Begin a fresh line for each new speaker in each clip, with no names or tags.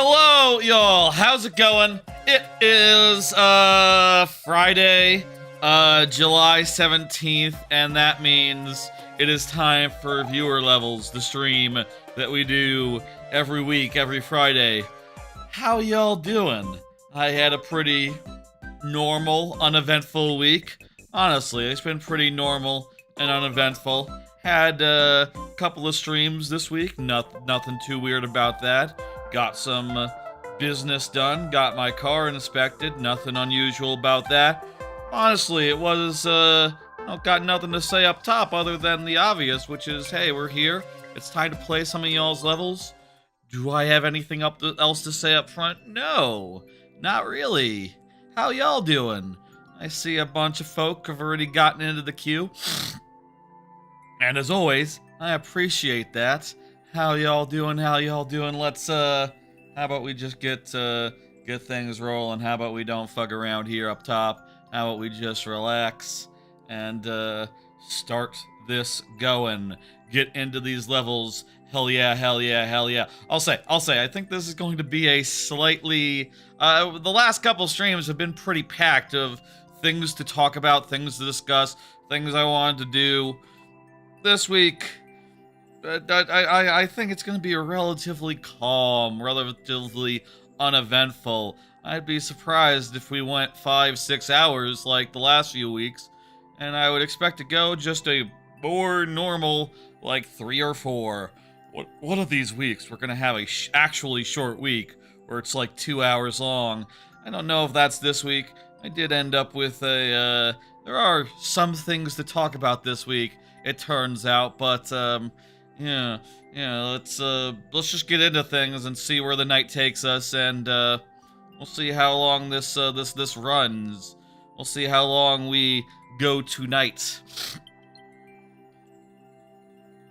Hello, y'all. How's it going? It is Friday, July 17th, and that means it is time for Viewer Levels, the stream that we do every week, every Friday. How y'all doing? I had a pretty normal, uneventful week. Honestly, it's been pretty normal and uneventful. Had a couple of streams this week, nothing too weird about that. Got some business done, got my car inspected, nothing unusual about that. Honestly, it was, got nothing to say up top other than the obvious, which is, hey, we're here. It's time to play some of y'all's levels. Do I have anything else to say up front? No, not really. How y'all doing? I see a bunch of folk have already gotten into the queue. And as always, I appreciate that. How y'all doing? Let's, how about we just get things rolling? How about we don't fuck around here up top? How about we just relax and, start this going? Get into these levels. Hell yeah. I'll say, I think this is going to be a slightly, the last couple streams have been pretty packed of things to talk about, things to discuss, things I wanted to do. This week, I think it's going to be a relatively calm, relatively uneventful. I'd be surprised if we went 5-6 hours like the last few weeks, and I would expect to go just a more normal, like 3 or 4. One of these weeks, we're going to have a actually short week, where it's like 2 hours long. I don't know if that's this week. I did end up with a, there are some things to talk about this week, it turns out, but, yeah, let's just get into things and see where the night takes us, and, we'll see how long this runs. We'll see how long we go tonight.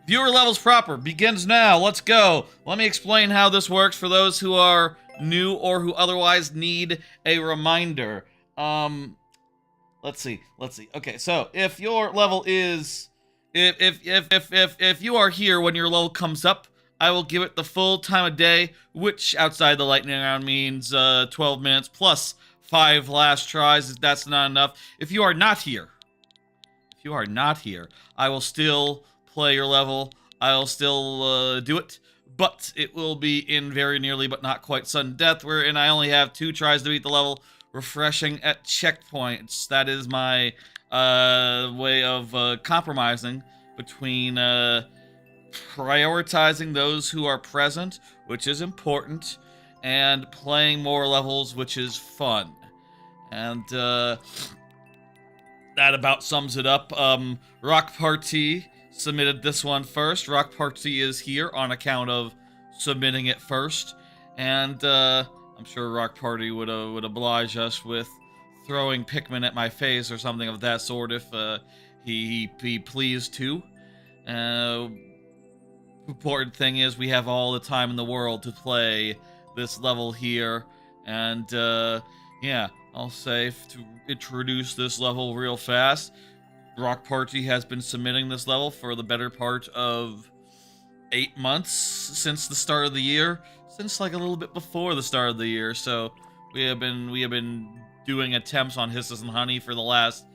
Viewer Levels proper begins now. Let's go. Let me explain how this works for those who are new or who otherwise need a reminder. Let's see. Okay, so if your level is... If you are here when your level comes up, I will give it the full time of day, which outside the lightning round means 12 minutes plus 5 last tries. If that's not enough, if you are not here, I will still play your level. I'll still do it, but it will be in very nearly but not quite sudden death, wherein I only have 2 tries to beat the level, refreshing at checkpoints. That is my way of compromising between prioritizing those who are present, which is important, and playing more levels, which is fun. And that about sums it up. Rock Party submitted this one first. Rock Party is here on account of submitting it first, and I'm sure Rock Party would oblige us with throwing Pikmin at my face or something of that sort if he pleased to. Important thing is we have all the time in the world to play this level here, and yeah, I'll say to introduce this level real fast. Rock Party has been submitting this level for the better part of 8 months since the start of the year, since like a little bit before the start of the year. So we have been doing attempts on Hisses and Honey for the last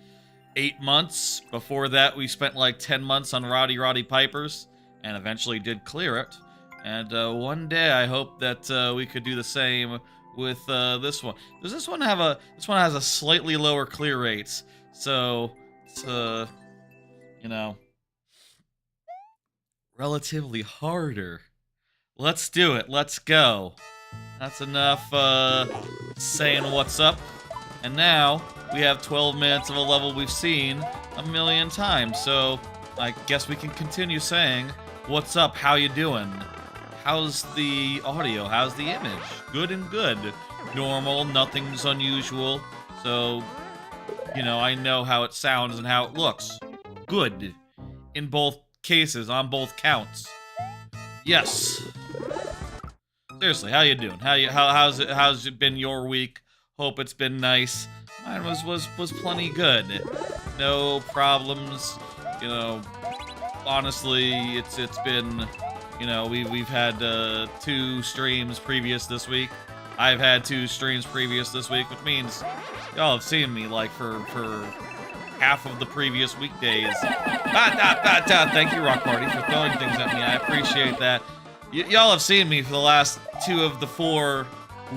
8 months. Before that, we spent like 10 months on Roddy Pipers, and eventually did clear it. And one day, I hope that we could do the same with this one. Does this one have a? This one has a slightly lower clear rate, so it's you know, relatively harder. Let's do it. Let's go. That's enough saying what's up. And now, we have 12 minutes of a level we've seen a million times, so I guess we can continue saying, what's up, how you doing? How's the audio, how's the image? Good and good. Normal, nothing's unusual, so, you know, I know how it sounds and how it looks. Good. In both cases, on both counts. Yes. Seriously, how you doing? How's it been your week? Hope it's been nice. Mine was plenty good. No problems. You know, honestly, it's been You know, we've had 2 streams previous this week. I've had 2 streams previous this week, which means y'all have seen me like for half of the previous weekdays. Thank you, Rock Party, for throwing things at me. I appreciate that. Y'all have seen me for the last 2 of the 4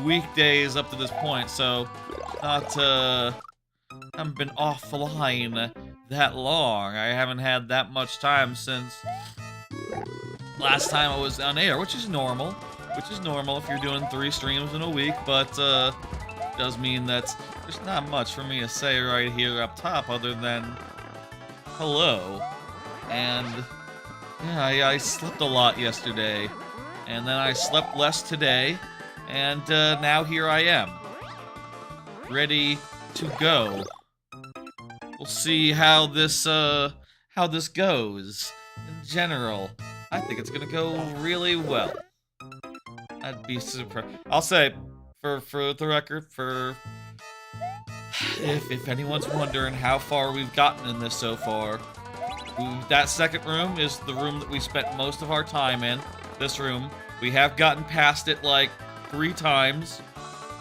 weekdays up to this point, so I haven't been offline that long. I haven't had that much time since last time I was on air, which is normal. If you're doing 3 streams in a week, but does mean that there's not much for me to say right here up top other than hello. And yeah, I slept a lot yesterday, and then I slept less today, and now here I am, ready to go. We'll see how this goes. In general, I think it's gonna go really well. I'd be super. I'll say, for the record, if anyone's wondering how far we've gotten in this so far, that second room is the room that we spent most of our time in. This room, we have gotten past it like 3 times.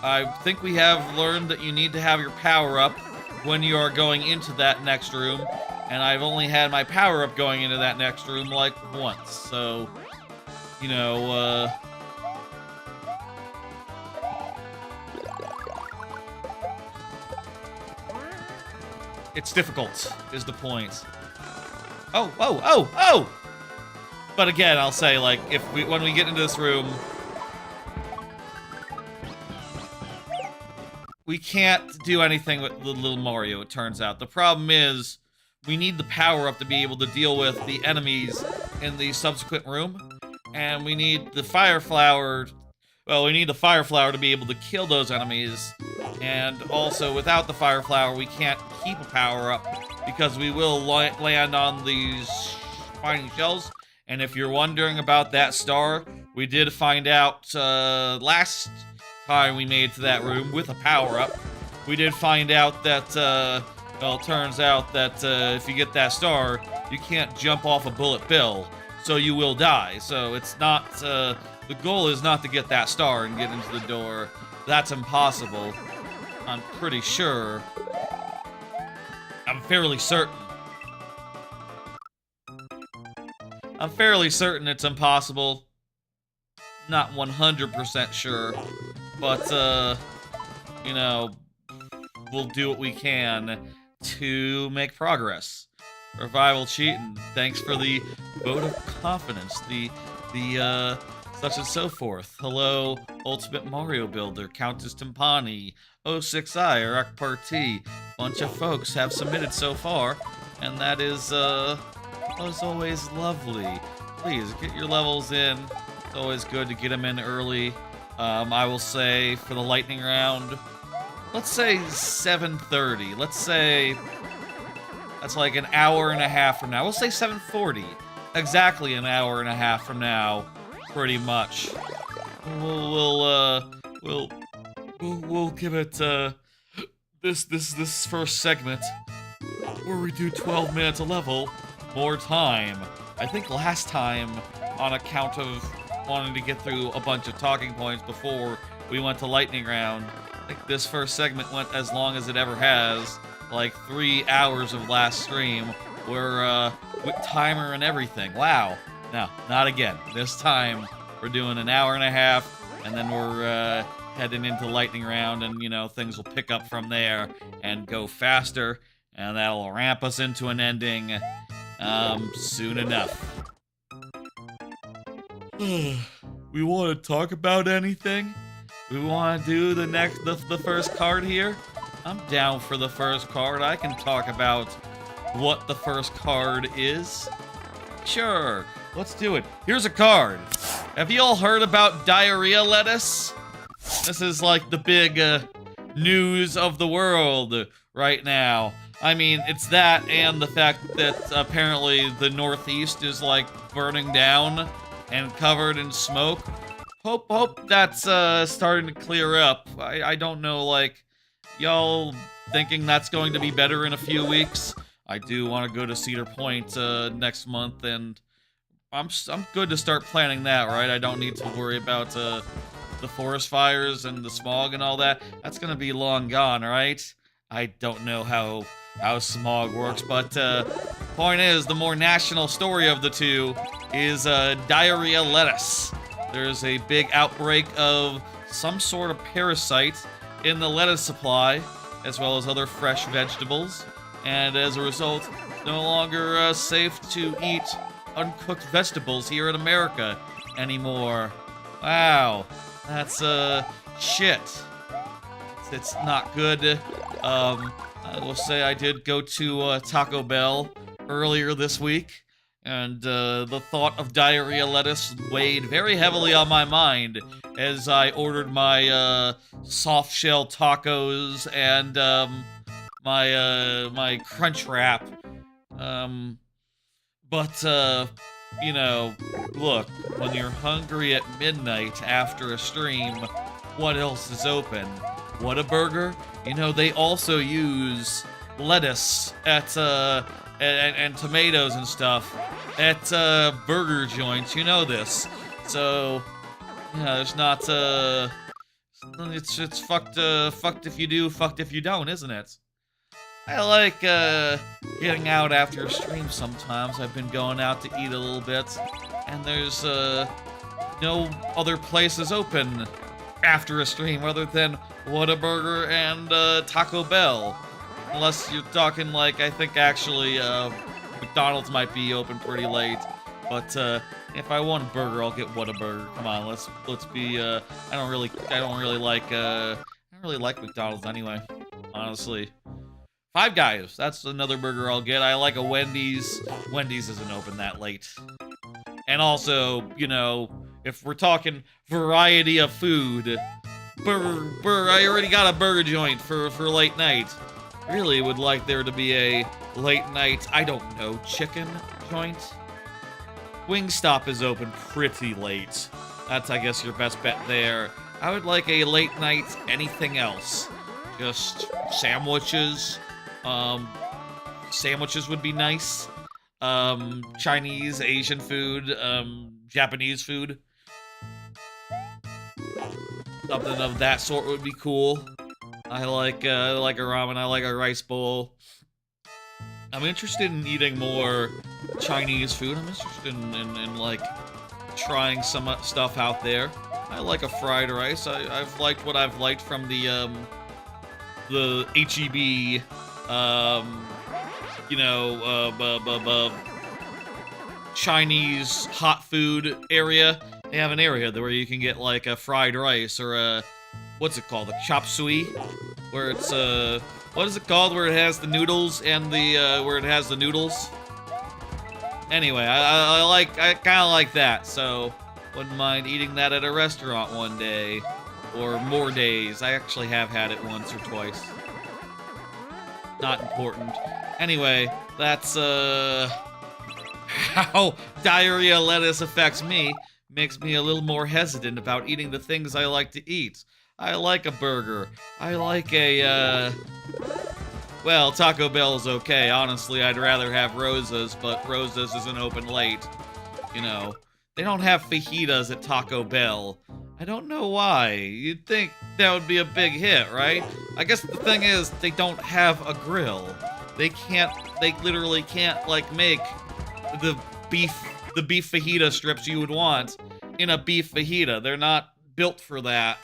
I think we have learned that you need to have your power up when you are going into that next room, and I've only had my power up going into that next room like once, so, you know, it's difficult, is the point. Oh! But again, I'll say, like, when we get into this room, we can't do anything with the little Mario, it turns out. The problem is, we need the power-up to be able to deal with the enemies in the subsequent room, and we need the Fire Flower... Well, we need the Fire Flower to be able to kill those enemies, and also, without the Fire Flower, we can't keep a power-up, because we will land on these spiny shells, and if you're wondering about that star, we did find out last time we made to that room with a power-up. We did find out that, well, it turns out that if you get that star, you can't jump off a Bullet Bill, so you will die. So it's not, the goal is not to get that star and get into the door. That's impossible. I'm pretty sure. I'm fairly certain. I'm fairly certain it's impossible. Not 100% sure. But, you know, we'll do what we can to make progress. Revival Cheatin', thanks for the vote of confidence, the such and so forth. Hello, Ultimate Mario Builder, Countess Timpani, 06i, Rock Party. Bunch of folks have submitted so far, and that is always lovely. Please, get your levels in. It's always good to get them in early. I will say, for the lightning round, let's say 7:30. Let's say that's like an hour and a half from now. We'll say 7:40. Exactly an hour and a half from now, pretty much. We'll give it this first segment where we do 12 minutes a level more time. I think last time, on account of wanting to get through a bunch of talking points before we went to lightning round, I think this first segment went as long as it ever has, like 3 hours of last stream, where with timer and everything. Wow. No, not again. This time we're doing an hour and a half, and then we're heading into lightning round, and you know, things will pick up from there and go faster, and that'll ramp us into an ending soon enough. We want to talk about anything? We want to do the first card here? I'm down for the first card. I can talk about what the first card is. Sure, let's do it. Here's a card. Have you all heard about diarrhea lettuce? This is like the big news of the world right now. I mean, it's that and the fact that apparently the Northeast is like burning down and covered in smoke. Hope that's starting to clear up. I don't know, like, y'all thinking that's going to be better in a few weeks? I do want to go to Cedar Point next month and I'm good to start planning that, right? I don't need to worry about the forest fires and the smog and all that. That's gonna be long gone, right? I don't know how smog works, but point is, the more national story of the two is diarrhea lettuce. There's a big outbreak of some sort of parasite in the lettuce supply, as well as other fresh vegetables, and as a result, it's no longer safe to eat uncooked vegetables here in America anymore. Wow, that's shit. It's not good. I will say I did go to Taco Bell earlier this week, and the thought of diarrhea lettuce weighed very heavily on my mind as I ordered my soft shell tacos and my crunch wrap. But you know, look, when you're hungry at midnight after a stream, what else is open? Whataburger? You know, they also use lettuce at and tomatoes and stuff at burger joints. You know this. So yeah, there's not it's fucked if you do, fucked if you don't, isn't it? I like getting out after a stream sometimes. I've been going out to eat a little bit, and there's no other places open after a stream other than Whataburger and Taco Bell. Unless you're talking like, I think actually McDonald's might be open pretty late. But if I want a burger, I'll get Whataburger. Come on, let's be I don't really like McDonald's anyway, honestly. Five Guys, that's another burger I'll get. I like a Wendy's. Wendy's isn't open that late. And also, you know, if we're talking variety of food, I already got a burger joint for late night. Really would like there to be a late night, I don't know, chicken joint? Wingstop is open pretty late. That's, I guess, your best bet there. I would like a late night anything else. Just sandwiches. Sandwiches would be nice. Chinese, Asian food, Japanese food. Something of that sort would be cool. I like a ramen, I like a rice bowl. I'm interested in eating more Chinese food. I'm interested in like, trying some stuff out there. I like a fried rice. I've liked what I've liked from the HEB, you know, Chinese hot food area. They have an area where you can get like a fried rice or a, what's it called, a chop suey, where it's what is it called, where it has the noodles and the where it has the noodles. Anyway, I kind of like that, so wouldn't mind eating that at a restaurant one day or more days. I actually have had it once or twice. Not important. Anyway, that's how diarrhea lettuce affects me. Makes me a little more hesitant about eating the things I like to eat. I like a burger. I like a, well, Taco Bell's okay. Honestly, I'd rather have Rosa's, but Rosa's isn't open late. You know, they don't have fajitas at Taco Bell. I don't know why. You'd think that would be a big hit, right? I guess the thing is, they don't have a grill. They literally can't, like, make the beef fajita strips you would want in a beef fajita. They're not built for that.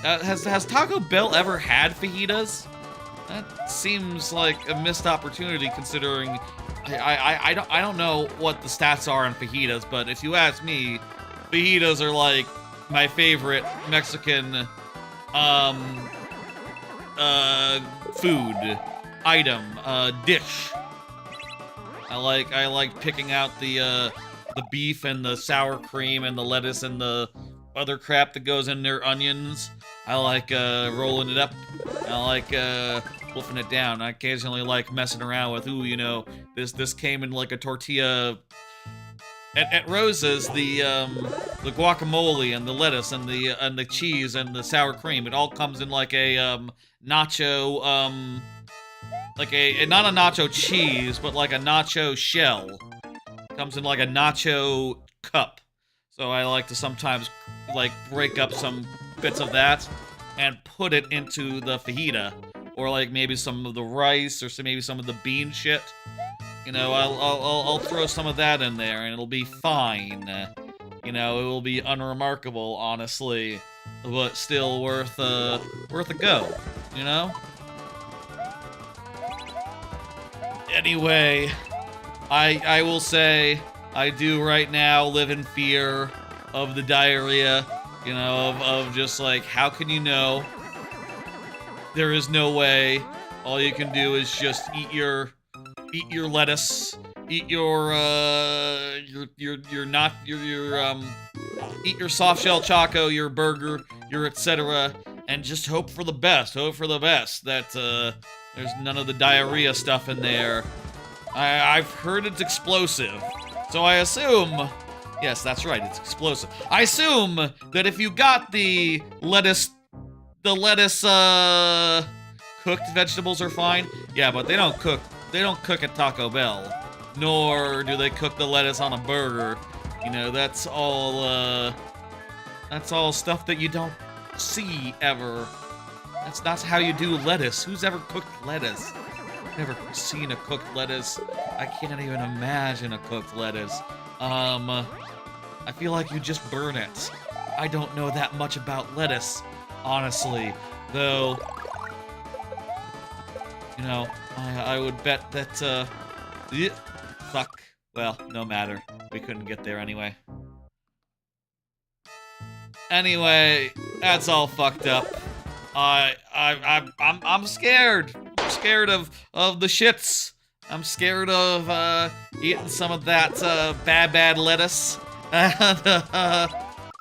Has Taco Bell ever had fajitas? That seems like a missed opportunity, considering I don't know what the stats are on fajitas, but if you ask me, fajitas are like my favorite Mexican food item, dish. I like picking out the beef and the sour cream and the lettuce and the other crap that goes in their onions. I like rolling it up. I like wolfing it down. I occasionally like messing around with, ooh, you know, this came in like a tortilla. At Rosa's, the guacamole and the lettuce and the cheese and the sour cream, it all comes in like a nacho, like not a nacho cheese, but like a nacho shell. Comes in like a nacho cup. So I like to sometimes like break up some bits of that and put it into the fajita, or like maybe some of the rice, or maybe some of the bean shit. You know, I'll throw some of that in there, and it'll be fine. You know, it will be unremarkable, honestly, but still worth a go. You know. Anyway, I will say I do right now live in fear of the diarrhea. You know, of just like, how can you know? There is no way. All you can do is just eat your lettuce, eat your eat your soft shell choco, your burger, your etc., and just hope for the best. Hope for the best that there's none of the diarrhea stuff in there. I've heard it's explosive, so I assume. Yes, that's right, it's explosive. I assume that if you got the lettuce, cooked vegetables are fine. Yeah, but they don't cook at Taco Bell, nor do they cook the lettuce on a burger. You know, that's all stuff that you don't see ever. That's how you do lettuce. Who's ever cooked lettuce? I've never seen a cooked lettuce. I can't even imagine a cooked lettuce. I feel like you just burn it. I don't know that much about lettuce, honestly, though. You know, I would bet that, fuck. Well, no matter. We couldn't get there anyway. Anyway, that's all fucked up. I'm scared. I'm scared of the shits. I'm scared of, eating some of that, bad lettuce.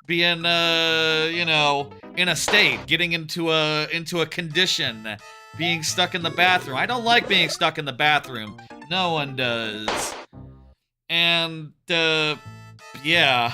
Being, you know, in a state, getting into a condition, being stuck in the bathroom. I don't like being stuck in the bathroom. No one does. And, yeah.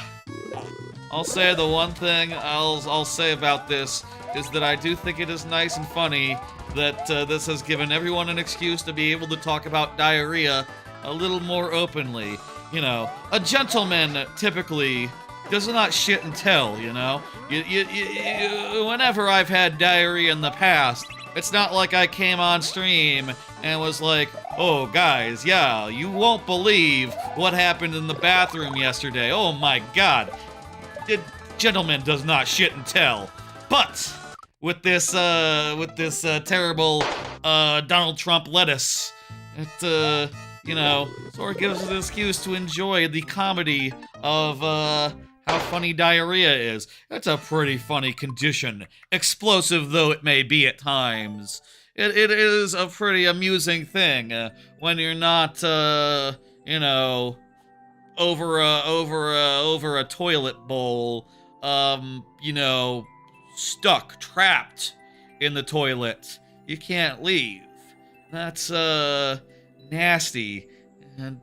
I'll say the one thing I'll say about this is that I do think it is nice and funny that this has given everyone an excuse to be able to talk about diarrhea a little more openly. You know, a gentleman typically does not shit and tell, you know? Whenever I've had diarrhea in the past, it's not like I came on stream and was like, oh, guys, yeah, you won't believe what happened in the bathroom yesterday. Oh my god. The gentleman does not shit and tell. But with this terrible Donald Trump lettuce, it you know, sort of gives us an excuse to enjoy the comedy of how funny diarrhea is. It's a pretty funny condition, explosive though it may be at times. It is a pretty amusing thing when you're not you know, over a toilet bowl, you know, stuck, trapped in the toilet. You can't leave. That's nasty, and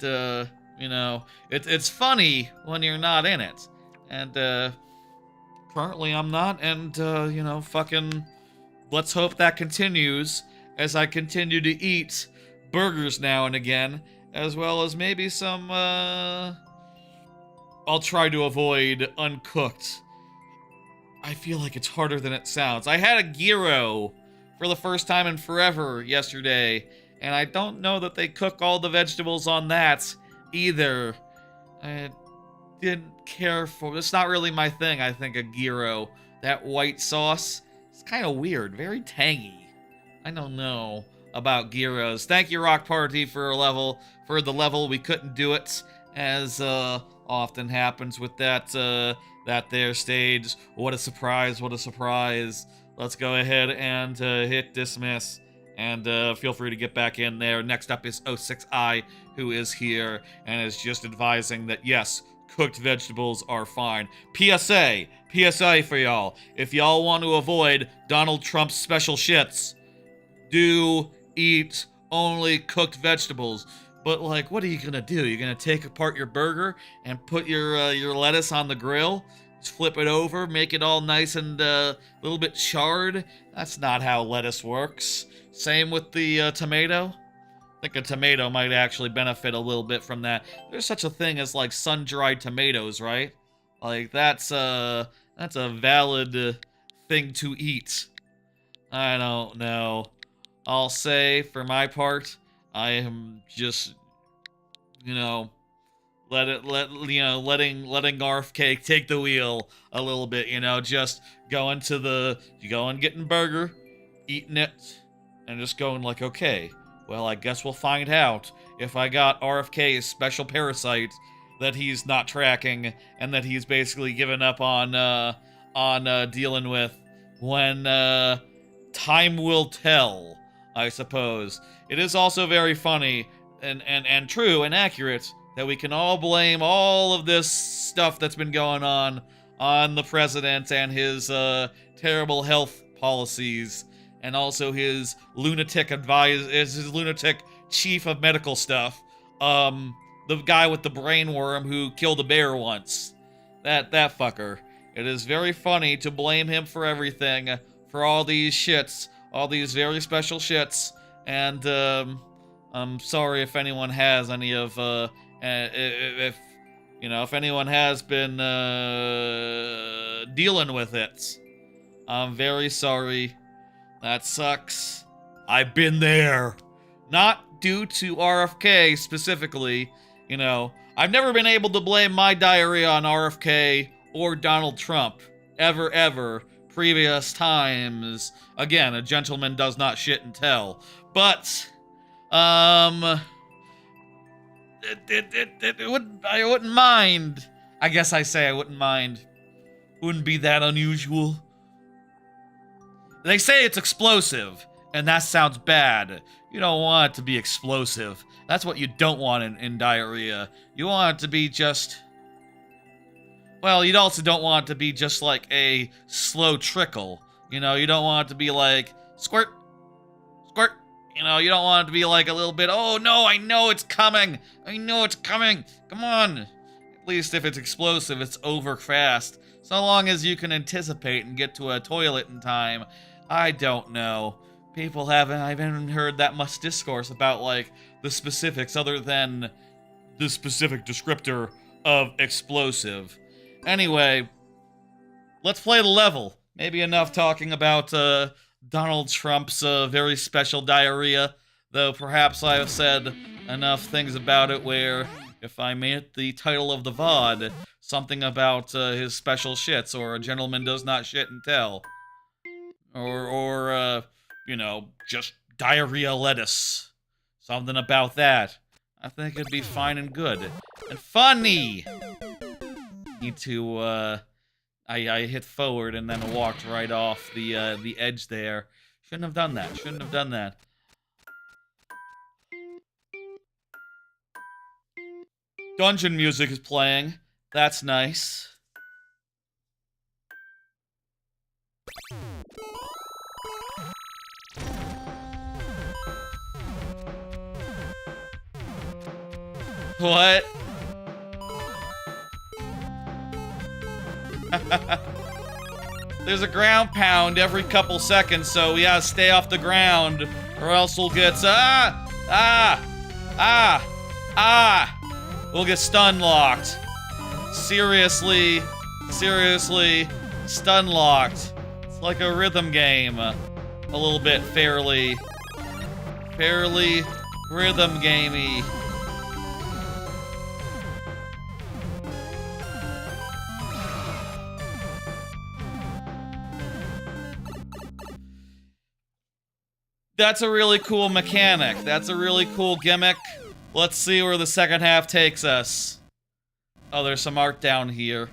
you know, it's funny when you're not in it, and currently I'm not, and you know, fucking let's hope that continues as I continue to eat burgers now and again, as well as maybe some I'll try to avoid uncooked. I feel like it's harder than it sounds. I had a gyro for the first time in forever yesterday, and I don't know that they cook all the vegetables on that either. I didn't care for. It's not really my thing, I think, a gyro. That white sauce, it's kind of weird, very tangy. I don't know about gyros. Thank you, Rock Party, for the level. We couldn't do it, as often happens with that there stage. What a surprise, what a surprise. Let's go ahead and hit dismiss, and feel free to get back in there. Next up is 06I, who is here and is just advising that yes, cooked vegetables are fine. PSA for y'all. If y'all want to avoid Donald Trump's special shits, do eat only cooked vegetables. But like, what are you gonna do? You're gonna take apart your burger and put your lettuce on the grill, just flip it over, make it all nice and a little bit charred? That's not how lettuce works. Same with the tomato. think a tomato might actually benefit a little bit from that. There's such a thing as like sun-dried tomatoes, right? Like that's a valid thing to eat. I don't know. I'll say for my part, I am just, you know, letting RFK take the wheel a little bit, you know, just going getting burger, eating it, and just going like, okay, well, I guess we'll find out if I got RFK's special parasite that he's not tracking and that he's basically given up on dealing with when time will tell, I suppose. It is also very funny and true and accurate that we can all blame all of this stuff that's been going on the president and his terrible health policies, and also his lunatic his lunatic chief of medical stuff, the guy with the brain worm who killed a bear once. That fucker. It is very funny to blame him for everything, for all these shits, all these very special shits, and I'm sorry if anyone has any of if anyone has been dealing with it. I'm very sorry. That sucks. I've been there. Not due to RFK specifically, you know. I've never been able to blame my diarrhea on RFK or Donald Trump. Ever. Previous times. Again, a gentleman does not shit and tell. But, I wouldn't mind. I guess I say I wouldn't mind. Wouldn't be that unusual. They say it's explosive, and that sounds bad. You don't want it to be explosive. That's what you don't want in diarrhea. You want it to be just... Well, you also don't want it to be just like a slow trickle. You know, you don't want it to be like, squirt, squirt. You know, you don't want it to be like a little bit, oh no, I know it's coming. I know it's coming. Come on. At least if it's explosive, it's over fast. So long as you can anticipate and get to a toilet in time. I don't know. I haven't heard that much discourse about, like, the specifics other than the specific descriptor of explosive. Anyway, let's play the level. Maybe enough talking about Donald Trump's very special diarrhea, though perhaps I have said enough things about it where, if I made it the title of the VOD, something about his special shits, or a gentleman does not shit and tell. Or you know, just diarrhea lettuce. Something about that. I think it'd be fine and good. And funny! Need to, I hit forward and then walked right off the edge there. Shouldn't have done that. Dungeon music is playing. That's nice. What? There's a ground pound every couple seconds, so we gotta stay off the ground, or else we'll get we'll get stun locked. Seriously, stun locked. It's like a rhythm game, a little bit fairly rhythm gamey. That's a really cool mechanic. That's a really cool gimmick. Let's see where the second half takes us. Oh, there's some art down here.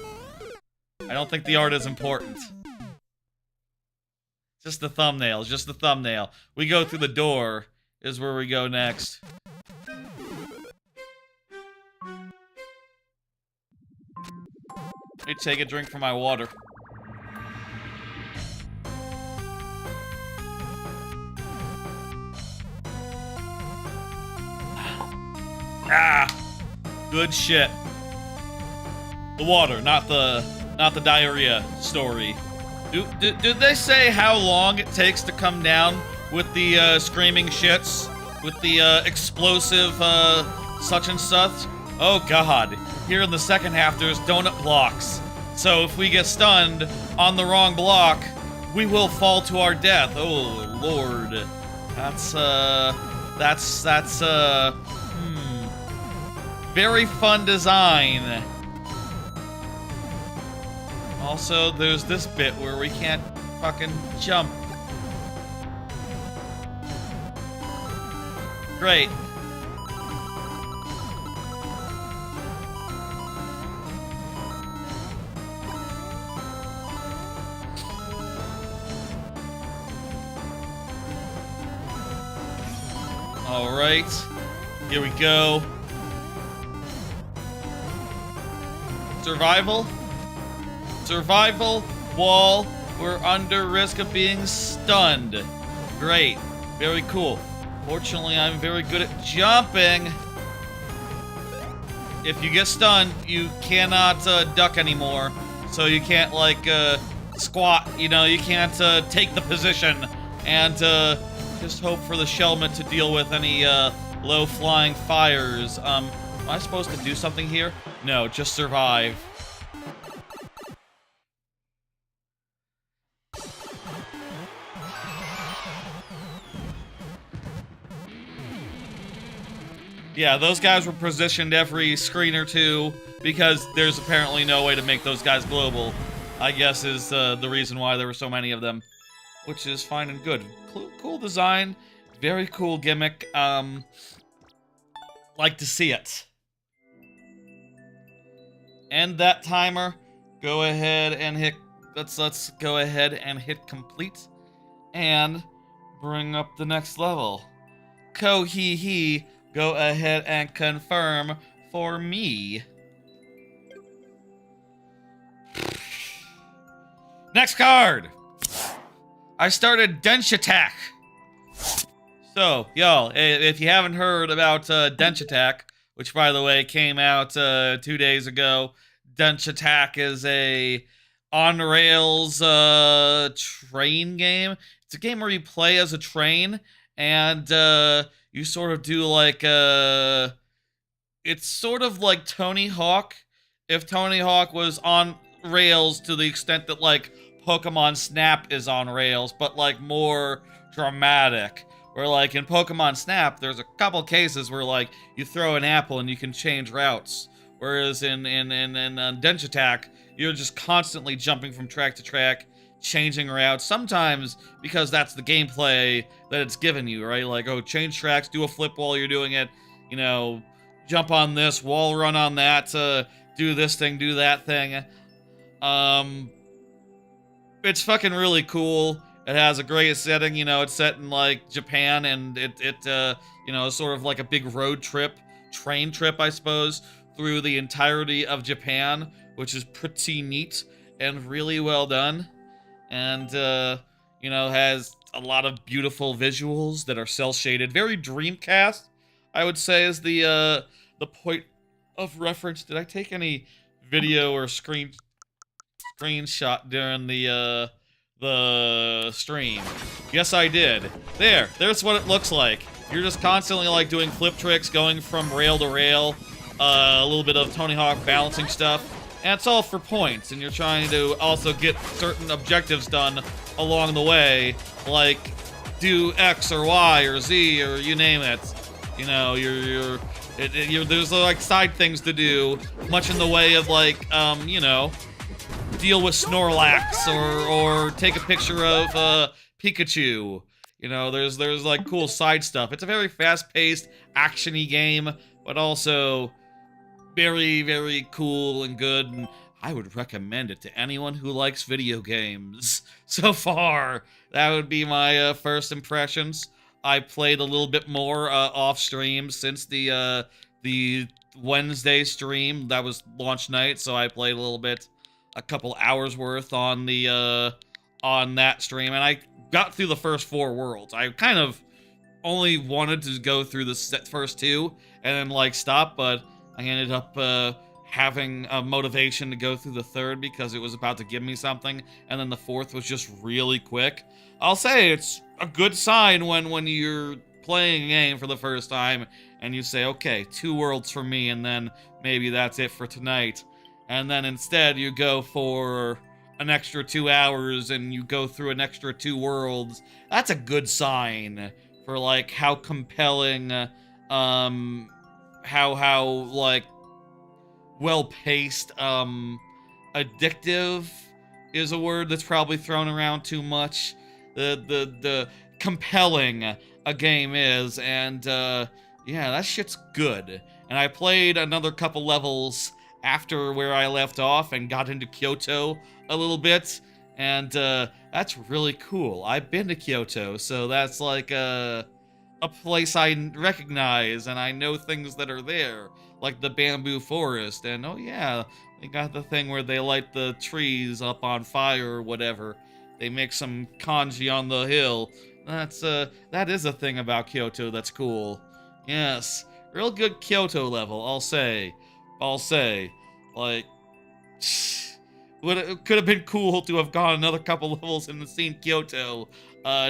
I don't think the art is important. Just the thumbnail, just the thumbnail. We go through the door, is where we go next. Let me take a drink from my water. Ah, good shit. The water, not the diarrhea story. Did they say how long it takes to come down with the screaming shits, with the explosive such and such. Oh god. Here in the second half, there's donut blocks. So if we get stunned on the wrong block, we will fall to our death. Oh lord. That's very fun design. Also, there's this bit where we can't fucking jump. Great. All right, here we go. Survival? Survival, wall, we're under risk of being stunned. Great, very cool. Fortunately, I'm very good at jumping. If you get stunned, you cannot duck anymore. So you can't, like, squat, you know, you can't take the position and just hope for the shellmet to deal with any low-flying fires. Am I supposed to do something here? No, just survive. Yeah, those guys were positioned every screen or two because there's apparently no way to make those guys global, I guess is the reason why there were so many of them, which is fine and good. Cool design, very cool gimmick, like to see it. End that timer, go ahead and hit, let's go ahead and hit complete, and bring up the next level. Ko-hee-hee. Go ahead and confirm for me. Next card! I started Dench Attack. So, y'all, if you haven't heard about Dench Attack, which, by the way, came out 2 days ago, Dench Attack is a on-rails train game. It's a game where you play as a train, and you sort of do like it's sort of like Tony Hawk, if Tony Hawk was on rails to the extent that like Pokemon Snap is on rails, but like more dramatic. Where like in Pokemon Snap, there's a couple cases where like you throw an apple and you can change routes. Whereas in Dench Attack, you're just constantly jumping from track to track, changing routes, sometimes because that's the gameplay that it's given you, right? Like, oh, change tracks, do a flip while you're doing it, you know, jump on this, wall run on that, do this thing, do that thing. It's fucking really cool. It has a great setting, you know, it's set in, like, Japan, and it you know, sort of like a big road trip, train trip, I suppose, through the entirety of Japan, which is pretty neat and really well done. And, you know, has a lot of beautiful visuals that are cel-shaded. Very Dreamcast, I would say, is the point of reference. Did I take any video or screenshot during the stream? Yes, I did. There's what it looks like. You're just constantly, like, doing flip tricks, going from rail to rail, a little bit of Tony Hawk balancing stuff. And it's all for points, and you're trying to also get certain objectives done along the way, like do X or Y or Z or you name it. You know, there's like side things to do, much in the way of like, you know, deal with Snorlax or take a picture of Pikachu. You know, there's like cool side stuff. It's a very fast-paced, action-y game, but also very, very cool and good, and I would recommend it to anyone who likes video games. So far, that would be my first impressions. I played a little bit more off stream since the Wednesday stream. That was launch night, so I played a little bit, a couple hours worth on the on that stream, and I got through the first 4 worlds. I kind of only wanted to go through the first 2 and then like stop, but I ended up having a motivation to go through the 3rd because it was about to give me something, and then the 4th was just really quick. I'll say it's a good sign when you're playing a game for the first time and you say, okay, 2 worlds for me, and then maybe that's it for tonight. And then instead you go for an extra 2 hours and you go through an extra 2 worlds. That's a good sign for like how compelling, how like well-paced, addictive is a word that's probably thrown around too much. The compelling a game is, and yeah, that shit's good. And I played another couple levels after where I left off and got into Kyoto a little bit, and that's really cool. I've been to Kyoto, so that's like a place I recognize, and I know things that are there, like the bamboo forest, and oh yeah, they got the thing where they light the trees up on fire or whatever. They make some kanji on the hill. That is a thing about Kyoto that's cool. Yes, real good Kyoto level, I'll say. Like, could have been cool to have gone another couple levels and seen Kyoto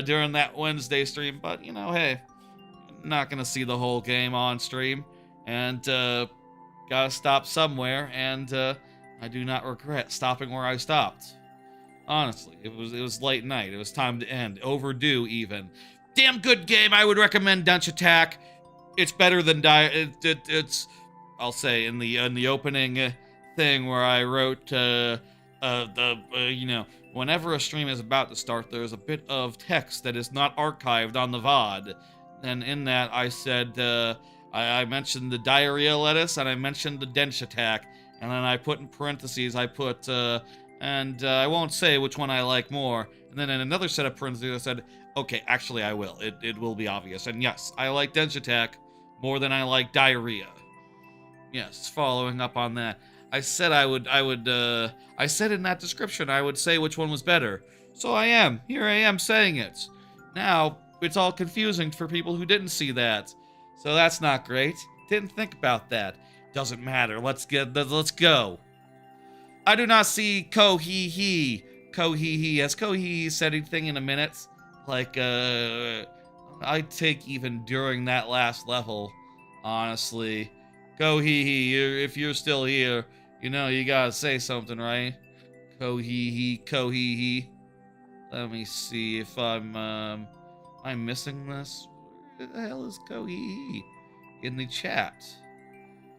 during that Wednesday stream, but you know, hey, not gonna see the whole game on stream, and gotta stop somewhere, and I do not regret stopping where I stopped. Honestly, it was late night. It was time to end. Overdue, even. Damn good game. I would recommend Dunch Attack. It's better than it's. I'll say in the opening thing where I wrote you know, whenever a stream is about to start, there's a bit of text that is not archived on the VOD, and in that I said I mentioned the diarrhea lettuce and I mentioned the Dench Attack, and then I put in parentheses I put and I won't say which one I like more. And then in another set of parentheses, I said, okay, actually I will. It will be obvious. And yes, I like Dench Attack more than I like Diarrhea. Yes, following up on that. I said I said in that description I would say which one was better. So I am. Here I am saying it. Now, it's all confusing for people who didn't see that. So that's not great. Didn't think about that. Doesn't matter. Let's go. I do not see Ko-hee-hee. Ko-hee-hee. Has Ko-hee-hee said anything in a minute? Like, I'd take even during that last level, honestly. Ko-hee-hee, if you're still here, you know you gotta say something, right? Ko-hee-hee, Ko-hee-hee. Let me see if I'm missing this? Where the hell is Ko-hee-hee? In the chat.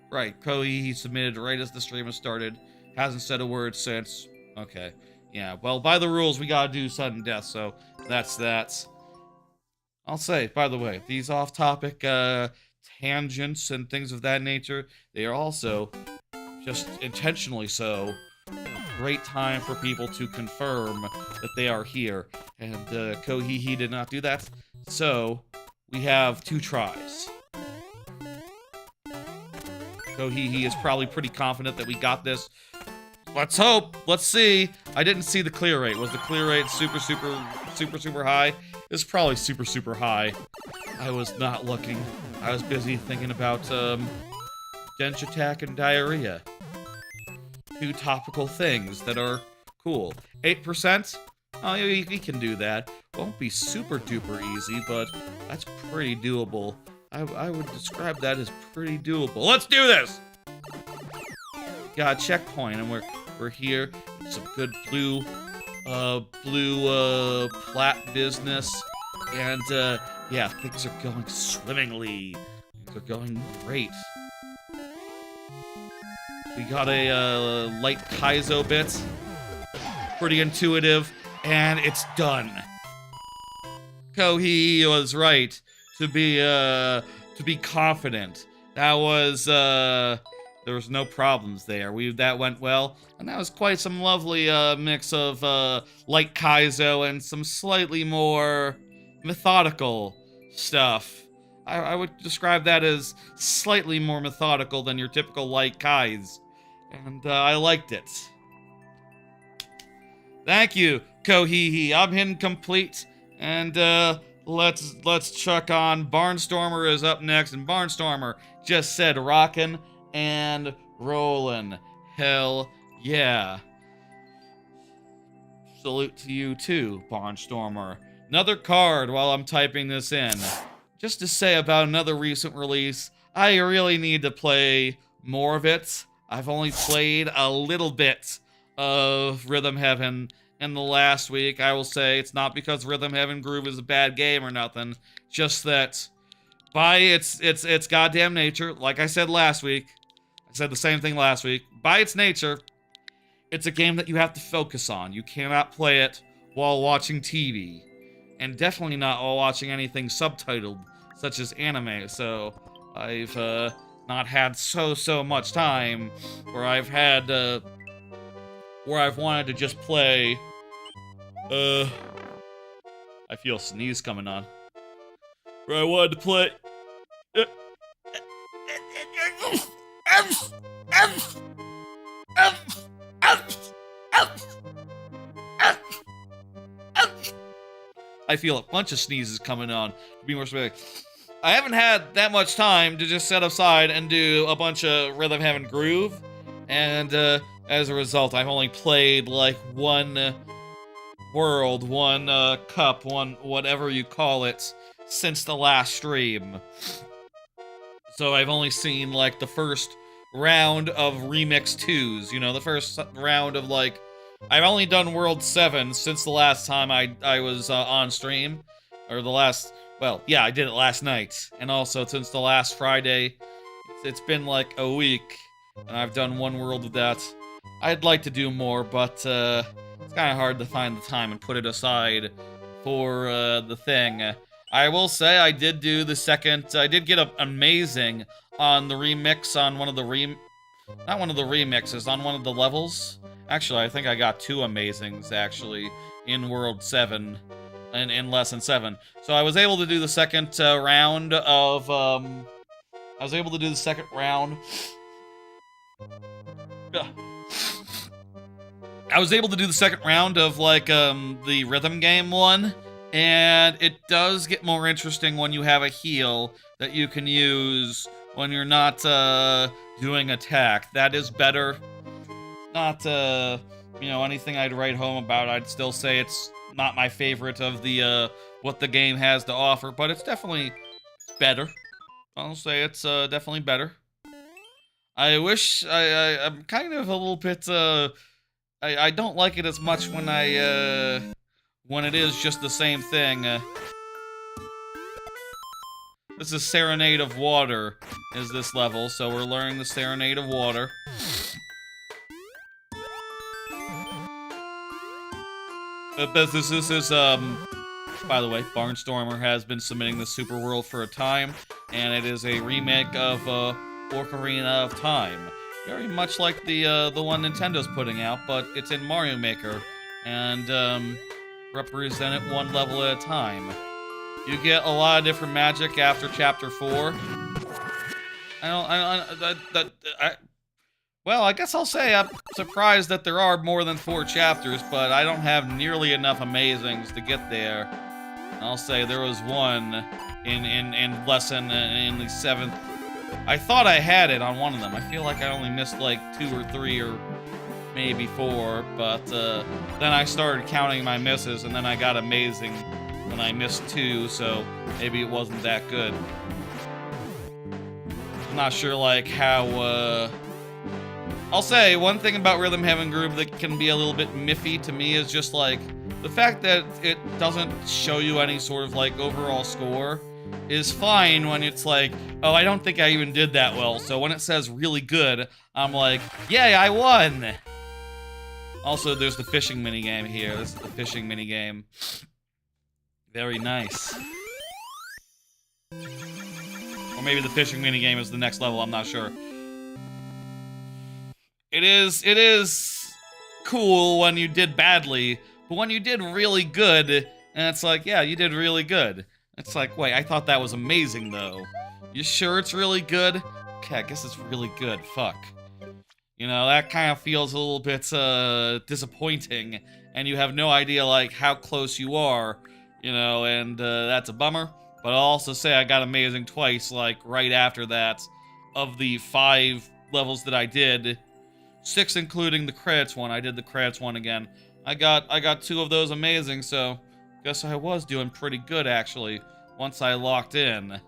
Right, Ko-hee-hee submitted right as the stream has started. Hasn't said a word since. Okay. Yeah, well, by the rules, we gotta do sudden death, so that's that. I'll say, by the way, these off-topic tangents and things of that nature, they are also, just intentionally so, a great time for people to confirm that they are here. And Ko-hee-hee did not do that, so we have 2 tries. Ko-hee-hee is probably pretty confident that we got this. Let's hope. Let's see. I didn't see the clear rate. Was the clear rate super high? It's probably super high. I was not looking. I was busy thinking about Dench Attack and Diarrhea. 2 topical things that are cool. 8%? Oh, you can do that. Won't be super duper easy, but that's pretty doable. I would describe that as pretty doable. Let's do this! Got a checkpoint, and we're here. Some good blue plat business, and yeah, things are going swimmingly. Things are going great. We got a light Kaizo bit, pretty intuitive, and it's done. Ko-hee was right to be confident. That was there was no problems there. That went well, and that was quite some lovely mix of light Kaizo and some slightly more methodical stuff. I would describe that as slightly more methodical than your typical light Kais, and I liked it. Thank you, Ko-hee-hee. I'm hidden complete, and let's chuck on. Barnstormer is up next, and Barnstormer just said rockin' and rollin'. Hell yeah. Salute to you too, Barnstormer. Another card while I'm typing this in. Just to say about another recent release, I really need to play more of it. I've only played a little bit of Rhythm Heaven in the last week. I will say it's not because Rhythm Heaven Groove is a bad game or nothing, just that by its goddamn nature, like I said last week, I said the same thing last week, by its nature, it's a game that you have to focus on. You cannot play it while watching TV. And definitely not while watching anything subtitled, such as anime. So, I've not had so much time where I've had, where I've wanted to just play, I feel a sneeze coming on. Where I wanted to play, I feel a bunch of sneezes coming on, to be more specific. I haven't had that much time to just set aside and do a bunch of Rhythm Heaven Groove, and as a result, I've only played like one world, one cup, one whatever you call it, since the last stream. So I've only seen like the first round of Remix 2s, you know, the first round of like, I've only done World 7 since the last time I was on stream, or the last, well, yeah, I did it last night, and also since the last Friday, it's been like a week, and I've done one world of that. I'd like to do more, but it's kind of hard to find the time and put it aside for the thing. I will say I did do the second, I did get an amazing on the remix on one of the not one of the remixes, on one of the levels. Actually, I think I got 2 amazings, actually, in World 7, in Lesson 7. So I was able to do the second round of, I was able to do the second round. I was able to do the second round of, like, the rhythm game one, and it does get more interesting when you have a heal that you can use when you're not, doing attack. That is better. Not, you know, anything I'd write home about. I'd still say it's not my favorite of the, what the game has to offer, but it's definitely better. I'll say it's, definitely better. I wish, I'm kind of a little bit, I don't like it as much when when it is just the same thing. This is Serenade of Water, is this level, so we're learning the Serenade of Water. This is, by the way, Barnstormer has been submitting the Super World for a time, and it is a remake of, Ocarina of Time. Very much like the one Nintendo's putting out, but it's in Mario Maker, and, represent it one level at a time. You get a lot of different magic after Chapter 4. Well, I guess I'll say I'm surprised that there are more than 4 chapters, but I don't have nearly enough amazings to get there. I'll say there was one in lesson in the 7th. I thought I had it on one of them. I feel like I only missed like 2 or 3 or maybe 4, but then I started counting my misses, and then I got amazing when I missed 2, so maybe it wasn't that good. I'm not sure like how I'll say one thing about Rhythm Heaven Groove that can be a little bit miffy to me is just like the fact that it doesn't show you any sort of like overall score is fine when it's like, oh, I don't think I even did that well. So when it says really good, I'm like, yay, I won. Also, there's the fishing minigame here. This is the fishing minigame. Very nice. Or maybe the fishing minigame is the next level, I'm not sure. It is cool when you did badly, but when you did really good, and it's like, yeah, you did really good. It's like, wait, I thought that was amazing, though. You sure it's really good? Okay, I guess it's really good. Fuck. You know, that kind of feels a little bit, disappointing, and you have no idea, like, how close you are, you know, and, that's a bummer. But I'll also say I got amazing twice, like, right after that, of the 5 levels that I did. 6 including the credits one. I did the credits one again. I got 2 of those amazing, so Guess I was doing pretty good, actually, once I locked in.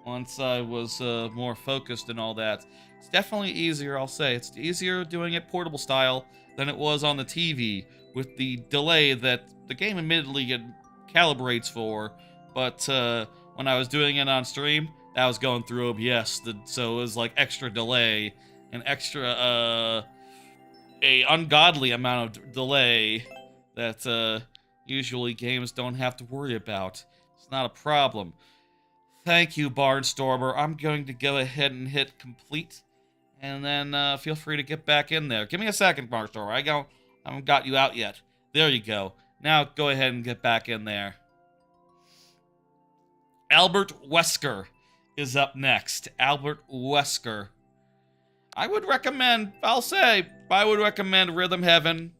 Once I was more focused and all that. It's definitely easier, I'll say. It's easier doing it portable style than it was on the TV, with the delay that the game admittedly calibrates for, but when I was doing it on stream, that was going through OBS, so it was like extra delay, an extra, a ungodly amount of delay that usually games don't have to worry about. It's not a problem. Thank you, Barnstormer. I'm going to go ahead and hit complete, and then feel free to get back in there. Give me a second, Barnstormer. I haven't got you out yet. There you go. Now go ahead and get back in there. Albert Wesker is up next. Albert Wesker. I would recommend Rhythm Heaven.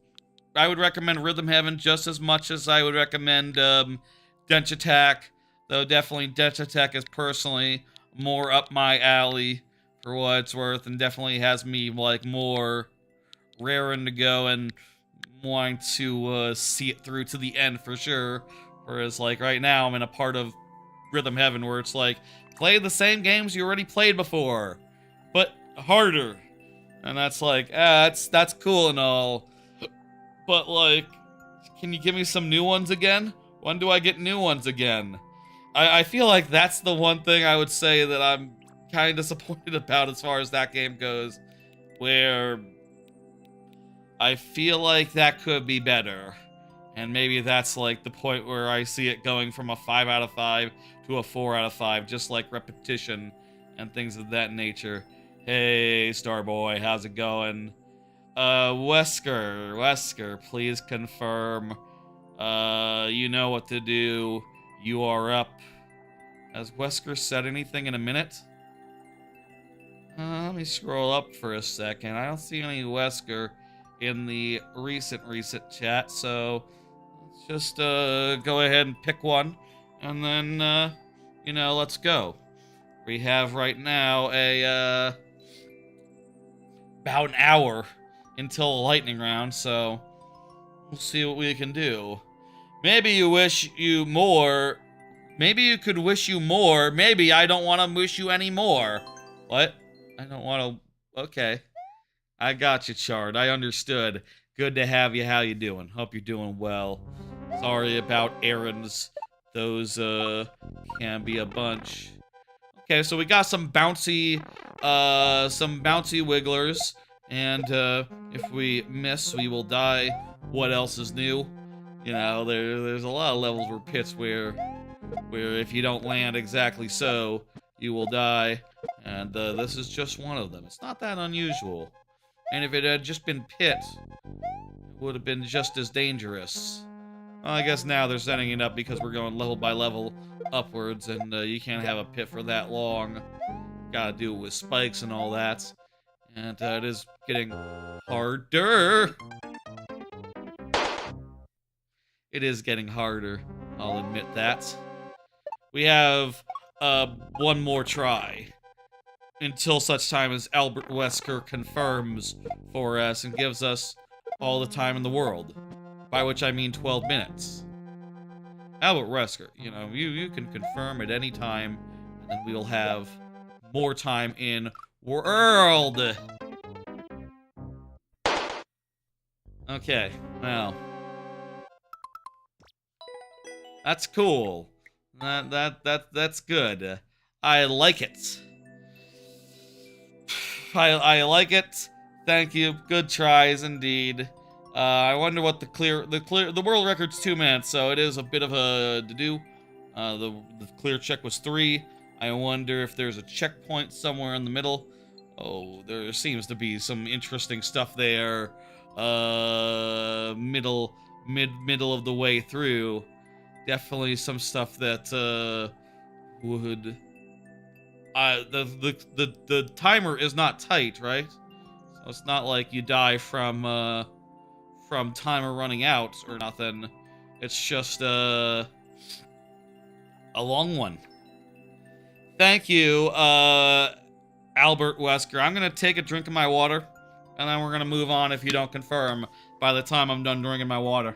I would recommend Rhythm Heaven just as much as I would recommend Dench Attack. Though definitely Dench Attack is personally more up my alley for what it's worth, and definitely has me like more raring to go and wanting to see it through to the end for sure. Whereas like right now I'm in a part of Rhythm Heaven where it's like, play the same games you already played before, but harder. And that's like, that's cool and all, but like, can you give me some new ones again? When do I get new ones again? I feel like that's the one thing I would say that I'm kind of disappointed about as far as that game goes, where I feel like that could be better. And maybe that's like the point where I see it going from a 5 out of 5 to a 4 out of 5, just like repetition and things of that nature. Hey, Starboy, how's it going? Wesker, please confirm. You know what to do. You are up. Has Wesker said anything in a minute? Let me scroll up for a second. I don't see any Wesker in the recent chat, so let's just go ahead and pick one, and then you know, let's go. We have right now about an hour until a lightning round, so we'll see what we can do. Maybe you wish you more. Maybe you could wish you more. Maybe I don't want to wish you any more. What? I don't want to. Okay. I got you, Chard. I understood. Good to have you. How you doing? Hope you're doing well. Sorry about errands. Those, can be a bunch. Okay, so we got some bouncy wigglers. And, if we miss, we will die. What else is new? You know, there's a lot of levels where pits where if you don't land exactly so, you will die. And, this is just one of them. It's not that unusual. And if it had just been pit, it would have been just as dangerous. Well, I guess now they're setting it up because we're going level by level upwards, and you can't have a pit for that long. Gotta do it with spikes and all that. And it is getting harder. It is getting harder, I'll admit that. We have one more try. Until such time as Albert Wesker confirms for us and gives us all the time in the world. By which I mean 12 minutes. Albert Wesker, you know, you can confirm at any time, and then we'll have more time in world. Okay, well. That's cool. That's good. I like it. I like it. Thank you. Good tries indeed. I wonder what the world record's 2 minutes, so it is a bit of a to-do. The clear check was 3. I wonder if there's a checkpoint somewhere in the middle. Oh, there seems to be some interesting stuff there. Middle of the way through. Definitely some stuff that would. The timer is not tight, right? So it's not like you die from timer running out or nothing. It's just a long one. Thank you, Albert Wesker. I'm gonna take a drink of my water, and then we're gonna move on if you don't confirm by the time I'm done drinking my water.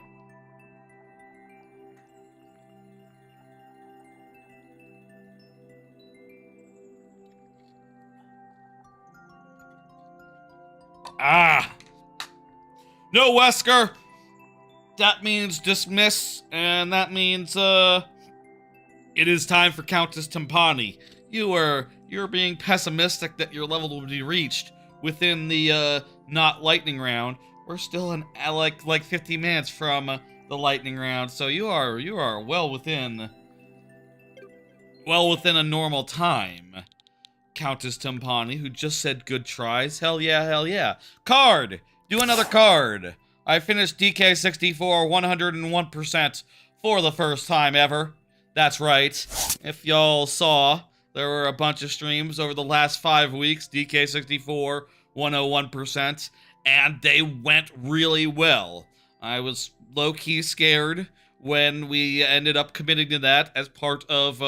No, Wesker! That means dismiss, and that means, it is time for Countess Timpani. You're being pessimistic that your level will be reached within the, not lightning round. We're still in, like 50 minutes from the lightning round, so you are well within a normal time. Countess Timpani, who just said good tries. Hell yeah, hell yeah. Card! Do another card! I finished DK64 101% for the first time ever. That's right. If y'all saw, there were a bunch of streams over the last 5 weeks, DK64 101%, and they went really well. I was low-key scared when we ended up committing to that as part of,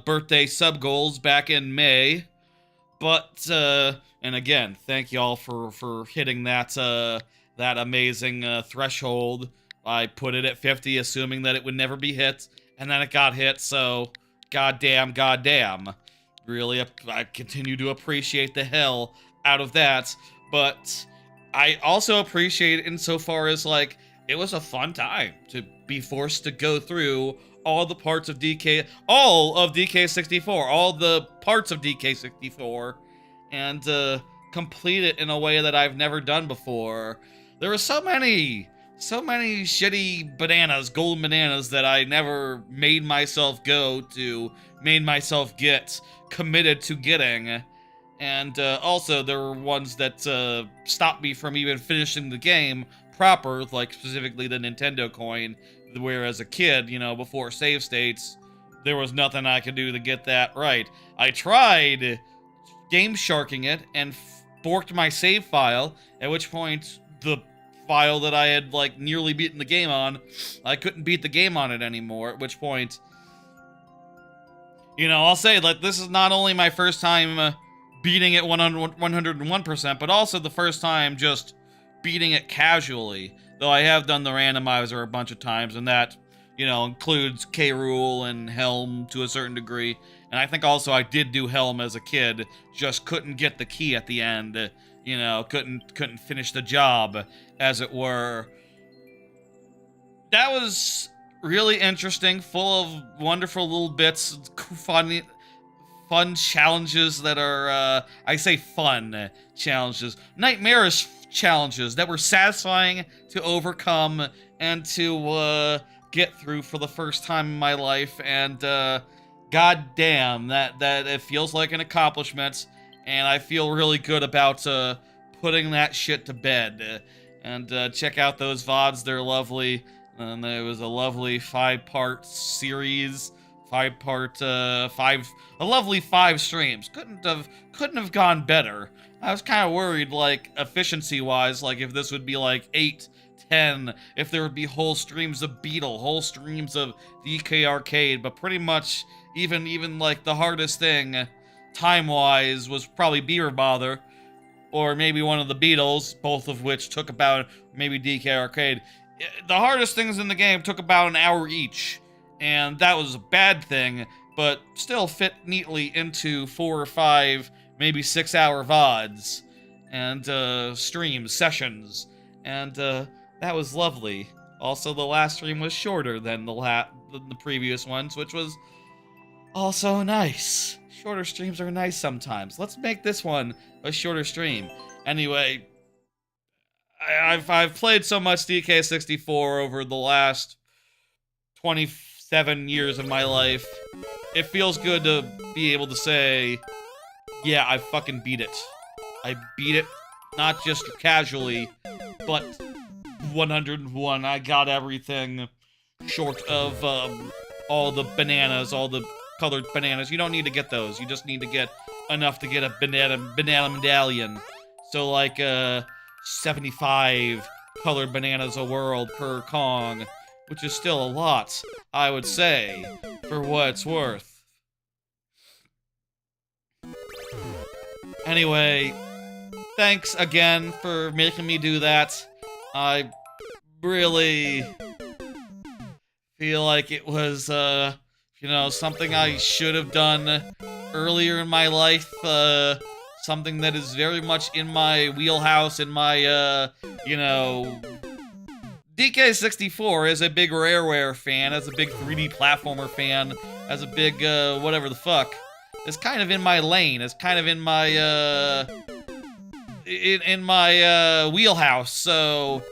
birthday sub goals back in May, but and again, thank y'all for hitting that that amazing threshold. I put it at 50, assuming that it would never be hit, and then it got hit. So, goddamn, really, I continue to appreciate the hell out of that. But I also appreciate it insofar as like it was a fun time to be forced to go through all the parts of all of DK64, all the parts of DK64, and complete it in a way that I've never done before. There were so many shitty bananas, golden bananas, that I never made myself get committed to getting. And also, there were ones that stopped me from even finishing the game proper, like specifically the Nintendo coin, where as a kid, you know, before save states, there was nothing I could do to get that right. I tried game sharking it and forked my save file, at which point the file that I had like nearly beaten the game on, I couldn't beat the game on it anymore, at which point, you know, I'll say, like, this is not only my first time beating it 101%, but also the first time just beating it casually. Though I have done the randomizer a bunch of times, and that, you know, includes K. Rool and Helm to a certain degree. And I think also I did do Helm as a kid, just couldn't get the key at the end. You know, couldn't finish the job, as it were. That was really interesting, full of wonderful little bits, fun challenges that are, I say fun challenges, nightmarish challenges that were satisfying to overcome and to get through for the first time in my life, and god damn, that it feels like an accomplishment, and I feel really good about putting that shit to bed. And check out those VODs, they're lovely, and there was a lovely 5-part series, a lovely 5 streams. Couldn't have gone better. I was kind of worried, like, efficiency-wise, like, if this would be, like, 8, 10, if there would be whole streams of Beetle, whole streams of DK Arcade, but pretty much, even like, the hardest thing, time-wise, was probably Beaver Bother, or maybe one of the Beatles, both of which took about, maybe DK Arcade. The hardest things in the game took about an hour each, and that was a bad thing, but still fit neatly into 4 or 5, maybe 6-hour VODs, and streams, sessions, and that was lovely. Also, the last stream was shorter than the previous ones, which was also nice. Shorter streams are nice sometimes. Let's make this one a shorter stream. Anyway, I've played so much DK64 over the last 27 years of my life. It feels good to be able to say, yeah, I fucking beat it. I beat it, not just casually, but 101. I got everything short of all the bananas, all the colored bananas. You don't need to get those. You just need to get enough to get a banana medallion. So like 75 colored bananas a world per Kong, which is still a lot, I would say, for what it's worth. Anyway, thanks again for making me do that. I really feel like it was, you know, something I should have done earlier in my life, something that is very much in my wheelhouse, in my, you know... DK64 is a big Rareware fan, as a big 3D platformer fan, as a big, whatever the fuck. It's kind of in my lane, it's kind of in my, in my, wheelhouse, so...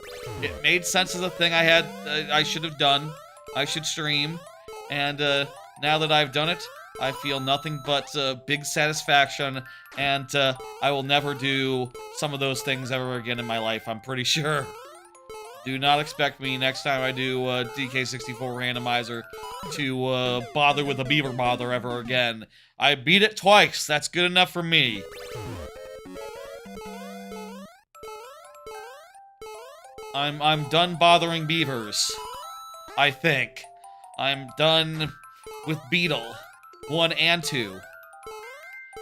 It made sense as a thing I should have done. I should stream. And, now that I've done it, I feel nothing but, big satisfaction, and, I will never do some of those things ever again in my life, I'm pretty sure. Do not expect me next time I do, DK64 randomizer to, bother with a beaver bother ever again. I beat it twice, that's good enough for me. I'm done bothering beavers. I think. I'm done with Beetle 1 and 2.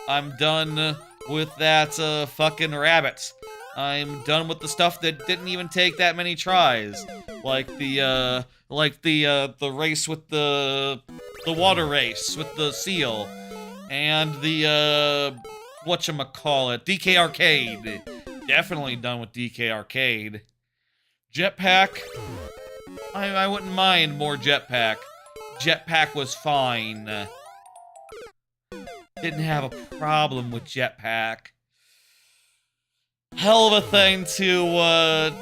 I'm done with that, fucking rabbit. I'm done with the stuff that didn't even take that many tries. Like the race with the water race with the seal. And the, whatchamacallit, DK Arcade. Definitely done with DK Arcade. Jetpack? I wouldn't mind more Jetpack. Jetpack was fine. Didn't have a problem with Jetpack. Hell of a thing to,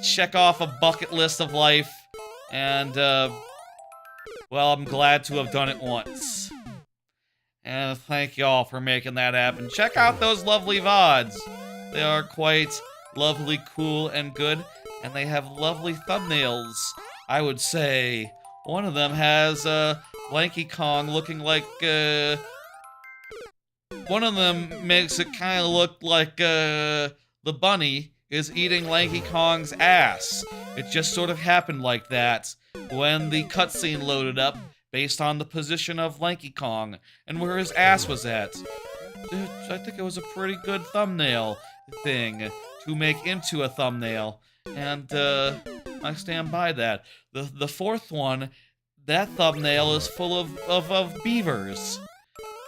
check off a bucket list of life. And, well, I'm glad to have done it once. And thank y'all for making that happen. Check out those lovely VODs. They are quite lovely, cool, and good. And they have lovely thumbnails, I would say. One of them has, Lanky Kong looking like, one of them makes it kind of look like, the bunny is eating Lanky Kong's ass. It just sort of happened like that when the cutscene loaded up based on the position of Lanky Kong and where his ass was at. I think it was a pretty good thumbnail thing to make into a thumbnail. And, I stand by that. The fourth one, that thumbnail is full of beavers.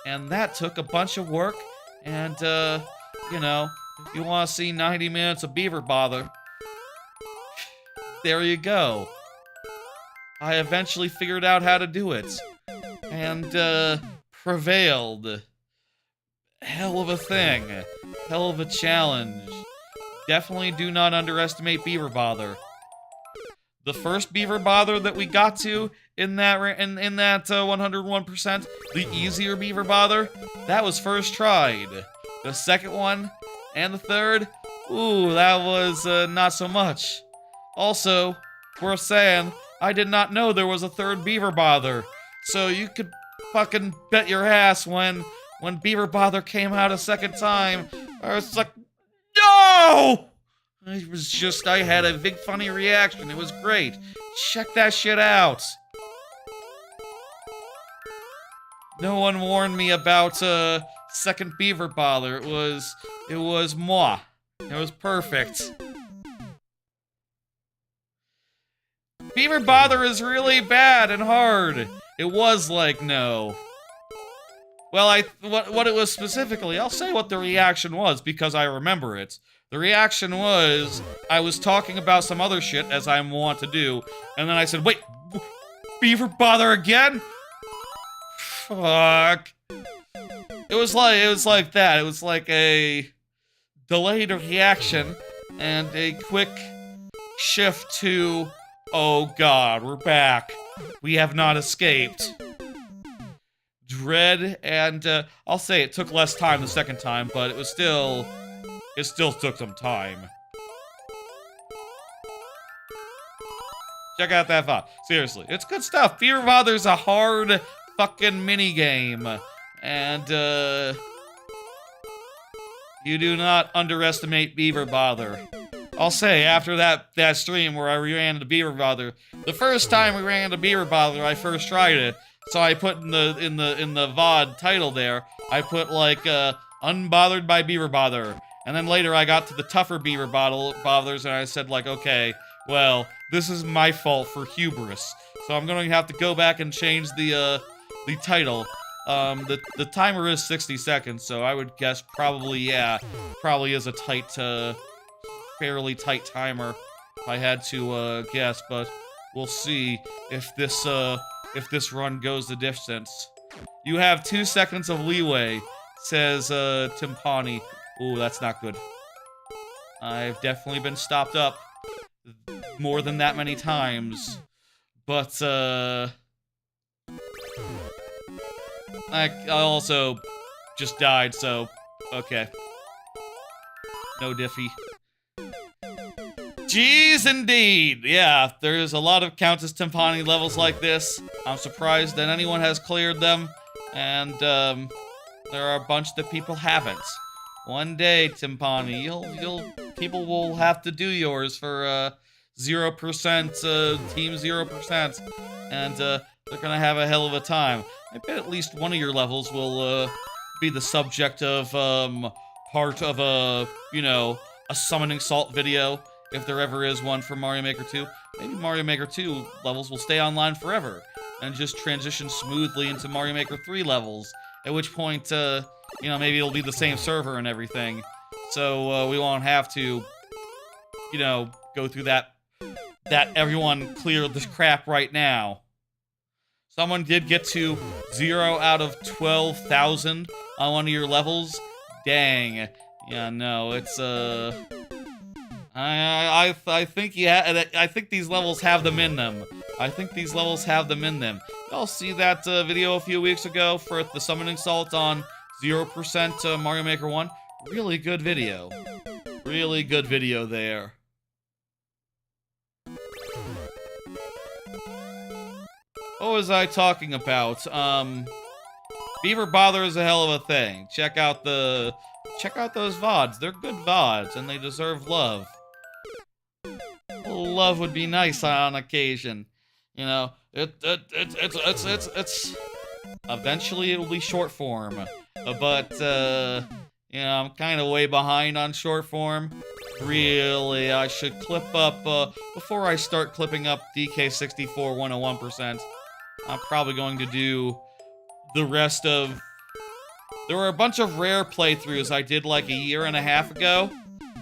And that took a bunch of work, and, you know, if you want to see 90 minutes of beaver bother, there you go. I eventually figured out how to do it. And, prevailed. Hell of a thing. Hell of a challenge. Definitely do not underestimate beaver bother. The first beaver bother that we got to in that 101%, the easier beaver bother, that was first tried. The second one and the third, ooh, that was not so much. Also, worth saying, I did not know there was a third beaver bother. So you could fucking bet your ass when beaver bother came out a second time, I was like, no! It was just, I had a big funny reaction. It was great. Check that shit out. No one warned me about, second beaver bother. It was moi. It was perfect. Beaver bother is really bad and hard. It was like, no. Well, what it was specifically, I'll say what the reaction was because I remember it. The reaction was, I was talking about some other shit, as I want to do, and then I said, wait, beaver bother again? Fuck. It was like that. It was like a delayed reaction and a quick shift to, oh god, we're back. We have not escaped. Dread, and I'll say it took less time the second time, but it still took some time. Check out that VOD. Seriously, it's good stuff. Beaver Bother's a hard fucking minigame. And, you do not underestimate Beaver Bother. I'll say, after that stream where I ran into Beaver Bother, the first time we ran into Beaver Bother, I first tried it, so I put in the VOD title there, I put, like, unbothered by Beaver Bother. And then later I got to the tougher Beaver Bothers, and I said, like, okay, well, this is my fault for hubris. So I'm gonna have to go back and change the title. The timer is 60 seconds, so I would guess probably, yeah, probably is a tight, fairly tight timer if I had to, guess, but we'll see if this run goes the distance. You have 2 seconds of leeway, says, Timpani. Ooh, that's not good. I've definitely been stopped up more than that many times, but, I also just died, so, okay. No diffy. Jeez, indeed! Yeah, there's a lot of Countess Timpani levels like this. I'm surprised that anyone has cleared them, and, there are a bunch that people haven't. One day, Timpani, people will have to do yours for, 0%, Team 0%, and, they're gonna have a hell of a time. I bet at least one of your levels will, be the subject of, part of a, you know, a summoning salt video, if there ever is one for Mario Maker 2. Maybe Mario Maker 2 levels will stay online forever, and just transition smoothly into Mario Maker 3 levels, at which point, you know, maybe it'll be the same server and everything, so, we won't have to, you know, go through that everyone clear this crap right now. Someone did get to 0 out of 12,000 on one of your levels. Dang. Yeah, no, it's, I think, yeah, I think these levels have them in them. I think these levels have them in them. Y'all see that, video a few weeks ago for the Summoning Salt on 0% Mario Maker 1? Really good video. Really good video there. What was I talking about? Beaver Bother is a hell of a thing. Check out those VODs. They're good VODs, and they deserve love. A little love would be nice on occasion. You know, it's eventually it'll be short form. But, you know, I'm kind of way behind on short form. Really, I should clip up, before I start clipping up DK64 101%. I'm probably going to do the rest of... There were a bunch of rare playthroughs I did like a year and a half ago.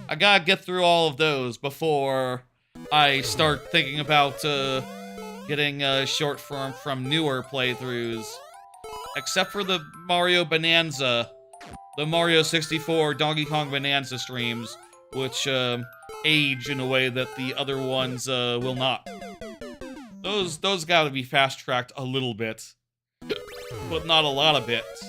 I gotta get through all of those before I start thinking about, getting, short form from newer playthroughs. Except for the Mario Bonanza, the Mario 64 Donkey Kong Bonanza streams, which, age in a way that the other ones, will not. Those gotta be fast-tracked a little bit. But not a lot of bits.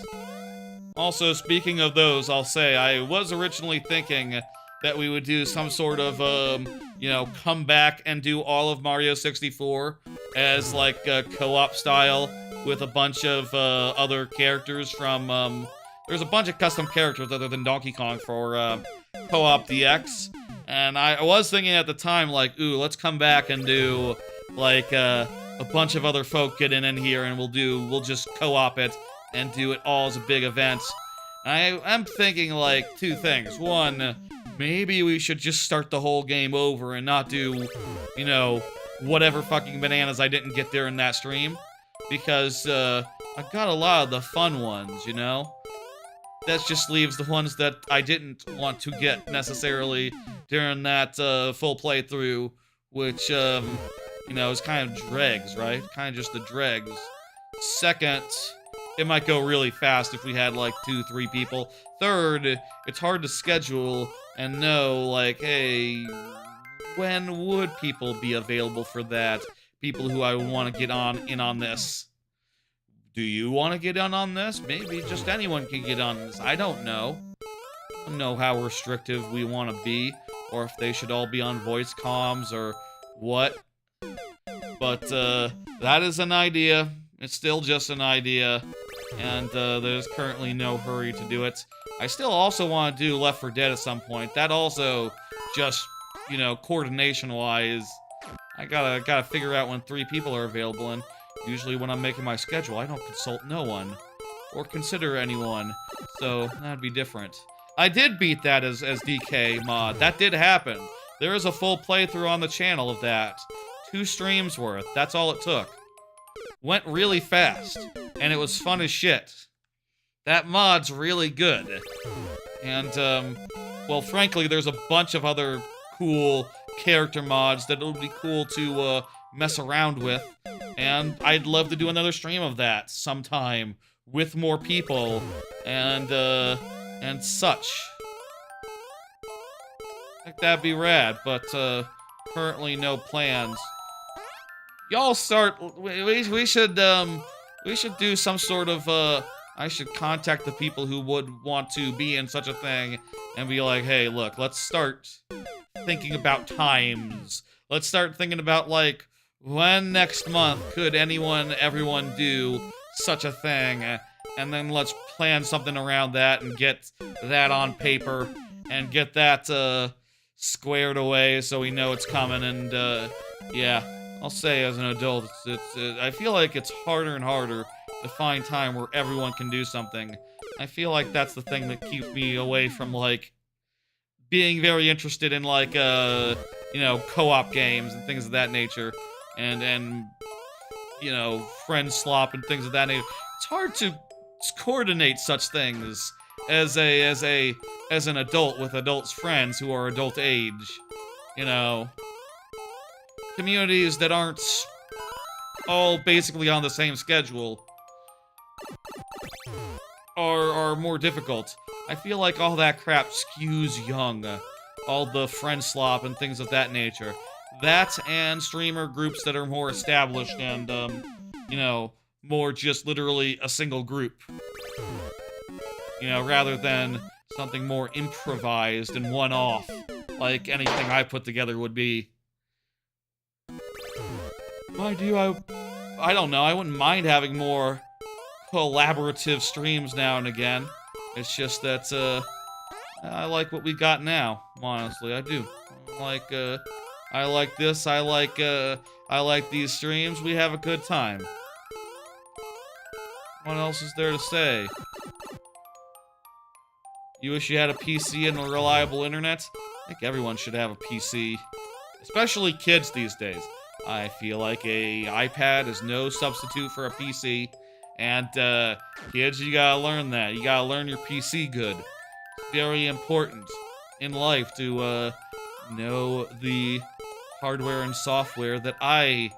Also, speaking of those, I'll say, I was originally thinking that we would do some sort of, you know, come back and do all of Mario 64 as, like, co-op style with a bunch of, other characters from, there's a bunch of custom characters other than Donkey Kong for, Co-op DX. And I was thinking at the time, like, ooh, let's come back and do, like, a bunch of other folk get in here and we'll just co-op it and do it all as a big event. I'm thinking, like, two things. One, maybe we should just start the whole game over and not do, you know, whatever fucking bananas I didn't get there in that stream. Because, I got a lot of the fun ones, you know? That just leaves the ones that I didn't want to get necessarily during that, full playthrough, which, you know, is kind of dregs, right? Kind of just the dregs. Second, it might go really fast if we had, like, 2-3 people. Third, it's hard to schedule and know, like, hey, when would people be available for that? People who I want to get in on this. Do you want to get in on this? Maybe just anyone can get on this. I don't know. I don't know how restrictive we want to be, or if they should all be on voice comms, or what. But, that is an idea. It's still just an idea, and, there's currently no hurry to do it. I still also want to do Left 4 Dead at some point. That also, just, you know, coordination-wise, I gotta figure out when 3 people are available, and usually when I'm making my schedule, I don't consult no one, or consider anyone, so that'd be different. I did beat that as DK mod. That did happen. There is a full playthrough on the channel of that. 2 streams worth. That's all it took. Went really fast. and it was fun as shit. That mod's really good. And, well, frankly, there's a bunch of other cool character mods that it would be cool to, mess around with. And I'd love to do another stream of that sometime with more people and such. I think that'd be rad, but, currently no plans. Y'all start, we should do some sort of, I should contact the people who would want to be in such a thing and be like, hey, look, let's start thinking about times. Let's start thinking about, like, when next month could everyone do such a thing? And then let's plan something around that and get that on paper and get that, squared away so we know it's coming. And, yeah, I'll say as an adult, I feel like it's harder and harder to find time where everyone can do something. I feel like that's the thing that keeps me away from, like, being very interested in, like, you know, co-op games and things of that nature. And you know, friend slop and things of that nature. It's hard to coordinate such things as an adult with adults' friends who are adult age. You know, communities that aren't all basically on the same schedule are more difficult. I feel like all that crap skews young. All the friend slop and things of that nature. That and streamer groups that are more established and, you know, more just literally a single group. You know, rather than something more improvised and one-off, like anything I put together would be. Why do I don't know, I wouldn't mind having more collaborative streams now and again. It's just that, I like what we got now, honestly, I do. I like this, I like these streams, we have a good time. What else is there to say? You wish you had a PC and a reliable internet? I think everyone should have a PC. Especially kids these days. I feel like a iPad is no substitute for a PC. And, kids, you gotta learn that. You gotta learn your PC good. It's very important in life to, know the hardware and software that I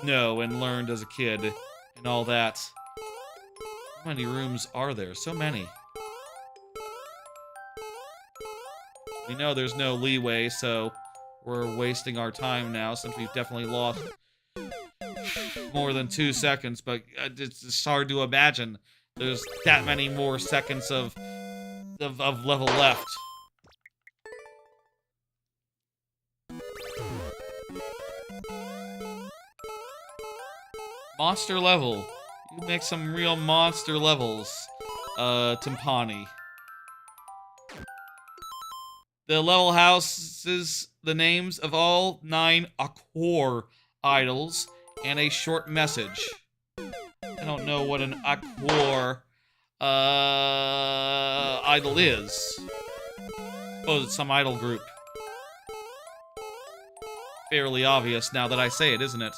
know and learned as a kid and all that. How many rooms are there? So many. We know there's no leeway, so we're wasting our time now since we've definitely lost more than 2 seconds, but it's hard to imagine there's that many more seconds of level left. Monster level. You make some real monster levels, Timpani. The level houses the names of all 9 Aquor idols and a short message. I don't know what an Aquor idol is. Suppose it's some idol group. Fairly obvious now that I say it, isn't it?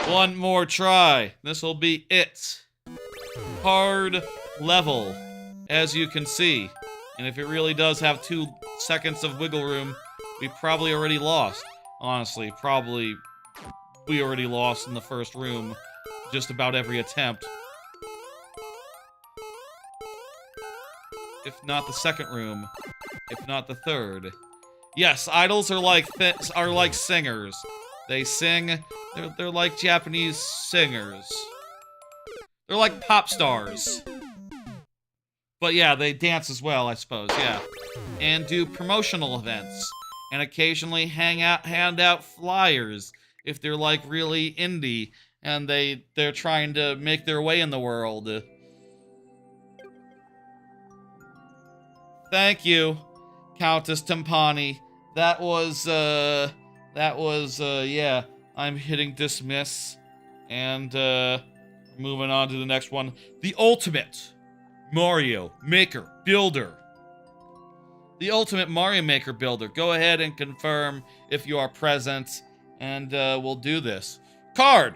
One more try. This'll be it. Hard level, as you can see. And if it really does have 2 seconds of wiggle room, we probably already lost. Honestly, probably we already lost in the first room. Just about every attempt. If not the second room. If not the third. Yes, idols are like singers. They sing. They're like Japanese singers. They're like pop stars. But yeah, they dance as well, I suppose, yeah. And do promotional events. And occasionally hand out flyers if they're like really indie and they're trying to make their way in the world. Thank you, Countess Timpani. That was, yeah. I'm hitting dismiss. And, moving on to the next one. The Ultimate Mario Maker Builder. The Ultimate Mario Maker Builder. Go ahead and confirm if you are present, and we'll do this. Card.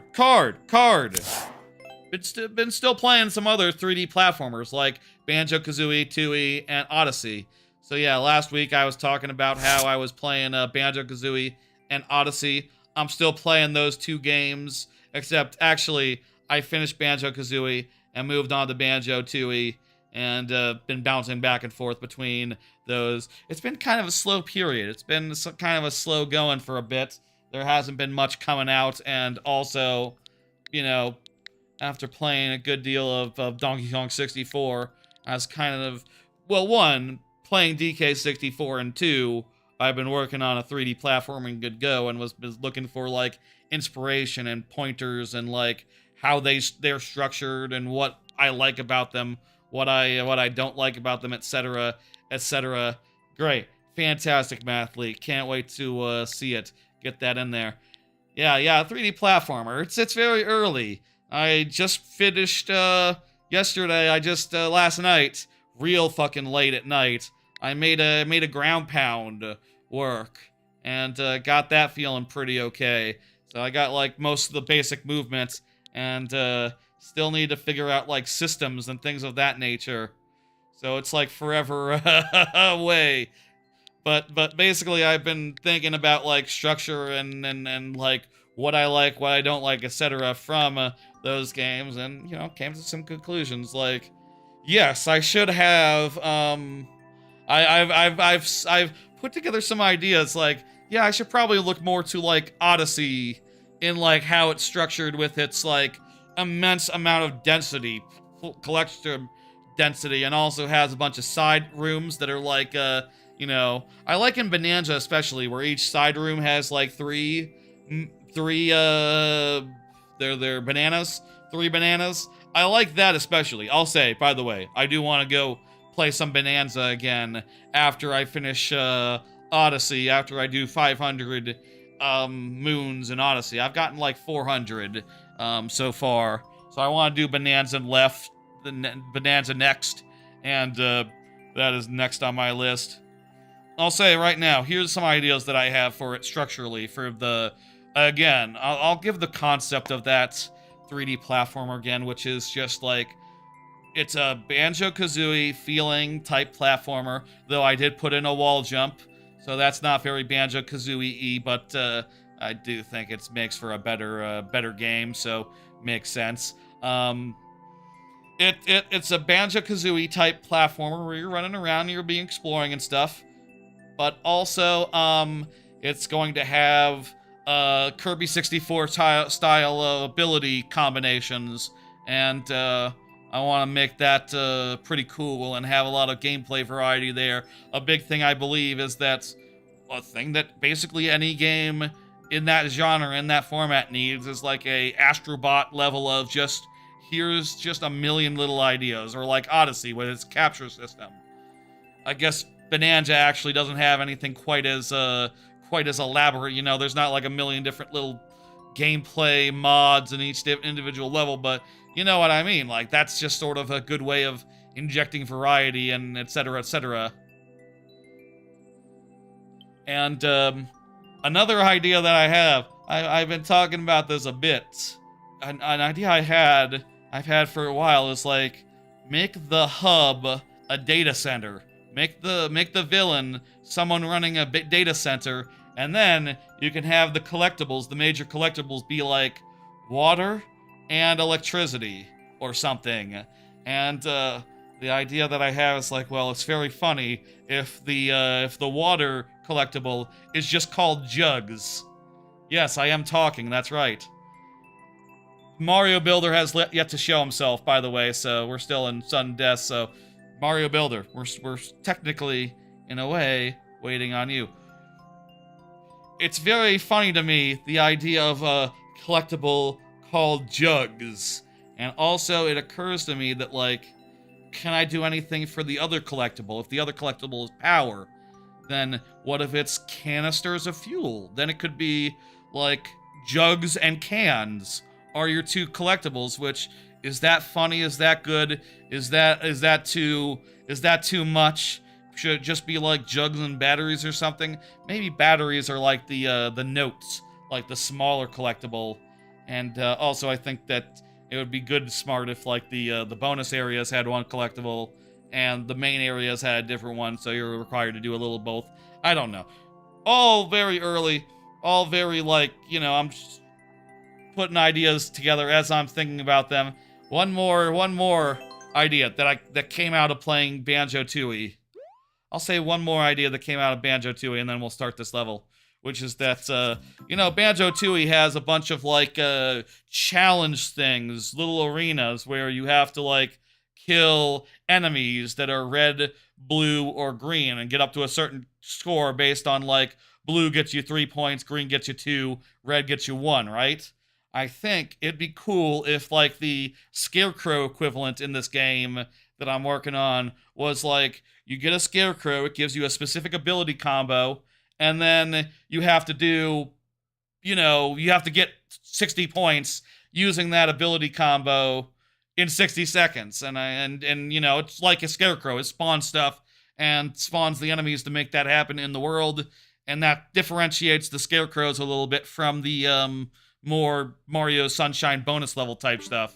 Been still playing some other 3D platformers like Banjo-Kazooie, Tooie, and Odyssey. So yeah, last week I was talking about how I was playing Banjo-Kazooie and Odyssey. I'm still playing those two games, except actually I finished Banjo-Kazooie and moved on to Banjo-Tooie and been bouncing back and forth between those. It's been kind of a slow period. It's been kind of a slow going for a bit. There hasn't been much coming out, and also, you know, after playing a good deal of Donkey Kong 64, I was kind of, well, one, playing DK64, and two, I've been working on a 3D platforming good go and was looking for, like, inspiration and pointers and, like, how they're structured and what I like about them, what I don't like about them, etc., etc. Great. Fantastic, Mathlete. Can't wait to see it. Get that in there. Yeah, 3D platformer. It's very early. I just finished yesterday. Last night, real fucking late at night, I made a ground pound work and got that feeling pretty okay. So I got like most of the basic movements and still need to figure out like systems and things of that nature. So it's like forever away. But basically I've been thinking about like structure and like what I don't like, etc. from those games, and you know, came to some conclusions. Like, yes, I should have. I've put together some ideas. Like, yeah, I should probably look more to like Odyssey in like how it's structured with its like immense amount of density, collection density, and also has a bunch of side rooms that are like you know, I like in Bonanza especially where each side room has like three they're bananas, 3 bananas. I like that especially. I'll say, by the way, I do want to go play some Bonanza again after I finish Odyssey, after I do 500 moons in Odyssey. I've gotten like 400 so far. So I want to do Bonanza Bonanza next, and that is next on my list. I'll say right now, here's some ideas that I have for it structurally. For the, again, I'll give the concept of that 3D platformer again, which is just like, it's a Banjo-Kazooie feeling type platformer, though I did put in a wall jump, so that's not very Banjo-Kazooie-y, but I do think it makes for a better game, so makes sense. It's a Banjo-Kazooie type platformer where you're running around and you're being exploring and stuff. But also, it's going to have Kirby 64 style ability combinations, and I want to make that pretty cool and have a lot of gameplay variety there. A big thing I believe is that a thing that basically any game in that genre, in that format needs is like a Astrobot level of just, here's just a million little ideas, or like Odyssey with its capture system. I guess Bonanza actually doesn't have anything quite as elaborate. You know, there's not like a million different little gameplay mods in each individual level, but you know what I mean. Like, that's just sort of a good way of injecting variety and etc. etc. And another idea that I have, I've been talking about this a bit. An idea I've had for a while is like, make the hub a data center. Make the villain someone running a data center, and then you can have the collectibles, the major collectibles, be like water and electricity or something. And the idea that I have is like, well, it's very funny if the water collectible is just called jugs. Yes, I am talking. That's right. Mario Builder has yet to show himself, by the way, so we're still in sudden death. So Mario Builder, we're technically, in a way, waiting on you. It's very funny to me, the idea of a collectible called Jugs. And also, it occurs to me that, like, can I do anything for the other collectible? If the other collectible is power, then what if it's canisters of fuel? Then it could be, like, jugs and cans are your two collectibles, which... is that funny? Is that good? Is that too much? Should it just be like jugs and batteries or something? Maybe batteries are like the notes, like the smaller collectible. And also, I think that it would be good, smart if like the bonus areas had one collectible, and the main areas had a different one, so you're required to do a little of both. I don't know. All very early, all very like, you know, I'm just putting ideas together as I'm thinking about them. One more idea that came out of playing Banjo-Tooie. I'll say one more idea that came out of Banjo-Tooie, and then we'll start this level. Which is that, you know, Banjo-Tooie has a bunch of, like, challenge things, little arenas where you have to, like, kill enemies that are red, blue, or green and get up to a certain score based on, like, blue gets you 3 points, green gets you 2, red gets you 1, right? I think it'd be cool if, like, the Scarecrow equivalent in this game that I'm working on was, like, you get a Scarecrow, it gives you a specific ability combo, and then you have to do, you know, you have to get 60 points using that ability combo in 60 seconds. And you know, it's like a Scarecrow. It spawns stuff and spawns the enemies to make that happen in the world. And that differentiates the Scarecrows a little bit from the more Mario Sunshine bonus level type stuff.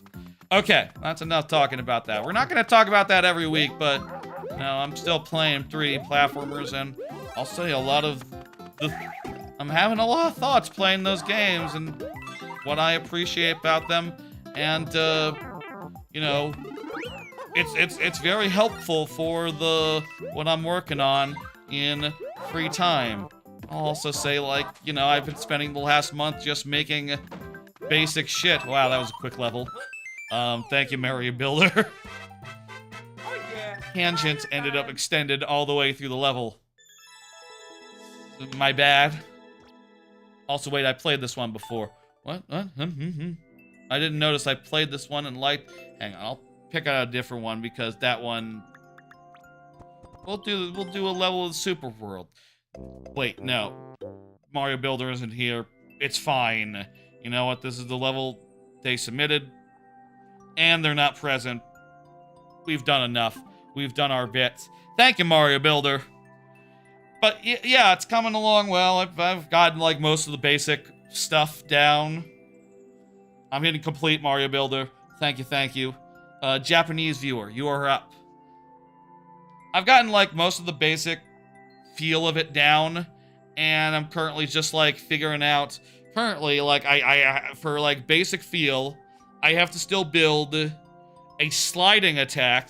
Okay, that's enough talking about that. We're not going to talk about that every week, but you know, I'm still playing 3D platformers, and I'll say I'm having a lot of thoughts playing those games and what I appreciate about them, and you know, it's very helpful for what I'm working on in free time. I'll also say, like, you know, I've been spending the last month just making basic shit. Wow, that was a quick level. Thank you, Mario Builder. Tangent ended up extended all the way through the level. My bad. Also, wait, I played this one before. What? I didn't notice I played this one in light. Hang on, I'll pick out a different one because that one. We'll do a level of Super World. Wait, no. Mario Builder isn't here. It's fine. You know what? This is the level they submitted, and they're not present. We've done enough. We've done our bit. Thank you, Mario Builder. But yeah, it's coming along well. I've gotten like most of the basic stuff down. I'm hitting complete, Mario Builder. Thank you, thank you. Japanese viewer, you are up. I've gotten like most of the basic feel of it down, and I'm currently just like figuring out. Currently, like I for like basic feel, I have to still build a sliding attack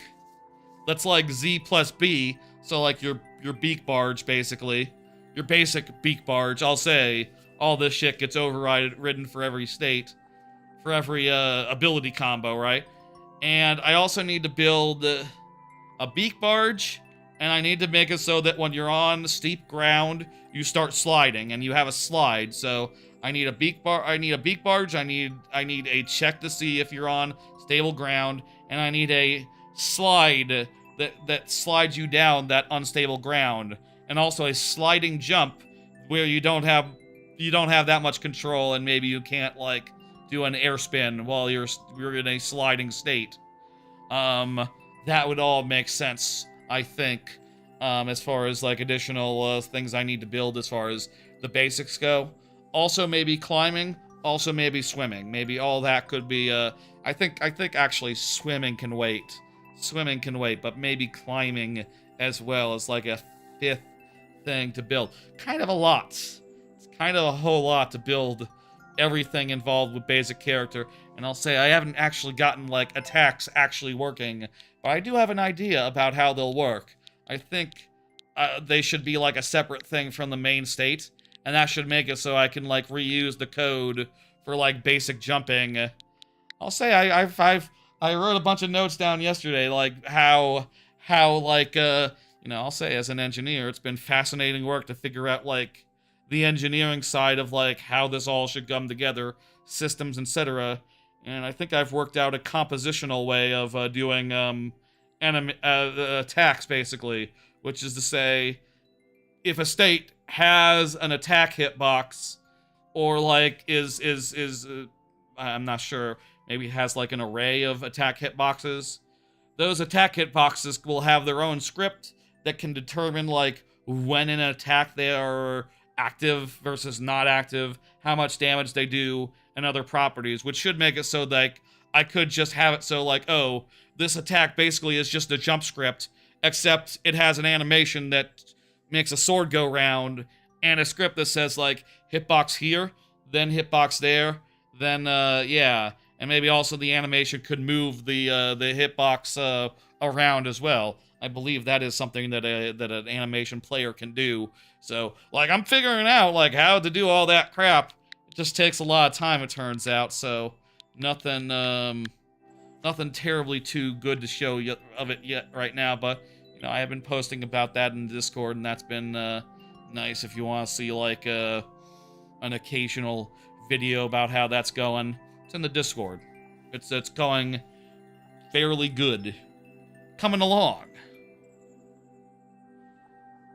that's like Z plus B, so like your beak barge, basically. Your basic beak barge. I'll say all this shit gets overridden for every state, for every ability combo, right? And I also need to build a beak barge, and I need to make it so that when you're on steep ground, you start sliding, and you have a slide. So I need a beak barge. I need a check to see if you're on stable ground, and I need a slide that slides you down that unstable ground, and also a sliding jump where you don't have that much control, and maybe you can't like do an air spin while you're in a sliding state. That would all make sense, I think, as far as like additional things I need to build as far as the basics go. Also maybe climbing, also maybe swimming. Maybe all that could be I think actually swimming can wait. Swimming can wait, but maybe climbing as well as like a 5th thing to build. Kind of a lot. It's kind of a whole lot to build everything involved with basic character. And I'll say I haven't actually gotten like attacks actually working, but I do have an idea about how they'll work. I think they should be like a separate thing from the main state, and that should make it so I can like reuse the code for like basic jumping. I'll say I wrote a bunch of notes down yesterday, like how like you know, I'll say as an engineer, it's been fascinating work to figure out like the engineering side of like how this all should come together, systems, etc. And I think I've worked out a compositional way of doing attacks, basically, which is to say, if a state has an attack hitbox, or like is I'm not sure, maybe has like an array of attack hitboxes, those attack hitboxes will have their own script that can determine like when an attack they are active versus not active, how much damage they do, and other properties, which should make it so like I could just have it so like, oh, this attack basically is just a jump script, except it has an animation that makes a sword go round, and a script that says like hitbox here, then hitbox there, then yeah, and maybe also the animation could move the hitbox around as well. I believe that is something that that an animation player can do. So like I'm figuring out like how to do all that crap. It just takes a lot of time, it turns out. So nothing nothing terribly too good to show of it yet right now, but you know, I have been posting about that in Discord, and that's been nice if you want to see like an occasional video about how that's going. It's in the Discord. It's going fairly good. Coming along.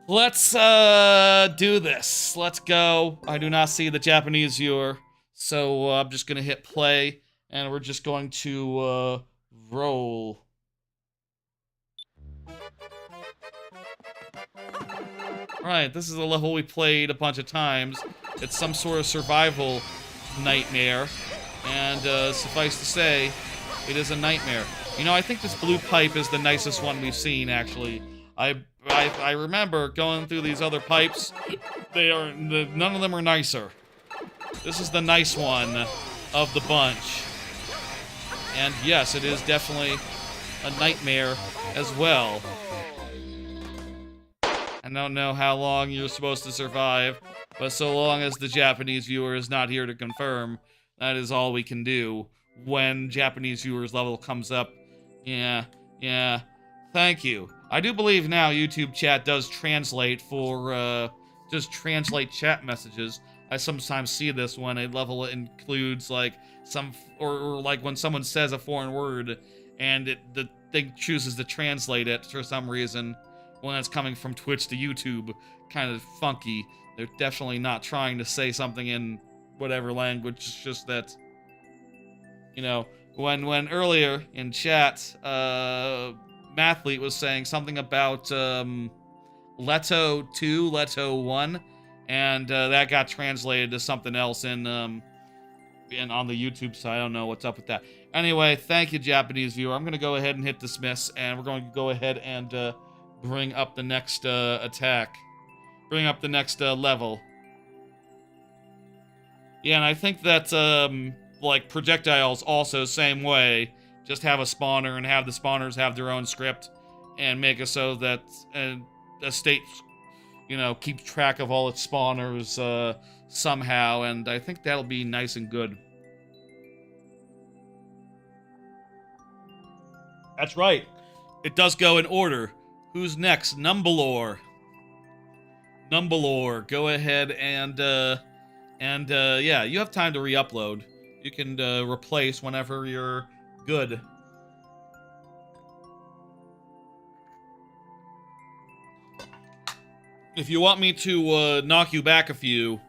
Let's do this. Let's go. I do not see the Japanese viewer, so I'm just gonna hit play, and we're just going to roll. Alright, this is a level we played a bunch of times. It's some sort of survival nightmare, and suffice to say, it is a nightmare. You know, I think this blue pipe is the nicest one we've seen, actually. I remember going through these other pipes. None of them are nicer. This is the nice one of the bunch. And yes, it is definitely a nightmare as well. I don't know how long you're supposed to survive, but so long as the Japanese viewer is not here to confirm, that is all we can do when Japanese viewers level comes up. Yeah. Thank you. I do believe now YouTube chat does translate for, just translate chat messages. I sometimes see this when a level includes, like, or like when someone says a foreign word, and the thing chooses to translate it for some reason when it's coming from Twitch to YouTube. Kind of funky. They're definitely not trying to say something in whatever language, it's just that, you know, when earlier in chat, Mathlete was saying something about Leto 2, Leto 1, and that got translated to something else in on the YouTube side. I don't know what's up with that. Anyway, thank you, Japanese viewer. I'm going to go ahead and hit dismiss, and we're going to go ahead and bring up the next attack. Bring up the next level. Yeah, and I think that, like, projectiles also same way. Just have a spawner and have the spawners have their own script and make it so that a state, you know, keeps track of all its spawners somehow, and I think that'll be nice and good. That's right. It does go in order. Who's next? Numbalore. Numbalore, go ahead and yeah, you have time to re-upload. You can replace whenever you're good. If you want me to knock you back a few,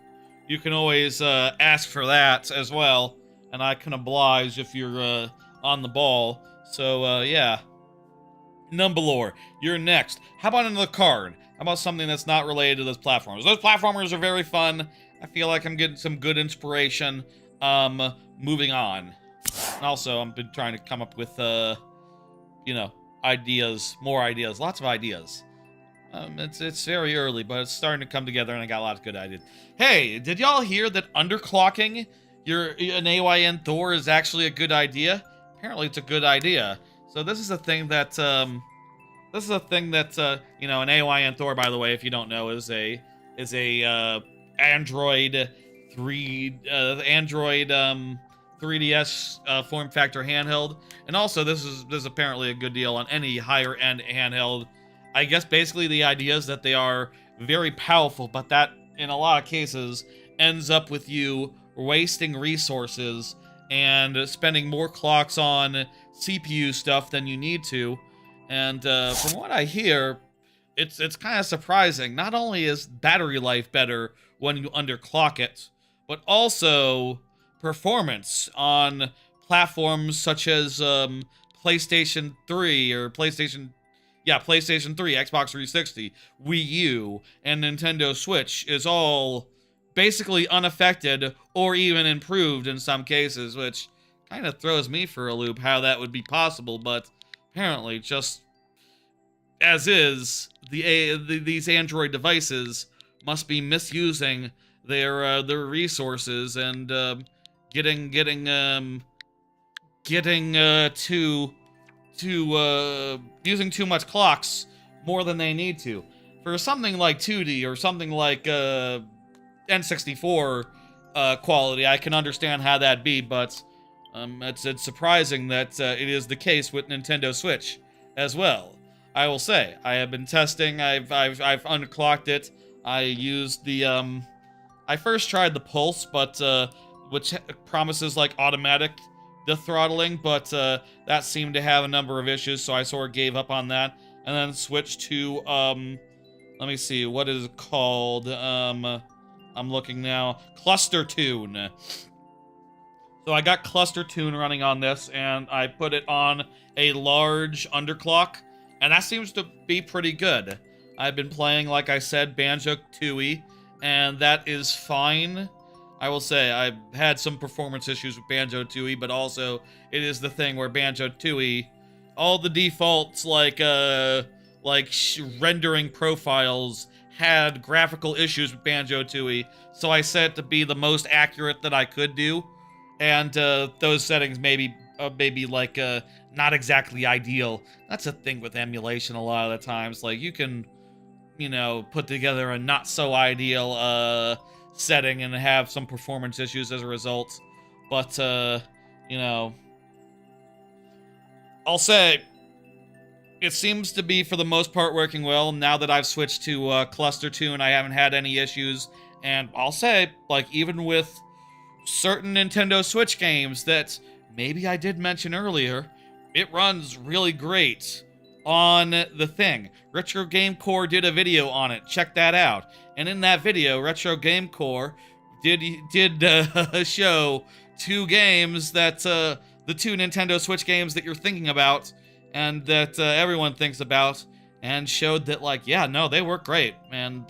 you can always ask for that as well, and I can oblige if you're on the ball. So yeah. Numbalore, you're next. How about another card? How about something that's not related to those platformers? Those platformers are very fun. I feel like I'm getting some good inspiration. Moving on. And also, I've been trying to come up with, you know, ideas, more ideas, lots of ideas. It's very early, but it's starting to come together, and I got a lot of good ideas. Hey, did y'all hear that underclocking an AYN Thor is actually a good idea? Apparently, it's a good idea. So this is a thing that, you know, an AYN Thor, by the way, if you don't know, is a Android 3DS form factor handheld, and also this is apparently a good deal on any higher end handheld. I guess basically the idea is that they are very powerful, but that in a lot of cases ends up with you wasting resources and spending more clocks on CPU stuff than you need to. And from what I hear, it's kind of surprising. Not only is battery life better when you underclock it, but also performance on platforms such as PlayStation 3 or PlayStation yeah, PlayStation 3, Xbox 360, Wii U, and Nintendo Switch is all basically unaffected or even improved in some cases, which kind of throws me for a loop how that would be possible, but apparently just as is, these Android devices must be misusing their resources and getting to using too much clocks more than they need to. For something like 2D or something like N64 quality, I can understand how that'd be, but it's surprising that it is the case with Nintendo Switch as well. I will say, I have been testing. I've unclocked it. I used the I first tried the pulse, but which promises like automatic throttling, but that seemed to have a number of issues, so I sort of gave up on that and then switched to let me see, what is it called? I'm looking now. Cluster Tune. So I got Cluster Tune running on this, and I put it on a large underclock, and that seems to be pretty good. I've been playing, like I said, Banjo-Tooie, and that is fine. I will say, I've had some performance issues with Banjo-Tooie, but also, it is the thing where Banjo-Tooie, all the defaults, like rendering profiles, had graphical issues with Banjo-Tooie, so I set it to be the most accurate that I could do, and those settings maybe like not exactly ideal. That's a thing with emulation a lot of the times. Like, you can, you know, put together a not so ideal setting and have some performance issues as a result. But you know, I'll say it seems to be for the most part working well. Now that I've switched to Cluster Tune, I haven't had any issues, and I'll say, like, even with certain Nintendo Switch games that maybe I did mention earlier, it runs really great on the thing. Retro Game Core did a video on it. Check that out. And in that video, Retro Game Core did show two games that the two Nintendo Switch games that you're thinking about and that everyone thinks about, and showed that, like, yeah, no, they work great, and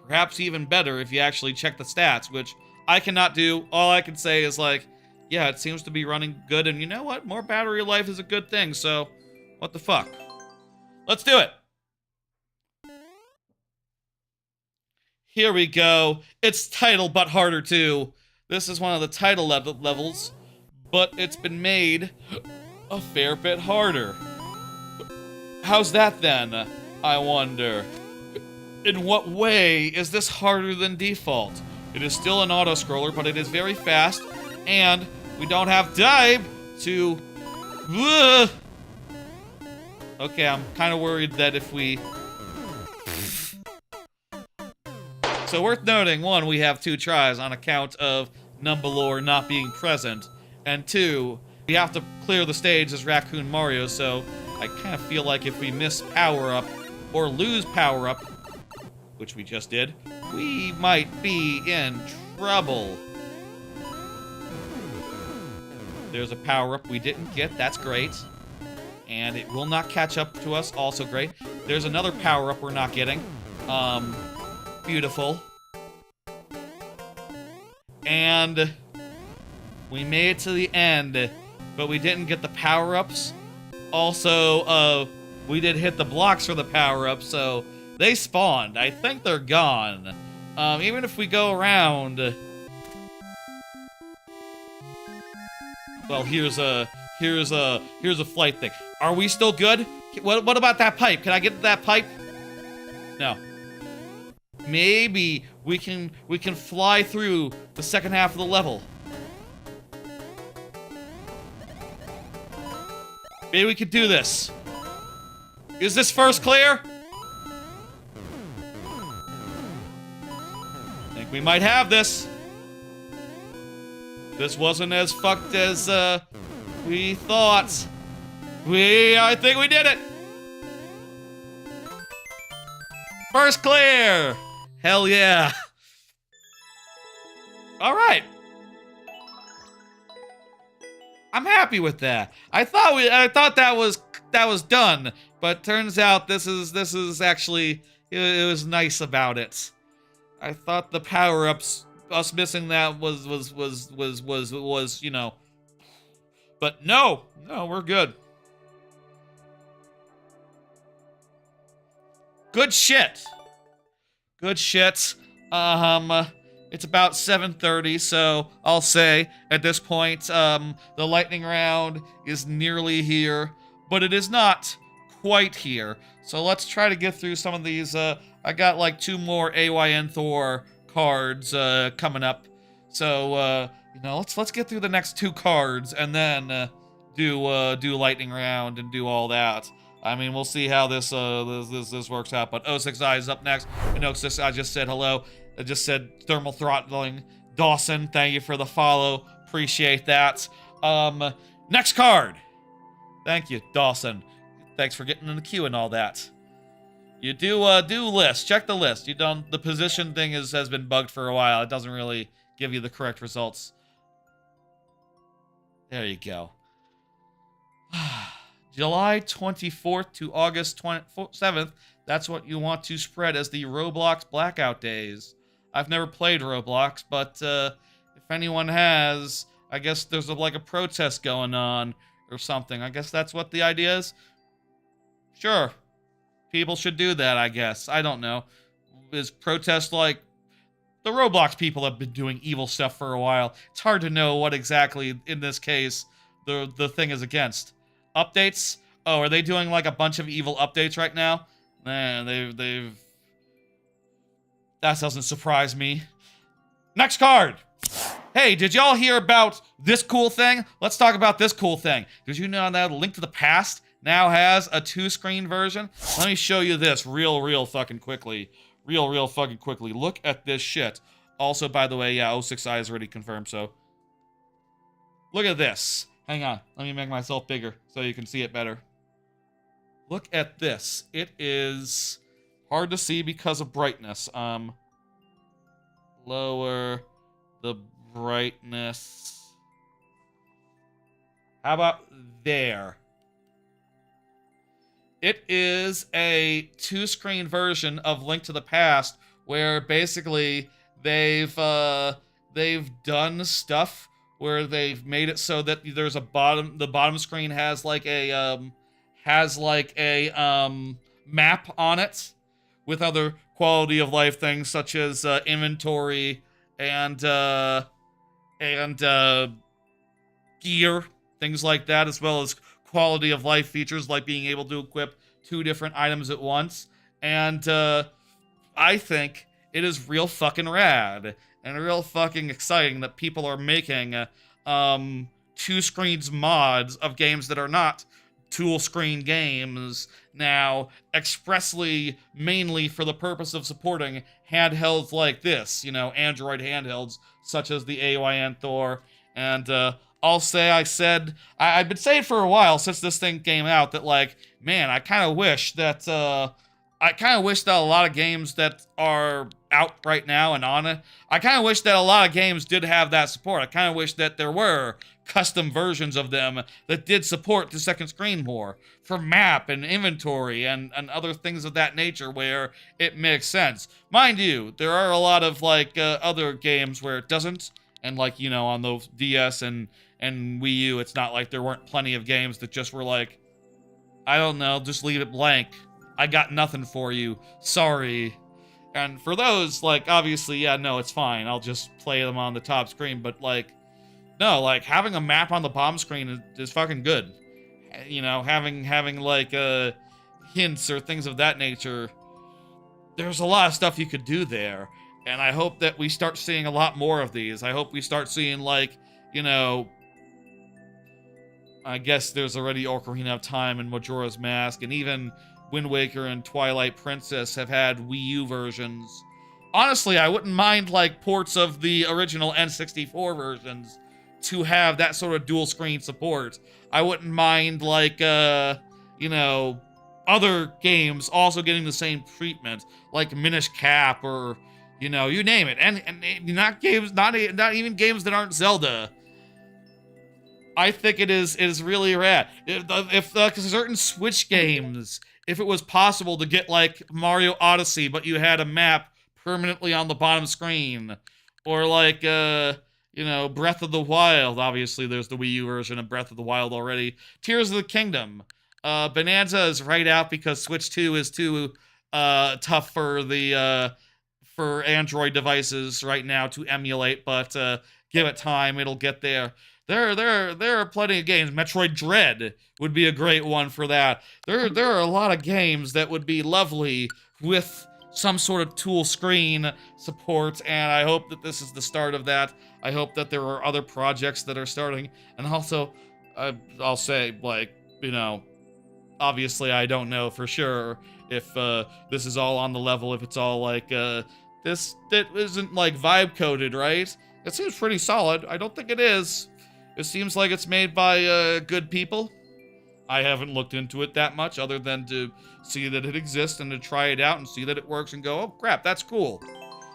perhaps even better if you actually check the stats, which I cannot do. All I can say is, like, yeah, it seems to be running good, and you know what? More battery life is a good thing, so what the fuck? Let's do it! Here we go. It's title, but harder too. This is one of the title levels, but it's been made a fair bit harder. How's that then, I wonder? In what way is this harder than default? It is still an auto-scroller, but it is very fast, and we don't have time to... Okay, I'm kind of worried that if we... So worth noting, one, we have 2 tries on account of Numbalore not being present, and 2, we have to clear the stage as Raccoon Mario, so I kind of feel like if we miss power-up, or lose power-up, which we just did, we might be in trouble. There's a power-up we didn't get, that's great. And it will not catch up to us, also great. There's another power-up we're not getting. Beautiful. And we made it to the end, but we didn't get the power-ups. Also, we did hit the blocks for the power-ups, so they spawned. I think they're gone. Even if we go around... Well, here's a flight thing. Are we still good? What about that pipe? Can I get to that pipe? No. Maybe we can fly through the second half of the level. Maybe we could do this. Is this first clear? I think we might have this. This wasn't as fucked as we thought. I think we did it. First clear. Hell yeah. All right. I'm happy with that. I thought that was done, But turns out this is actually it was nice about it. I thought the power-ups, us missing that was you know, but no, we're good. Good shit. Good shit. It's about 7:30, so I'll say at this point, the lightning round is nearly here, but it is not quite here. So let's try to get through some of these. I got like 2 more AYN Thor cards coming up, so you know, let's get through the next 2 cards and then do lightning round and do all that. I mean, we'll see how this works out. But 06I is up next. And 06I just said hello. I just said thermal throttling. Dawson, thank you for the follow. Appreciate that. Next card. Thank you, Dawson. Thanks for getting in the queue and all that. You do list. Check the list. You don't. The position thing has been bugged for a while. It doesn't really give you the correct results. There you go. July 24th to August 27th, that's what you want to spread as the Roblox Blackout Days. I've never played Roblox, but if anyone has, I guess there's like a protest going on or something. I guess that's what the idea is. Sure. People should do that, I guess. I don't know. Is protest like... The Roblox people have been doing evil stuff for a while. It's hard to know what exactly, in this case, the thing is against. Updates? Oh, are they doing like a bunch of evil updates right now? Man, they've... That doesn't surprise me. Next card! Hey, did y'all hear about this cool thing? Let's talk about this cool thing. Did you know that Link to the Past now has a 2-screen version? Let me show you this real fucking quickly. Real fucking quickly. Look at this shit. Also, by the way, yeah, 06I is already confirmed, so... Look at this. Hang on, let me make myself bigger so you can see it better. Look at this. It is hard to see because of brightness. Lower the brightness. How about there? It is a 2-screen version of Link to the Past where basically they've done stuff where they've made it so that there's the bottom screen has like a map on it with other quality of life things such as inventory and gear, things like that, as well as quality of life features like being able to equip 2 different items at once. And I think it is real fucking rad and real fucking exciting that people are making 2 screens mods of games that are not dual screen games now, expressly mainly for the purpose of supporting handhelds like this, you know, Android handhelds such as the AYN Thor. And I'll say I've been saying for a while since this thing came out that, like, man, I kind of wish that a lot of games that are out right now and on it, I kind of wish that a lot of games did have that support. I kind of wish that there were custom versions of them that did support the second screen more for map and inventory and other things of that nature where it makes sense. Mind you, there are a lot of, like, other games where it doesn't, and, like, you know, on the DS and Wii U, it's not like there weren't plenty of games that just were like, I don't know, just leave it blank. I got nothing for you. Sorry. And for those, like, obviously, yeah, no, it's fine. I'll just play them on the top screen. But, like, no, like, having a map on the bottom screen is fucking good. You know, having like, hints or things of that nature. There's a lot of stuff you could do there. And I hope that we start seeing a lot more of these. I hope we start seeing, like, you know... I guess there's already Ocarina of Time and Majora's Mask, and even Wind Waker and Twilight Princess have had Wii U versions. Honestly, I wouldn't mind, like, ports of the original N64 versions to have that sort of dual screen support. I wouldn't mind, like, you know, other games also getting the same treatment, like Minish Cap or, you know, you name it. And not even games that aren't Zelda. I think it is really rad. If certain Switch games, if it was possible to get like Mario Odyssey, but you had a map permanently on the bottom screen, or like you know, Breath of the Wild. Obviously, there's the Wii U version of Breath of the Wild already. Tears of the Kingdom. Bonanza is right out because Switch 2 is too tough for the for Android devices right now to emulate, but give it time, it'll get there. There are plenty of games. Metroid Dread would be a great one for that. There are a lot of games that would be lovely with some sort of tool screen support, and I hope that this is the start of that. I hope that there are other projects that are starting, and also, I'll say, like, you know, obviously I don't know for sure if this is all on the level, if it's all like, this that isn't like vibe coded, right? It seems pretty solid. I don't think it is. It seems like it's made by good people. I haven't looked into it that much other than to see that it exists and to try it out and see that it works and go, oh crap, that's cool.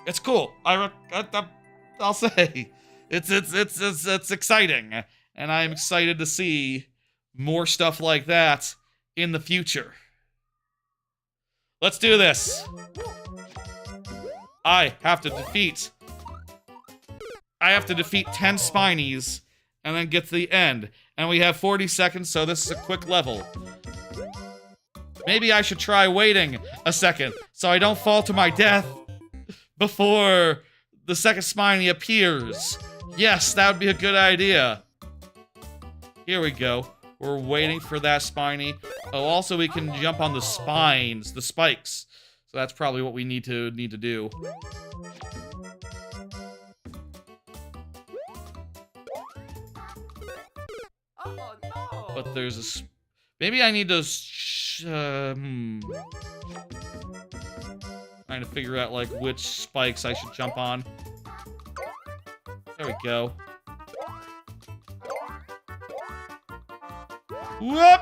It's cool. I'll say it's exciting, and I'm excited to see more stuff like that in the future. Let's do this. I have to defeat 10 Spinies and then get to the end. And we have 40 seconds, so this is a quick level. Maybe I should try waiting a second so I don't fall to my death before the second Spiny appears. Yes, that would be a good idea. Here we go. We're waiting for that Spiny. Oh, also we can jump on the spines, the spikes. So that's probably what we need to do.
Oh, no.
But there's a... Maybe I need to... Trying to figure out, like, which spikes I should jump on. There we go. Whoop!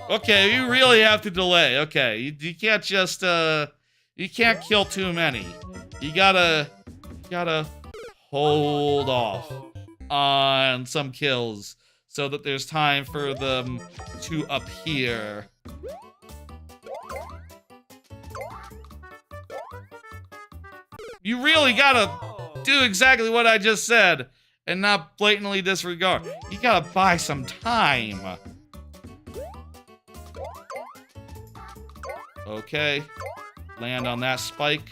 Okay, you really have to delay. Okay, you can't just, you can't kill too many. You gotta hold off on some kills so that there's time for them to appear. You really gotta do exactly what I just said and not blatantly disregard. You gotta buy some time. Okay, land on that spike.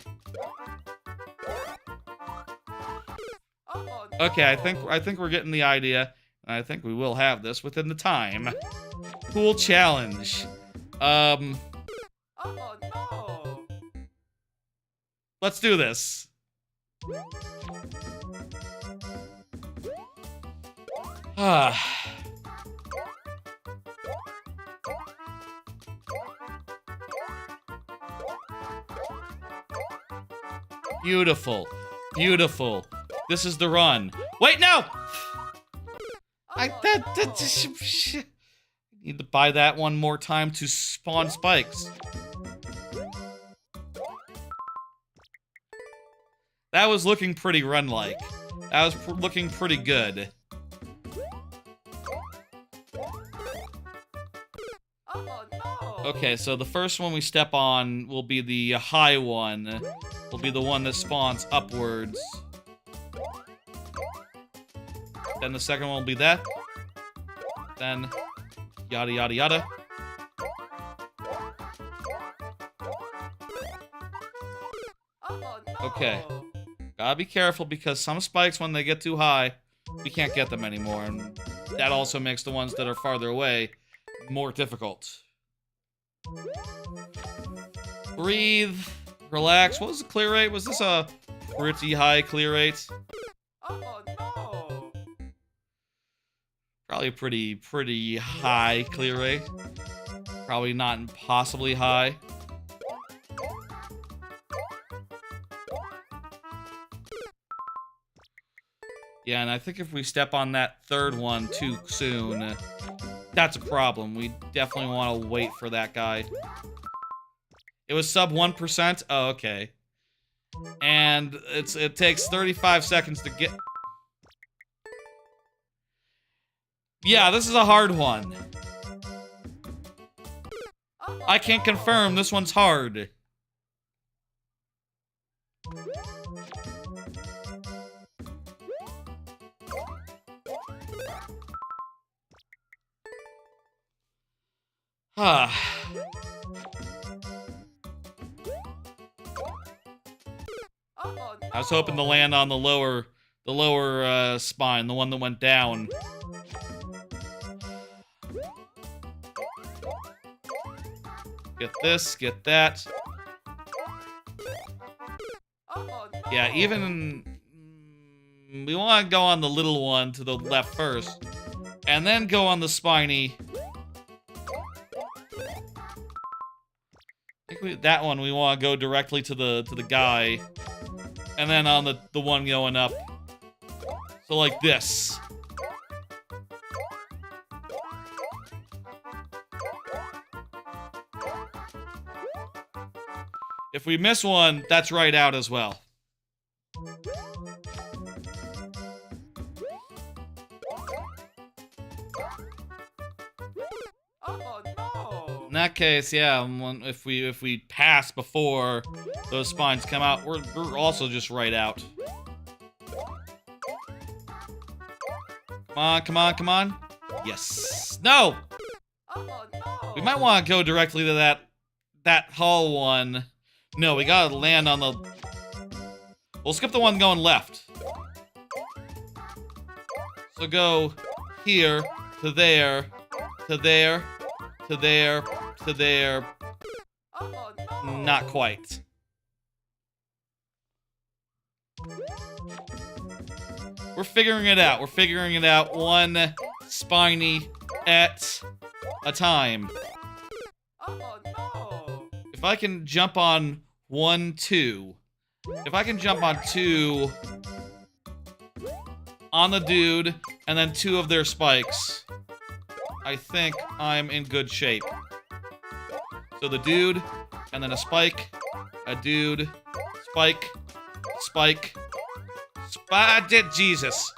Okay, I think we're getting the idea. I think we will have this within the time. Cool challenge.
Oh, no.
Let's do this. Beautiful. Beautiful. This is the run. Wait, no! Need to buy that one more time to spawn spikes. That was looking pretty run-like. That was looking pretty good. Okay, so the first one we step on will be the high one. Will be the one that spawns upwards. Then the second one will be that. Then, yada yada yada. Okay. Gotta be careful because some spikes, when they get too high, we can't get them anymore. And that also makes the ones that are farther away more difficult. Breathe. Relax. What was the clear rate? Was this a pretty high clear rate?
Oh, no.
Probably pretty high clear rate. Probably not impossibly high. Yeah, and I think if we step on that third one too soon, that's a problem. We definitely want to wait for that guy. It was sub 1%? Oh, okay. And it takes 35 seconds to get... Yeah, this is a hard one. I can't confirm this one's hard. Ah.
Oh,
I was hoping to land on the lower spine, the one that went down. Get this, get that.
Oh, no.
Yeah, even... we want to go on the little one to the left first. And then go on the spiny. I think that one we want to go directly to the guy. And then on the one going up. So like this. If we miss one, that's right out as well.
Oh, no.
In that case, yeah, if we pass before those spines come out, we're also just right out. Come on, come on, come on. Yes. No!
Oh, no.
We might want to go directly to that hull one. No, we gotta land on the... We'll skip the one going left. So go here, to there, to there, to there, to there.
Oh, no.
Not quite. We're figuring it out. We're figuring it out one spiny at a time.
Oh, no.
If I can jump on 1, 2. If I can jump on 2 on the dude and then 2 of their spikes, I think I'm in good shape. So the dude and then a spike, a dude, spike, spike, Jesus.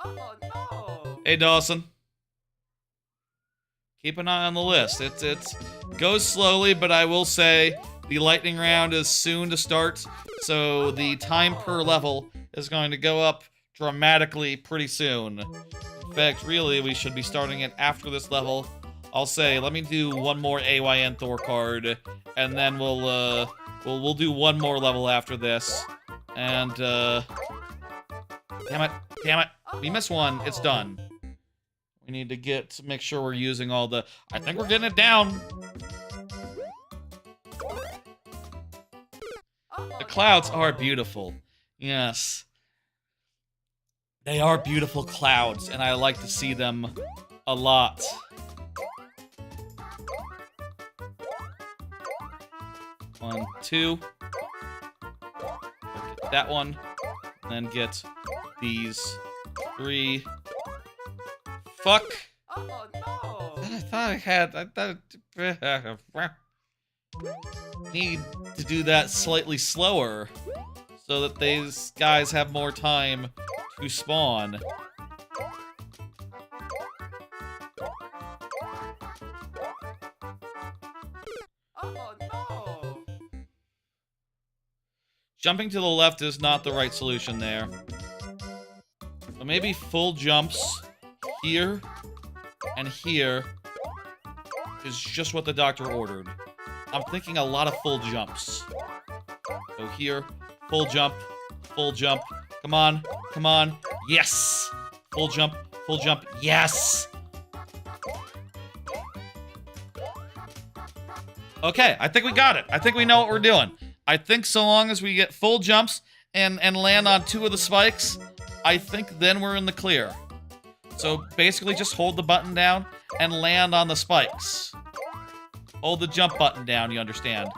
Oh, no.
Hey, Dawson. Keep an eye on the list. It's goes slowly, but I will say the lightning round is soon to start, so the time per level is going to go up dramatically pretty soon. In fact, really, we should be starting it after this level. I'll say, let me do one more AYN Thor card, and then we'll do one more level after this. And damn it, we missed one. It's done. We need to make sure we're using all the... I think we're getting it down. The clouds are beautiful. Yes. They are beautiful clouds, and I like to see them a lot. One, two. Get that one. And then get these 3. Fuck.
Oh, no.
I thought I had... need to do that slightly slower so that these guys have more time to spawn.
Oh, no.
Jumping to the left is not the right solution there. But maybe full jumps here and here is just what the doctor ordered. I'm thinking a lot of full jumps. So here, full jump, come on, come on, yes! Full jump, yes! Okay, I think we got it. I think we know what we're doing. I think so long as we get full jumps and land on 2 of the spikes, I think then we're in the clear. So basically just hold the button down and land on the spikes. Hold the jump button down, you understand.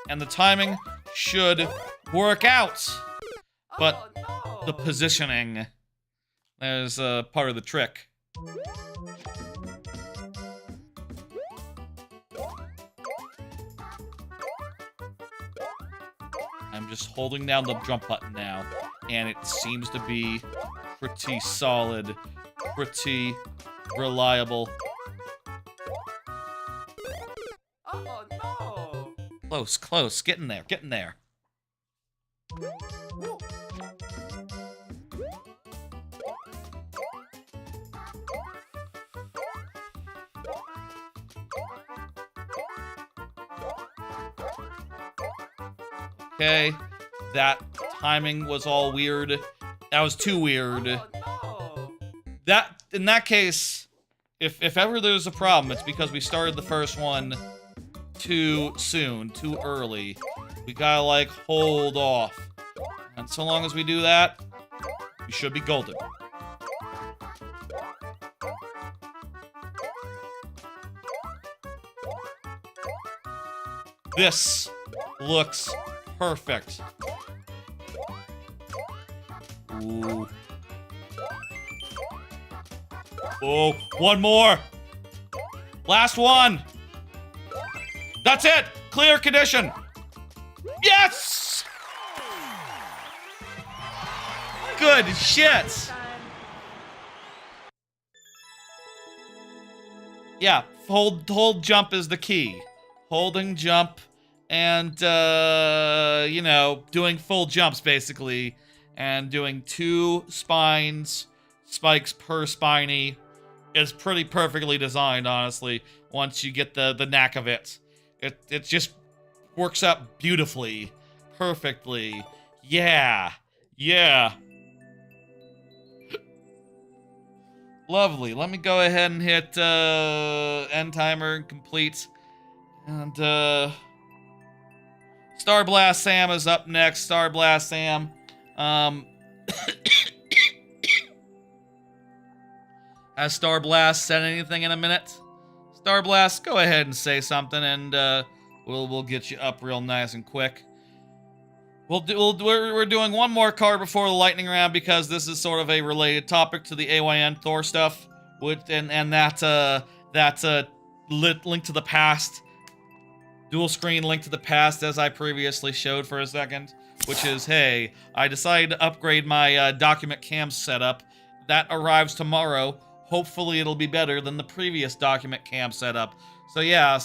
And the timing should work out. But
Oh, no.
the positioning, there's part of the trick. I'm just holding down the jump button now, and it seems to be pretty solid. pretty reliable.
Oh no!
Close, close. Getting there, getting there. Okay, that timing was all weird. That was too weird.
Oh
That, in that case, if ever there's a problem, it's because we started the first one too soon, too early. We gotta, like, hold off. And so long as we do that, we should be golden. This looks perfect. Ooh. Oh, one more. Last one. That's it. Clear condition. Yes! Good shit. Yeah, hold jump is the key. Holding jump and, you know, doing full jumps, basically. And doing 2 spikes per spiny is pretty perfectly designed, honestly, once you get the knack of it. It just works out beautifully. Perfectly. Yeah. Yeah. Lovely. Let me go ahead and hit, end timer and complete. And, Star Blast Sam is up next. Star Blast Sam. Has Star Blast said anything in a minute? Star Blast, go ahead and say something, and we'll get you up real nice and quick. We're doing one more card before the lightning round because this is sort of a related topic to the AYN Thor stuff, and that Link to the Past, dual screen Link to the Past, as I previously showed for a second, which is, hey, I decided to upgrade my document cam setup. That arrives tomorrow. Hopefully it'll be better than the previous document cam setup. So yeah,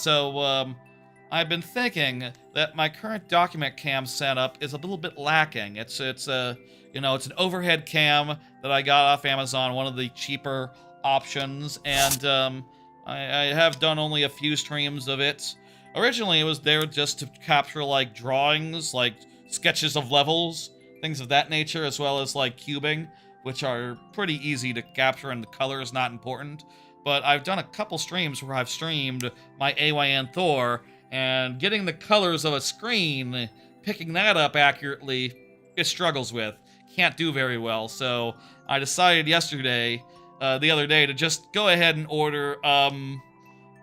I've been thinking that my current document cam setup is a little bit lacking. It's you know, it's an overhead cam that I got off Amazon, one of the cheaper options, and I have done only a few streams of it. Originally, it was there just to capture, like, drawings, like sketches of levels, things of that nature, as well as, like, cubing, which are pretty easy to capture and the color is not important. But I've done a couple streams where I've streamed my AYN Thor, and getting the colors of a screen, picking that up accurately, it struggles with. Can't do very well, so I decided yesterday, the other day, to just go ahead and order,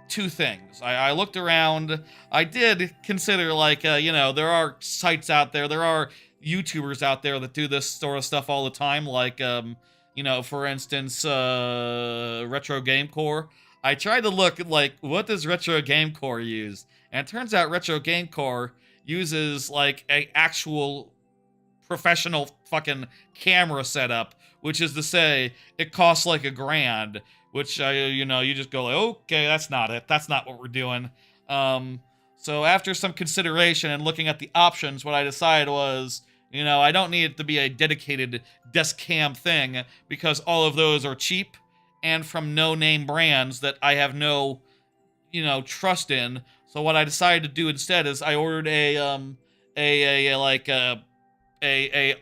2 things. I looked around. I did consider, like, you know, there are sites out there, there are YouTubers out there that do this sort of stuff all the time, like, you know, for instance, Retro Game Core. I tried to look at, like, what does Retro Game Core use? And it turns out Retro Game Core uses, like, a actual professional fucking camera setup, which is to say, it costs like $1,000, which, you know, you just go like, okay, that's not it. That's not what we're doing. So after some consideration and looking at the options, what I decided was, you know, I don't need it to be a dedicated desk cam thing because all of those are cheap and from no-name brands that I have no, you know, trust in. So what I decided to do instead is I ordered a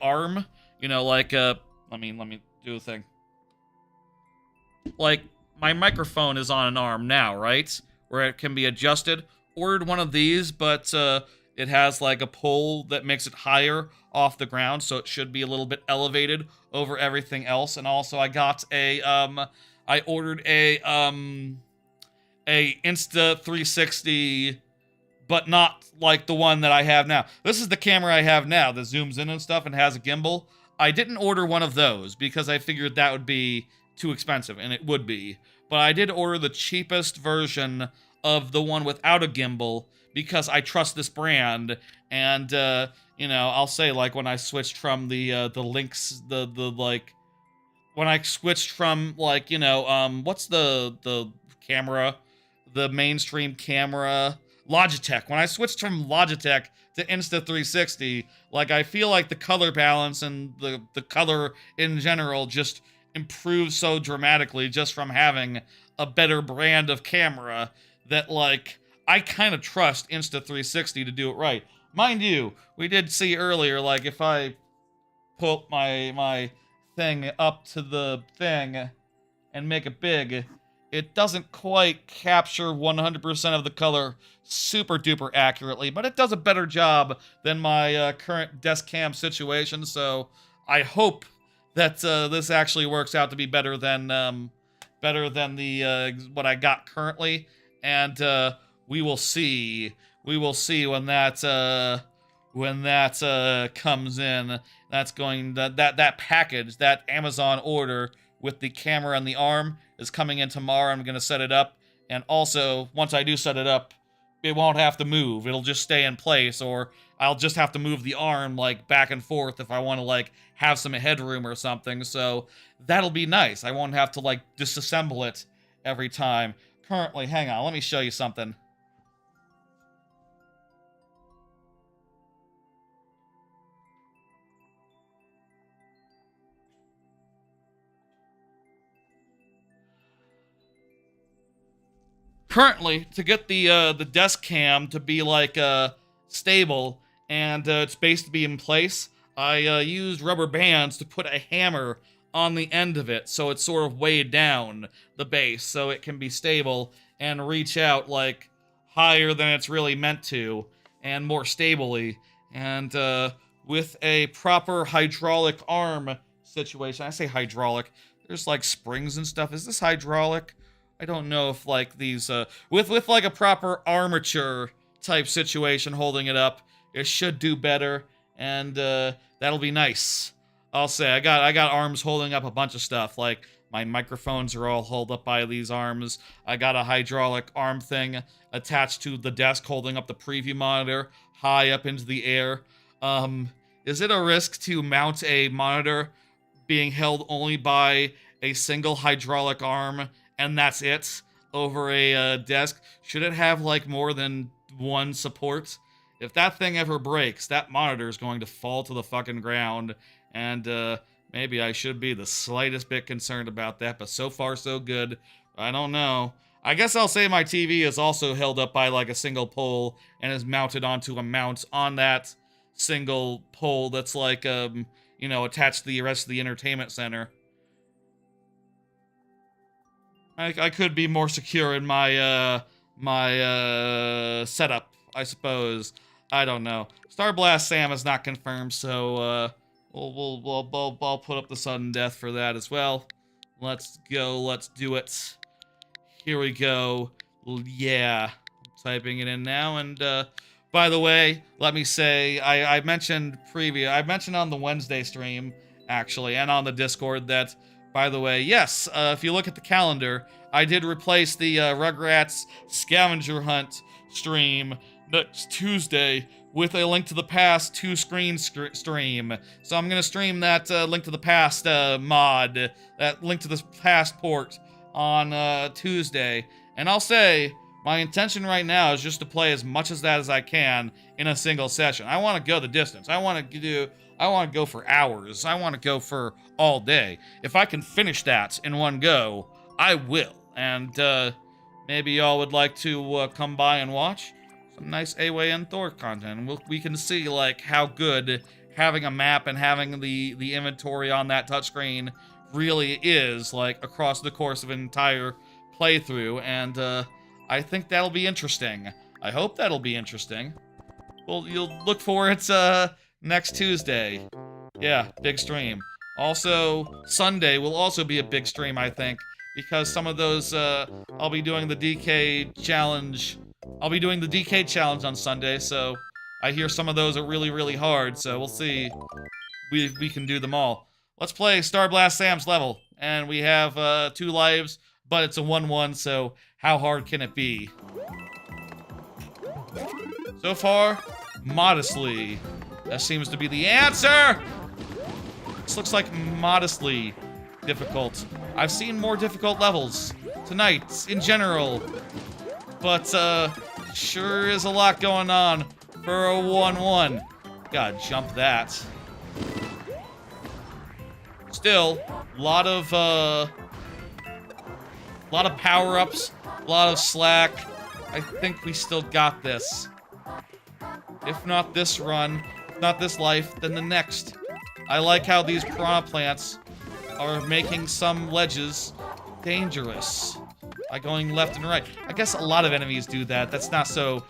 arm, you know, like let me do a thing. Like, my microphone is on an arm now, right? Where it can be adjusted. Ordered one of these, but it has like a pole that makes it higher off the ground, so it should be a little bit elevated over everything else. And also I got a I ordered a Insta360, but not like the one that I have now. This is the camera I have now that zooms in and stuff and has a gimbal. I didn't order one of those because I figured that would be too expensive, and it would be. But I did order the cheapest version of the one without a gimbal because I trust this brand. And, you know, I'll say, like, when I switched from the Lynx, the like, when I switched from, like, you know, what's the camera, the mainstream camera, Logitech. When I switched from Logitech to Insta360, like, I feel like the color balance and the color in general just improved so dramatically just from having a better brand of camera that, like, I kind of trust Insta360 to do it right. Mind you, we did see earlier, like, if I put my thing up to the thing and make it big, it doesn't quite capture 100% of the color super duper accurately, but it does a better job than my current desk cam situation, so I hope that this actually works out to be better than the what I got currently, and we will see. We will see when that comes in. That's going that package, that Amazon order with the camera and the arm is coming in tomorrow. I'm going to set it up. And also, once I do set it up, it won't have to move. It'll just stay in place, or I'll just have to move the arm, like, back and forth if I want to, like, have some headroom or something. So that'll be nice. I won't have to, like, disassemble it every time. Currently, hang on, let me show you something. Currently, to get the desk cam to be, like, stable and its base to be in place, I used rubber bands to put a hammer on the end of it, so it's sort of weighed down the base so it can be stable and reach out, like, higher than it's really meant to and more stably. And with a proper hydraulic arm situation, I say hydraulic, there's, like, springs and stuff. Is this hydraulic? I don't know if, like, these with like a proper armature type situation holding it up, it should do better, and that'll be nice. I'll say I got arms holding up a bunch of stuff, like my microphones are all held up by these arms. I got a hydraulic arm thing attached to the desk holding up the preview monitor high up into the air. Is it a risk to mount a monitor being held only by a single hydraulic arm and that's it over a desk? Should it have, like, more than one support? If that thing ever breaks, that monitor is going to fall to the fucking ground, and maybe I should be the slightest bit concerned about that, but so far so good. I don't know. I guess I'll say my TV is also held up by, like, a single pole and is mounted onto a mount on that single pole that's, like, you know, attached to the rest of the entertainment center. I could be more secure in my setup, I suppose. I don't know. Star Blast Sam is not confirmed, so I'll put up the sudden death for that as well. Let's go. Let's do it. Here we go. Yeah, typing it in now. And by the way, let me say I mentioned on the Wednesday stream actually, and on the Discord that. By the way, yes, if you look at the calendar, I did replace the Rugrats Scavenger Hunt stream next Tuesday with a Link to the Past 2-screen stream. So I'm going to stream that Link to the Past mod, that Link to the Past port on Tuesday. And I'll say, my intention right now is just to play as much of that as I can in a single session. I want to go the distance. I want to go for hours. I want to go for all day. If I can finish that in one go, I will. And maybe y'all would like to come by and watch some nice Away and Thor content. We can see, like, how good having a map and having the inventory on that touchscreen really is, like, across the course of an entire playthrough. And I think that'll be interesting. I hope that'll be interesting. Well, you'll look for it next Tuesday. Yeah, big stream. Also, Sunday will also be a big stream, I think, because some of those, I'll be doing the DK challenge. I'll be doing the DK challenge on Sunday, so I hear some of those are really, really hard, so we'll see. We can do them all. Let's play Star Blast Sam's level, and we have 2 lives, but it's a 1-1, so how hard can it be? So far, modestly. That seems to be the answer! This looks like modestly. difficult. I've seen more difficult levels tonight in general, but sure is a lot going on for a 1-1. Gotta jump that. Still, a lot of power-ups, a lot of slack. I think we still got this. If not this run, if not this life, then the next. I like how these piranha plants are making some ledges dangerous by going left and right. I guess a lot of enemies do that. That's not so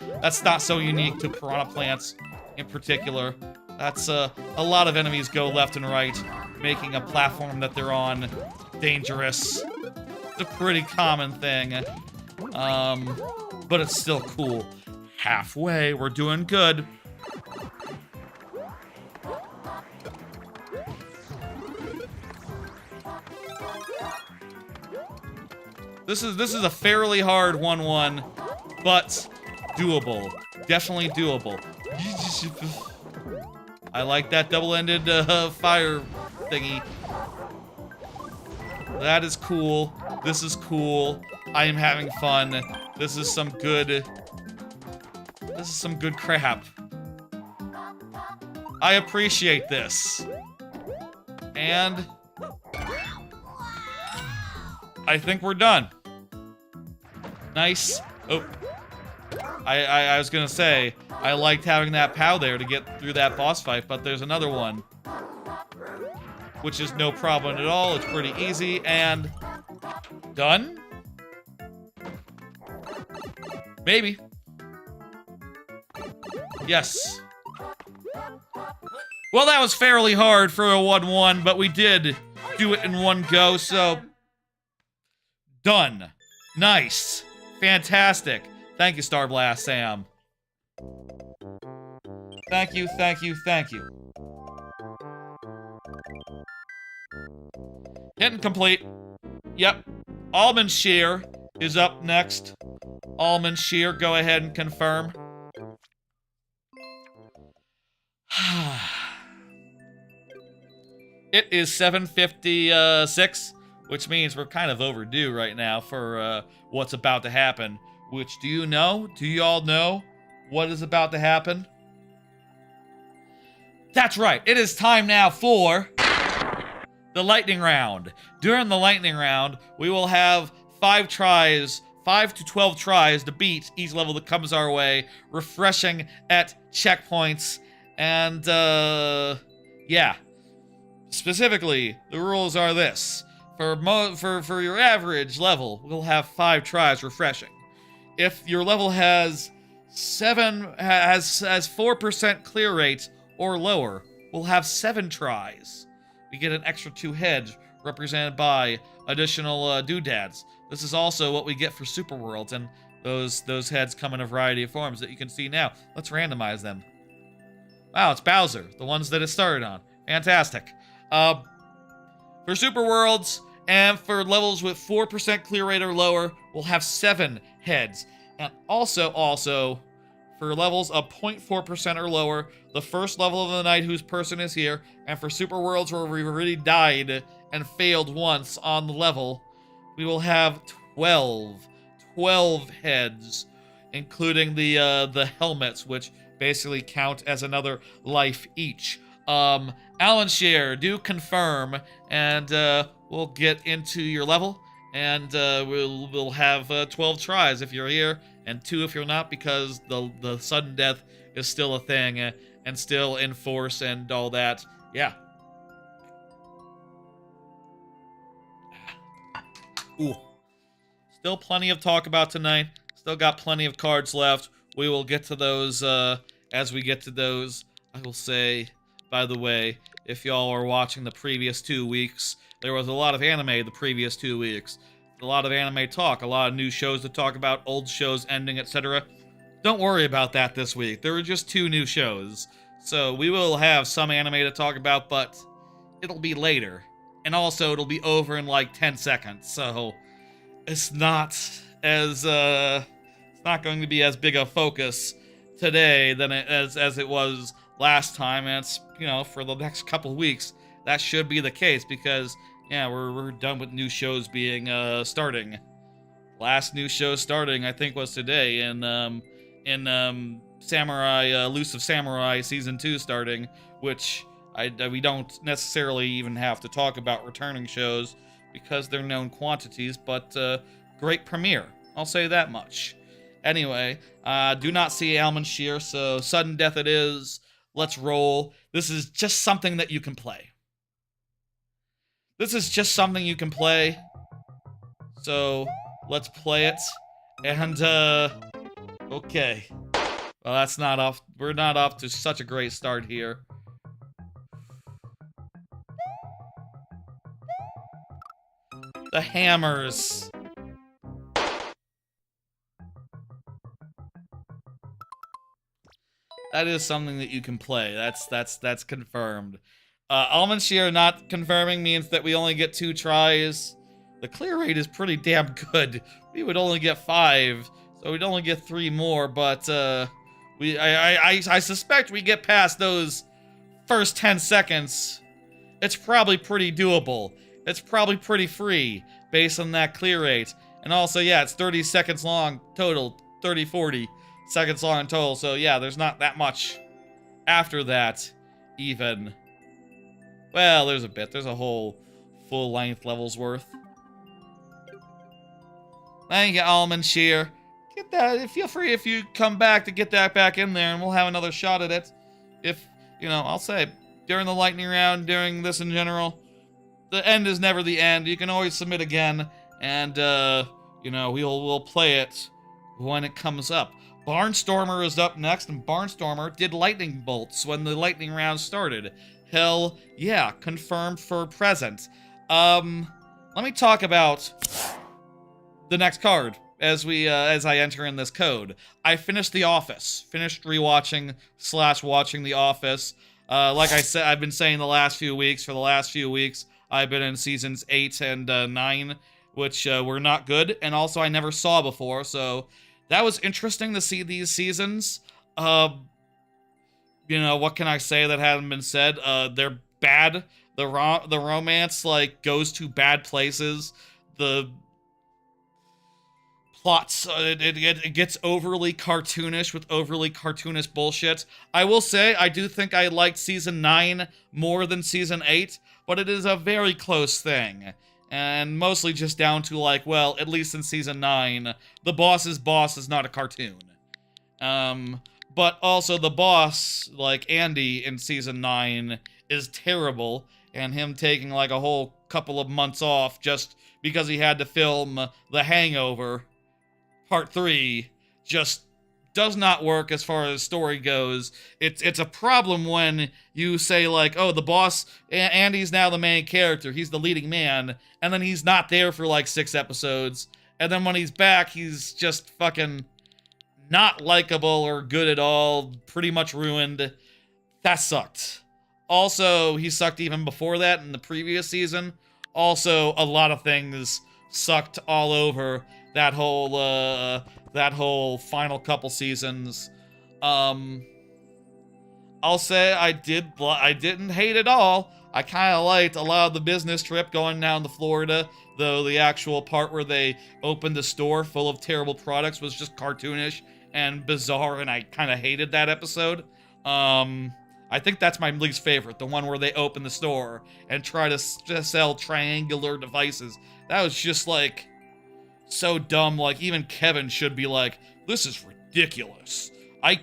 unique to piranha plants in particular. That's a lot of enemies go left and right, making a platform that they're on dangerous. It's a pretty common thing. But it's still cool. Halfway, we're doing good. This is a fairly hard 1-1, but doable. Definitely doable. I like that double-ended fire thingy. That is cool. This is cool. I am having fun. This is some good crap. I appreciate this. And I think we're done. Nice. Oh. I was gonna say, I liked having that POW there to get through that boss fight, but there's another one. Which is no problem at all. It's pretty easy, and done? Maybe. Yes. Well, that was fairly hard for a 1-1, but we did do it in one go, so done. Nice. Fantastic. Thank you, Star Blast Sam. Thank you, thank you, thank you. Hidden complete. Yep. Almond Shear is up next. Almond Shear, go ahead and confirm. It is 7:56, which means we're kind of overdue right now for what's about to happen. Which, do you know? Do you all know what is about to happen? That's right. It is time now for the lightning round. During the lightning round, we will have 5 to 12 tries to beat each level that comes our way, refreshing at checkpoints, and yeah. Specifically, the rules are this: for your average level, we'll have 5 tries refreshing. If your level has 4% clear rate or lower, we'll have 7 tries. We get an extra 2 heads, represented by additional doodads. This is also what we get for Super Worlds, and those heads come in a variety of forms that you can see now. Let's randomize them. Wow, it's Bowser, the ones that it started on. Fantastic. For Super Worlds and for levels with 4% clear rate or lower, we'll have 7 heads. And also for levels of 0.4% or lower, the first level of the night whose person is here, and for Super Worlds where we've already died and failed once on the level, we will have 12 heads, including the helmets, which basically count as another life each. Alan Shear, do confirm, and we'll get into your level, and we'll have 12 tries if you're here, and 2 if you're not, because the sudden death is still a thing, and still in force and all that. Yeah. Ooh. Still plenty of talk about tonight. Still got plenty of cards left. We will get to those as we get to those. I will say, by the way, if y'all are watching the previous 2 weeks, there was a lot of anime the previous 2 weeks. A lot of anime talk, a lot of new shows to talk about, old shows ending, etc. Don't worry about that this week. There were just 2 new shows. So we will have some anime to talk about, but it'll be later. And also, it'll be over in like 10 seconds. So it's not as it's not going to be as big a focus today than as it was last time. And it's, you know, for the next couple weeks, that should be the case, because Yeah, we're done with new shows being starting. Last new show starting, I think, was today in Samurai Elusive Samurai season 2 starting, which we don't necessarily even have to talk about returning shows because they're known quantities, but great premiere. I'll say that much. Anyway, do not see Almond Shear, so sudden death it is. Let's roll. This is just something that you can play. This is just something you can play. So, let's play it. And, okay. Well, that's not off. We're not off to such a great start here. The hammers. That is something that you can play. That's confirmed. Almond Shear not confirming means that we only get 2 tries. The clear rate is pretty damn good. We would only get 5, so we'd only get 3 more. But I suspect we get past those first 10 seconds. It's probably pretty doable. It's probably pretty free based on that clear rate. And also, yeah, it's 30 seconds long total. 30, 40 seconds long in total. So yeah, there's not that much after that, even. Well, there's a bit. There's a whole full-length level's worth. Thank you, Almond Shear. Get that. Feel free if you come back to get that back in there, and we'll have another shot at it. If, you know, I'll say, during the lightning round, during this in general, the end is never the end. You can always submit again, and, you know, we'll play it when it comes up. Barnstormer is up next, and Barnstormer did lightning bolts when the lightning round started. Hell yeah, confirmed for present. Let me talk about the next card as I enter in this code. I finished The Office. Finished rewatching / watching The Office. Like I said, I've been saying the last few weeks. For the last few weeks, I've been in seasons 8 and 9, which were not good, and also I never saw before, so that was interesting to see these seasons. You know, what can I say that hasn't been said? They're bad. The romance, like, goes to bad places. The plots, it gets overly cartoonish with overly cartoonish bullshit. I will say, I do think I liked Season 9 more than Season 8, but it is a very close thing. And mostly just down to, like, well, at least in Season 9, the boss's boss is not a cartoon. But also the boss, like Andy in Season 9, is terrible, and him taking like a whole couple of months off just because he had to film The Hangover Part 3 just does not work as far as story goes. It's a problem when you say like, oh, the boss, Andy's now the main character, he's the leading man, and then he's not there for like 6 episodes, and then when he's back, he's just fucking not likable or good at all, pretty much ruined. That sucked. Also, he sucked even before that in the previous season. Also, a lot of things sucked all over that whole final couple seasons. I'll say I didn't hate it all. I kind of liked a lot of the business trip going down to Florida, though the actual part where they opened the store full of terrible products was just cartoonish and bizarre, and I kind of hated that episode. I think that's my least favorite, the one where they open the store and try to sell triangular devices. That was just, like, so dumb. Like, even Kevin should be like, this is ridiculous. I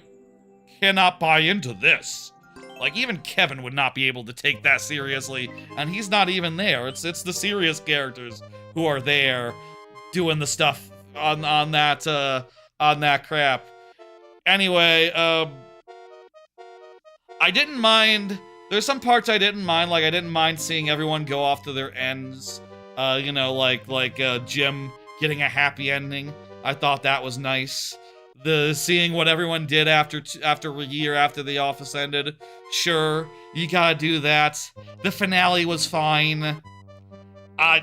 cannot buy into this. Like, even Kevin would not be able to take that seriously, and he's not even there. It's the serious characters who are there doing the stuff on that crap. Anyway, I didn't mind. There's some parts I didn't mind. Like, I didn't mind seeing everyone go off to their ends. You know, like Jim getting a happy ending. I thought that was nice. The seeing what everyone did after a year after The Office ended. Sure, you gotta do that. The finale was fine. All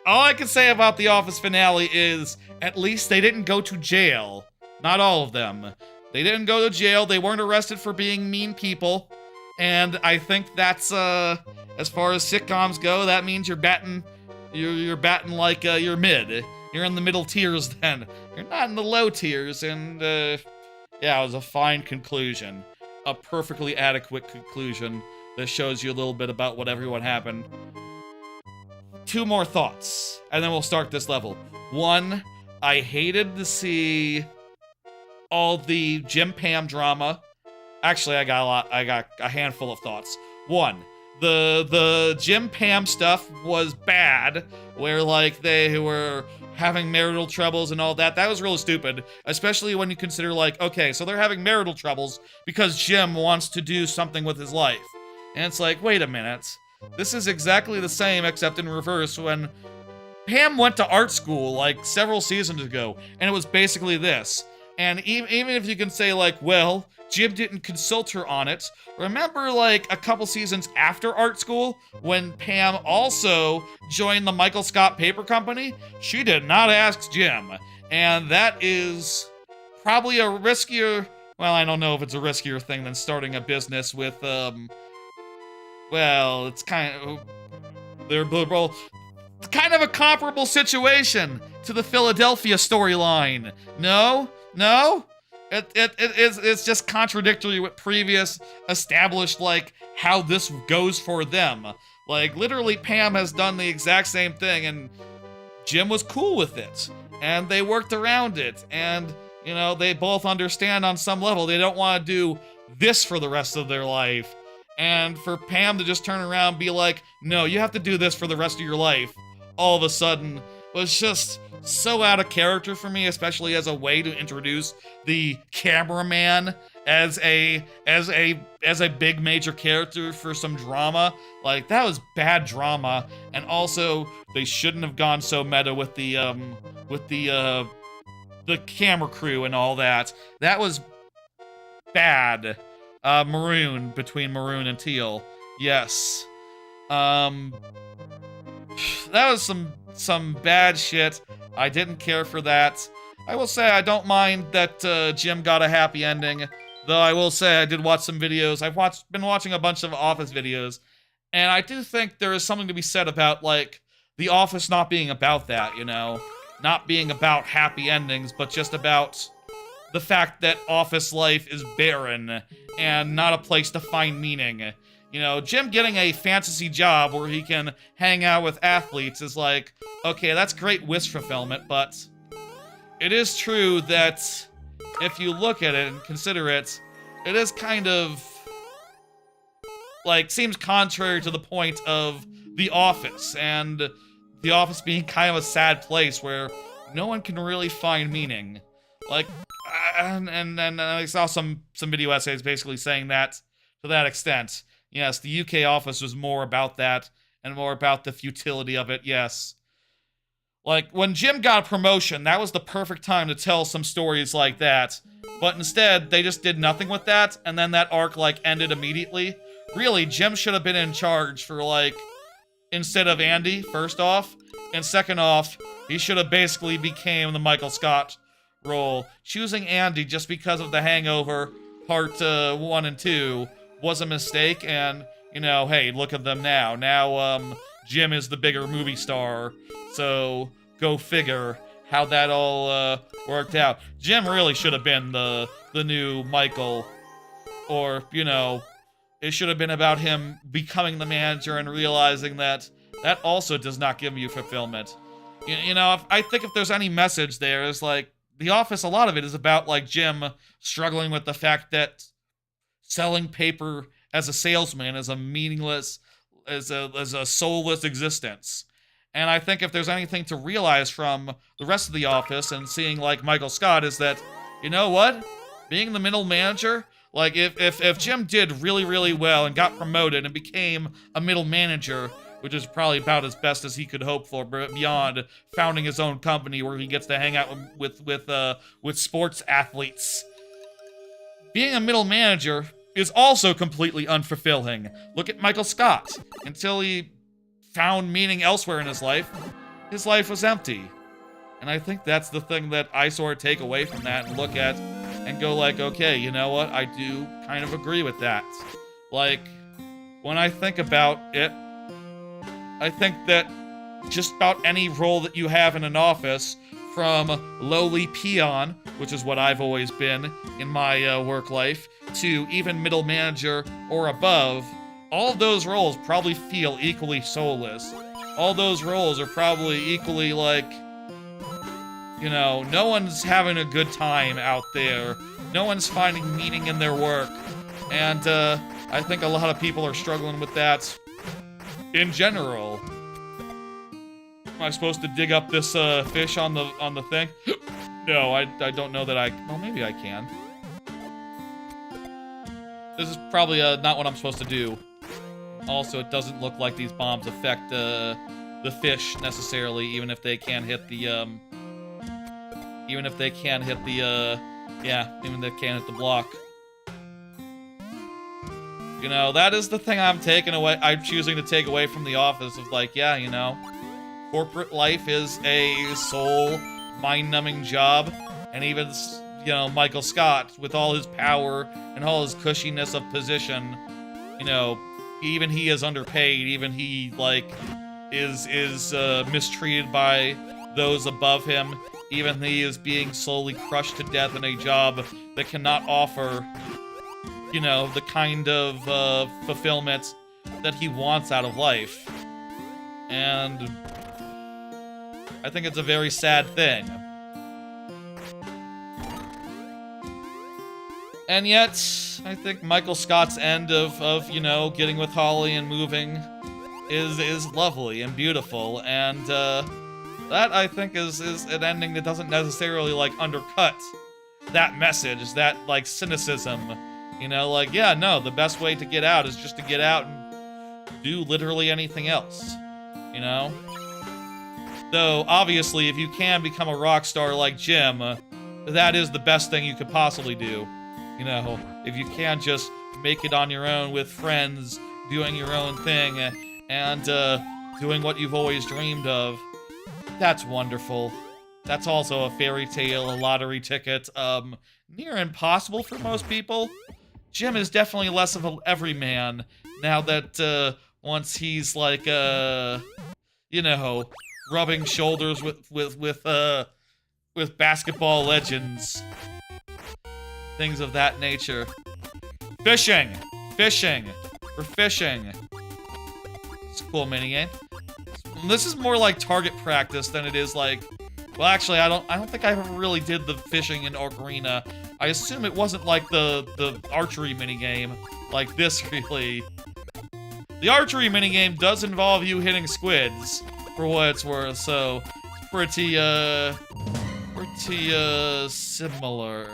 I can say about The Office finale is, at least they didn't go to jail. Not all of them. They didn't go to jail. They weren't arrested for being mean people. And I think that's as far as sitcoms go, that means you're batting like you're mid. You're in the middle tiers then. You're not in the low tiers, and yeah, it was a fine conclusion. A perfectly adequate conclusion that shows you a little bit about what everyone happened. 2 more thoughts, and then we'll start this level. 1, I hated to see all the Jim Pam drama. Actually, I got a handful of thoughts. 1, the Jim Pam stuff was bad, where like they were having marital troubles and all that. That was really stupid, especially when you consider like, okay, so they're having marital troubles because Jim wants to do something with his life. And it's like, wait a minute. This is exactly the same except in reverse when Pam went to art school like several seasons ago, and it was basically this. And even if you can say like, well, Jim didn't consult her on it, remember like a couple seasons after art school when Pam also joined the Michael Scott Paper Company? She did not ask Jim. And that is probably a riskier, well, I don't know if it's a riskier thing than starting a business with, well, it's kind of, they're kind of a comparable situation to the Philadelphia storyline. No? It's just contradictory with previous established, like, how this goes for them. Like, literally, Pam has done the exact same thing, and Jim was cool with it. And they worked around it, and, you know, they both understand on some level they don't want to do this for the rest of their life. And for Pam to just turn around and be like, no, you have to do this for the rest of your life, all of a sudden, was just so out of character for me, especially as a way to introduce the cameraman as a big major character for some drama. Like, that was bad drama, and also they shouldn't have gone so meta with the camera crew and all that. That was bad. Maroon, between Maroon and Teal. Yes. That was some bad shit. I didn't care for that. I will say I don't mind that Jim got a happy ending, though I will say I did watch some videos. I've been watching a bunch of Office videos, and I do think there is something to be said about, like, The Office not being about that, you know? Not being about happy endings, but just about the fact that office life is barren and not a place to find meaning. You know, Jim getting a fantasy job where he can hang out with athletes is like, okay, that's great wish fulfillment, but it is true that if you look at it and consider it, it is kind of, like, seems contrary to the point of The Office, and The Office being kind of a sad place where no one can really find meaning. Like, and I saw some video essays basically saying that, to that extent. Yes, the UK Office was more about that, and more about the futility of it, yes. Like, when Jim got a promotion, that was the perfect time to tell some stories like that. But instead, they just did nothing with that, and then that arc, like, ended immediately. Really, Jim should have been in charge for, like, instead of Andy, first off. And second off, he should have basically became the Michael Scott role. Choosing Andy just because of The Hangover Part 1 and 2 was a mistake, and, you know, hey, look at them now. Now, Jim is the bigger movie star, so go figure how that all worked out. Jim really should have been the new Michael, or, you know, it should have been about him becoming the manager and realizing that that also does not give you fulfillment. You know, I think if there's any message there, is like, The Office, a lot of it is about, like, Jim struggling with the fact that selling paper as a salesman is a meaningless, as a soulless existence. And I think if there's anything to realize from the rest of The Office and seeing, like, Michael Scott, is that, you know what? Being the middle manager, like, if Jim did really, really well and got promoted and became a middle manager, which is probably about as best as he could hope for, beyond founding his own company where he gets to hang out with sports athletes. Being a middle manager is also completely unfulfilling. Look at Michael Scott. Until he found meaning elsewhere in his life was empty. And I think that's the thing that I sort of take away from that and look at and go like, okay, you know what? I do kind of agree with that. Like, when I think about it, I think that just about any role that you have in an office, from lowly peon, which is what I've always been in my work life, to even middle manager or above, all of those roles probably feel equally soulless. All those roles are probably equally like, you know, no one's having a good time out there. No one's finding meaning in their work. And I think a lot of people are struggling with that in general. Am I supposed to dig up this fish on the thing? No, I don't know that I... Well, maybe I can. This is probably not what I'm supposed to do. Also, it doesn't look like these bombs affect the fish necessarily, even if they can hit the even if they can hit the even if they can hit the block. You know, that is the thing I'm choosing to take away from The Office, of like, yeah, you know, corporate life is a soul mind-numbing job, and even, you know, Michael Scott, with all his power and all his cushiness of position, you know, even he is underpaid, even he, like, is mistreated by those above him, even he is being slowly crushed to death in a job that cannot offer, you know, the kind of fulfillment that he wants out of life. And I think it's a very sad thing. And yet, I think Michael Scott's end of you know, getting with Holly and moving is lovely and beautiful, and that, I think, is an ending that doesn't necessarily, like, undercut that message, that, like, cynicism. You know, like, yeah, no, the best way to get out is just to get out and do literally anything else. You know? Though, obviously, if you can become a rock star like Jim, that is the best thing you could possibly do. You know, if you can just make it on your own with friends, doing your own thing, and doing what you've always dreamed of, that's wonderful. That's also a fairy tale, a lottery ticket, near impossible for most people. Jim is definitely less of an everyman now that, once he's like, you know, rubbing shoulders with basketball legends. Things of that nature. Fishing! Fishing! We're fishing. It's a cool minigame. This is more like target practice than it is like... Well, actually, I don't think I ever really did the fishing in Ocarina. I assume it wasn't like the archery minigame like this, really. The archery minigame does involve you hitting squids, for what it's worth, so pretty similar.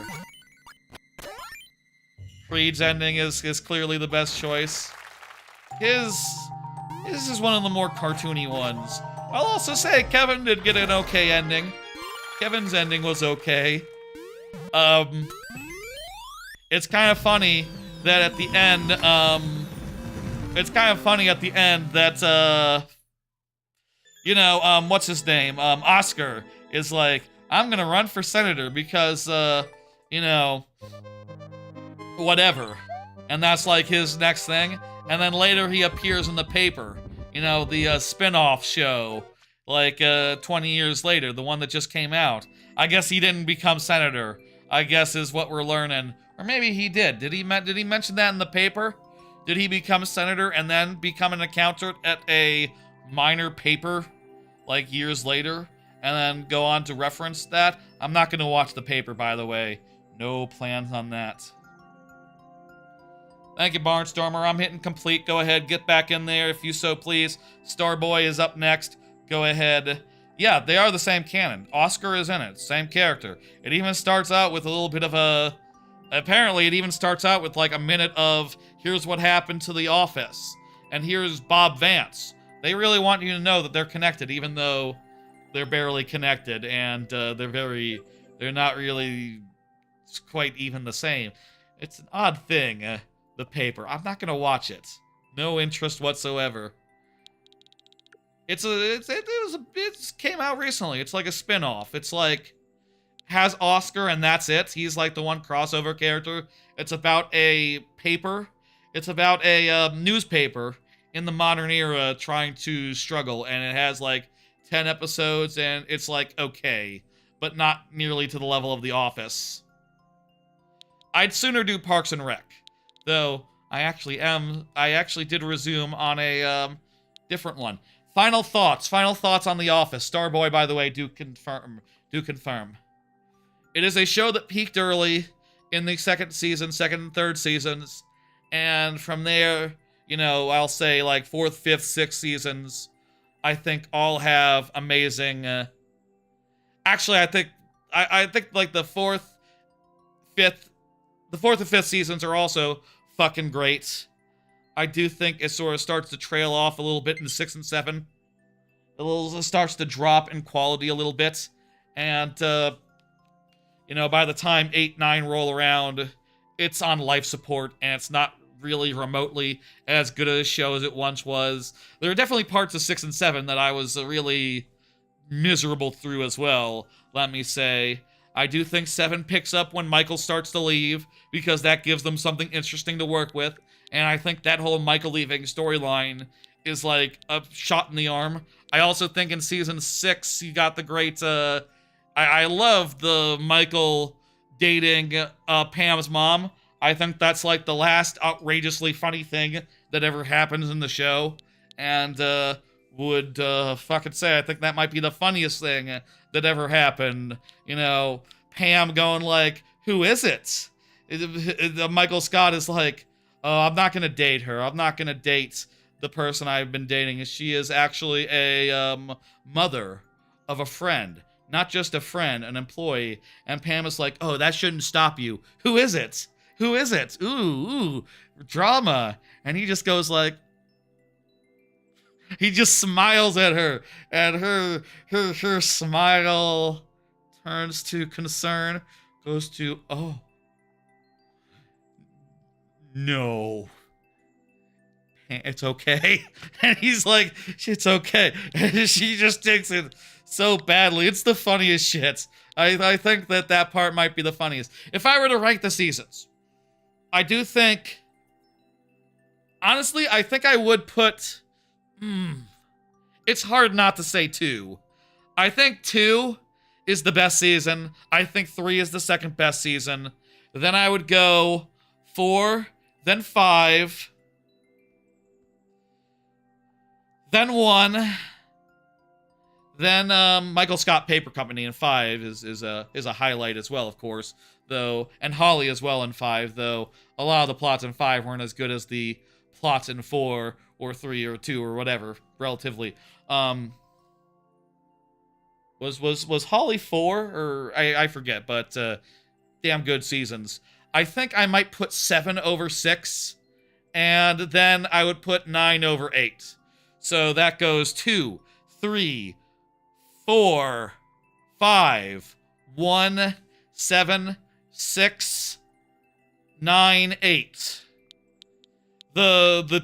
Creed's ending is clearly the best choice. His is one of the more cartoony ones. I'll also say Kevin did get an okay ending. Kevin's ending was okay. It's kind of funny that at the end, you know, what's his name? Oscar is like, I'm gonna run for senator because, you know, whatever. And that's like his next thing. And then later he appears in the paper. You know, the spin-off show. Like, 20 years later, the one that just came out. I guess he didn't become senator, I guess is what we're learning. Or maybe he did. Did he mention that in the paper? Did he become senator and then become an accountant at a minor paper, like, years later? And then go on to reference that? I'm not gonna watch the paper, by the way. No plans on that. Thank you, Barnstormer. I'm hitting complete. Go ahead, get back in there if you so please. Starboy is up next. Go ahead. Yeah, they are the same canon. Oscar is in it. Same character. It even starts out with a little bit of a... Apparently, it even starts out with like a minute of, here's what happened to The Office. And here's Bob Vance. They really want you to know that they're connected, even though they're barely connected. And they're not really quite even the same. It's an odd thing. The paper. I'm not gonna watch it. No interest whatsoever. It came out recently. It's like a spin-off. It's like has Oscar and that's it. He's like the one crossover character. It's about a paper. It's about a newspaper in the modern era trying to struggle, and it has like 10 episodes, and it's like okay, but not nearly to the level of The Office. I'd sooner do Parks and Rec, though I actually did resume on a different one. Final thoughts on The Office. Starboy, by the way, do confirm. It is a show that peaked early in the second and third seasons, and from there, you know, I'll say like fourth, fifth, sixth seasons, I think all have amazing. Actually, I think like the fourth and fifth seasons are also fucking great. I do think it sort of starts to trail off a little bit in 6 and 7. It starts to drop in quality a little bit. And, you know, by the time 8, 9 roll around, it's on life support, and it's not really remotely as good a show as it once was. There are definitely parts of 6 and 7 that I was really miserable through as well, let me say. I do think 7 picks up when Michael starts to leave, because that gives them something interesting to work with. And I think that whole Michael leaving storyline is like a shot in the arm. I also think in season 6, you got the great, I love the Michael dating Pam's mom. I think that's like the last outrageously funny thing that ever happens in the show. And would fucking say I think that might be the funniest thing that ever happened. You know, Pam going like, who is it? Michael Scott is like, oh, I'm not gonna date her. I'm not gonna date the person I've been dating. She is actually a mother of a friend. Not just a friend, an employee. And Pam is like, oh, that shouldn't stop you. Who is it? Who is it? Ooh, drama. And he just goes like, he just smiles at her, and her smile turns to concern, goes to, oh, no, it's okay. And he's like, it's okay. And she just takes it so badly. It's the funniest shit. I think that part might be the funniest. If I were to rank the seasons, I do think, honestly, I think I would put, it's hard not to say 2. I think 2 is the best season. I think 3 is the second best season. Then I would go 4, then 5, then 1, then Michael Scott Paper Company in 5 is a highlight as well, of course, though, and Holly as well in 5, though a lot of the plots in 5 weren't as good as the plots in 4 or 3 or 2 or whatever, relatively. Was Holly 4 or I forget, but damn good seasons. I think I might put 7 over 6, and then I would put 9 over 8. So that goes 2, 3, 4, 5, 1, 7, 6, 9, 8. The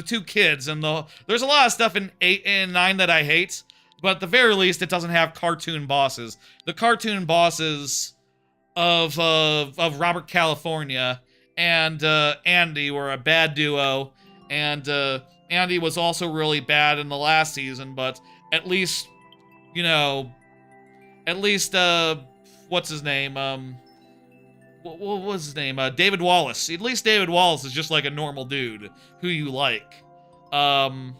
two kids and there's a lot of stuff in 8 and 9 that I hate, but at the very least it doesn't have cartoon bosses. The cartoon bosses of Robert California and Andy were a bad duo, and Andy was also really bad in the last season, but at least, you know, what's his name? What was his name? David Wallace. At least David Wallace is just like a normal dude who you like. Starboy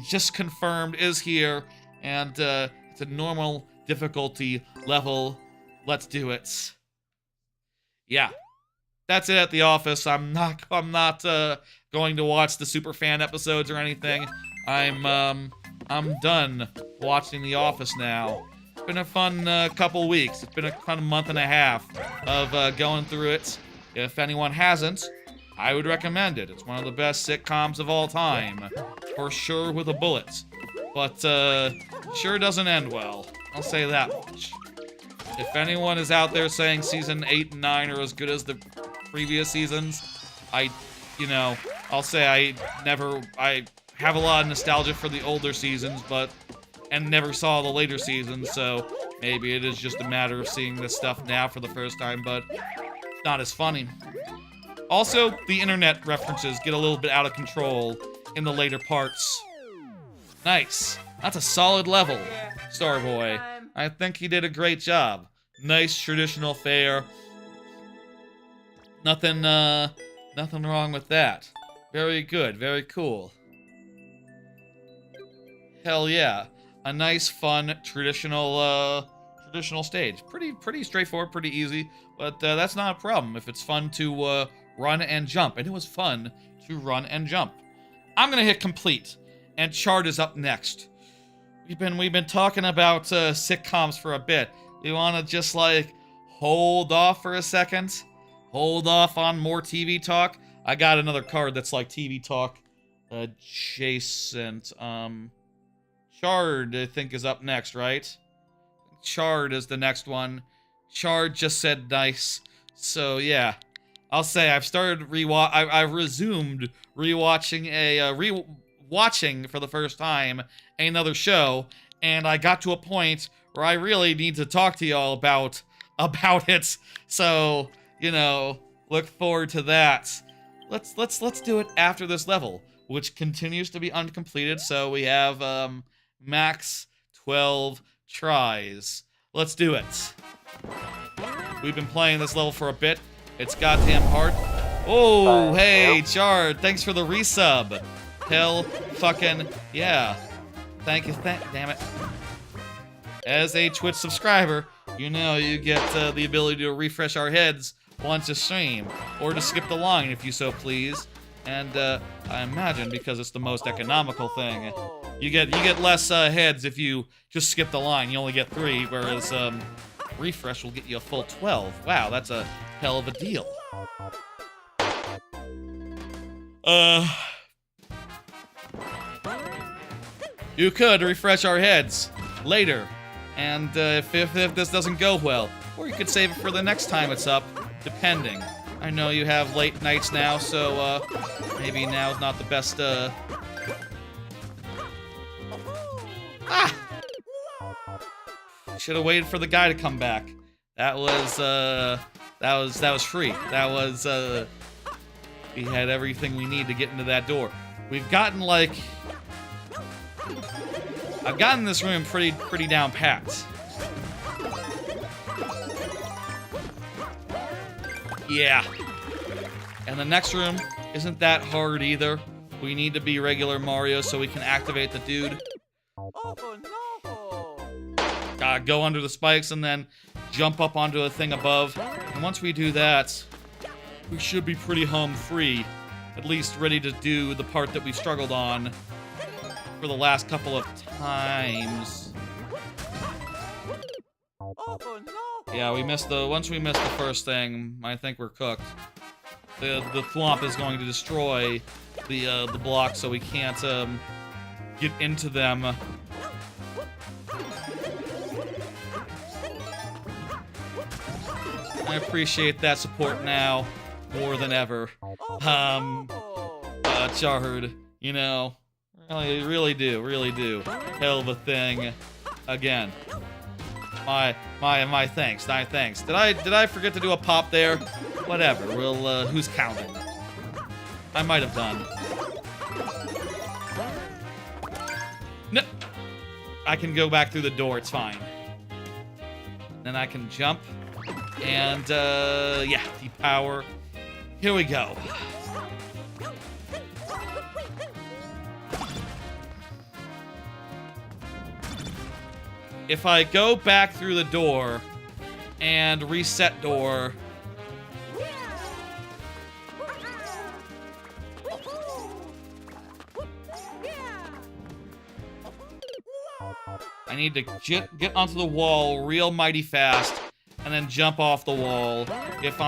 just confirmed is here, and it's a normal difficulty level. Let's do it. Yeah, that's it at The Office. I'm not going to watch the super fan episodes or anything. I'm done watching The Office now. It's been a fun couple weeks. It's been a fun month and a half of going through it. If anyone hasn't, I would recommend it. It's one of the best sitcoms of all time, for sure, with a bullet. But sure doesn't end well. I'll say that much. If anyone is out there saying season 8 and 9 are as good as the previous seasons, I'll say I have a lot of nostalgia for the older seasons, and never saw the later seasons, so maybe it is just a matter of seeing this stuff now for the first time, but it's not as funny. Also, the internet references get a little bit out of control in the later parts. Nice. That's a solid level, Starboy. I think you did a great job. Nice traditional fare. Nothing wrong with that. Very good, very cool. Hell yeah. A nice, fun, traditional stage. Pretty straightforward, pretty easy, but that's not a problem if it's fun to run and jump. And it was fun to run and jump. I'm gonna hit complete, and Chart is up next. We've been talking about sitcoms for a bit. You wanna just like hold off for a second? Hold off on more TV talk? I got another card that's like TV talk adjacent. Chard, I think, is up next, right? Chard is the next one. Chard just said nice. So yeah, I'll say I've started I've resumed rewatching watching for the first time another show, and I got to a point where I really need to talk to y'all about it. So, you know, look forward to that. Let's do it after this level, which continues to be uncompleted. So we have max 12 tries. Let's do it. We've been playing this level for a bit. It's goddamn hard. Oh, hey, Chard, thanks for the resub. Hell fucking yeah. Thank you, damn it. As a Twitch subscriber, you know you get the ability to refresh our heads once a stream, or to skip the line if you so please. And I imagine because it's the most economical thing, you get less heads if you just skip the line. You only get 3, whereas refresh will get you a full 12. Wow, that's a hell of a deal. You could refresh our heads later, and if this doesn't go well, or you could save it for the next time it's up, depending. I know you have late nights now, so maybe now's not the best. Should have waited for the guy to come back. That was free. That was we had everything we need to get into that door. We've gotten like I've gotten this room pretty down packed. Yeah. And the next room isn't that hard either. We need to be regular Mario so we can activate the dude.
Oh no!
Gotta go under the spikes and then jump up onto the thing above. And once we do that, we should be pretty home free. At least ready to do the part that we struggled on for the last couple of times.
Oh no!
Yeah, once we missed the first thing, I think we're cooked. The thwomp is going to destroy the blocks, so we can't get into them. I appreciate that support now more than ever. Chard, you know, really do. Hell of a thing. Again. My thanks. Did I forget to do a pop there? Whatever. We'll who's counting? I might have done. No. I can go back through the door, it's fine. Then I can jump. And yeah, depower. Here we go. If I go back through the door and reset door, I need to get onto the wall real mighty fast and then jump off the wall if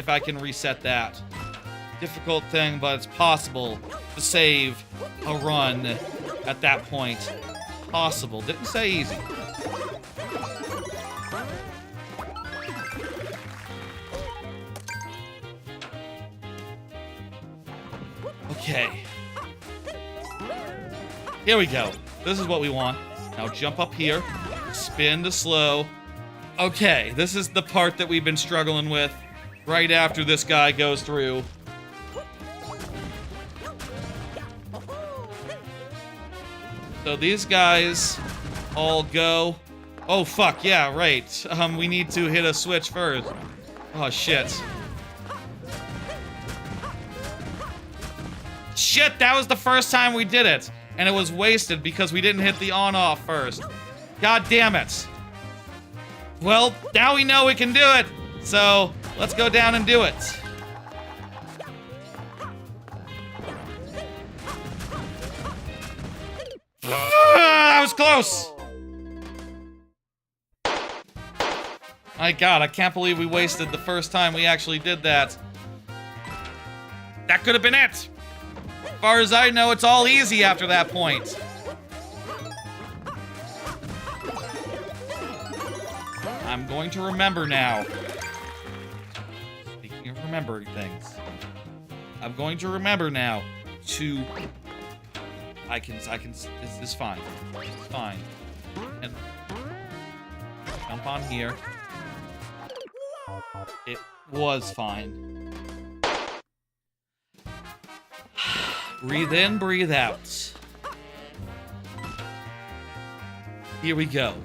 I can reset that. Difficult thing, but it's possible to save a run at that point. Possible. Didn't say easy. Okay. Here we go. This is what we want. Now jump up here. Spin to slow. Okay, this is the part that we've been struggling with right after this guy goes through. So these guys all go... Oh, fuck, yeah, right. We need to hit a switch first. Oh, shit. Shit, that was the first time we did it. And it was wasted because we didn't hit the on-off first. God damn it. Well, now we know we can do it. So, let's go down and do it. That was close. My God, I can't believe we wasted the first time we actually did that. That could have been it. As far as I know, it's all easy after that point. I'm going to remember now. Speaking of remembering things, I'm going to remember now to... I can, this is fine. It's fine. And jump on here. It was fine. Breathe in, breathe out. Here we go.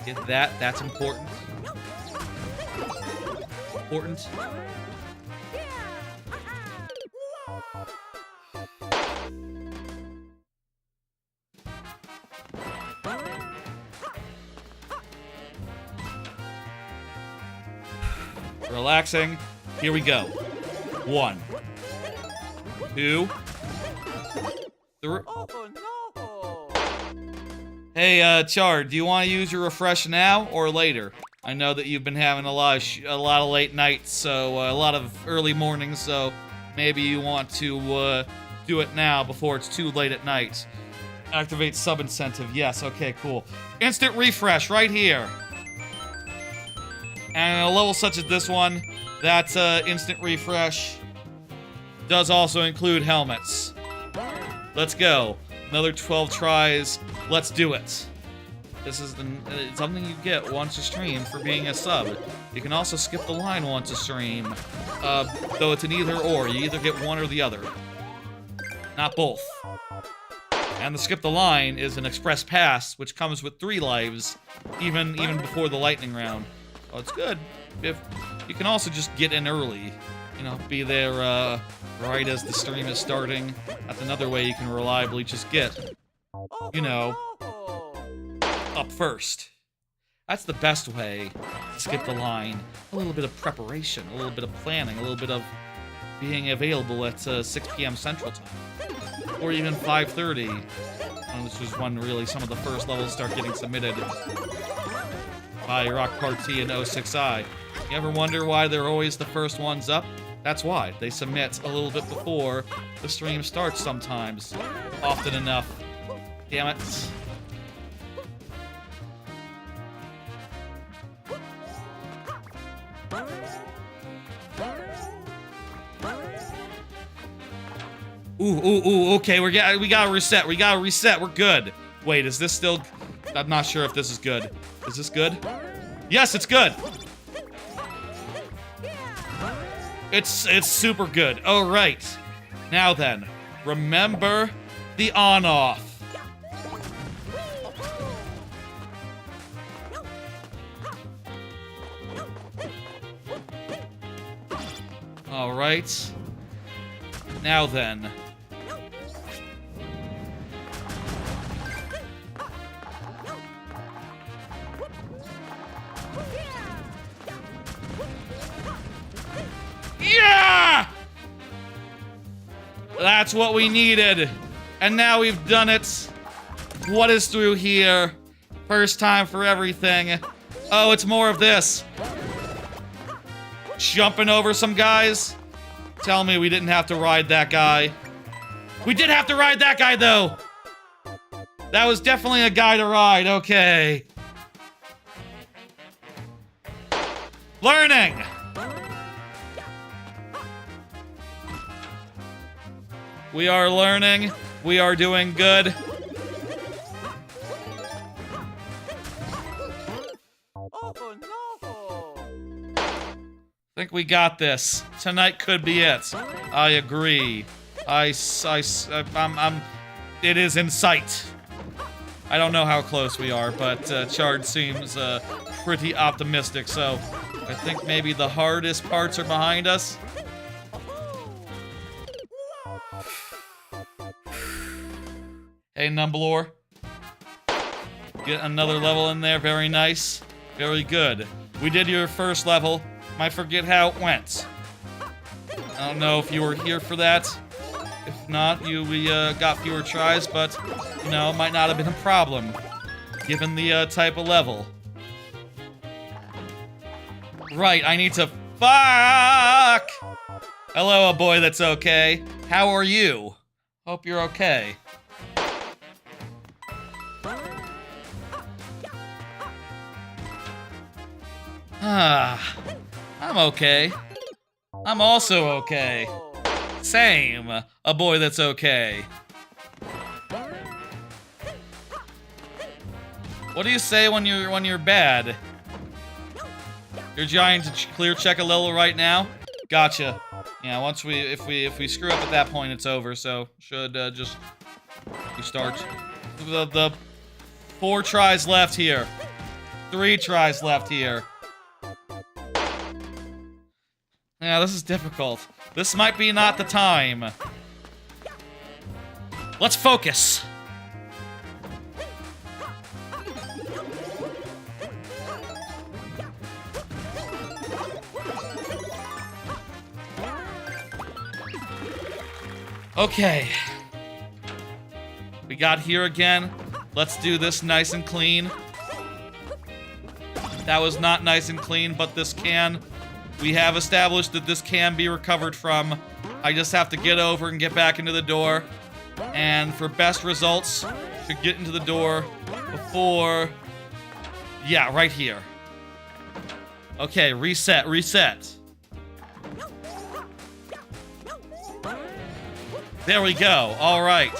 Get that, that's important. Important. Relaxing. Here we go. 1, 2, 3.
Oh no!
Hey, Char, do you want to use your refresh now or later? I know that you've been having a lot of late nights, so a lot of early mornings, so maybe you want to do it now before it's too late at night. Activate sub incentive. Yes. Okay. Cool. Instant refresh right here. And a level such as this one, that instant refresh does also include helmets. Let's go. Another 12 tries. Let's do it. This is something you get once a stream for being a sub. You can also skip the line once a stream. Though it's an either or. You either get one or the other. Not both. And the skip the line is an express pass, which comes with 3 lives, even before the lightning round. Oh, it's good. If you can also just get in early, you know, be there right as the stream is starting. That's another way you can reliably just get, you know, up first. That's the best way to skip the line. A little bit of preparation, a little bit of planning, a little bit of being available at 6 p.m. Central Time, or even 5:30. This was when really some of the first levels start getting submitted by Rock Party and 06i. You ever wonder why they're always the first ones up? That's why. They submit a little bit before the stream starts sometimes. Often enough. Damn it. Ooh, okay, we gotta reset. We gotta reset. We're good. Wait, is this still... I'm not sure if this is good. Is this good? Yes, it's good. It's super good. Oh, right. Now then, remember the on-off. All right. Now then. Yeah! That's what we needed. And now we've done it. What is through here? First time for everything. Oh, it's more of this. Jumping over some guys. Tell me we didn't have to ride that guy. We did have to ride that guy, though. That was definitely a guy to ride. Okay. Learning. We are learning. We are doing good.
Oh no!
Think we got this. Tonight could be it. I agree. It is in sight. I don't know how close we are, but Chard seems pretty optimistic, so I think maybe the hardest parts are behind us. Hey, Numblor. Get another level in there. Very nice. Very good. We did your first level. Might forget how it went. I don't know if you were here for that. If not, we got fewer tries, but, you know, it might not have been a problem, given the type of level. Right, I need to... Fuck! Hello, a boy that's okay. How are you? Hope you're okay. I'm okay. I'm also okay. Same. A boy that's okay. What do you say when you're bad? You're trying to clear check a level right now? Gotcha. Yeah, once if we screw up at that point, it's over. So should just restart. The 4 tries left here. 3 tries left here. Yeah, this is difficult. This might be not the time. Let's focus. Okay. We got here again. Let's do this nice and clean. That was not nice and clean, but this can. We have established that this can be recovered from. I just have to get over and get back into the door. And for best results, to get into the door before... Yeah, right here. Okay, reset, reset. There we go. All right.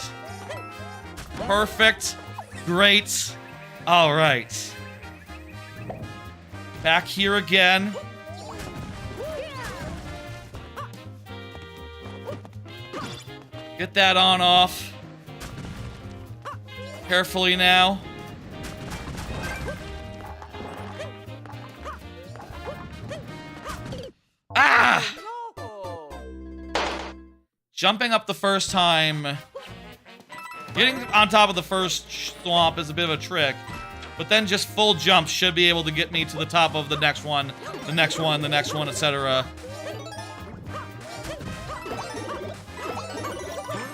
Perfect. Great. All right. Back here again. Get that on off. Carefully now. Ah! Jumping up the first time. Getting on top of the first swamp is a bit of a trick. But then just full jump should be able to get me to the top of the next one, the next one, the next one, etc.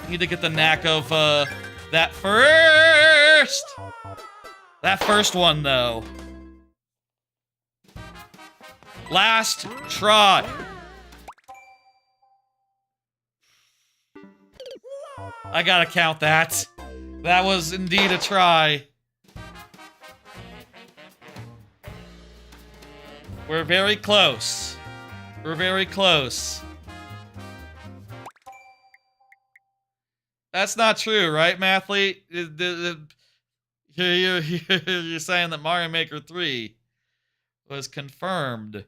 Need to get the knack of that first one though. Last try. I gotta count that. That was indeed a try. We're very close. We're very close. That's not true, right, Mathlete? You're saying that Mario Maker 3 was confirmed.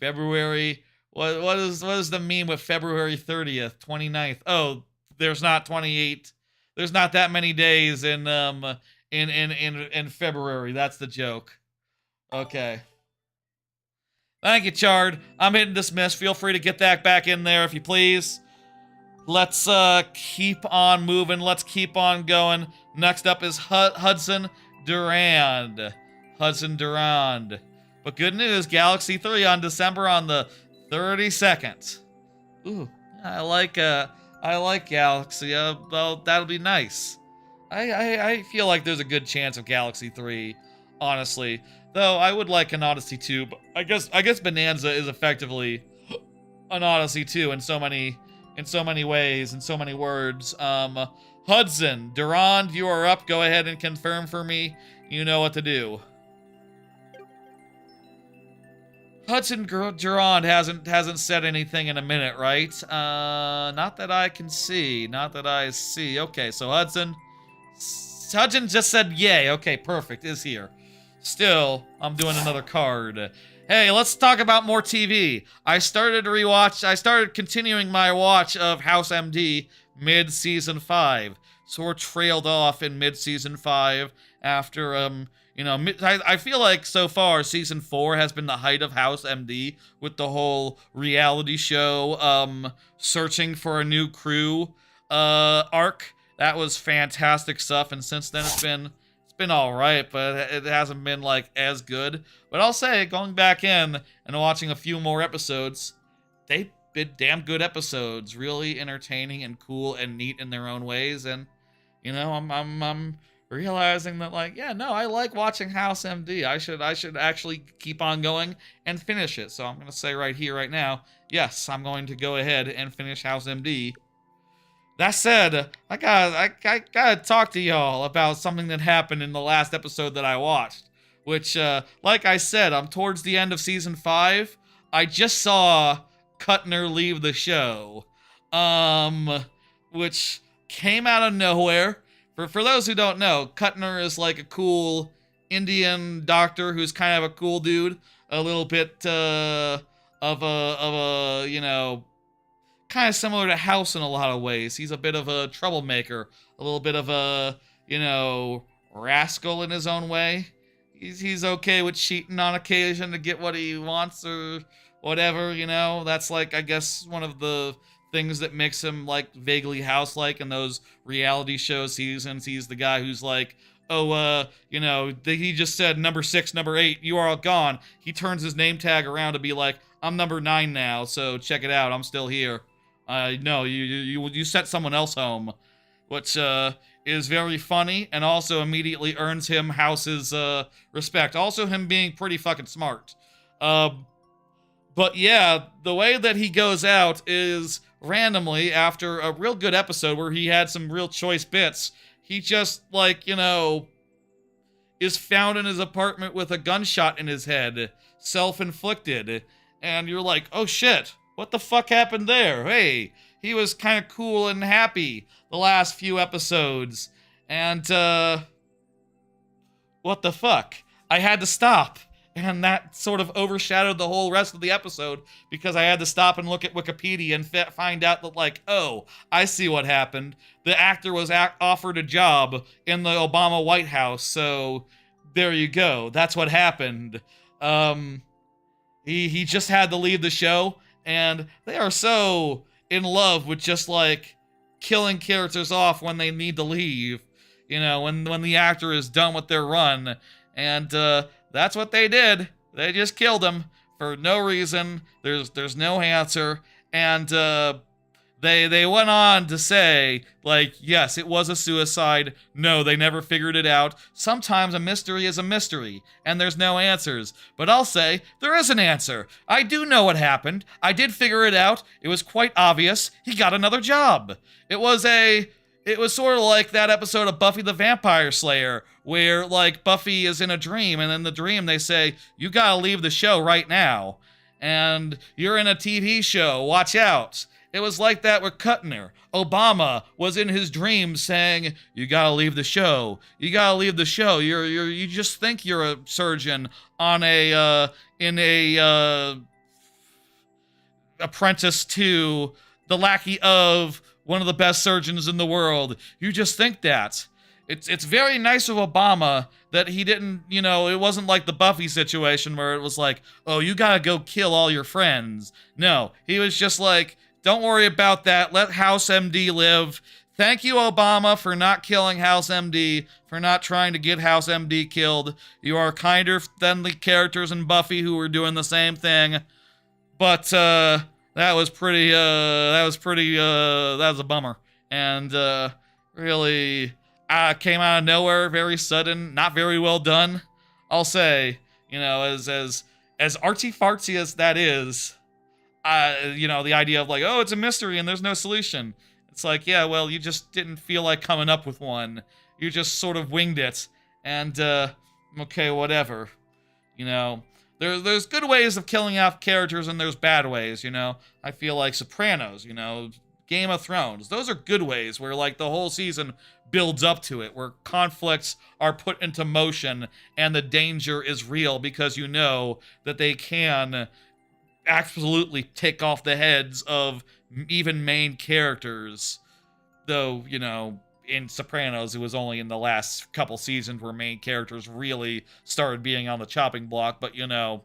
February... What is the meme with February 30th, 29th? Oh, there's not 28... There's not that many days in February. That's the joke. Okay. Thank you, Chard. I'm hitting dismiss. Feel free to get that back in there if you please. Let's keep on moving. Let's keep on going. Next up is Hudson Durand. Hudson Durand. But good news, Galaxy 3 on December on the 32nd. Ooh, I like Galaxy. Well, that'll be nice. I feel like there's a good chance of Galaxy 3, honestly. Though I would like an Odyssey 2, but I guess Bonanza is effectively an Odyssey 2 in so many ways, in so many words. Hudson Durand, you are up. Go ahead and confirm for me. You know what to do. Hudson Durand hasn't said anything in a minute, right? Not that I can see. Not that I see. Okay, so Hudson just said yay. Okay, perfect. Is here. Still, I'm doing another card. Hey, let's talk about more TV. I started continuing my watch of House MD mid-season 5. Sort of trailed off in mid-season 5 after, I feel like so far season 4 has been the height of House MD with the whole reality show, searching for a new crew, arc. That was fantastic stuff, and since then it's been all right, but it hasn't been like as good. But I'll say, going back in and watching a few more episodes, they've been damn good episodes, really entertaining and cool and neat in their own ways. And I'm realizing that, like, yeah, no, I like watching House MD. I should actually keep on going and finish it. So I'm gonna say right here, right now, yes, I'm going to go ahead and finish House MD. That said, I gotta talk to y'all about something that happened in the last episode that I watched. Which, like I said, I'm towards the end of season 5. I just saw Kuttner leave the show. Which came out of nowhere. For those who don't know, Kuttner is like a cool Indian doctor who's kind of a cool dude. A little bit, of a, kind of similar to House in a lot of ways. He's a bit of a troublemaker, a little bit of a, rascal in his own way. He's okay with cheating on occasion to get what he wants or whatever, That's like, I guess, one of the things that makes him like vaguely House-like in those reality show seasons. He's the guy who's like, oh, he just said number 6, number 8, you are all gone. He turns his name tag around to be like, I'm number 9 now, so check it out, I'm still here. No, you sent someone else home, which is very funny and also immediately earns him House's respect. Also, him being pretty fucking smart. But yeah, the way that he goes out is randomly after a real good episode where he had some real choice bits. He just is found in his apartment with a gunshot in his head, self-inflicted, and you're like, oh shit. What the fuck happened there? Hey, he was kind of cool and happy the last few episodes. And, what the fuck? I had to stop. And that sort of overshadowed the whole rest of the episode because I had to stop and look at Wikipedia and find out that, like, oh, I see what happened. The actor was offered a job in the Obama White House, so there you go. That's what happened. He just had to leave the show. And they are so in love with just, like, killing characters off when they need to leave. When the actor is done with their run. And, that's what they did. They just killed him for no reason. There's no answer. And, They went on to say, like, yes, it was a suicide. No, they never figured it out. Sometimes a mystery is a mystery, and there's no answers. But I'll say, there is an answer. I do know what happened. I did figure it out. It was quite obvious. He got another job. It was sort of like that episode of Buffy the Vampire Slayer, where, like, Buffy is in a dream, and in the dream they say, you gotta leave the show right now. And you're in a TV show, watch out. It was like that with Kuttner. Obama was in his dreams saying, you gotta leave the show. You gotta leave the show. You just think you're a surgeon on apprentice to the lackey of one of the best surgeons in the world. You just think that. It's very nice of Obama that he didn't, it wasn't like the Buffy situation where it was like, oh, you gotta go kill all your friends. No, he was just like, don't worry about that. Let House MD live. Thank you, Obama, for not killing House MD, for not trying to get House MD killed. You are kinder than the characters in Buffy who were doing the same thing. But, that was a bummer. And, really, came out of nowhere, very sudden, not very well done. I'll say, as artsy-fartsy as that is, the idea of like, oh, it's a mystery and there's no solution. It's like, yeah, well, you just didn't feel like coming up with one. You just sort of winged it. And, okay, whatever. There's good ways of killing off characters and there's bad ways, I feel like Sopranos, Game of Thrones. Those are good ways where, like, the whole season builds up to it, where conflicts are put into motion and the danger is real because you know that they can absolutely take off the heads of even main characters. Though, you know, in Sopranos, it was only in the last couple seasons where main characters really started being on the chopping block, but, you know,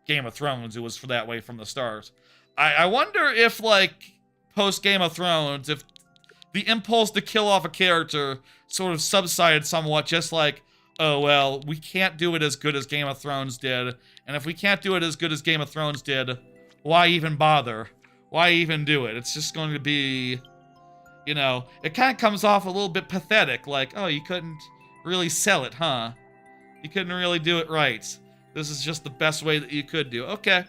Game of Thrones, it was that way from the start. I wonder if, like, post Game of Thrones, if the impulse to kill off a character sort of subsided somewhat, just like, oh, well, we can't do it as good as Game of Thrones did, and if we can't do it as good as Game of Thrones did, why even bother? Why even do it? It's just going to be, you know, it kind of comes off a little bit pathetic, like, oh, you couldn't really sell it, huh? You couldn't really do it right. This is just the best way that you could do. Okay.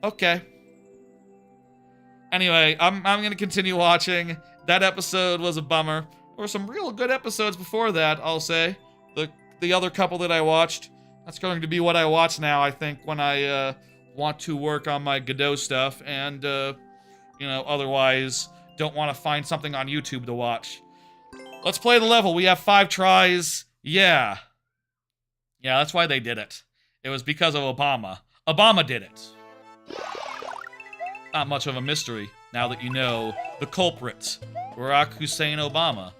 Okay. Anyway, I'm gonna continue watching. That episode was a bummer. There were some real good episodes before that, I'll say. The other couple that I watched, that's going to be what I watch now, I think, when I want to work on my Godot stuff and, you know, otherwise don't want to find something on YouTube to watch. Let's play the level. We have 5 tries. Yeah. Yeah, that's why they did it. It was because of Obama. Obama did it. Not much of a mystery, now that you know the culprit, Barack Hussein Obama.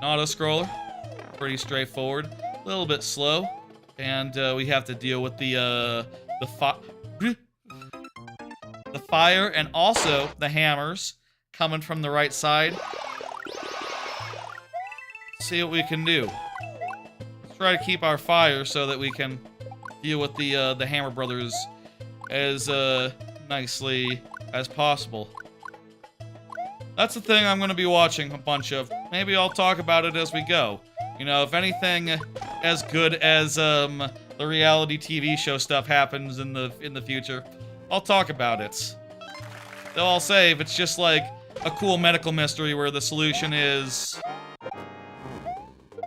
Auto-scroller, pretty straightforward, a little bit slow, and we have to deal with the fire and also the hammers coming from the right side. See what we can do. Let's try to keep our fire so that we can deal with the Hammer Brothers as nicely as possible. That's the thing I'm going to be watching a bunch of. Maybe I'll talk about it as we go. You know, if anything as good as the reality TV show stuff happens in the future, I'll talk about it. Though I'll say, if it's just like a cool medical mystery where the solution is,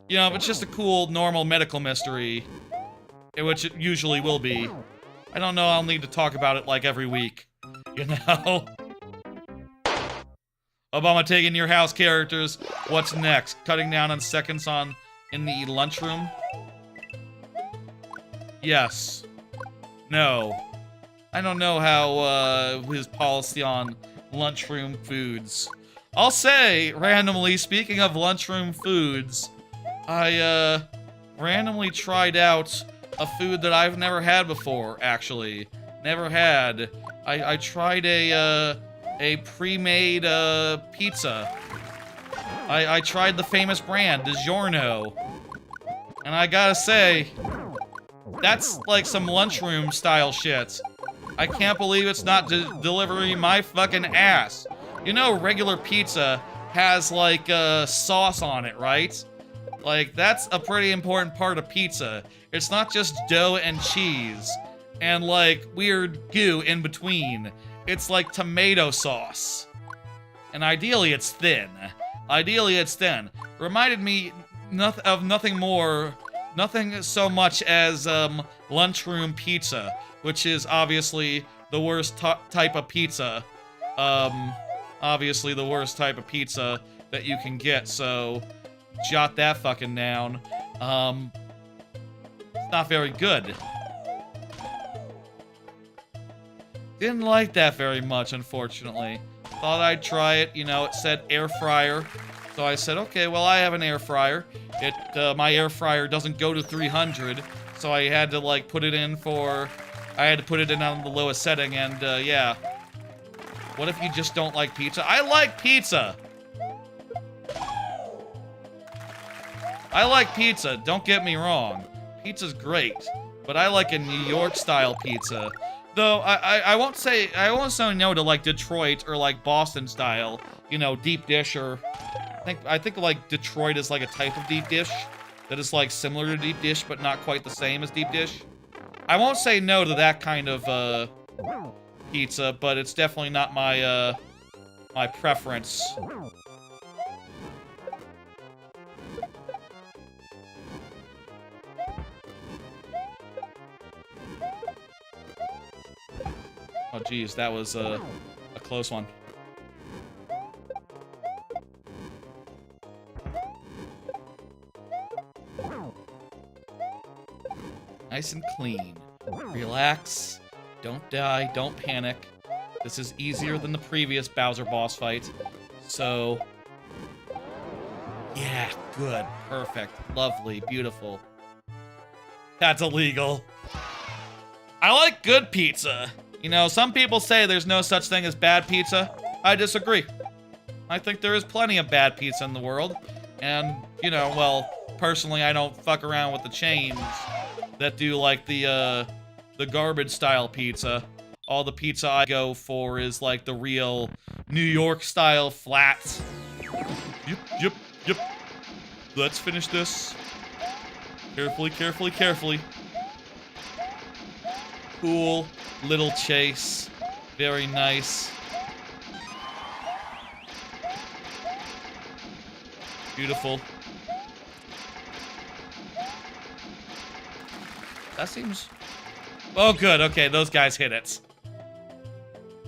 you know, if it's just a cool, normal medical mystery, which it usually will be, I don't know, I'll need to talk about it like every week, you know? Obama taking your house characters. What's next? Cutting down on seconds in the lunchroom? Yes. No. I don't know how, his policy on lunchroom foods. I'll say, randomly, speaking of lunchroom foods, I, randomly tried out a food that I've never had before, actually. Never had. I tried a pre-made, pizza. I tried the famous brand, DiGiorno. And I gotta say, that's like some lunchroom style shit. I can't believe it's not delivering my fucking ass. You know, regular pizza has, like, sauce on it, right? Like, that's a pretty important part of pizza. It's not just dough and cheese and, like, weird goo in between. It's like tomato sauce. And ideally, it's thin. Ideally, it's thin. Reminded me of nothing so much as, lunchroom pizza, which is obviously the worst type of pizza. Obviously the worst type of pizza that you can get, so jot that fucking down. It's not very good. Didn't like that very much, unfortunately. Thought I'd try it, you know, it said air fryer. So I said, okay, well, I have an air fryer. My air fryer doesn't go to 300, so I had to, like, put it in on the lowest setting, and, yeah. What if you just don't like pizza? I like pizza! I like pizza, don't get me wrong. Pizza's great, but I like a New York-style pizza. Though, I won't say no to, like, Detroit or, like, Boston-style, you know, deep dish, or... I think, like, Detroit is, like, a type of deep dish that is, like, similar to deep dish, but not quite the same as deep dish. I won't say no to that kind of, pizza, but it's definitely not my, my preference. geez, that was a close one. Nice and clean. Relax. Don't die. Don't panic. This is easier than the previous Bowser boss fight. So, yeah, good. Perfect. Lovely. Beautiful. That's illegal. I like good pizza. You know, some people say there's no such thing as bad pizza. I disagree. I think there is plenty of bad pizza in the world. And, you know, well, personally, I don't fuck around with the chains that do, like, the garbage-style pizza. All the pizza I go for is, like, the real New York-style flats. Yep. Let's finish this. Carefully, carefully, carefully. Cool little chase. Very nice. Beautiful. That seems... Oh, good. Okay, those guys hit it.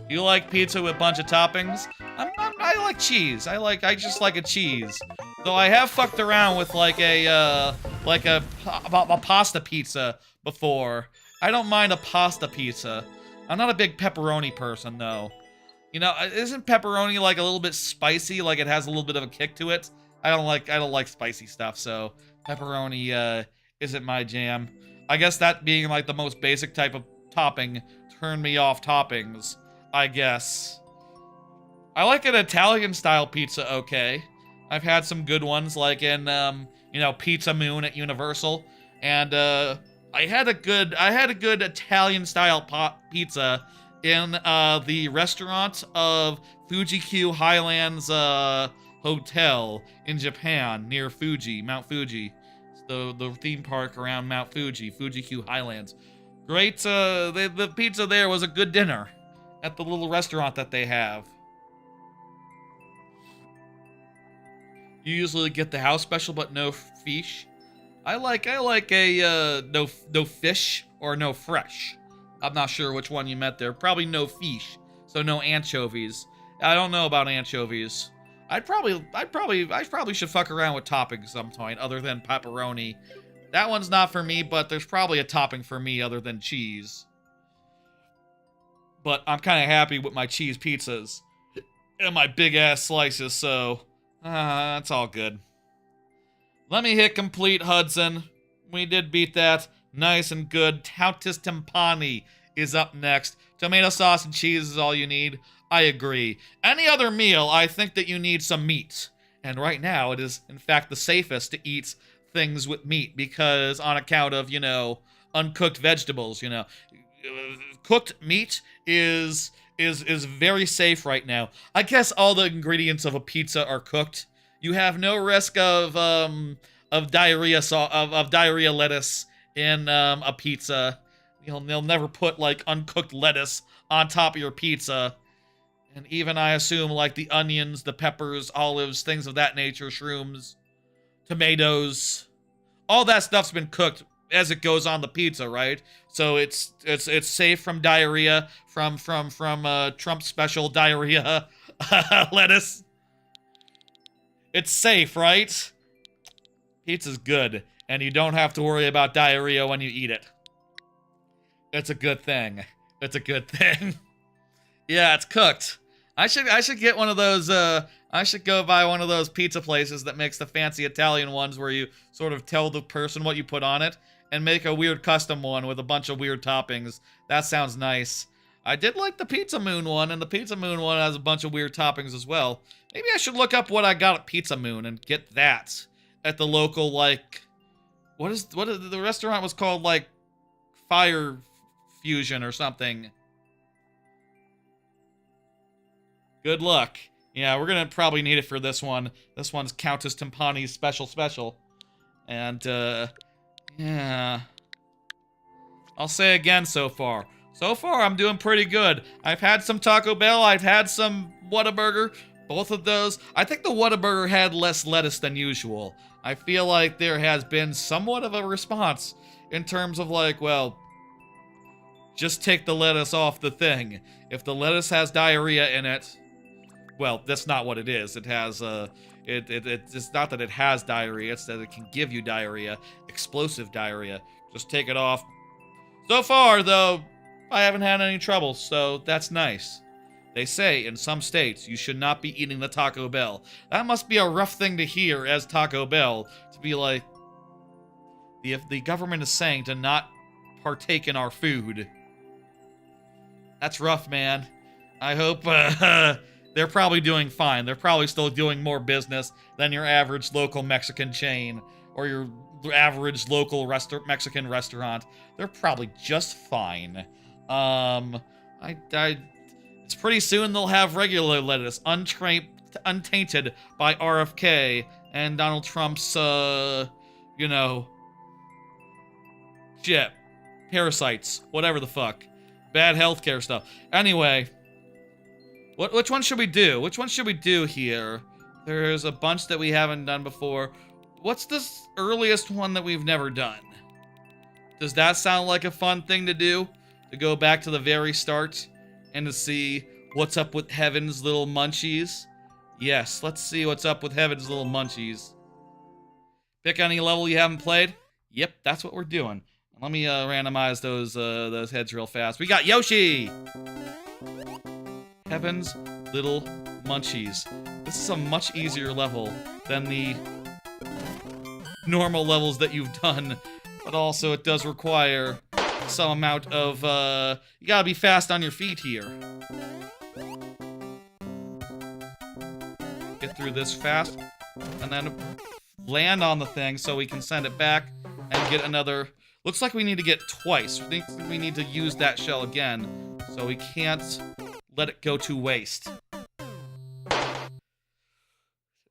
You like pizza with a bunch of toppings? I like cheese. I just like a cheese. Though I have fucked around with like a pasta pizza before. I don't mind a pasta pizza. I'm not a big pepperoni person though. You know, isn't pepperoni like a little bit spicy? Like it has a little bit of a kick to it. I don't like spicy stuff, so pepperoni isn't my jam. I guess that being like the most basic type of topping turned me off toppings, I guess. I like an Italian-style pizza okay. I've had some good ones, like in, you know, Pizza Moon at Universal. And, I had a good Italian-style pizza in, the restaurant of Fuji-Q Highlands, Hotel in Japan, near Fuji, Mount Fuji. The theme park around Mount Fuji, Fuji-Q Highlands. Great, the pizza there was a good dinner at the little restaurant that they have. You usually get the house special, but no fish. I like a no fish or no fresh. I'm not sure which one you meant there. Probably no fish, so no anchovies. I don't know about anchovies. I probably should fuck around with toppings some point other than pepperoni. That one's not for me, but there's probably a topping for me other than cheese. But I'm kind of happy with my cheese pizzas and my big ass slices, so that's all good. Let me hit complete, Hudson. We did beat that. Nice and good. Countess Timpani is up next. Tomato sauce and cheese is all you need. I agree. Any other meal, I think that you need some meat. And right now, it is, in fact, the safest to eat things with meat because on account of, you know, uncooked vegetables, you know. Cooked meat is very safe right now. I guess all the ingredients of a pizza are cooked. You have no risk of diarrhea diarrhea lettuce in a pizza. They'll never put like uncooked lettuce on top of your pizza. And even, I assume, like the onions, the peppers, olives, things of that nature, shrooms, tomatoes, all that stuff's been cooked as it goes on the pizza, right? So it's safe from diarrhea, from Trump's special diarrhea lettuce. It's safe, right? Pizza's good, and you don't have to worry about diarrhea when you eat it. It's a good thing. It's a good thing. Yeah, it's cooked. I should get one of those, I should go buy one of those pizza places that makes the fancy Italian ones where you sort of tell the person what you put on it and make a weird custom one with a bunch of weird toppings. That sounds nice. I did like the Pizza Moon one, and the Pizza Moon one has a bunch of weird toppings as well. Maybe I should look up what I got at Pizza Moon and get that at the local, like, what is the restaurant was called, like, Fire Fusion or something. Good luck. Yeah, we're gonna probably need it for this one. This one's Countess Timpani's special. And, yeah. I'll say again so far. So far, I'm doing pretty good. I've had some Taco Bell. I've had some Whataburger. Both of those. I think the Whataburger had less lettuce than usual. I feel like there has been somewhat of a response in terms of, like, well, just take the lettuce off the thing. If the lettuce has diarrhea in it, well, that's not what it is. It has, it's not that it has diarrhea, it's that it can give you diarrhea, explosive diarrhea. Just take it off. So far, though, I haven't had any trouble, so that's nice. They say in some states you should not be eating the Taco Bell. That must be a rough thing to hear as Taco Bell, to be like, if the government is saying to not partake in our food. That's rough, man. I hope they're probably doing fine. They're probably still doing more business than your average local Mexican chain or your average local Mexican restaurant. They're probably just fine. It's pretty soon they'll have regular lettuce, untainted by RFK and Donald Trump's, you know, shit, parasites, whatever the fuck, bad healthcare stuff. Anyway, which one should we do? Which one should we do here? There's a bunch that we haven't done before. What's this earliest one that we've never done? Does that sound like a fun thing to do? To go back to the very start and to see what's up with Heaven's Little Munchies? Yes, let's see what's up with Heaven's Little Munchies. Pick any level you haven't played? Yep, that's what we're doing. Let me randomize those heads real fast. We got Yoshi! Heaven's Little Munchies. This is a much easier level than the normal levels that you've done, but also it does require some amount of, you gotta be fast on your feet here. Get through this fast, and then land on the thing so we can send it back and get another. Looks like we need to get twice. I think we need to use that shell again, so we can't let it go to waste.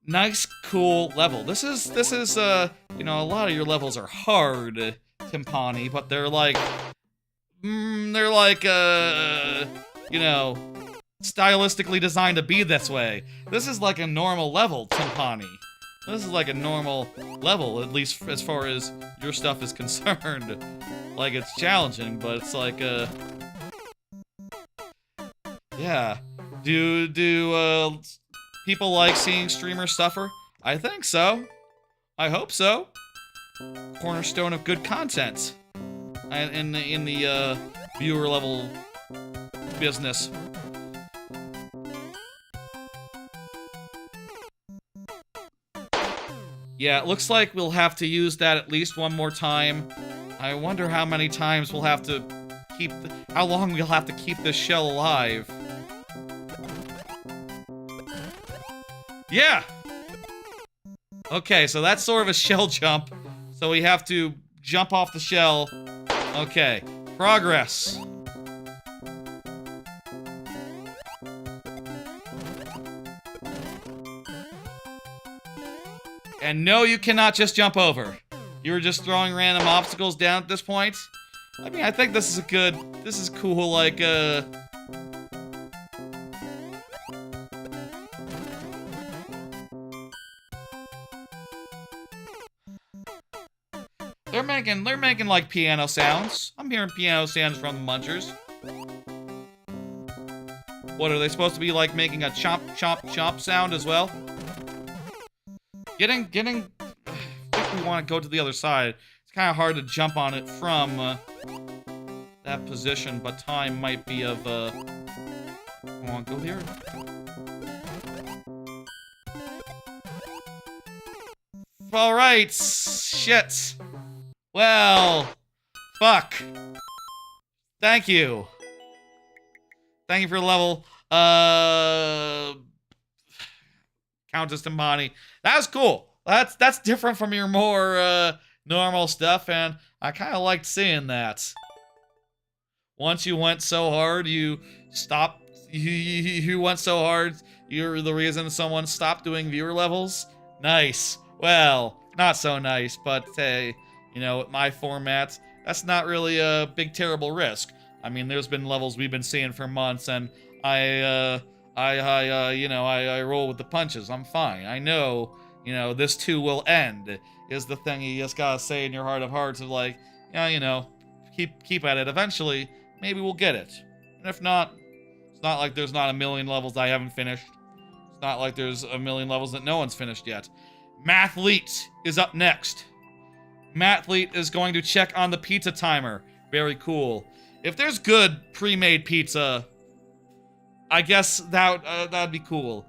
Nice, cool level. This is, you know, a lot of your levels are hard, Timpani, but they're like, you know, stylistically designed to be this way. This is like a normal level, Timpani. This is like a normal level, at least as far as your stuff is concerned. Like, it's challenging, but it's like, yeah. Do people like seeing streamers suffer? I think so. I hope so. Cornerstone of good content in the viewer level business. Yeah, it looks like we'll have to use that at least one more time. I wonder how many times we'll have to keep how long we'll have to keep this shell alive. Yeah! Okay, so that's sort of a shell jump. So we have to jump off the shell. Okay, progress. And no, you cannot just jump over. You're just throwing random obstacles down at this point. I mean, I think this is cool, like, They're making like piano sounds. I'm hearing piano sounds from the Munchers. What, are they supposed to be like making a chomp, chomp, chomp sound as well? I think we want to go to the other side. It's kind of hard to jump on it from that position, but time might be of, come on, go here. Alright, shit. Well, fuck. Thank you. Thank you for the level. Countess Timpani. That was cool. That's different from your more normal stuff, and I kind of liked seeing that. Once you went so hard, you stopped. You went so hard, you're the reason someone stopped doing viewer levels. Nice. Well, not so nice, but hey, you know, with my format, that's not really a big terrible risk. I mean, there's been levels we've been seeing for months, and I roll with the punches. I'm fine. I know, you know, this too will end, is the thing you just gotta say in your heart of hearts of like, yeah, you know, keep at it. Eventually, maybe we'll get it. And if not, it's not like there's not a million levels I haven't finished. It's not like there's a million levels that no one's finished yet. Mathlete is up next. Mathlete is going to check on the pizza timer. Very cool. If there's good pre-made pizza, I guess that'd be cool.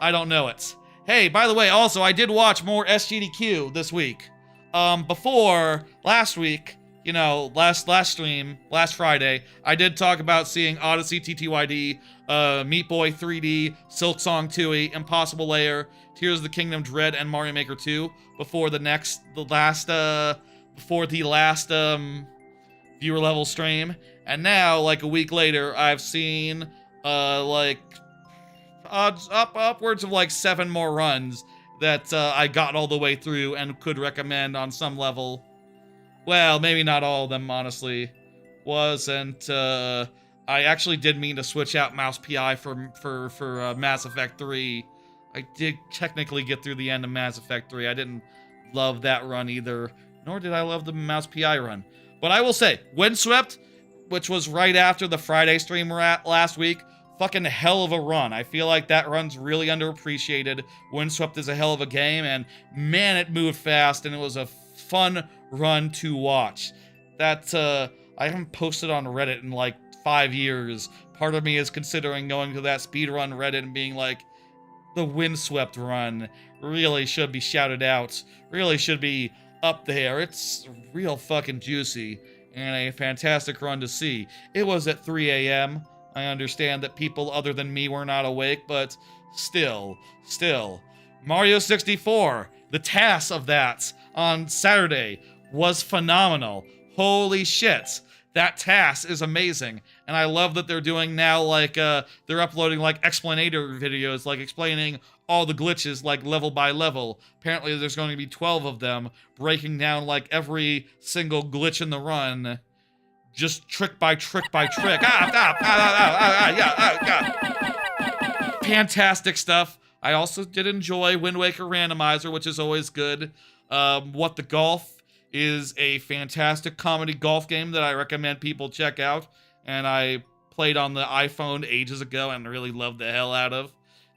I don't know it. Hey, by the way, also, I did watch more SGDQ this week. Before, last week, you know, last stream, last Friday, I did talk about seeing Odyssey TTYD, Meat Boy 3D, Silksong 2E, Impossible Layer, Tears of the Kingdom Dread, and Mario Maker 2 before the last viewer level stream. And now, like a week later, I've seen, upwards of like 7 more runs that I got all the way through and could recommend on some level. Well, maybe not all of them, honestly. Wasn't, I actually did mean to switch out Mouse PI for Mass Effect 3. I did technically get through the end of Mass Effect 3. I didn't love that run either, nor did I love the Mouse PI run. But I will say, Windswept, which was right after the Friday stream we're at last week, fucking hell of a run. I feel like that run's really underappreciated. Windswept is a hell of a game, and man, it moved fast, and it was a fun run to watch. That, I haven't posted on Reddit in like 5 years. Part of me is considering going to that speedrun Reddit and being like, the Windswept run really should be shouted out. Really should be up there. It's real fucking juicy and a fantastic run to see. It was at 3 a.m. I understand that people other than me were not awake, but still. Mario 64, the TAS of that on Saturday was phenomenal. Holy shit. That TAS is amazing. And I love that they're doing now, like, they're uploading, like, explainer videos, like, explaining all the glitches, like, level by level. Apparently there's going to be 12 of them, breaking down, like, every single glitch in the run. Just trick by trick by trick. Fantastic stuff. I also did enjoy Wind Waker Randomizer, which is always good. What the Golf is a fantastic comedy golf game that I recommend people check out. And I played on the iPhone ages ago and really loved the hell out of.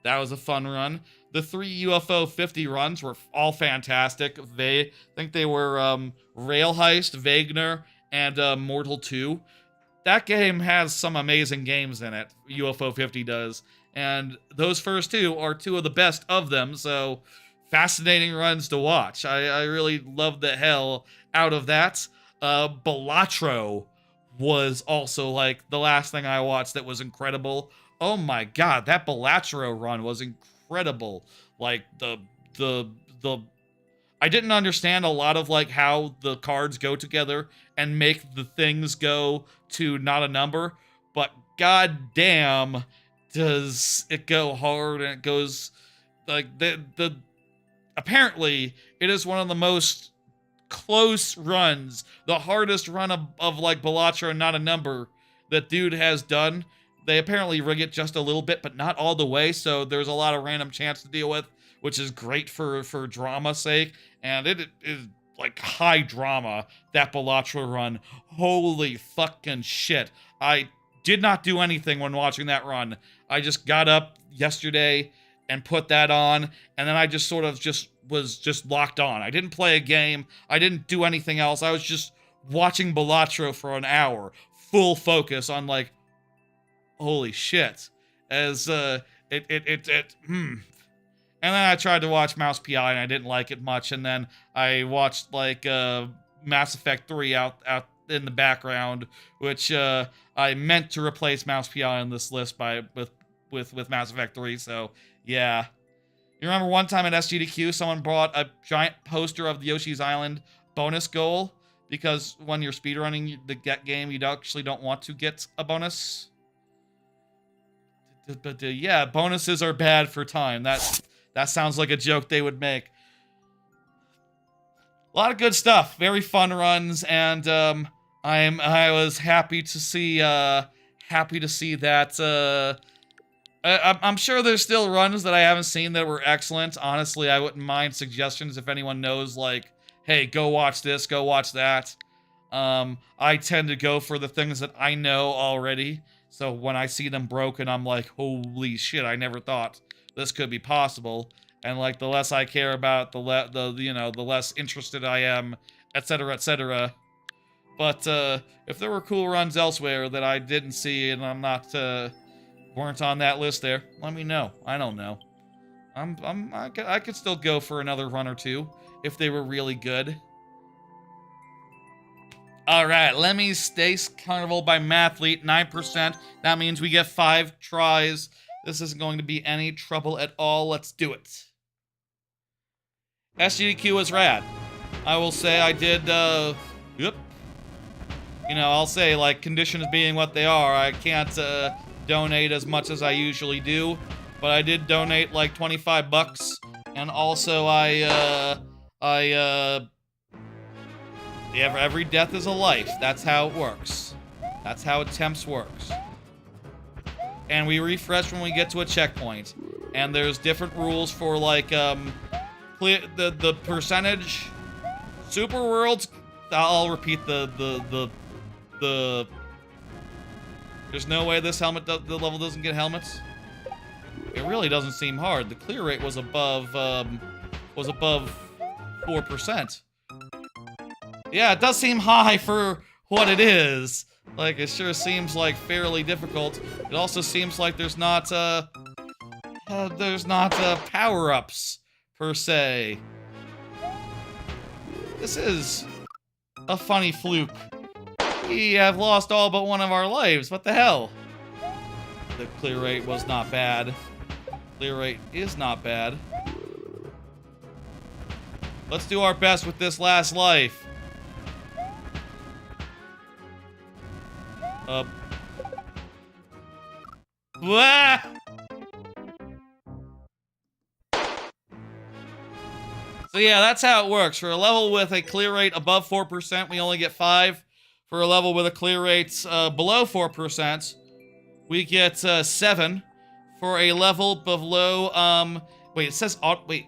That was a fun run. The 3 UFO 50 runs were all fantastic. I think they were Rail Heist, Wagner, and Mortal 2. That game has some amazing games in it, UFO 50 does. And those first two are two of the best of them, so fascinating runs to watch. I really loved the hell out of that. Balatro was also, like, the last thing I watched that was incredible. Oh my god, that Balatro run was incredible. Like, I didn't understand a lot of, like, how the cards go together and make the things go to not a number, but god damn does it go hard, and it goes, like, apparently it is one of the most close runs, the hardest run of like Balatro and not a number that dude has done. They apparently rig it just a little bit, but not all the way, so there's a lot of random chance to deal with, which is great for drama's sake, and it is like high drama, that Balatro run. Holy fucking shit. I did not do anything when watching that run. I just got up yesterday and put that on, and then I just sort of was locked on. I didn't play a game. I didn't do anything else. I was just watching Balatro for an hour, full focus on, like, holy shit. As And then I tried to watch Mouse PI and I didn't like it much, and then I watched, like, Mass Effect 3 out in the background, which I meant to replace Mouse PI on this list with Mass Effect 3, so yeah. You remember one time at SGDQ, someone brought a giant poster of the Yoshi's Island bonus goal, because when you're speedrunning the game, you actually don't want to get a bonus. But yeah, bonuses are bad for time. That sounds like a joke they would make. A lot of good stuff, very fun runs, and I was happy to see that. I'm sure there's still runs that I haven't seen that were excellent. Honestly, I wouldn't mind suggestions if anyone knows, like, hey, go watch this, go watch that. I tend to go for the things that I know already. So when I see them broken, I'm like, holy shit, I never thought this could be possible. And like the less I care about, the less interested I am, etc., etc. But if there were cool runs elsewhere that I didn't see and I'm not weren't on that list there, let me know. I don't know. I could still go for another run or two if they were really good. All right, let me Stace Carnival by Mathlete, 9%. That means we get 5 tries. This isn't going to be any trouble at all. Let's do it. SGDQ is rad. I will say I did, yep. You know, I'll say, like, conditions being what they are, I can't, donate as much as I usually do. But I did donate, like, 25 bucks. And also, every death is a life. That's how it works. That's how attempts works. And we refresh when we get to a checkpoint. And there's different rules for, like, the percentage. Super Worlds. I'll repeat the. There's no way this helmet, the level doesn't get helmets. It really doesn't seem hard. The clear rate was above 4%. Yeah, it does seem high for what it is. Like, it sure seems like fairly difficult. It also seems like there's not power-ups per se. This is a funny fluke. We have lost all but one of our lives. What the hell? The clear rate was not bad. Clear rate is not bad. Let's do our best with this last life. Wah! So yeah, that's how it works. For a level with a clear rate above 4%, we only get 5. For a level with a clear rate below 4%, we get 7. For a level below, wait, it says, wait,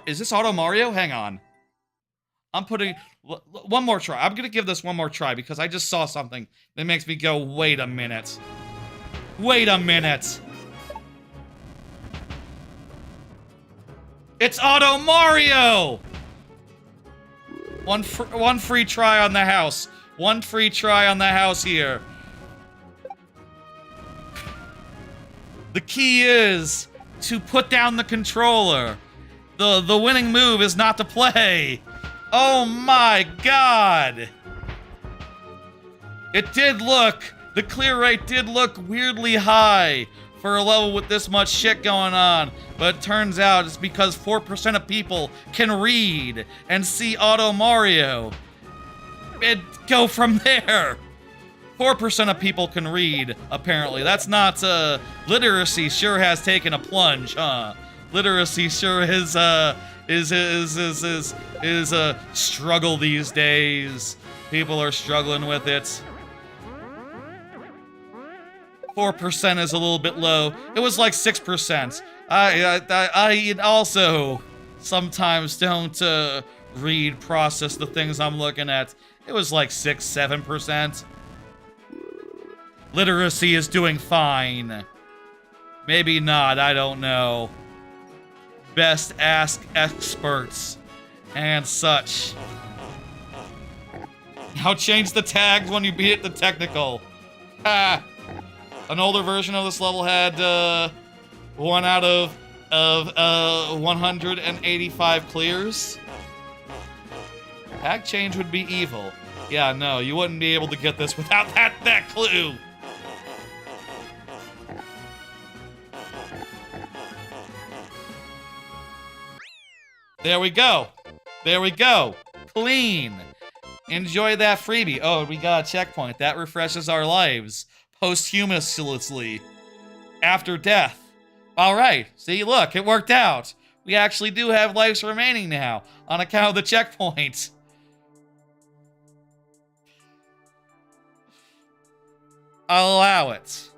is this Auto Mario? Hang on. I'm putting, one more try. I'm gonna give this one more try because I just saw something that makes me go, wait a minute. Wait a minute. It's Auto Mario! One free try on the house. One free try on the house here. The key is to put down the controller. The winning move is not to play. Oh my god! It did look, the clear rate did look weirdly high for a level with this much shit going on, but it turns out it's because 4% of people can read and see Auto Mario. And go from there. 4% of people can read, apparently. That's not, literacy sure has taken a plunge, huh? Literacy sure is a struggle these days. People are struggling with it. 4% is a little bit low. It was like 6%. I also sometimes don't read, process the things I'm looking at. It was like 6-7%. Literacy is doing fine. Maybe not, I don't know. Best ask experts and such. Now change the tags when you beat the technical. Ha! An older version of this level had 1 out of 185 clears. Tag change would be evil. Yeah, no, you wouldn't be able to get this without that clue. There we go. There we go. Clean. Enjoy that freebie. Oh, we got a checkpoint. That refreshes our lives. Posthumously. After death. Alright. See, look, it worked out. We actually do have lives remaining now. On account of the checkpoint. I'll allow it.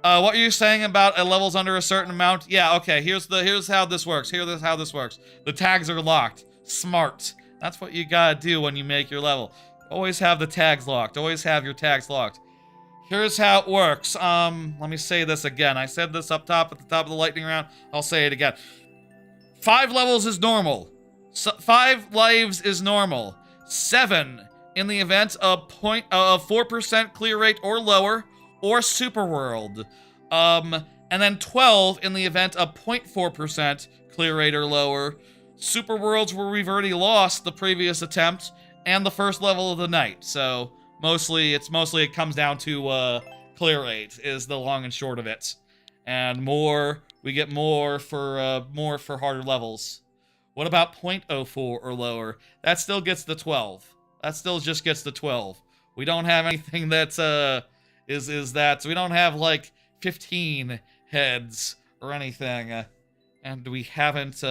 What you're saying about levels under a certain amount? Yeah, okay, here's how this works. Here's how this works. The tags are locked. Smart. That's what you gotta do when you make your level. Always have the tags locked. Always have your tags locked. Here's how it works. Let me say this again. I said this up top at the top of the lightning round. I'll say it again. 5 levels is normal. 5 lives is normal. 7 in the event of 4% clear rate or lower, or super world. And then 12 in the event of 0.4% clear rate or lower. Super worlds where we've already lost the previous attempt and the first level of the night. So it comes down to clear rate is the long and short of it. And we get more for harder levels. What about 0.04 or lower? That still gets the 12. That still just gets the 12. We don't have anything that's so we don't have like 15 heads or anything, and we haven't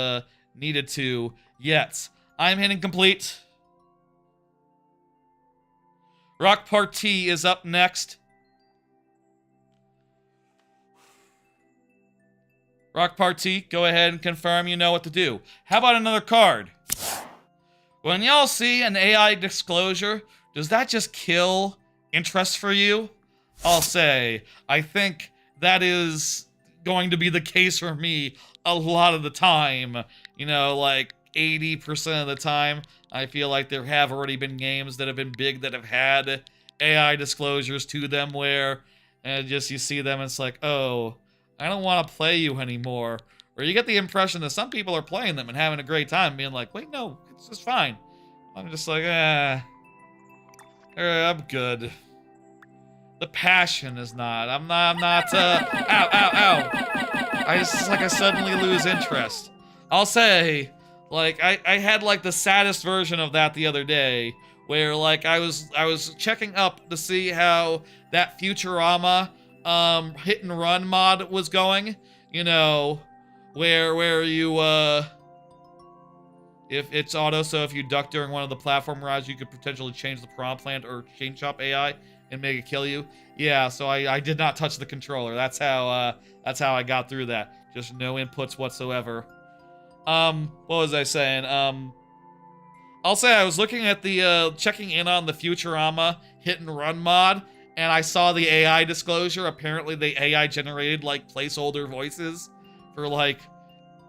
needed to yet. I'm hitting complete. Rock Party is up next. Rock Party, go ahead and confirm you know what to do. How about another card? When y'all see an AI disclosure, does that just kill interest for you? I'll say, I think that is going to be the case for me a lot of the time. You know, like 80% of the time, I feel like there have already been games that have been big that have had AI disclosures to them where you see them and it's like, oh, I don't want to play you anymore. Or you get the impression that some people are playing them and having a great time being like, wait, no, it's just fine. I'm just like, I'm good. The passion is not. I'm not, ow. I suddenly lose interest. I'll say, like, I had, like, the saddest version of that the other day, where, like, I was checking up to see how that Futurama, hit and run mod was going, you know, where you, if it's auto, so if you duck during one of the platform rides, you could potentially change the prompt plant or change shop AI and make it kill you. Yeah, so I did not touch the controller. That's how I got through that. Just no inputs whatsoever. What was I saying? I'll say I was looking at the, checking in on the Futurama hit and run mod, and I saw the AI disclosure. Apparently the AI generated, like, placeholder voices for, like,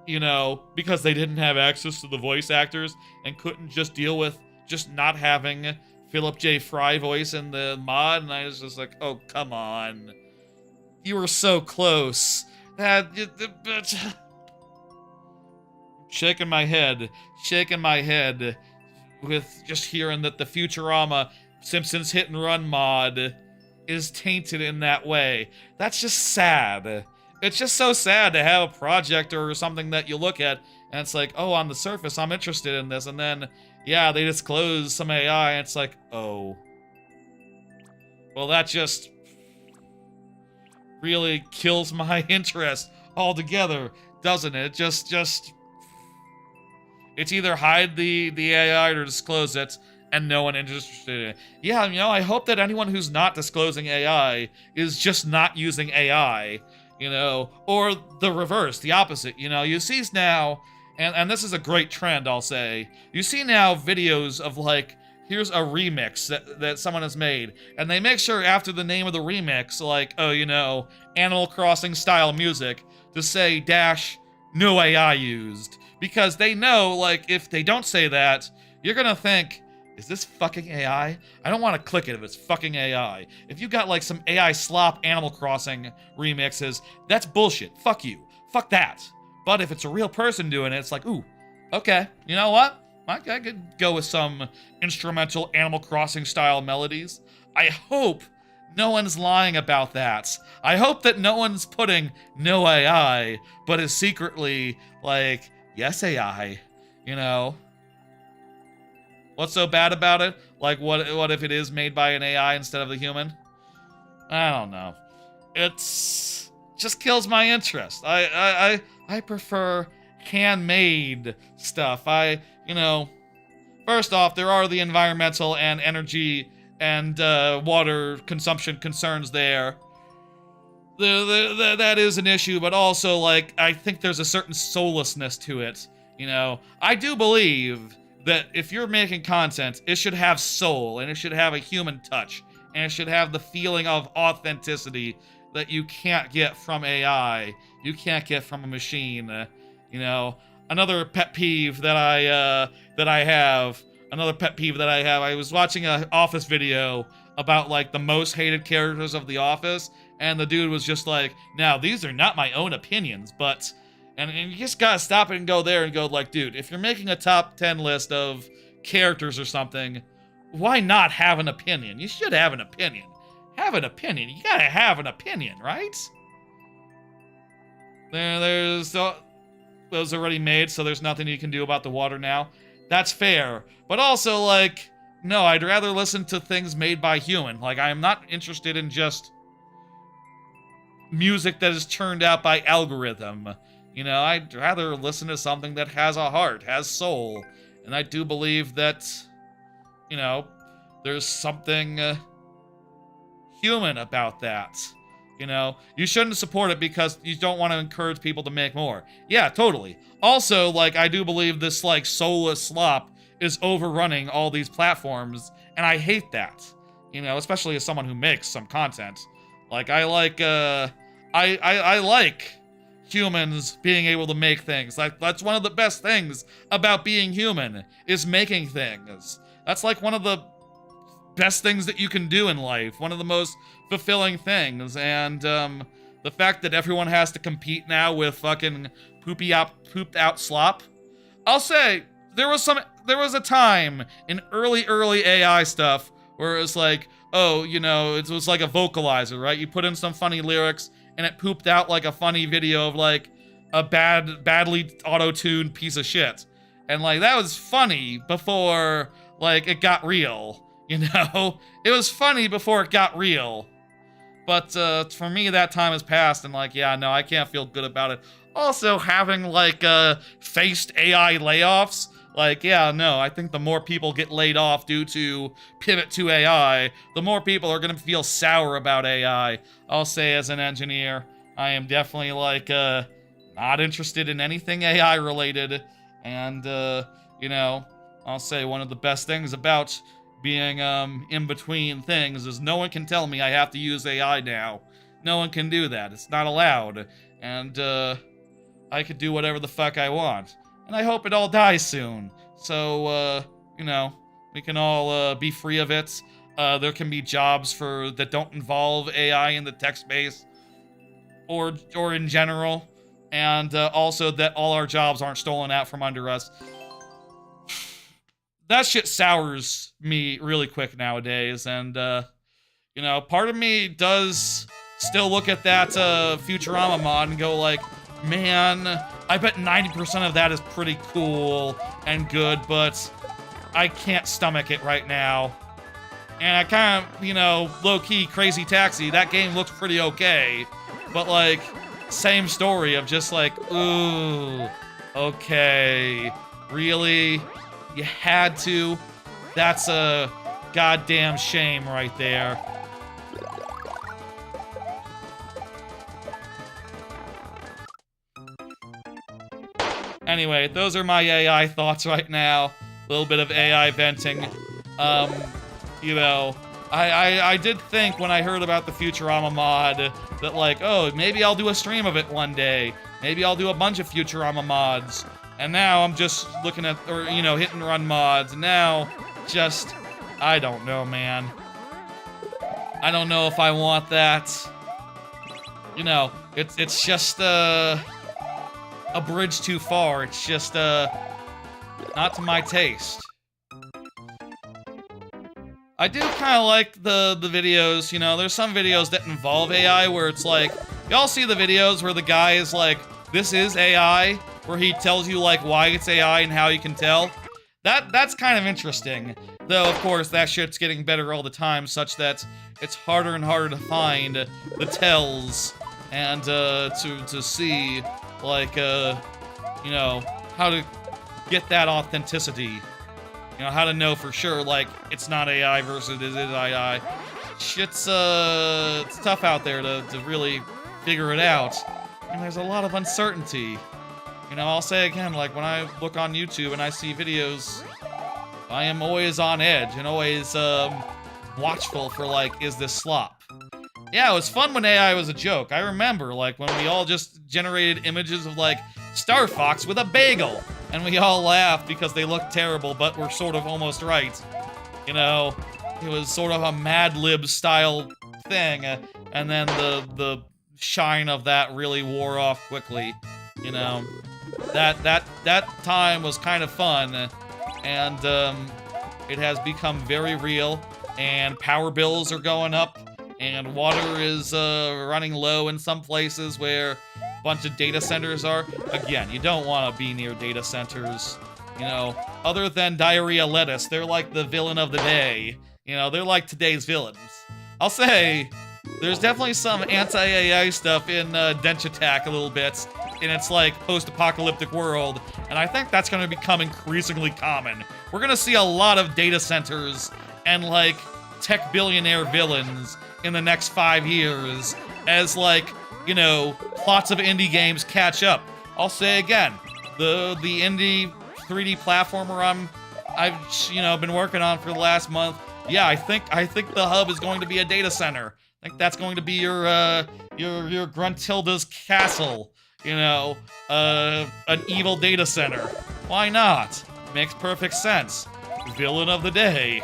you know, because they didn't have access to the voice actors and couldn't just deal with just not having Philip J. Fry voice in the mod, and I was just like, oh, come on. You were so close. Shaking my head with just hearing that the Futurama Simpsons Hit and Run mod is tainted in that way. That's just sad. It's just so sad to have a project or something that you look at and it's like, oh, on the surface, I'm interested in this, and then, yeah, they disclose some AI, and it's like, oh. Well, that just really kills my interest altogether, doesn't it? Just it's either hide the AI or disclose it, and no one interested in it. Yeah, you know, I hope that anyone who's not disclosing AI is just not using AI, you know, or the reverse, the opposite, you know. You see now, and this is a great trend, I'll say, you see now videos of, like, here's a remix that someone has made, and they make sure after the name of the remix, like, oh, you know, Animal Crossing style music, to say dash no AI used, because they know, like, if they don't say that, you're gonna think, is this fucking AI? I don't want to click it if it's fucking AI. If you got, like, some AI slop Animal Crossing remixes, that's bullshit. Fuck you. Fuck that. But if it's a real person doing it, it's like, ooh, okay, you know what? I could go with some instrumental Animal Crossing style melodies. I hope no one's lying about that. I hope that no one's putting no AI, but is secretly like, yes AI, you know? What's so bad about it? Like, what if it is made by an AI instead of the human? I don't know. It's just kills my interest. I prefer handmade stuff. You know, first off, there are the environmental and energy and water consumption concerns there. That is an issue, but also, like, I think there's a certain soullessness to it. You know, I do believe that if you're making content, it should have soul, and it should have a human touch, and it should have the feeling of authenticity that you can't get from AI, you can't get from a machine. You know, another pet peeve that I have, I was watching an Office video about like the most hated characters of The Office, and the dude was just like, now these are not my own opinions, but, and you just gotta stop it and go there and go like, dude, if you're making a top 10 list of characters or something, why not have an opinion? You should have an opinion. Have an opinion. You gotta have an opinion, right? There's those already made, so there's nothing you can do about the water now. That's fair. But also, like, no, I'd rather listen to things made by human. Like, I am not interested in just music that is churned out by algorithm. You know, I'd rather listen to something that has a heart, has soul. And I do believe that, you know, there's something human about that. You know, you shouldn't support it because you don't want to encourage people to make more. Yeah, totally. Also, like, I do believe this, like, soulless slop is overrunning all these platforms, and I hate that. You know, especially as someone who makes some content. Like, I like, I like humans being able to make things. Like, that's one of the best things about being human, is making things. That's, like, one of the best things that you can do in life. One of the most fulfilling things. And the fact that everyone has to compete now with fucking pooped out slop. I'll say there was a time in early AI stuff where it was like, oh, you know, it was like a vocalizer, right? You put in some funny lyrics and it pooped out like a funny video of like a badly auto-tuned piece of shit. And like that was funny before like it got real. You know, it was funny before it got real. But for me, that time has passed, and like, yeah, no, I can't feel good about it. Also, having like faced AI layoffs, like, yeah, no, I think the more people get laid off due to pivot to AI, the more people are gonna feel sour about AI. I'll say, as an engineer, I am definitely like not interested in anything AI related, and you know, I'll say one of the best things about being in between things is no one can tell me I have to use AI now. No one can do that. It's not allowed. And I could do whatever the fuck I want. And I hope it all dies soon. So you know, we can all be free of it. There can be jobs that don't involve AI in the tech space or in general, and also that all our jobs aren't stolen out from under us. That shit sours me really quick nowadays, and, you know, part of me does still look at that Futurama mod and go like, man, I bet 90% of that is pretty cool and good, but I can't stomach it right now. And I kind of, you know, low-key Crazy Taxi, that game looks pretty okay, but, like, same story of just like, ooh, okay, really? You had to? That's a goddamn shame right there. Anyway, those are my AI thoughts right now. A little bit of AI venting. You know, I did think when I heard about the Futurama mod that like, oh, maybe I'll do a stream of it one day. Maybe I'll do a bunch of Futurama mods. And now I'm just looking at, or, you know, hit and run mods. And now, just, I don't know, man. I don't know if I want that. You know, it's just, a bridge too far. It's just, not to my taste. I do kind of like the videos, you know, there's some videos that involve AI where it's like, y'all see the videos where the guy is like, this is AI, where he tells you like why it's AI and how you can tell. That's kind of interesting. Though, of course, that shit's getting better all the time, such that it's harder and harder to find the tells and to see, like, you know, how to get that authenticity. You know, how to know for sure, like, it's not AI versus it is AI. Shit's, it's tough out there to really figure it out. And there's a lot of uncertainty. You know, I'll say again, like, when I look on YouTube and I see videos I am always on edge and always watchful for like, is this slop? Yeah, it was fun when AI was a joke. I remember like when we all just generated images of like Star Fox with a bagel, and we all laughed because they looked terrible, but were sort of almost right. You know, it was sort of a Mad Lib style thing, and then the shine of that really wore off quickly. You know, that time was kind of fun, and it has become very real. And power bills are going up, and water is running low in some places where a bunch of data centers are. Again, you don't want to be near data centers. You know, other than Diarrhea Lettuce, they're like the villain of the day. You know, they're like today's villains. I'll say, there's definitely some anti-AI stuff in Dench Attack a little bit, in its like post-apocalyptic world, and I think that's going to become increasingly common. We're going to see a lot of data centers and like tech billionaire villains in the next 5 years as like, you know, plots of indie games catch up. I'll say again, the indie 3D platformer I've you know been working on for the last month. Yeah, I think the hub is going to be a data center. I think that's going to be your Gruntilda's castle. You know, an evil data center. Why not? Makes perfect sense. Villain of the day.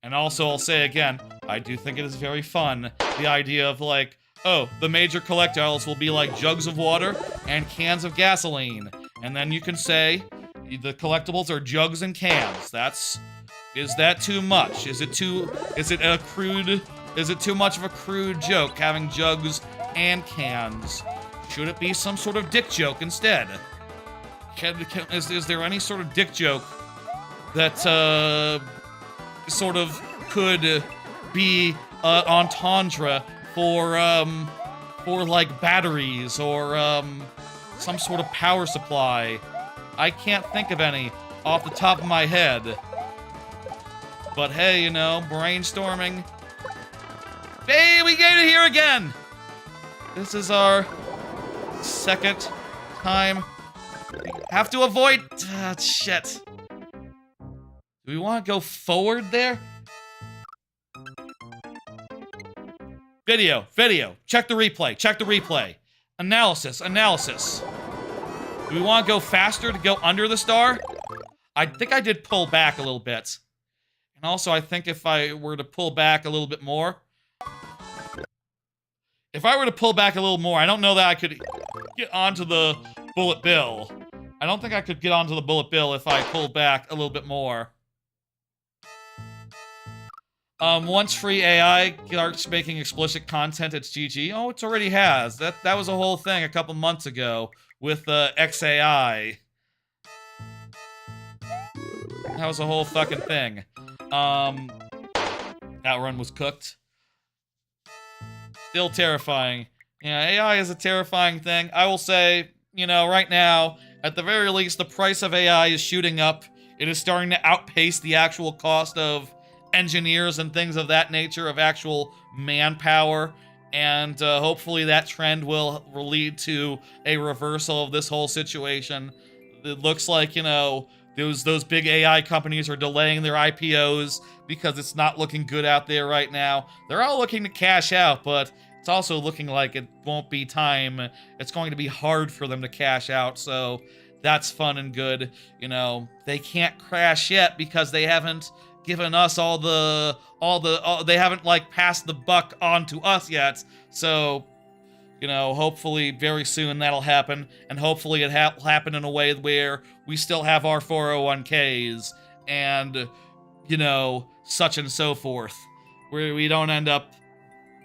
And also, I'll say again, I do think it is very fun, the idea of like, oh, the major collectibles will be like jugs of water and cans of gasoline. And then you can say, the collectibles are jugs and cans. Is that too much? Is it too much of a crude joke, having jugs and cans? Should it be some sort of dick joke instead? Is there any sort of dick joke that, sort of could be entendre for like batteries or some sort of power supply? I can't think of any off the top of my head. But hey, you know, brainstorming. Hey, we get it here again! This is our second time. Have to avoid... shit. Do we want to go forward there? Video. Check the replay. Analysis. Do we want to go faster to go under the star? I think I did pull back a little bit. And also, I think if I were to pull back a little bit more... If I were to pull back a little more, I don't know that I could get onto the bullet bill. I don't think I could get onto the bullet bill if I pulled back a little bit more. Once free AI starts making explicit content, it's GG. Oh, it already has. That was a whole thing a couple months ago with XAI. That was a whole fucking thing. That run was cooked. Still terrifying. Yeah, AI is a terrifying thing. I will say, you know, right now, at the very least, the price of AI is shooting up. It is starting to outpace the actual cost of engineers and things of that nature, of actual manpower. And hopefully that trend will lead to a reversal of this whole situation. It looks like, you know, those big AI companies are delaying their IPOs because it's not looking good out there right now. They're all looking to cash out, but it's also looking like it won't be time. It's going to be hard for them to cash out, so that's fun and good. You know, they can't crash yet because they haven't given us they haven't like passed the buck on to us yet. So, you know, hopefully very soon that'll happen, and hopefully it happen in a way where we still have our 401ks and, you know, such and so forth, where we don't end up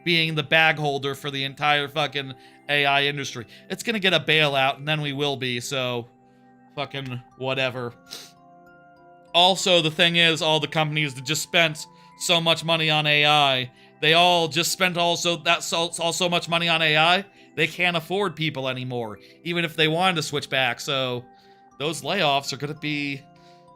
being the bag holder for the entire fucking AI industry. It's gonna get a bailout, and then we will be, so fucking whatever. Also, the thing is, all the companies that just spent so much money on AI, they all just spent so much money on AI, they can't afford people anymore, even if they wanted to switch back. So those layoffs are gonna be,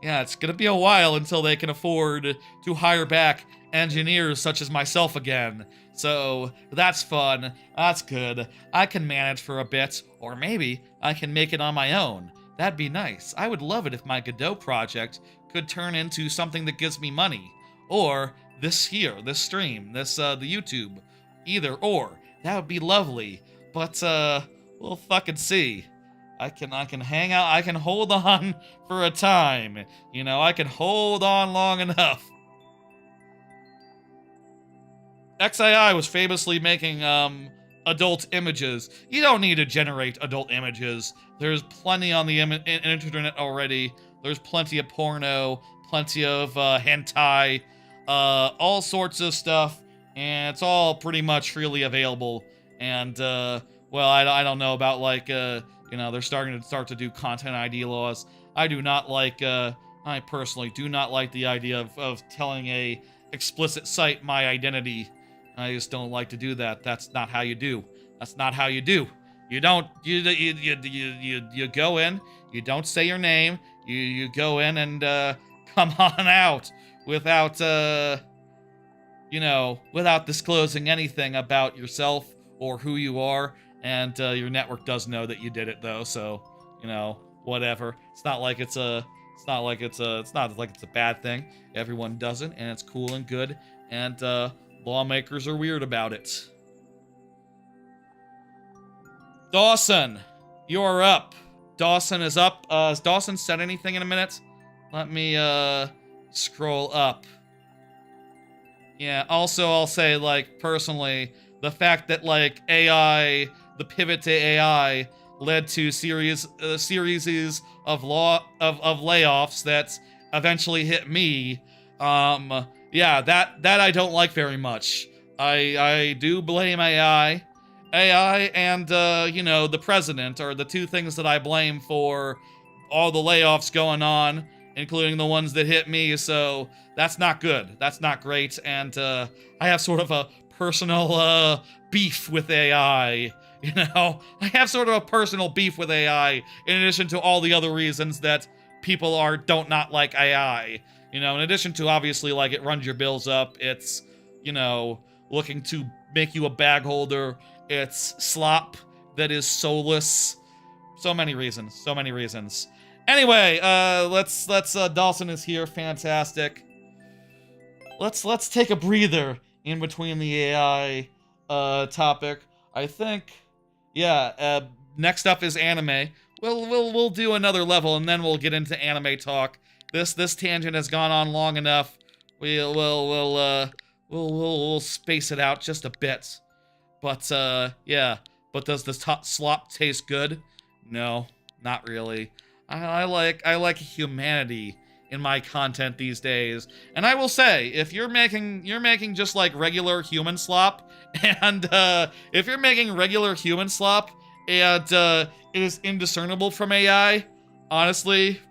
yeah, it's gonna be a while until they can afford to hire back engineers such as myself again. So that's fun, that's good. I can manage for a bit, or maybe I can make it on my own. That'd be nice. I would love it if my Godot project could turn into something that gives me money. Or this stream, the YouTube. Either or. That would be lovely. But, we'll fucking see. I can hang out, I can hold on for a time. You know, I can hold on long enough. XAI was famously making, adult images. You don't need to generate adult images. There's plenty on the internet already. There's plenty of porno, plenty of, hentai, all sorts of stuff, and it's all pretty much freely available. And, well, I don't know about, like, you know, they're starting to do content ID laws. I do not like, I personally do not like the idea of telling a explicit site my identity. I just don't like to do that. That's not how you do. That's not how you do. You don't, you go in, you don't say your name, you go in and, come on out without, you know, without disclosing anything about yourself or who you are, and, your network does know that you did it, though, so, you know, whatever. It's not like it's a bad thing. Everyone does it, and it's cool and good, and, lawmakers are weird about it. Dawson, you're up. Dawson is up. Has Dawson said anything in a minute? Let me, scroll up. Yeah, also I'll say, like, personally, the fact that, like, AI, the pivot to AI led to series of layoffs that eventually hit me, yeah, that I don't like very much. I do blame AI. AI and, you know, the president are the two things that I blame for all the layoffs going on, including the ones that hit me, so that's not good. That's not great, and, I have sort of a personal, beef with AI, you know? I have sort of a personal beef with AI, in addition to all the other reasons that people don't not like AI. You know, in addition to, obviously, like, it runs your bills up, it's, you know, looking to make you a bag holder, it's slop that is soulless. So many reasons, so many reasons. Anyway, Dawson is here, fantastic. Let's take a breather in between the AI, topic. I think, yeah, next up is anime. We'll do another level, and then we'll get into anime talk. This tangent has gone on long enough. We'll space it out just a bit. But, yeah. But does this slop taste good? No, not really. I like humanity in my content these days. And I will say, if you're making just like regular human slop, and, if you're making regular human slop, and, it is indiscernible from AI, honestly,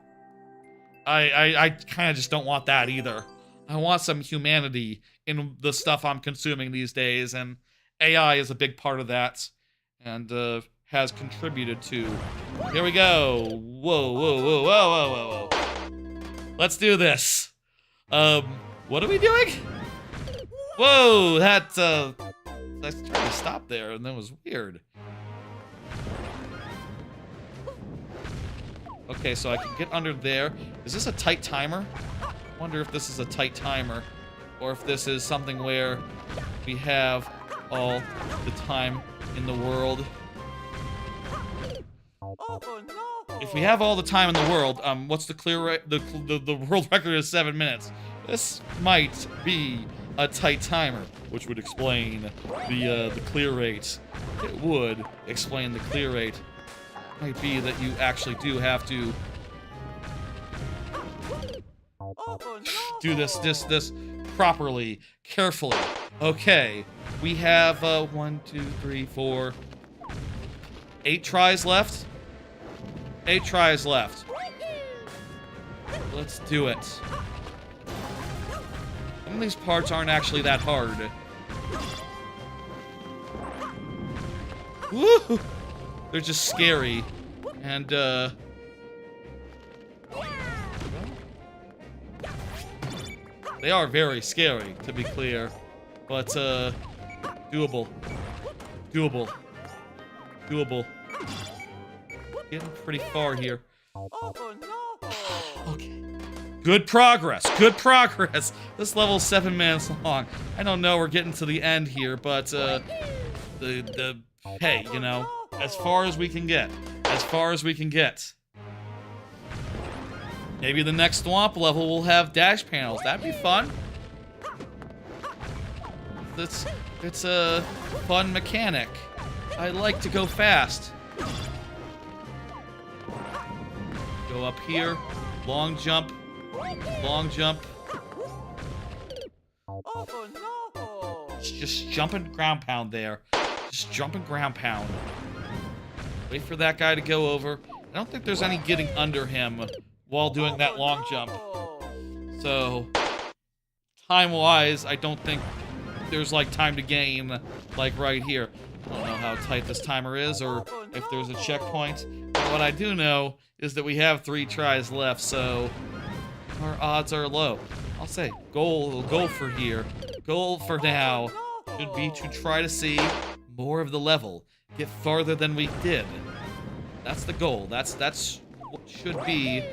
I kind of just don't want that either. I want some humanity in the stuff I'm consuming these days, and AI is a big part of that, and has contributed to. Here we go. Whoa, whoa, whoa, whoa, whoa, whoa, whoa. Let's do this. What are we doing? Whoa, I tried to stop there, and that was weird. Okay, so I can get under there. Is this a tight timer? I wonder if this is a tight timer, or if this is something where we have all the time in the world.
Oh no!
If we have all the time in the world, what's the clear rate? The world record is 7 minutes. This might be a tight timer, which would explain the clear rate. It would explain the clear rate. Might be that you actually do have to do this properly, carefully. Okay, we have 1, 2, 3, 4, 8 tries left. 8 tries left. Let's do it. Some of these parts aren't actually that hard. Woo! They're just scary. And, they are very scary, to be clear. But, doable. Doable. Doable. Getting pretty far here.
Oh no!
Okay. Good progress. Good progress. This level's 7 minutes long. I don't know. We're getting to the end here, but hey, you know, as far as we can get. As far as we can get. Maybe the next swamp level will have dash panels. That'd be fun. It's a fun mechanic. I like to go fast. Go up here. Long jump. Long jump.
Oh no!
Just jumping ground pound there. Just jumping ground pound. Wait for that guy to go over. I don't think there's any getting under him while doing that long jump. So, time-wise, I don't think there's, like, time to gain, like, right here. I don't know how tight this timer is or if there's a checkpoint. But what I do know is that we have 3 tries left, so our odds are low. I'll say, goal for here. Goal for now should be to try to see more of the level. Get farther than we did. That's the goal. That's what should be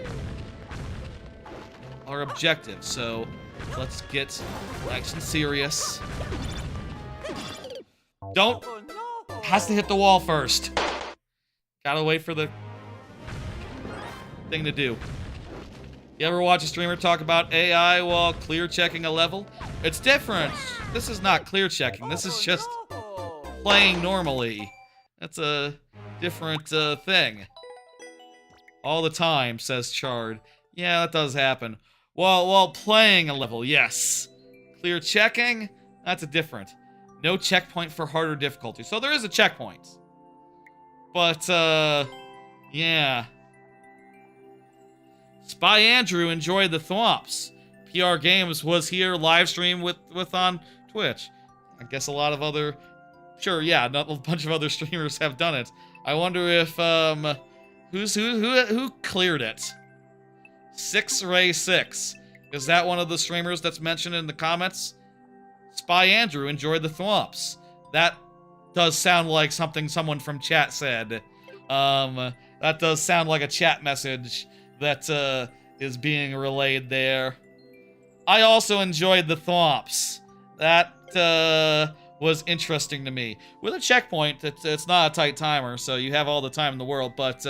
our objective. So let's get nice and serious. Don't. Has to hit the wall first. Gotta wait for the thing to do. You ever watch a streamer talk about AI while clear checking a level? It's different. This is not clear checking. This is just playing normally. That's a different thing. All the time, says Chard. Yeah, that does happen. While playing a level, yes. Clear checking? That's a different. No checkpoint for harder difficulty. So there is a checkpoint. But, yeah. Spy Andrew enjoyed the thwomps. PR Games was here live stream with on Twitch. I guess a lot of other... Sure, yeah, a bunch of other streamers have done it. I wonder if, who cleared it? 6Ray6. Is that one of the streamers that's mentioned in the comments? Spy Andrew enjoyed the thwomps. That does sound like something someone from chat said. That does sound like a chat message that, is being relayed there. I also enjoyed the thwomps. That, was interesting to me. With a checkpoint, it's not a tight timer, so you have all the time in the world, but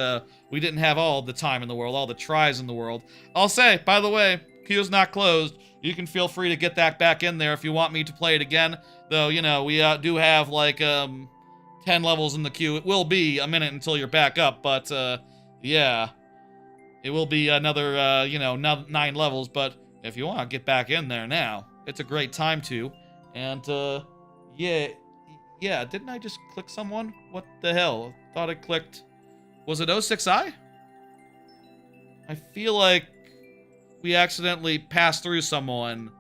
we didn't have all the time in the world, all the tries in the world. I'll say, by the way, queue's not closed. You can feel free to get that back in there if you want me to play it again. Though, you know, we do have, like, 10 levels in the queue. It will be a minute until you're back up, but, yeah. It will be another, you know, 9 levels, but if you want to get back in there now, it's a great time to. And, yeah, didn't I just click someone? What the hell? I thought I clicked... Was it 06I? I feel like we accidentally passed through someone.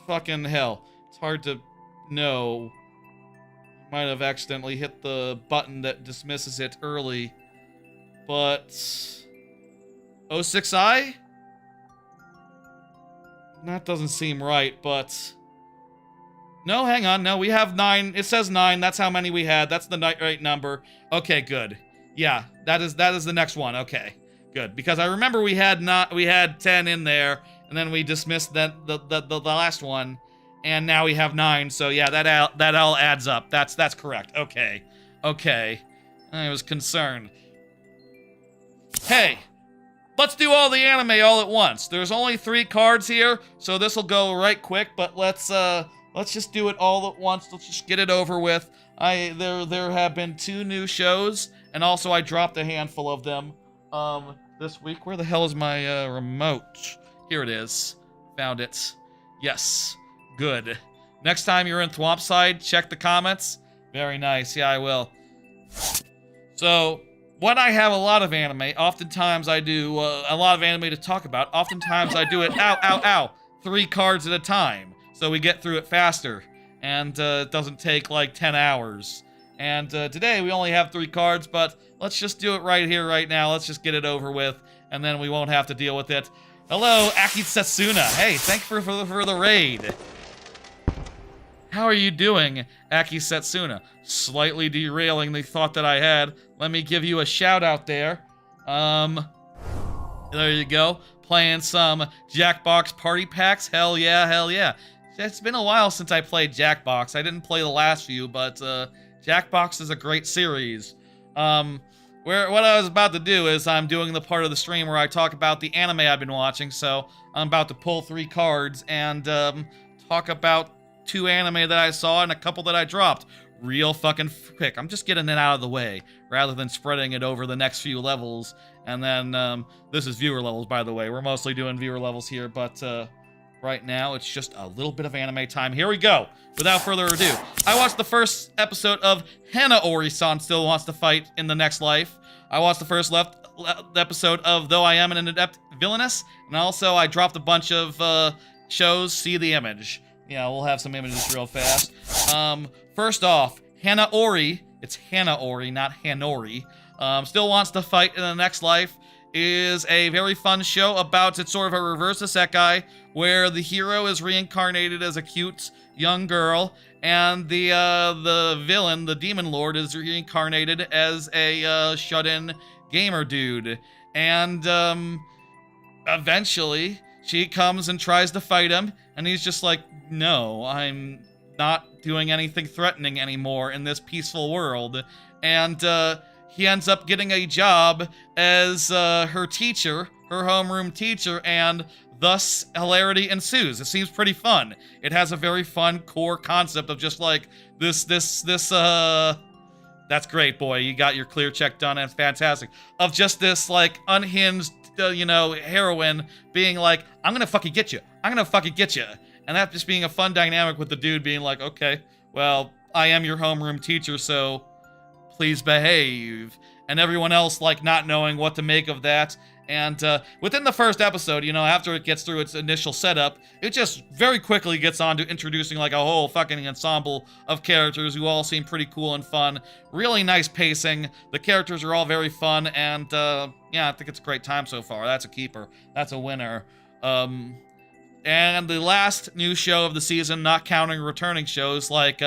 Fucking hell. It's hard to know. Might have accidentally hit the button that dismisses it early. But... 06I? That doesn't seem right, but... No, hang on. No, we have 9. It says 9. That's how many we had. That's the right number. Okay, good. Yeah, that is the next one. Okay, good. Because I remember we had 10 in there, and then we dismissed the last one, and now we have 9. So yeah, that all adds up. That's correct. Okay, okay. I was concerned. Hey, let's do all the anime all at once. There's only 3 cards here, so this will go right quick. But let's just do it all at once. Let's just get it over with. There have been 2 new shows, and also I dropped a handful of them this week. Where the hell is my remote? Here it is. Found it. Yes. Good. Next time you're in Thwompside, check the comments. Very nice. Yeah, I will. So, when I have a lot of anime, oftentimes I do a lot of anime to talk about. Oftentimes I do it, 3 cards at a time. So we get through it faster, and it doesn't take like 10 hours. And today we only have 3 cards, but let's just do it right here, right now. Let's just get it over with, and then we won't have to deal with it. Hello, Aki Setsuna. Hey, thank you for the raid. How are you doing, Aki Setsuna? Slightly derailing the thought that I had. Let me give you a shout out there. There you go. Playing some Jackbox Party Packs. Hell yeah, hell yeah. It's been a while since I played Jackbox. I didn't play the last few, but Jackbox is a great series. What I was about to do is I'm doing the part of the stream where I talk about the anime I've been watching, so I'm about to pull 3 cards and talk about 2 anime that I saw and a couple that I dropped. Real fucking quick. I'm just getting it out of the way rather than spreading it over the next few levels. And then this is viewer levels, by the way. We're mostly doing viewer levels here, but right now it's just a little bit of anime time. Here we go. Without further ado, I watched the first episode of Hana Ori-san Still Wants to Fight in the Next Life. I watched the first episode of Though I Am an Adept Villainess, and also I dropped a bunch of shows. See the image. Yeah, we'll have some images real fast. First off, Hana Ori, it's Hana Ori, not Hanori, Still Wants to Fight in the Next Life, is a very fun show about, it's sort of a reverse isekai, where the hero is reincarnated as a cute young girl, and the villain, the demon lord, is reincarnated as a shut-in gamer dude. And eventually, she comes and tries to fight him, and he's just like, no, I'm not doing anything threatening anymore in this peaceful world. And he ends up getting a job as her teacher, her homeroom teacher, and thus hilarity ensues. It seems pretty fun. It has a very fun core concept of just like this that's great, boy. You got your clear check done, and fantastic. Of just this like unhinged, heroine being like, I'm gonna fucking get you. I'm gonna fucking get you. And that just being a fun dynamic with the dude being like, okay, well, I am your homeroom teacher, so please behave. And everyone else, like, not knowing what to make of that. And within the first episode, after it gets through its initial setup, it just very quickly gets on to introducing, like, a whole fucking ensemble of characters who all seem pretty cool and fun. Really nice pacing. The characters are all very fun, and, yeah, I think it's a great time so far. That's a keeper. That's a winner. And the last new show of the season, not counting returning shows like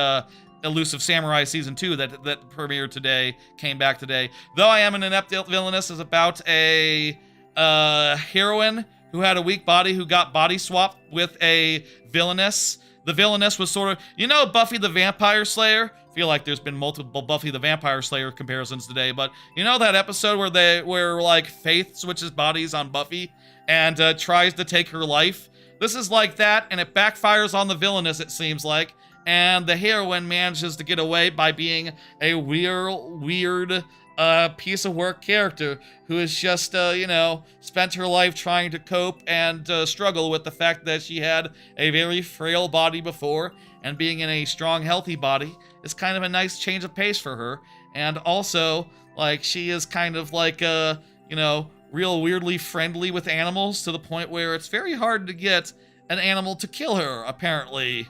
Elusive Samurai Season 2 that premiered today, came back today. Though I Am an Inept Villainess is about a heroine who had a weak body who got body swapped with a villainess. The villainess was sort of, Buffy the Vampire Slayer? I feel like there's been multiple Buffy the Vampire Slayer comparisons today, but that episode where like Faith switches bodies on Buffy and tries to take her life? This is like that, and it backfires on the villainess, it seems like. And the heroine manages to get away by being a weird piece of work character who has just, spent her life trying to cope and struggle with the fact that she had a very frail body before, and being in a strong, healthy body is kind of a nice change of pace for her. And also, like, she is kind of like, real weirdly friendly with animals to the point where it's very hard to get an animal to kill her, apparently.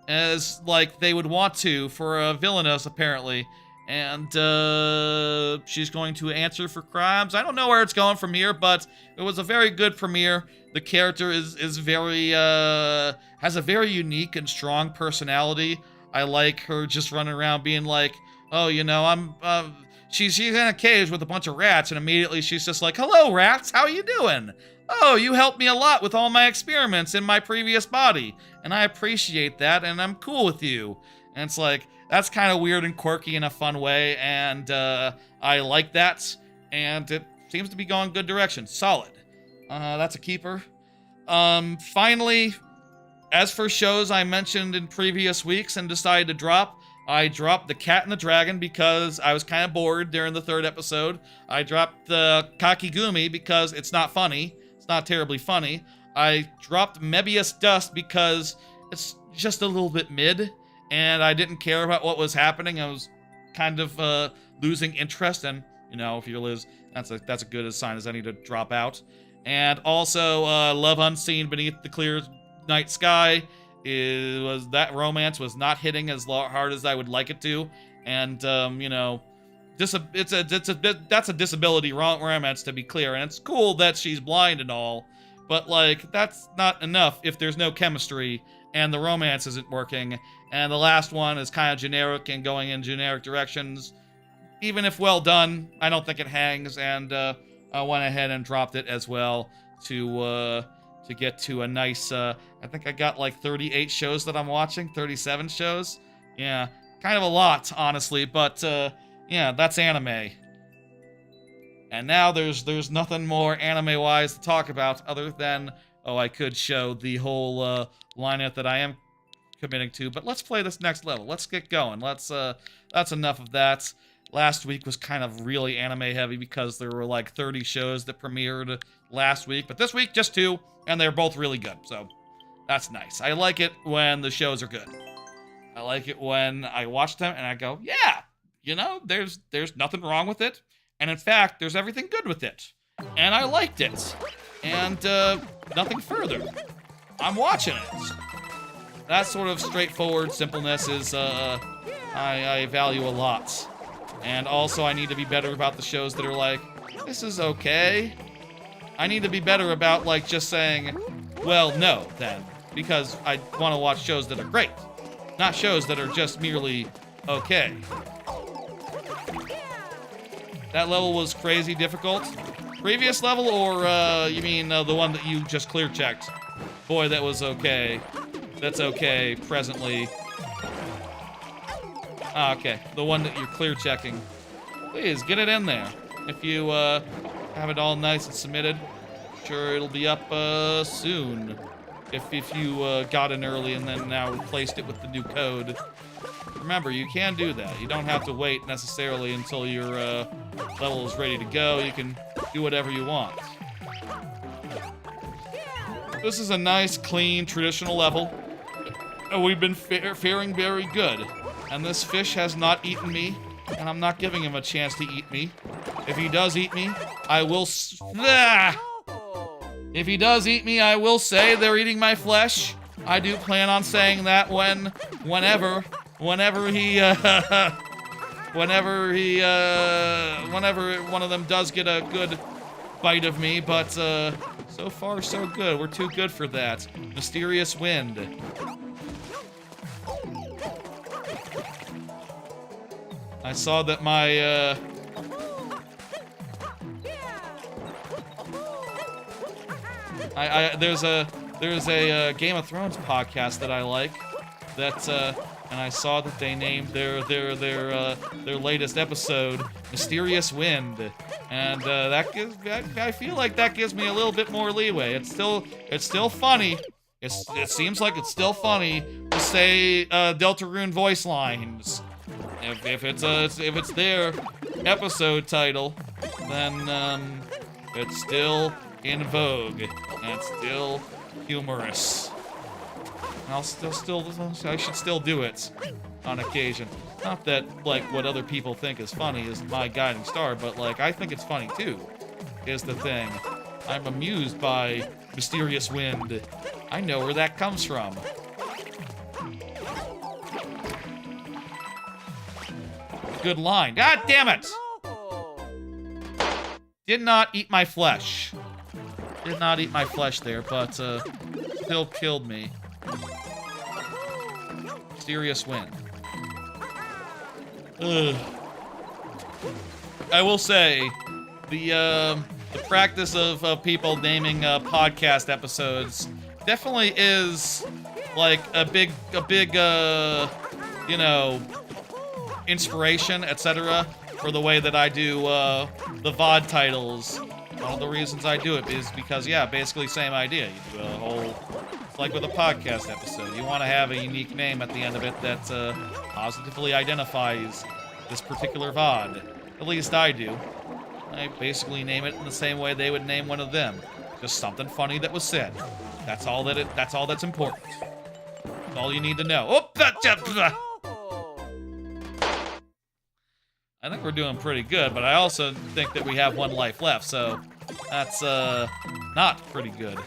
As, like, they would want to for a villainess, apparently. And, she's going to answer for crimes. I don't know where it's going from here, but it was a very good premiere. The character is very, has a very unique and strong personality. I like her just running around being like, oh, she's in a cage with a bunch of rats, and immediately she's just like, hello, rats, how you doing? Oh, you helped me a lot with all my experiments in my previous body, and I appreciate that, and I'm cool with you. And it's like, that's kind of weird and quirky in a fun way, and I like that, and it seems to be going good direction. Solid. That's a keeper. Finally, as for shows I mentioned in previous weeks and decided to drop, I dropped The Cat and the Dragon because I was kind of bored during the 3rd episode. I dropped the Kakigumi because it's not funny. It's not terribly funny. I dropped Mebius Dust because it's just a little bit mid, and I didn't care about what was happening. I was kind of losing interest, and, if you're Liz, that's a good sign as any to drop out. And also, Love Unseen Beneath the Clear Night Sky. That romance was not hitting as hard as I would like it to, and that's a disability romance, to be clear, and it's cool that she's blind and all, but like that's not enough if there's no chemistry, and the romance isn't working. And the last one is kind of generic and going in generic directions. Even if well done, I don't think it hangs, and I went ahead and dropped it as well to get to a nice, I think I got like 38 shows that I'm watching, 37 shows. Yeah, kind of a lot, honestly, but yeah, that's anime. And now there's nothing more anime-wise to talk about other than, oh, I could show the whole lineup that I am committing to, but let's play this next level. Let's get going. That's enough of that. Last week was kind of really anime-heavy because there were like 30 shows that premiered last week, but this week, just 2, and they're both really good, so that's nice. I like it when the shows are good. I like it when I watch them and I go, yeah, you know, there's nothing wrong with it. And in fact, there's everything good with it. And I liked it. And nothing further. I'm watching it. That sort of straightforward simpleness is, I value a lot. And also, I need to be better about the shows that are like, this is okay. I need to be better about, like, just saying, well, no, then. Because I want to watch shows that are great. Not shows that are just merely okay. That level was crazy difficult. Previous level, or you mean the one that you just clear checked? Boy, that was okay. That's okay, presently. Ah, okay. The one that you're clear checking. Please, get it in there. If you have it all nice and submitted, sure it'll be up soon. If you got in early and then now replaced it with the new code. Remember, you can do that. You don't have to wait necessarily until your level is ready to go. You can do whatever you want. This is a nice, clean, traditional level. We've been faring very good. And this fish has not eaten me, and I'm not giving him a chance to eat me. If he does eat me, I will... If he does eat me, I will say they're eating my flesh. I do plan on saying that whenever one of them does get a good bite of me, but so far so good. We're too good for that. Mysterious wind. I saw that my there's a Game of Thrones podcast that I like that and I saw that they named their latest episode Mysterious Wind, and that gives I feel like that gives me a little bit more leeway. It's still funny. It seems like it's still funny to say Deltarune voice lines. If it's their episode title, then it's still in vogue and it's still humorous. I should still do it on occasion. Not that, like, what other people think is funny is my guiding star, but, like, I think it's funny, too, is the thing. I'm amused by Mysterious Wind. I know where that comes from. Good line. God damn it! Did not eat my flesh. Did not eat my flesh there, but, still killed me. Mysterious Wind. Ugh. I will say, the practice of people naming podcast episodes definitely is like a big you know, inspiration, etc. for the way that I do the VOD titles. One of the reasons I do it is because, yeah, basically same idea. You do a whole, it's like with a podcast episode. You want to have a unique name at the end of it that positively identifies this particular VOD. At least I do. I basically name it in the same way they would name one of them. Just something funny that was said. That's all that's important. That's all you need to know. I think we're doing pretty good, but I also think that we have one life left, so that's not pretty good.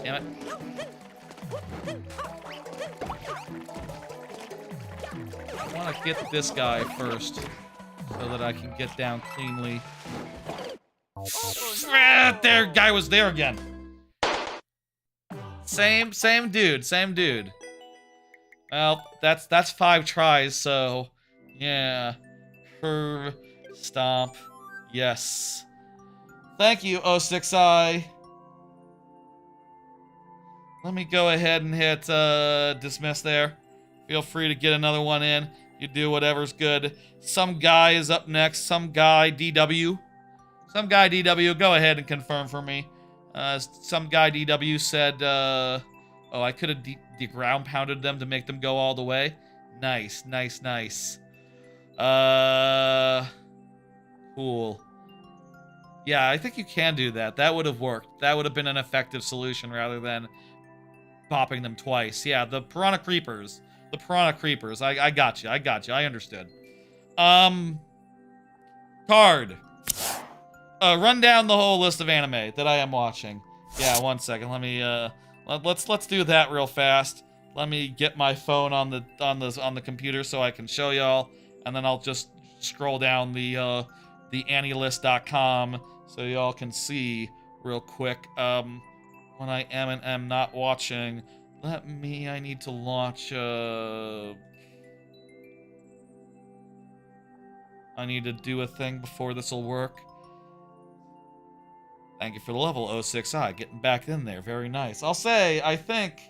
Damn it. I want to get this guy first so that I can get down cleanly. There, guy was there again. Same dude. Well, that's 5 tries, so yeah. Curve, stomp, yes. Thank you, 06i. Let me go ahead and hit dismiss there. Feel free to get another one in. You do whatever's good. Some guy is up next. Some guy DW. Some guy DW, go ahead and confirm for me. Some guy DW said, oh, I could have de-ground pounded them to make them go all the way. Nice. Cool. Yeah, I think you can do that. That would have worked. That would have been an effective solution rather than popping them twice. Yeah, the Piranha Creepers. The Piranha Creepers. I got you. I understood. Card. Run down the whole list of anime that I am watching. Yeah, 1 second. Let me let's do that real fast. Let me get my phone on the computer so I can show y'all, and then I'll just scroll down the anilist.com so y'all can see real quick when I am and am not watching. I need to launch I need to do a thing before this will work. Thank you for the level, 06i. Getting back in there. Very nice. I'll say, I think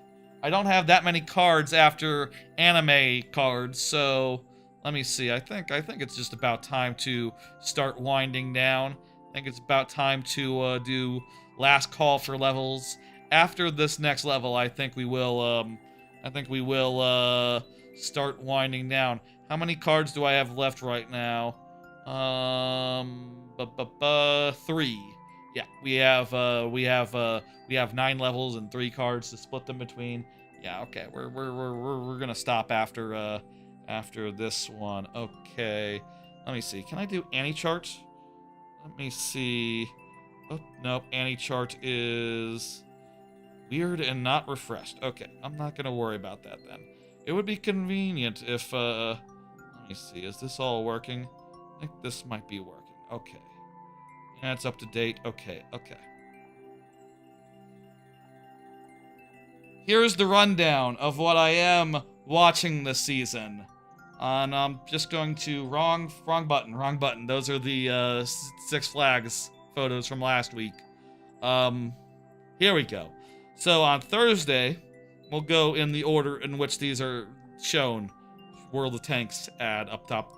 I don't have that many cards after anime cards, so let me see. I think it's just about time to start winding down. I think it's about time to do last call for levels. After this next level, I think we will start winding down. How many cards do I have left right now? 3. Yeah, we have 9 levels and 3 cards to split them between. Yeah, okay. We're gonna stop after this one. Okay. Let me see. Can I do any chart? Let me see. Oh, nope. Any chart is weird and not refreshed. Okay, I'm not gonna worry about that then. It would be convenient if let me see. Is this all working? I think this might be working. Okay. Yeah, it's up to date. Okay. Here's the rundown of what I am watching this season. And I'm just going to wrong button. Those are the Six Flags photos from last week. Here we go. So on Thursday, we'll go in the order in which these are shown. World of Tanks ad up top.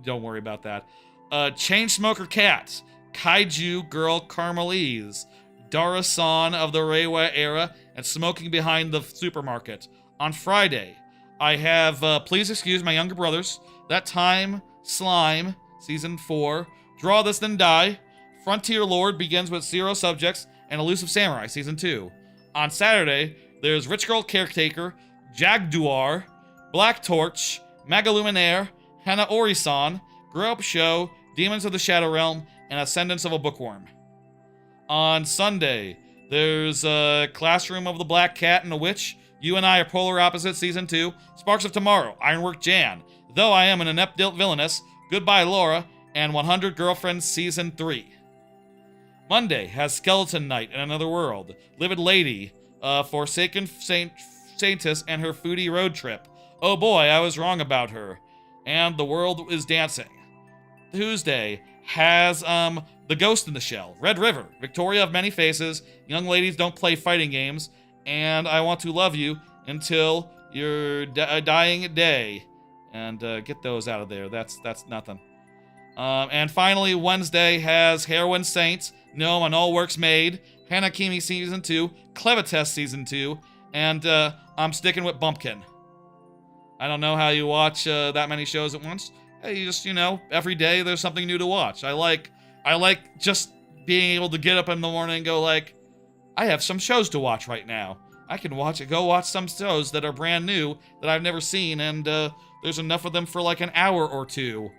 Don't worry about that. Chainsmoker Cat, Kaiju Girl Carmelise, Dara-san of the Reiwa era, and Smoking Behind the Supermarket. On Friday, I have Please Excuse My Younger Brothers, That Time, Slime, Season 4, Draw This Then Die, Frontier Lord Begins with Zero Subjects, and Elusive Samurai, Season 2. On Saturday, there's Rich Girl Caretaker, Jagduar, Black Torch, Magaluminaire, Hana Ori-san, Grow Up Show, Demons of the Shadow Realm, and Ascendance of a Bookworm. On Sunday, there's Classroom of the Black Cat and a Witch, You and I Are Polar Opposites, Season 2, Sparks of Tomorrow, Ironwork Jan, Though I Am an Inept Villainess, Goodbye Laura, and 100 Girlfriends, Season 3. Monday has Skeleton Knight and Another World, Livid Lady, Forsaken Saintess and Her Foodie Road Trip, Oh Boy, I Was Wrong About Her, and The World is Dancing. Tuesday has The Ghost in the Shell, Red River, Victoria of Many Faces, Young Ladies Don't Play Fighting Games, and I Want to Love You Until Your Dying Day. And get those out of there. That's nothing. And finally, Wednesday has Heroine Saints, Gnome on All Works Made, Hanakimi Season 2, Clevites Season 2, and I'm sticking with Bumpkin. I don't know how you watch that many shows at once. Hey, you just, every day there's something new to watch. I like just being able to get up in the morning and go like, I have some shows to watch right now. I can go watch some shows that are brand new that I've never seen, and there's enough of them for like an hour or two.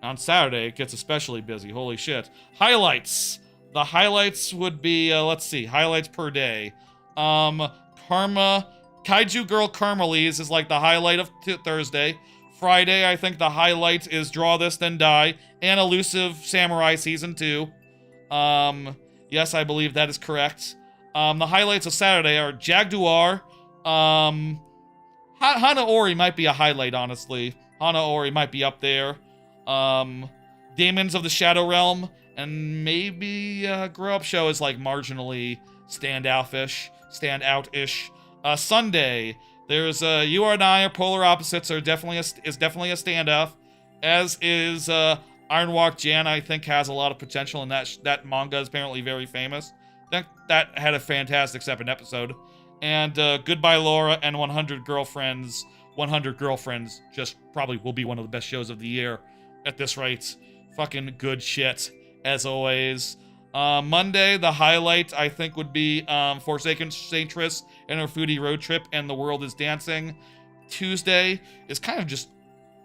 On Saturday, it gets especially busy. Holy shit. Highlights. The highlights would be, let's see, highlights per day. Karma Kaiju Girl Carmelise is like the highlight of Thursday. Friday, I think the highlight is Draw This Then Die and Elusive Samurai Season 2. Yes, I believe that is correct. The highlights of Saturday are Jaguar. Hana Ori might be a highlight, honestly. Hana Ori might be up there. Demons of the Shadow Realm, and maybe Grow Up Show is like marginally standout-ish. Sunday, there's You and I are Polar Opposites is definitely a standout, as is Iron Walk Jan. I think has a lot of potential, and that manga is apparently very famous. That had a fantastic second episode. And Goodbye Laura and 100 Girlfriends. 100 Girlfriends just probably will be one of the best shows of the year at this rate. Fucking good shit, as always. Monday, the highlight, I think, would be Forsaken Saintress and her foodie road trip and The World is Dancing. Tuesday is kind of just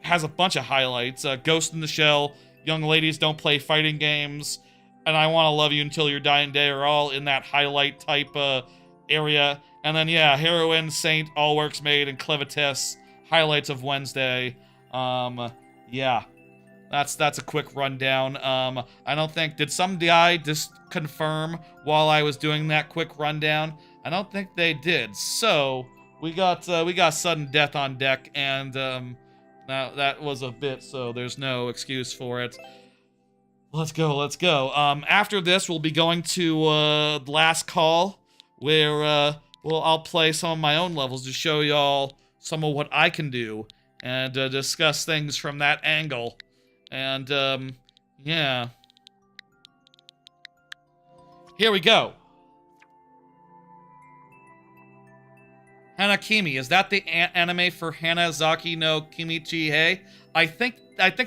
has a bunch of highlights. Ghost in the Shell, Young Ladies Don't Play Fighting Games, and I Want to Love You Until Your Dying Day are all in that highlight type area. And then, yeah, Heroine, Saint, All Works Made, and Clevitis, highlights of Wednesday. Yeah. That's a quick rundown. I don't think, did some guy just confirm while I was doing that quick rundown? I don't think they did. So, we got sudden death on deck, and now that was a bit, so there's no excuse for it. Let's go. After this, we'll be going to Last Call, where I'll play some of my own levels to show y'all some of what I can do and discuss things from that angle. And yeah. Here we go. Hanakimi, is that the anime for Hanazaki no Kimichi Hei? I think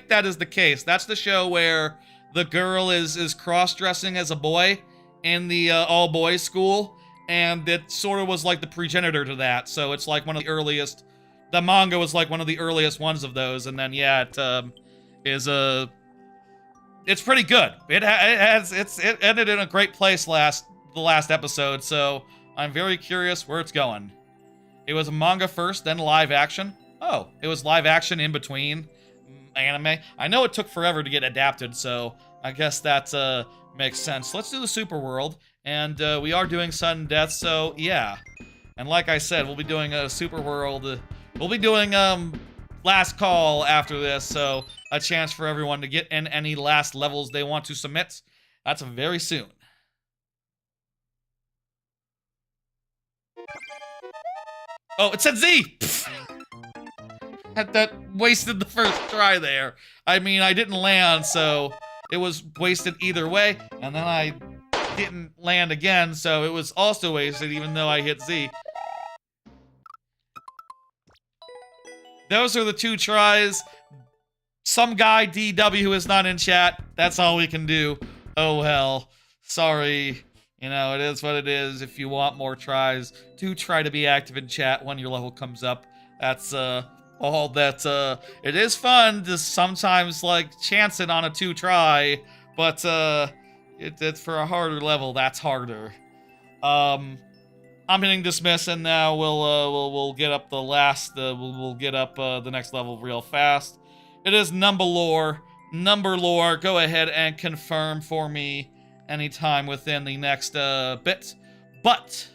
that is the case. That's the show where the girl is cross-dressing as a boy in the all-boys school, and it sort of was like the progenitor to that. So it's like one of the earliest. The manga was like one of the earliest ones of those, and then yeah, it's pretty good. It ended in a great place the last episode, so I'm very curious where it's going. It was a manga first, then live action. Oh, it was live action in between anime. I know it took forever to get adapted, so I guess that makes sense. Let's do the Super World, and we are doing sudden death, so yeah. And like I said, we'll be doing a Super World. We'll be doing Last Call after this, so a chance for everyone to get in any last levels they want to submit. That's very soon. Oh, it said Z! That wasted the first try there. I mean, I didn't land, so it was wasted either way, and then I didn't land again, so it was also wasted even though I hit Z. Those are the two tries. Some guy, DW, who is not in chat. That's all we can do. Oh, well. Sorry. You know, it is what it is. If you want more tries, do try to be active in chat when your level comes up. That's, all that, it is fun to sometimes, like, chance it on a 2-try, but, it's for a harder level, that's harder. I'm hitting dismiss, and now we'll get up the last, we'll get up, the next level real fast. It is Number Lore. Go ahead and confirm for me anytime within the next, bit. But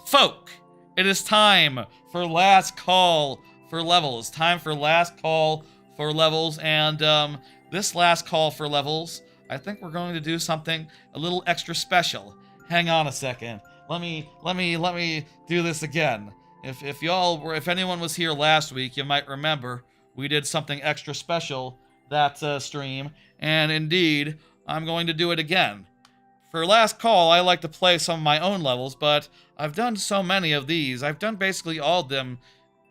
folk, it is time for Last Call for levels. Time for Last Call for levels, and this Last Call for levels, I think we're going to do something a little extra special. Hang on a second. Let me do this again. If anyone was here last week, you might remember we did something extra special that stream, and indeed, I'm going to do it again. For Last Call, I like to play some of my own levels, but I've done so many of these. I've done basically all of them,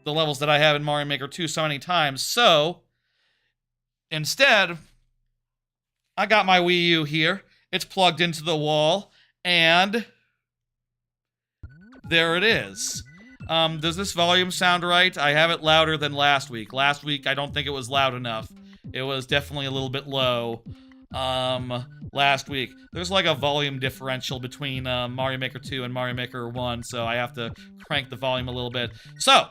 the levels that I have in Mario Maker 2 so many times, so instead, I got my Wii U here. It's plugged into the wall, and there it is. Does this volume sound right? I have it louder than last week. Last week, I don't think it was loud enough. It was definitely a little bit low. last week. There's like a volume differential between Mario Maker 2 and Mario Maker 1, so I have to crank the volume a little bit. So,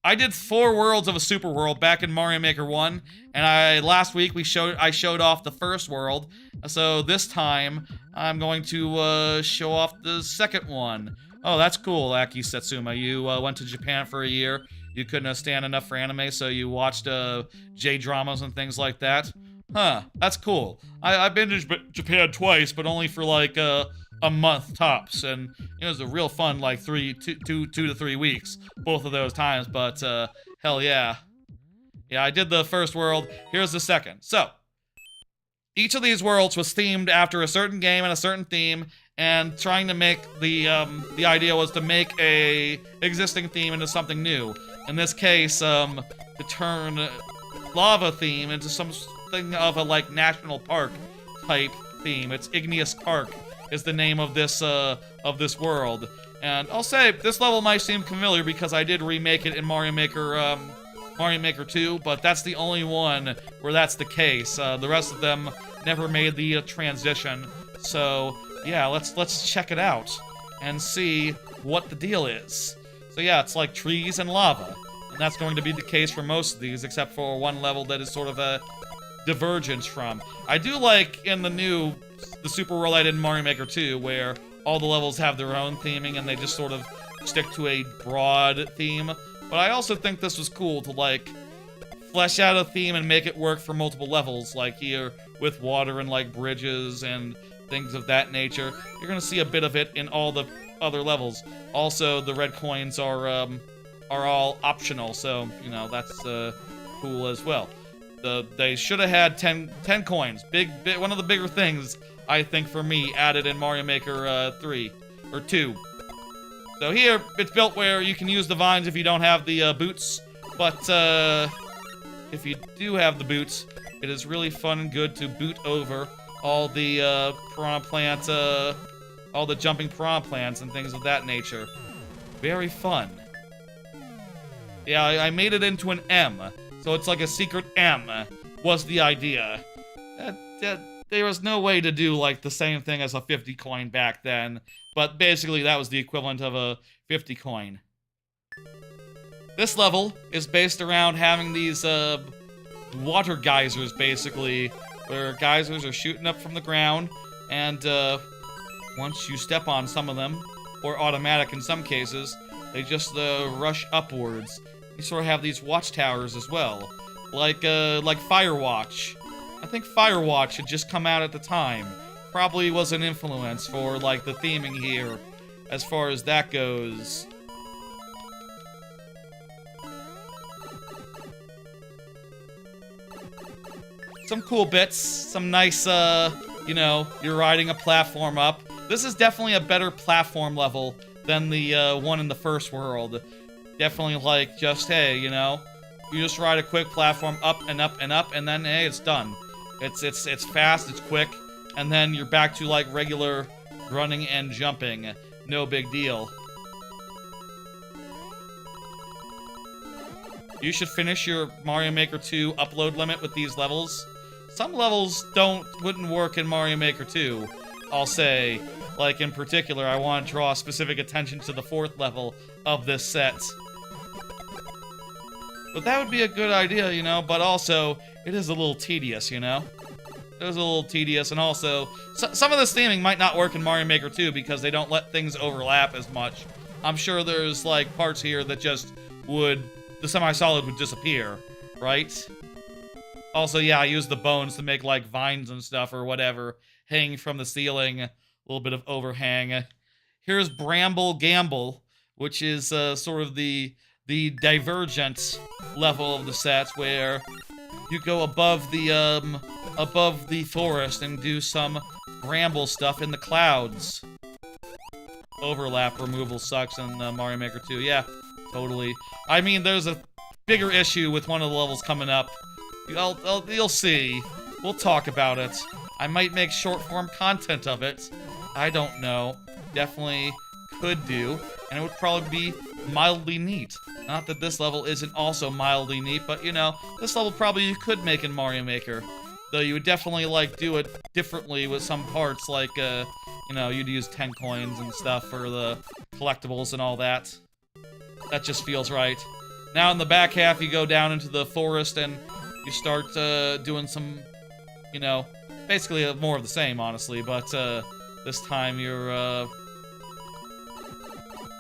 I did 4 worlds of a super world back in Mario Maker 1, and last week I showed off the first world. So this time I'm going to show off the second one. Oh, that's cool, Aki Setsuma. You went to Japan for a year. You couldn't stand enough for anime, so you watched J-dramas and things like that. Huh, that's cool. I've been to Japan twice, but only for like a month tops, and it was a real fun like 2 to 3 weeks both of those times. But hell yeah, I did the first world. Here's the second. So each of these worlds was themed after a certain game and a certain theme, and trying to make the idea was to make a existing theme into something new. In this case, to turn lava theme into something of a like national park type theme. It's Igneous Park is the name of this world. And I'll say this level might seem familiar because I did remake it in Mario Maker 2, but that's the only one where that's the case. The rest of them never made the transition. So yeah, let's check it out and see what the deal is. So yeah, it's like trees and lava, and that's going to be the case for most of these, except for one level that is sort of a divergence from. I do like in the Super World I did in Mario Maker 2, where all the levels have their own theming and they just sort of stick to a broad theme. But I also think this was cool to like flesh out a theme and make it work for multiple levels, like here with water and like bridges and things of that nature. You're gonna see a bit of it in all the other levels. Also, the red coins are all optional, so you know that's cool as well. They should have had 10 coins. Big, one of the bigger things, I think, for me, added in Mario Maker 3 or 2. So here, it's built where you can use the vines if you don't have the boots, but if you do have the boots, it is really fun and good to boot over all the piranha plant, all the jumping piranha plants and things of that nature. Very fun. Yeah, I made it into an M. So it's like a secret M, was the idea. There was no way to do like the same thing as a 50 coin back then, but basically that was the equivalent of a 50 coin. This level is based around having these water geysers, basically, where geysers are shooting up from the ground, and once you step on some of them, or automatic in some cases, they just rush upwards. You sort of have these watchtowers as well, like Firewatch. I think Firewatch had just come out at the time. Probably was an influence for like the theming here, as far as that goes. Some cool bits, some nice, you know, you're riding a platform up. This is definitely a better platform level than the one in the first world. Definitely like just, hey, you know, you just ride a quick platform up and up and up, and then hey, it's done. It's fast, it's quick, and then you're back to like regular running and jumping. No big deal. You should finish your Mario Maker 2 upload limit with these levels. Some levels wouldn't work in Mario Maker 2, I'll say. Like in particular, I want to draw specific attention to the 4th level of this set. But that would be a good idea, you know, but also, it is a little tedious, you know? It is a little tedious, and also, some of this theming might not work in Mario Maker 2 because they don't let things overlap as much. I'm sure there's, like, parts here that just the semi-solid would disappear, right? Also, yeah, I used the bones to make, like, vines and stuff or whatever, hanging from the ceiling, a little bit of overhang. Here's Bramble Gamble, which is sort of the divergent level of the set, where you go above the forest and do some bramble stuff in the clouds. Overlap removal sucks in Mario Maker 2. Yeah, totally. I mean, there's a bigger issue with one of the levels coming up. You'll see. We'll talk about it. I might make short-form content of it. I don't know. Definitely could do. And it would probably be mildly neat. Not that this level isn't also mildly neat, but, you know, this level probably you could make in Mario Maker. Though you would definitely, like, do it differently with some parts, like, you know, you'd use 10 coins and stuff for the collectibles and all that. That just feels right. Now in the back half, you go down into the forest and you start, doing some, you know, basically more of the same, honestly, but, this time you're,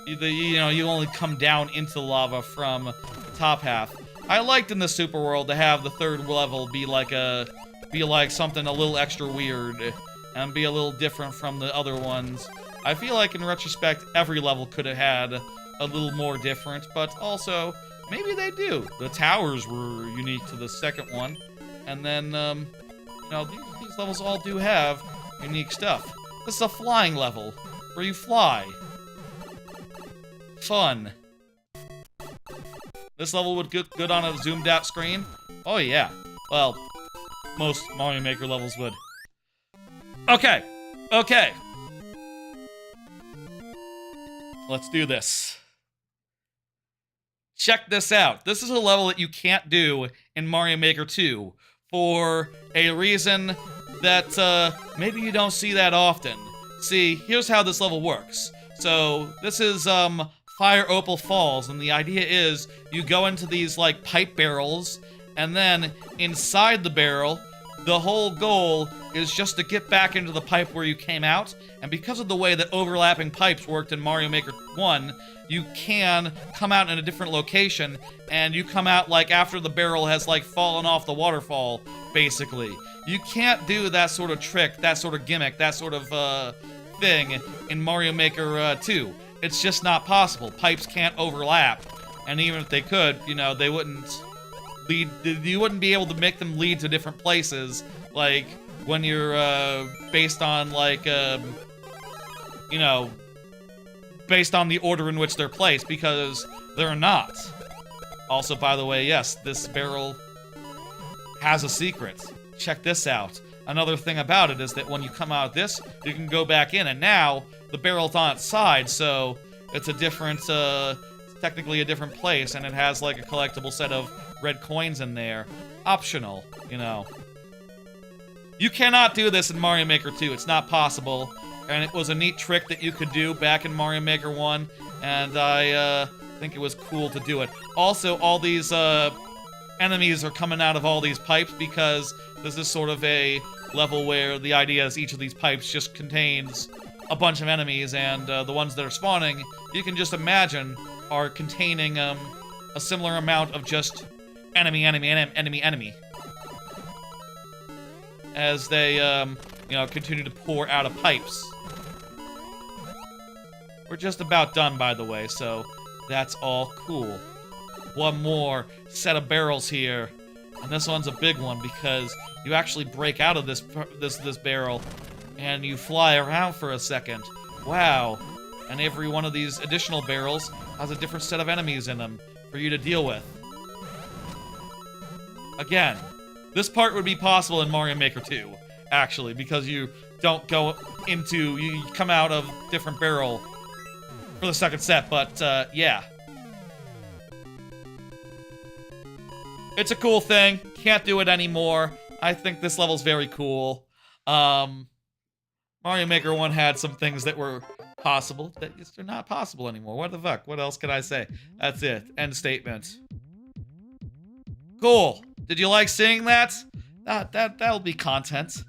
you know, you only come down into the lava from the top half. I liked in the Super World to have the third level be like something a little extra weird and be a little different from the other ones. I feel like in retrospect, every level could have had a little more different, but also, maybe they do. The towers were unique to the second one, and then, you know, these levels all do have unique stuff. This is a flying level, where you fly. Fun. This level would get good on a zoomed out screen? Oh yeah. Well, most Mario Maker levels would. Okay. Okay. Let's do this. Check this out. This is a level that you can't do in Mario Maker 2 for a reason that maybe you don't see that often. See, here's how this level works. So, this is Fire Opal Falls, and the idea is you go into these, like, pipe barrels, and then inside the barrel, the whole goal is just to get back into the pipe where you came out, and because of the way that overlapping pipes worked in Mario Maker 1, you can come out in a different location, and you come out, like, after the barrel has, like, fallen off the waterfall, basically. You can't do that sort of trick, that sort of gimmick, that sort of, thing in Mario Maker 2. It's just not possible. Pipes can't overlap, and even if they could, you know, they wouldn't lead. You wouldn't be able to make them lead to different places, like when you're based on like you know, based on the order in which they're placed, because they're not. Also, by the way, yes, this barrel has a secret. Check this out. Another thing about it is that when you come out of this, you can go back in, and now the barrel's on its side, so it's a different, technically a different place, and it has like a collectible set of red coins in there. Optional, you know. You cannot do this in Mario Maker 2, it's not possible, and it was a neat trick that you could do back in Mario Maker 1, and I, think it was cool to do it. Also, all these, enemies are coming out of all these pipes because this is sort of a level where the idea is each of these pipes just contains a bunch of enemies, and the ones that are spawning, you can just imagine, are containing a similar amount of just enemy as they, you know, continue to pour out of pipes. We're just about done, by the way, so that's all cool. One more set of barrels here, and this one's a big one because you actually break out of this barrel and you fly around for a second. Wow. And every one of these additional barrels has a different set of enemies in them for you to deal with. Again, this part would be possible in Mario Maker 2, actually, because you don't go into, you come out of different barrel for the second set, but, yeah. It's a cool thing. Can't do it anymore. I think this level's very cool. Mario Maker 1 had some things that were possible that they're not possible anymore. What the fuck? What else can I say? That's it. End statement. Cool. Did you like seeing that? That'll be content.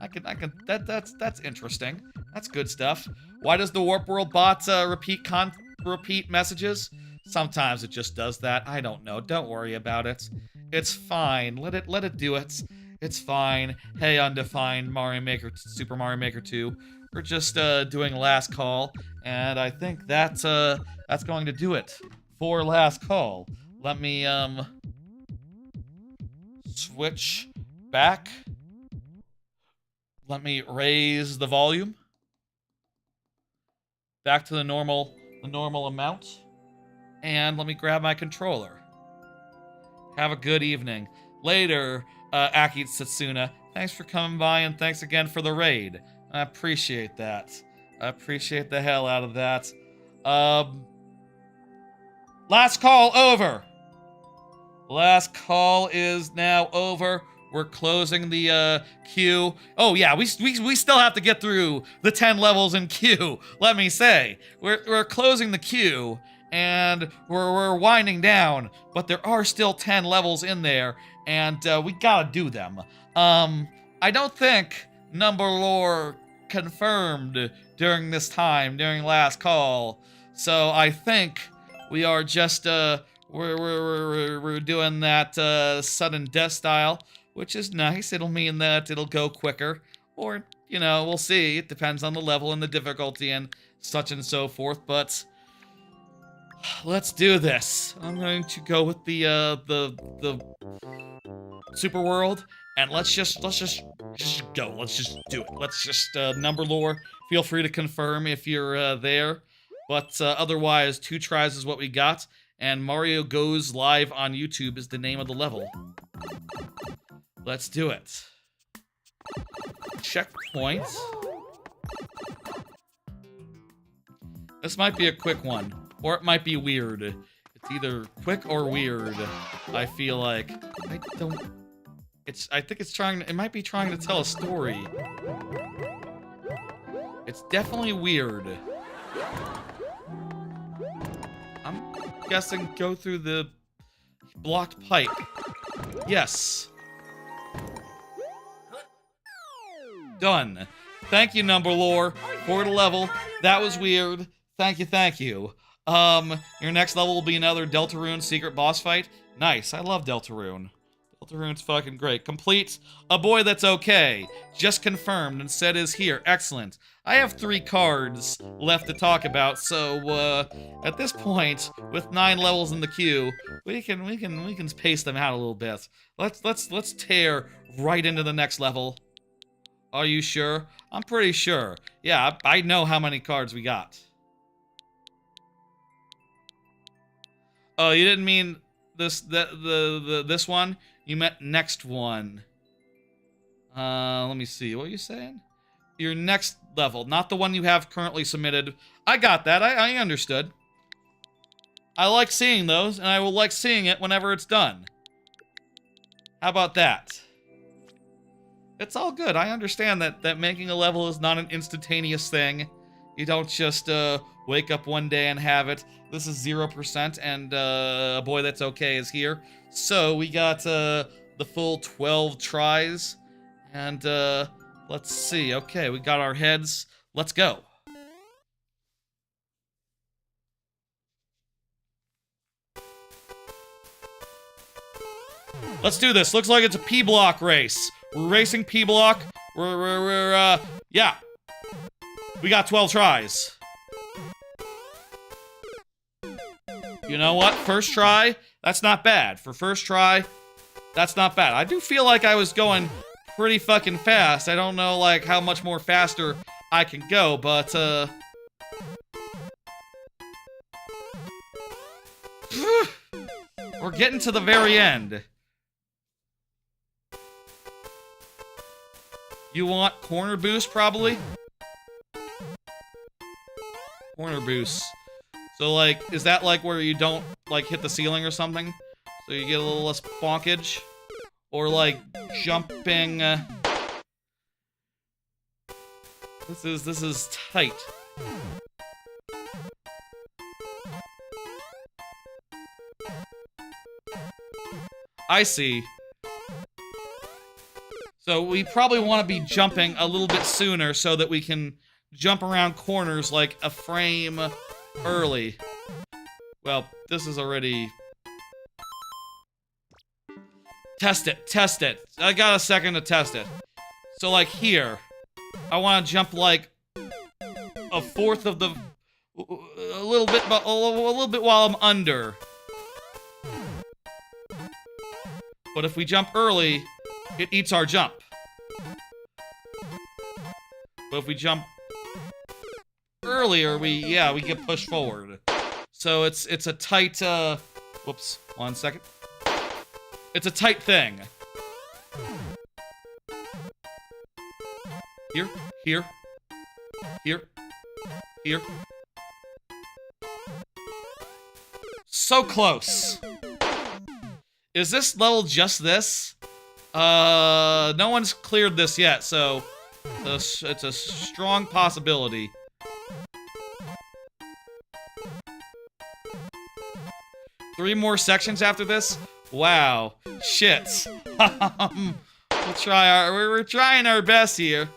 That's interesting. That's good stuff. Why does the Warp World bot repeat messages? Sometimes it just does that. I don't know. Don't worry about it. It's fine. Let it do it. It's fine. Hey, undefined Super Mario Maker 2. We're just doing last call, and I think that's going to do it for last call. Let me switch back. Let me raise the volume back to the normal amount. And let me grab my controller. Have a good evening. Later, Aki Satsuna. Thanks for coming by, and thanks again for the raid. I appreciate that. I appreciate the hell out of that. Last call over. Last call is now over. We're closing the queue. Oh yeah, we still have to get through the 10 levels in queue. Let me say, we're closing the queue and we're winding down, but there are still 10 levels in there, and we gotta do them. I don't think number lore confirmed during this time, during last call, so I think we are just we're doing that sudden death style, which is nice. It'll mean that it'll go quicker, or you know, we'll see. It depends on the level and the difficulty and such and so forth. But let's do this. I'm going to go with the super world, and let's just go. Let's just do it. Let's just number lore. Feel free to confirm if you're there, but otherwise, 2 tries is what we got. And Mario Goes Live on YouTube is the name of the level. Let's do it. Checkpoint. This might be a quick one, or it might be weird. It's either quick or weird. I feel like I think it's trying. It might be trying to tell a story. It's definitely weird. I'm guessing go through the blocked pipe. Yes. Done. Thank you, number lore, for the level. That was weird. Thank you, thank you. Your next level will be another Deltarune secret boss fight. Nice. I love Deltarune. Deltarune's fucking great. Complete A Boy That's Okay. Just confirmed and said is here. Excellent. I have 3 cards left to talk about, so at this point, with 9 levels in the queue, we can pace them out a little bit. Let's tear right into the next level. Are you sure? I'm pretty sure. Yeah, I know how many cards we got. Oh, you didn't mean this one? You meant next one. Let me see. What are you saying? Your next level, not the one you have currently submitted. I got that. I understood. I like seeing those, and I will like seeing it whenever it's done. How about that? It's all good. I understand that making a level is not an instantaneous thing. You don't just wake up one day and have it. This is 0%, and A Boy That's Okay is here. So we got the full 12 tries, and let's see. Okay, we got our heads. Let's go. Let's do this. Looks like it's a P-block race. We're racing P-block. Yeah. We got 12 tries. You know what? First try, that's not bad. For first try, that's not bad. I do feel like I was going pretty fucking fast. I don't know, like, how much more faster I can go, but, we're getting to the very end. You want corner boost, probably? Corner boost. So, like, is that, like, where you don't, like, hit the ceiling or something? So you get a little less bonkage? Or, like, jumping, This is tight. I see. So we probably want to be jumping a little bit sooner so that we can jump around corners like a frame early. Well, this is already... Test it, test it. I got a second to test it. So like here, I want to jump like a fourth of the... a little bit while I'm under. But if we jump early, it eats our jump. But if we jump earlier, we get pushed forward. So it's a tight, whoops, 1 second. It's a tight thing. Here, here, here, here. So close. Is this level just this? No one's cleared this yet, so it's a strong possibility. Three more sections after this? Wow. Shit. We're trying our best here.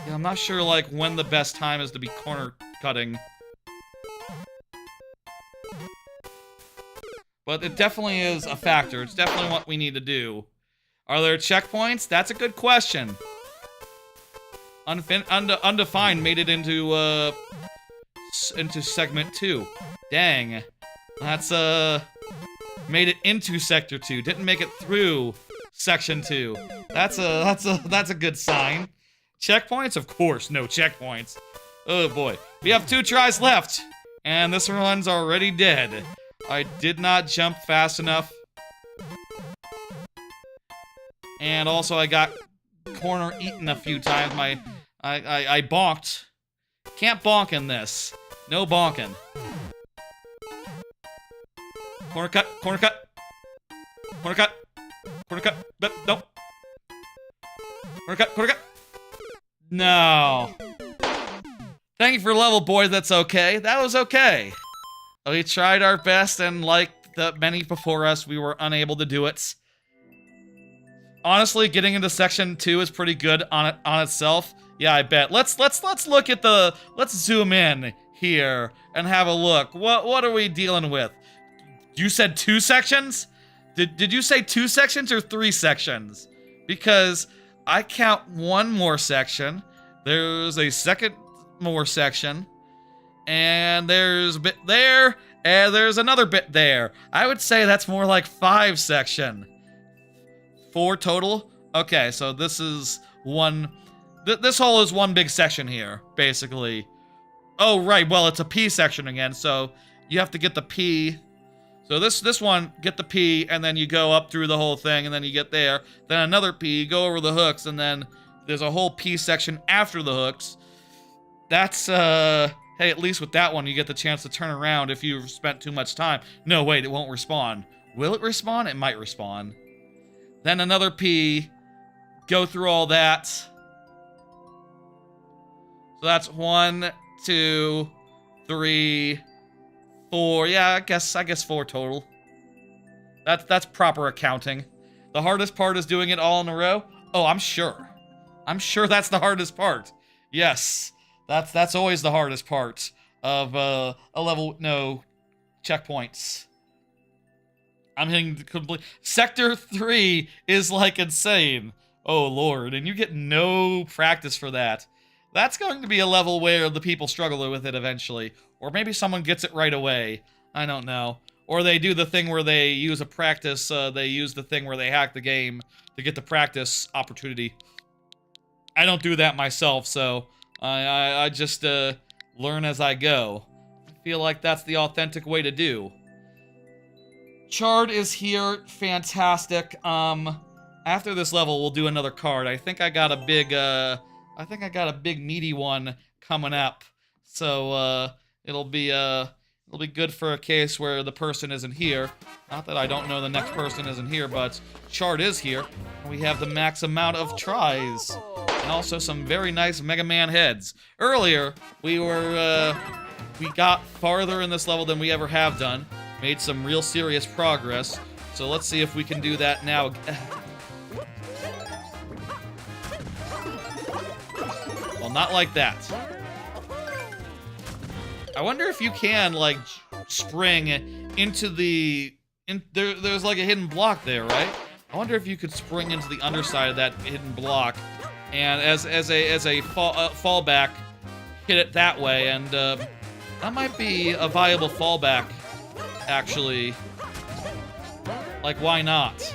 Yeah, I'm not sure, like, when the best time is to be corner cutting. But it definitely is a factor. It's definitely what we need to do. Are there checkpoints? That's a good question. Undefined made it into segment 2. Dang. That's, made it into sector 2. Didn't make it through section 2. That's a good sign. Checkpoints? Of course, no checkpoints. Oh boy. We have 2 tries left. And this one's already dead. I did not jump fast enough. And also I got corner eaten a few times. I bonked. Can't bonk in this. No bonking. Corner cut, corner cut. Corner cut. Corner cut. Nope. Corner cut, corner cut. No. Thank you for level, boys. That's okay. That was okay. We tried our best, and like the many before us, we were unable to do it. Honestly, getting into section 2 is pretty good on itself. Yeah, I bet. Let's look at the. Let's zoom in here and have a look. What are we dealing with? You said 2 sections? Did you say 2 sections or 3 sections? Because I count 1 more section. There's a second more section. And there's a bit there. And there's another bit there. I would say that's more like 5 section. 4 total? Okay, so this is one... this whole is one big section here, basically. Oh, right, well, it's a P section again, so you have to get the P... So this one, get the P, and then you go up through the whole thing, and then you get there. Then another P, go over the hooks, and then there's a whole P section after the hooks. That's, hey, at least with that one, you get the chance to turn around if you've spent too much time. No, wait, it won't respawn. Will it respawn? It might respawn. Then another P, go through all that. So that's 1, 2, 3... 4, yeah, I guess 4 total. That's proper accounting. The hardest part is doing it all in a row? Oh, I'm sure. I'm sure that's the hardest part. Yes, that's always the hardest part of a level with no checkpoints. I'm hitting the complete... Sector 3 is like insane. Oh lord, and you get no practice for that. That's going to be a level where the people struggle with it eventually. Or maybe someone gets it right away. I don't know. Or they do the thing where they use a practice, they use the thing where they hack the game to get the practice opportunity. I don't do that myself, so I just learn as I go. I feel like that's the authentic way to do. Chard is here, fantastic. After this level, we'll do another card. I think I got a big meaty one coming up. So it'll be good for a case where the person isn't here. Not that I don't know the next person isn't here, but Chart is here. We have the max amount of tries. And also some very nice Mega Man heads. Earlier, we got farther in this level than we ever have done. Made some real serious progress. So let's see if we can do that now. Well, not like that. I wonder if you can, like, spring into the... there's, like, a hidden block there, right? I wonder if you could spring into the underside of that hidden block, and as a fallback, hit it that way, and that might be a viable fallback, actually. Like, why not?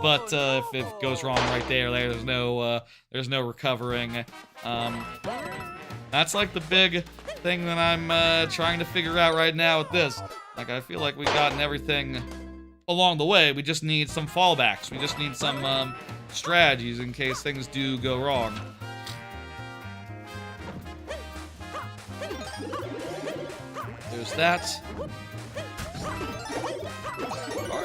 But if it goes wrong right there, there's no recovering. That's like the big thing that I'm trying to figure out right now with this. Like, I feel like we've gotten everything along the way. We just need some fallbacks. We just need some strategies in case things do go wrong. There's that.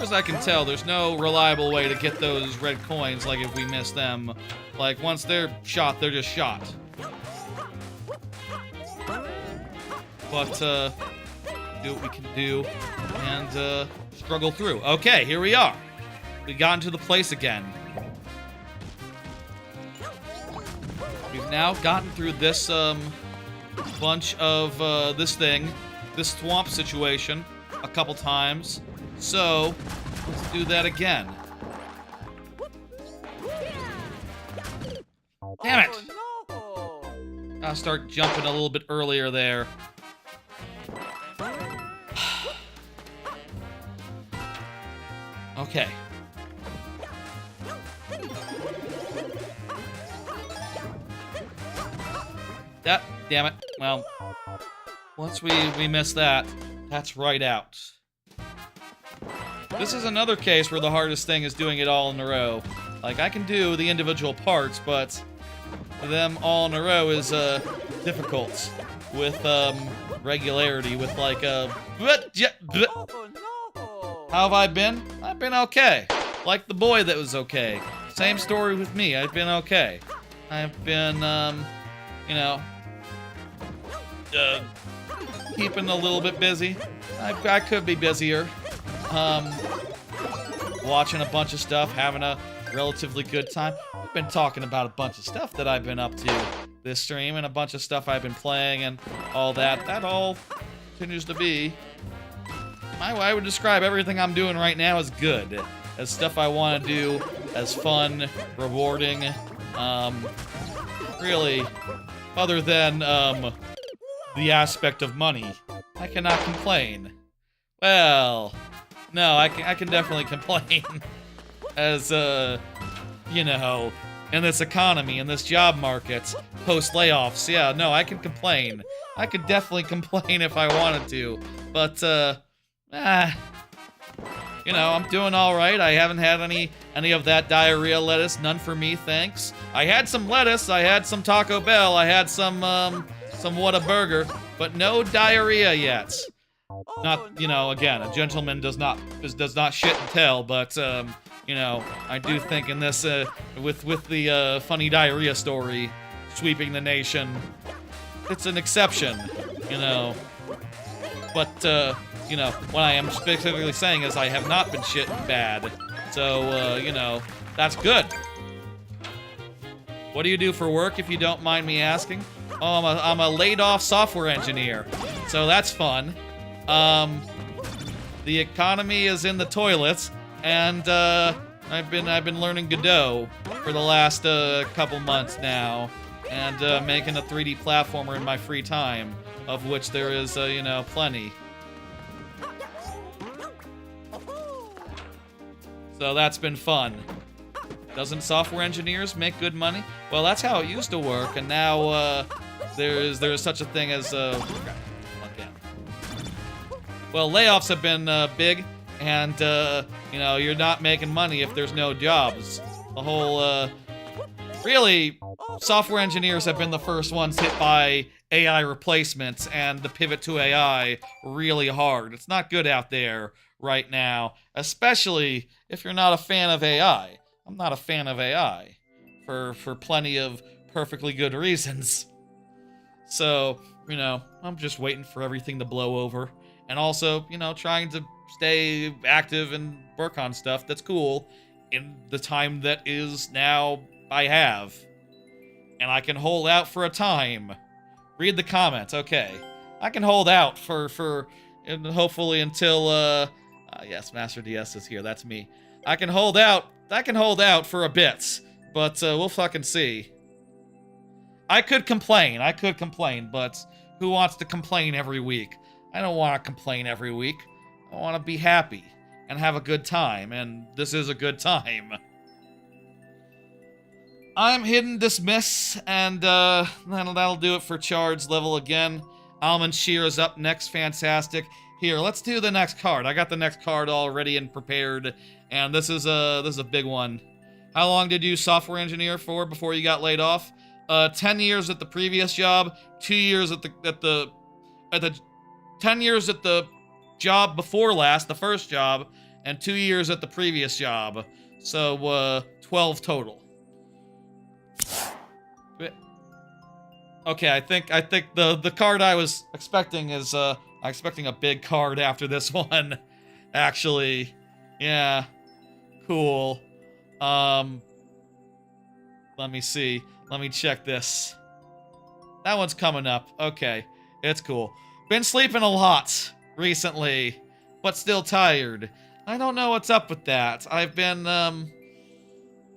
as I can tell, there's no reliable way to get those red coins, like if we miss them. Like, once they're shot, they're just shot. But, do what we can do and, struggle through. Okay, here we are. We got into the place again. We've now gotten through this, bunch of, this swamp situation a couple times. So, let's do that again. Damn it!
Oh, no.
I'll start jumping a little bit earlier there. Okay. Damn it. Well, once we miss that, that's right out. This is another case where the hardest thing is doing it all in a row. Like, I can do the individual parts, but them all in a row is, difficult. With, regularity, with, like,
Oh, no.
How have I been? I've been okay. Like the boy that was okay. Same story with me. I've been okay. I've been, you know, keeping a little bit busy. I could be busier. Watching a bunch of stuff, having a relatively good time. I've been talking about a bunch of stuff that I've been up to this stream and a bunch of stuff I've been playing and all that. That all continues to be... I would describe everything I'm doing right now as good. As stuff I want to do, as fun, rewarding, really, other than, the aspect of money, I cannot complain. Well, no, I can definitely complain. As, you know, in this economy, in this job market, post-layoffs, yeah, no, I can complain. I could definitely complain if I wanted to, but, you know, I'm doing all right. I haven't had any of that diarrhea lettuce. None for me, thanks. I had some lettuce. I had some Taco Bell. I had some Whataburger, but no diarrhea yet. Not, you know, again, a gentleman does not shit and tell, but, you know, I do think in this, with the, funny diarrhea story sweeping the nation, it's an exception, you know. But, you know, what I am specifically saying is I have not been shitting bad. So, you know, that's good. What do you do for work, if you don't mind me asking? Oh, I'm a laid-off software engineer. So that's fun. The economy is in the toilets, and, I've been learning Godot for the last, couple months now, and, making a 3D platformer in my free time, of which there is, you know, plenty. So that's been fun. Doesn't software engineers make good money? Well, that's how it used to work, and now, there is such a thing as, again. Well, layoffs have been, big, and, you know, you're not making money if there's no jobs. The whole, really, software engineers have been the first ones hit by AI replacements and the pivot to AI really hard. It's not good out there right now, especially if you're not a fan of AI. I'm not a fan of AI for plenty of perfectly good reasons. So, you know, I'm just waiting for everything to blow over. And also, you know, trying to stay active and work on stuff that's cool in the time that is now I have. And I can hold out for a time. Read the comments, okay. I can hold out for hopefully until, yes, Master DS is here, that's me. I can hold out for a bit, but, we'll fucking see. I could complain, but who wants to complain every week? I don't want to complain every week. I want to be happy and have a good time, and this is a good time. I'm hidden dismiss, and that'll do it for Chard's level again. Almond Shear is up next, fantastic. Here, let's do the next card. I got the next card all ready and prepared, and this is a big one. How long did you software engineer for before you got laid off? 10 years at the previous job, 2 years at the 10 years at the job before last, the first job, and 2 years at the previous job. So, 12 total. Okay, I think the card I was expecting is I'm expecting a big card after this one. Actually. Yeah. Cool. Let me see. Let me check this. That one's coming up. Okay. It's cool. Been sleeping a lot recently, but still tired. I don't know what's up with that. I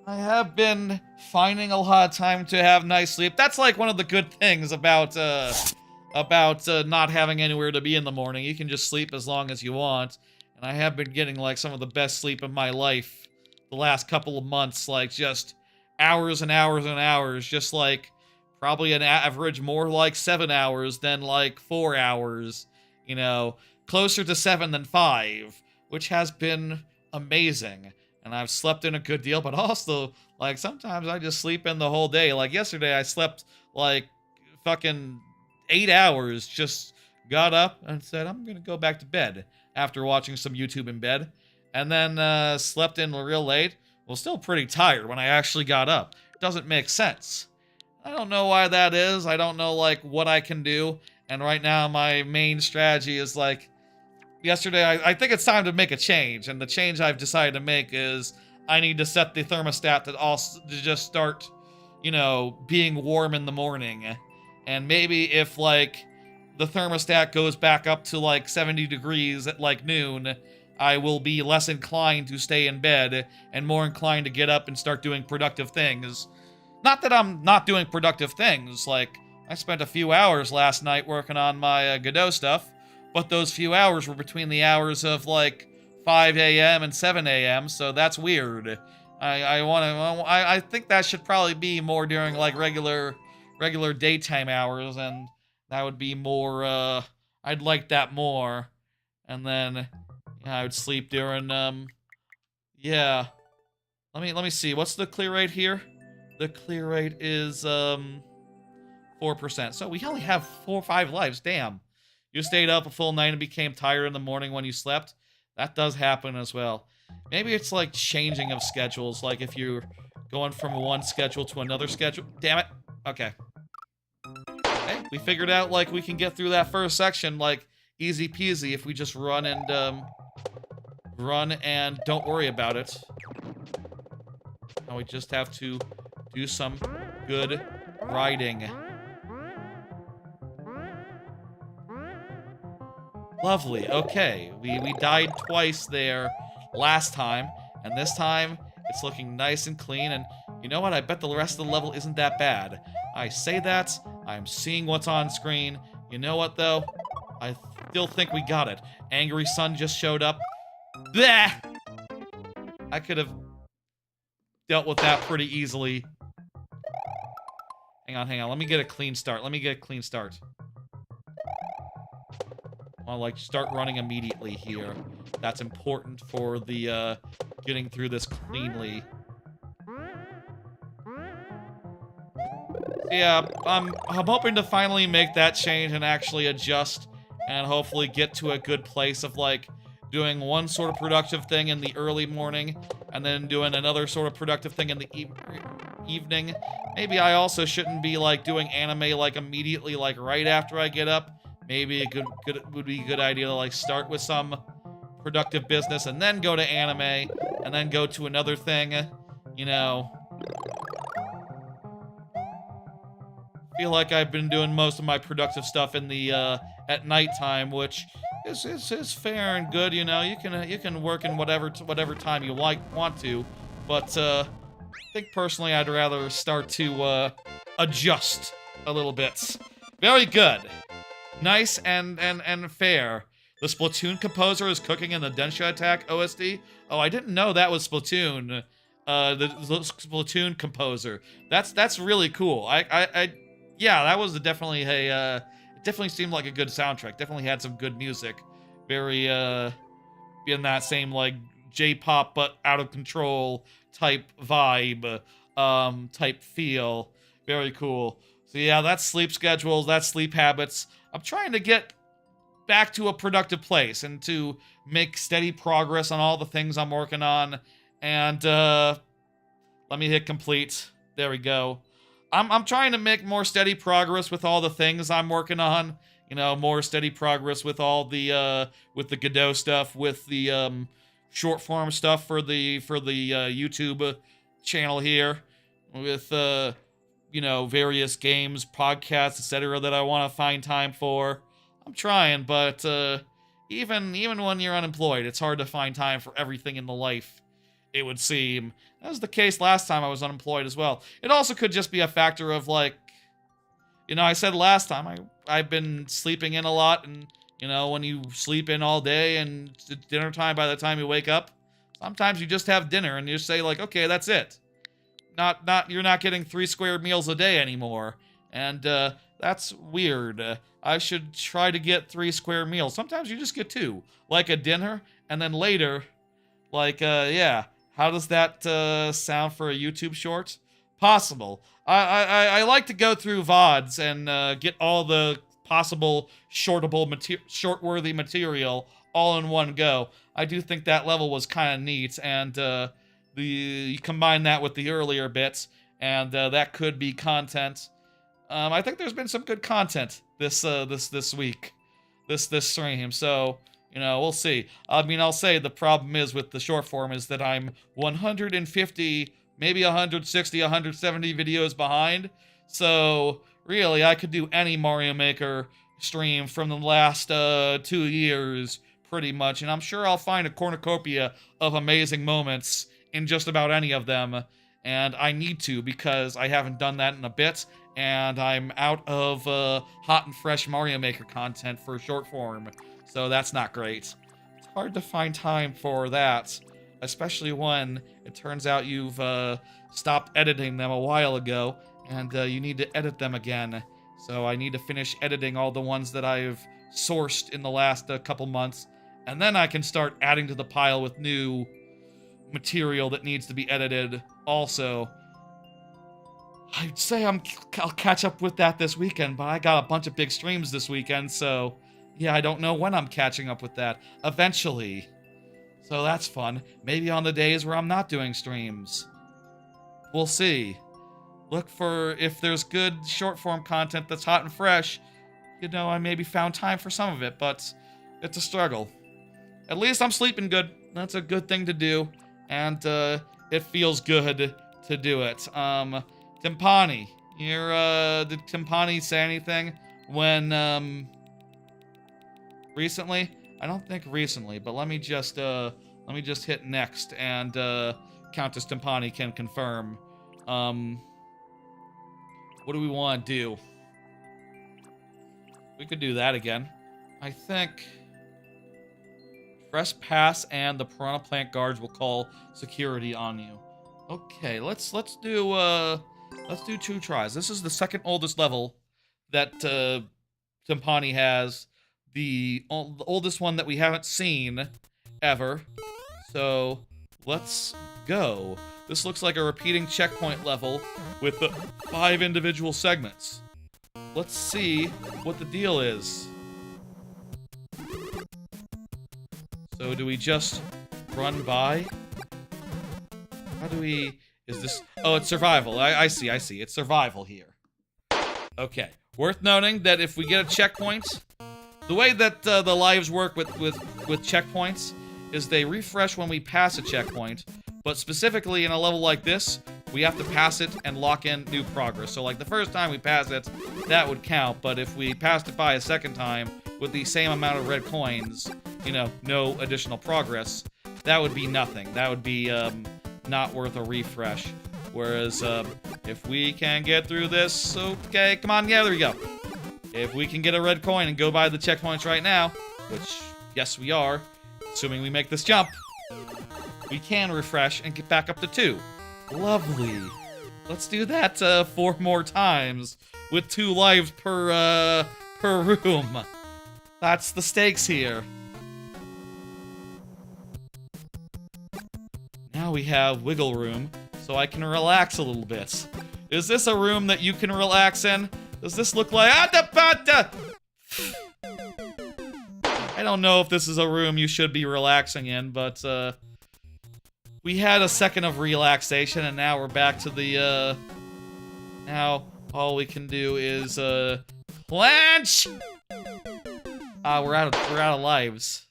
have been finding a lot of time to have nice sleep. That's like one of the good things about not having anywhere to be in the morning. You can just sleep as long as you want. And I have been getting like some of the best sleep in my life the last couple of months, like just hours and hours and hours, just like probably an average more like 7 hours than like 4 hours, you know, closer to 7 than 5, which has been amazing. And I've slept in a good deal, but also, like, sometimes I just sleep in the whole day. Like, yesterday I slept, like, fucking 8 hours, just got up and said, I'm gonna go back to bed after watching some YouTube in bed. And then, slept in real late. Well, still pretty tired when I actually got up. It doesn't make sense. I don't know why that is. I don't know, like, what I can do. And right now, my main strategy is, like, yesterday, I think it's time to make a change, and the change I've decided to make is I need to set the thermostat to just start, you know, being warm in the morning. And maybe if, like, the thermostat goes back up to, like, 70 degrees at, like, noon, I will be less inclined to stay in bed and more inclined to get up and start doing productive things. Not that I'm not doing productive things, like, I spent a few hours last night working on my Godot stuff, but those few hours were between the hours of, like, 5 a.m. and 7 a.m., so that's weird. I think that should probably be more during, like, regular daytime hours, and that would be more, I'd like that more. And then, yeah, I would sleep during, yeah. Let me see, what's the clear rate here? The clear rate is, 4%. So we only have 4 or 5 lives, damn. You stayed up a full night and became tired in the morning when you slept? That does happen as well. Maybe it's like changing of schedules, like if you're going from one schedule to another schedule. Damn it. Okay. Hey, we figured out, like, we can get through that first section, like, easy peasy if we just run and don't worry about it. Now we just have to do some good riding. Lovely, okay. We died twice there last time, and this time it's looking nice and clean, and you know what? I bet the rest of the level isn't that bad. I say that, I'm seeing what's on screen. You know what, though? I still think we got it. Angry Sun just showed up. Bleh! I could have dealt with that pretty easily. Hang on, let me get a clean start. I'll, like, start running immediately here. That's important for the, getting through this cleanly. Yeah, I'm hoping to finally make that change and actually adjust and hopefully get to a good place of, like, doing one sort of productive thing in the early morning and then doing another sort of productive thing in the evening. Maybe I also shouldn't be, like, doing anime, like, immediately, like, right after I get up. Maybe it would be a good idea to, like, start with some productive business and then go to anime and then go to another thing, you know. Feel like I've been doing most of my productive stuff in the, at nighttime, which is fair and good, you know. You can work in whatever time you want to, but, I think personally I'd rather start to, adjust a little bit. Very good. Nice and fair. The Splatoon composer is cooking in the Densha Attack OSD. Oh, I didn't know that was Splatoon. The Splatoon composer. That's really cool. Yeah, that was definitely a. It definitely seemed like a good soundtrack. Definitely had some good music. Very in that same, like, J-pop but out of control type vibe, type feel. Very cool. So yeah, that's sleep schedules. That's sleep habits. I'm trying to get back to a productive place and to make steady progress on all the things I'm working on. And let me hit complete. There we go. I'm trying to make more steady progress with all the things I'm working on. You know, more steady progress with all the with the Godot stuff, with the short form stuff for the YouTube channel here, with you know, various games, podcasts, etc. that I want to find time for. I'm trying, but even when you're unemployed, it's hard to find time for everything in the life, it would seem. That was the case last time I was unemployed as well. It also could just be a factor of, like, you know, I said last time, I've been sleeping in a lot, and, you know, when you sleep in all day and it's dinner time by the time you wake up, sometimes you just have dinner and you say, like, okay, that's it. You're not getting 3 square meals a day anymore. And that's weird. I should try to get 3 square meals. Sometimes you just get 2, like a dinner, and then later, like, yeah. How does that sound for a YouTube short? Possible. I like to go through VODs and get all the possible short-worthy material all in one go. I do think that level was kind of neat, and you combine that with the earlier bits, and that could be content. I think there's been some good content this week, this stream. So, you know, we'll see. I mean, I'll say the problem is with the short form is that I'm 150, maybe 160, 170 videos behind. So, really, I could do any Mario Maker stream from the last 2 years, pretty much. And I'm sure I'll find a cornucopia of amazing moments in just about any of them. And I need to, because I haven't done that in a bit. And I'm out of hot and fresh Mario Maker content for short form. So that's not great. It's hard to find time for that, especially when it turns out you've stopped editing them a while ago, and you need to edit them again. So I need to finish editing all the ones that I've sourced in the last couple months, and then I can start adding to the pile with new material that needs to be edited also. I'd say I'll catch up with that this weekend, but I got a bunch of big streams this weekend, so yeah, I don't know when I'm catching up with that. Eventually. So that's fun. Maybe on the days where I'm not doing streams. We'll see. Look for if there's good short-form content that's hot and fresh. You know, I maybe found time for some of it, but it's a struggle. At least I'm sleeping good. That's a good thing to do. And it feels good to do it. Timpani. Did Timpani say anything when, recently? I don't think recently, but let me just hit next, and Countess Timpani can confirm. What do we want to do? We could do that again. I think trespass and the Piranha Plant guards will call security on you. Okay, let's do 2 tries. This is the second oldest level that Timpani has. The oldest one that we haven't seen ever. So let's go. This looks like a repeating checkpoint level with 5 individual segments. Let's see what the deal is. So do we just run by? How do we... Is this... Oh, it's survival. I see. It's survival here. Okay. Worth noting that if we get a checkpoint... The way that the lives work with checkpoints is they refresh when we pass a checkpoint, but specifically in a level like this, we have to pass it and lock in new progress. So like the first time we pass it, that would count, but if we passed it by a second time with the same amount of red coins, you know, no additional progress, that would be nothing. That would be not worth a refresh. Whereas if we can get through this, okay, come on, yeah, there we go. If we can get a red coin and go by the checkpoints right now, which, yes, we are, assuming we make this jump, we can refresh and get back up to 2. Lovely. Let's do that 4 more times with 2 lives per room. That's the stakes here. Now we have wiggle room, so I can relax a little bit. Is this a room that you can relax in? Does this look like... don't know if this is a room you should be relaxing in, but, we had a second of relaxation, and now we're back to the, now all we can do is, clench! We're out of lives.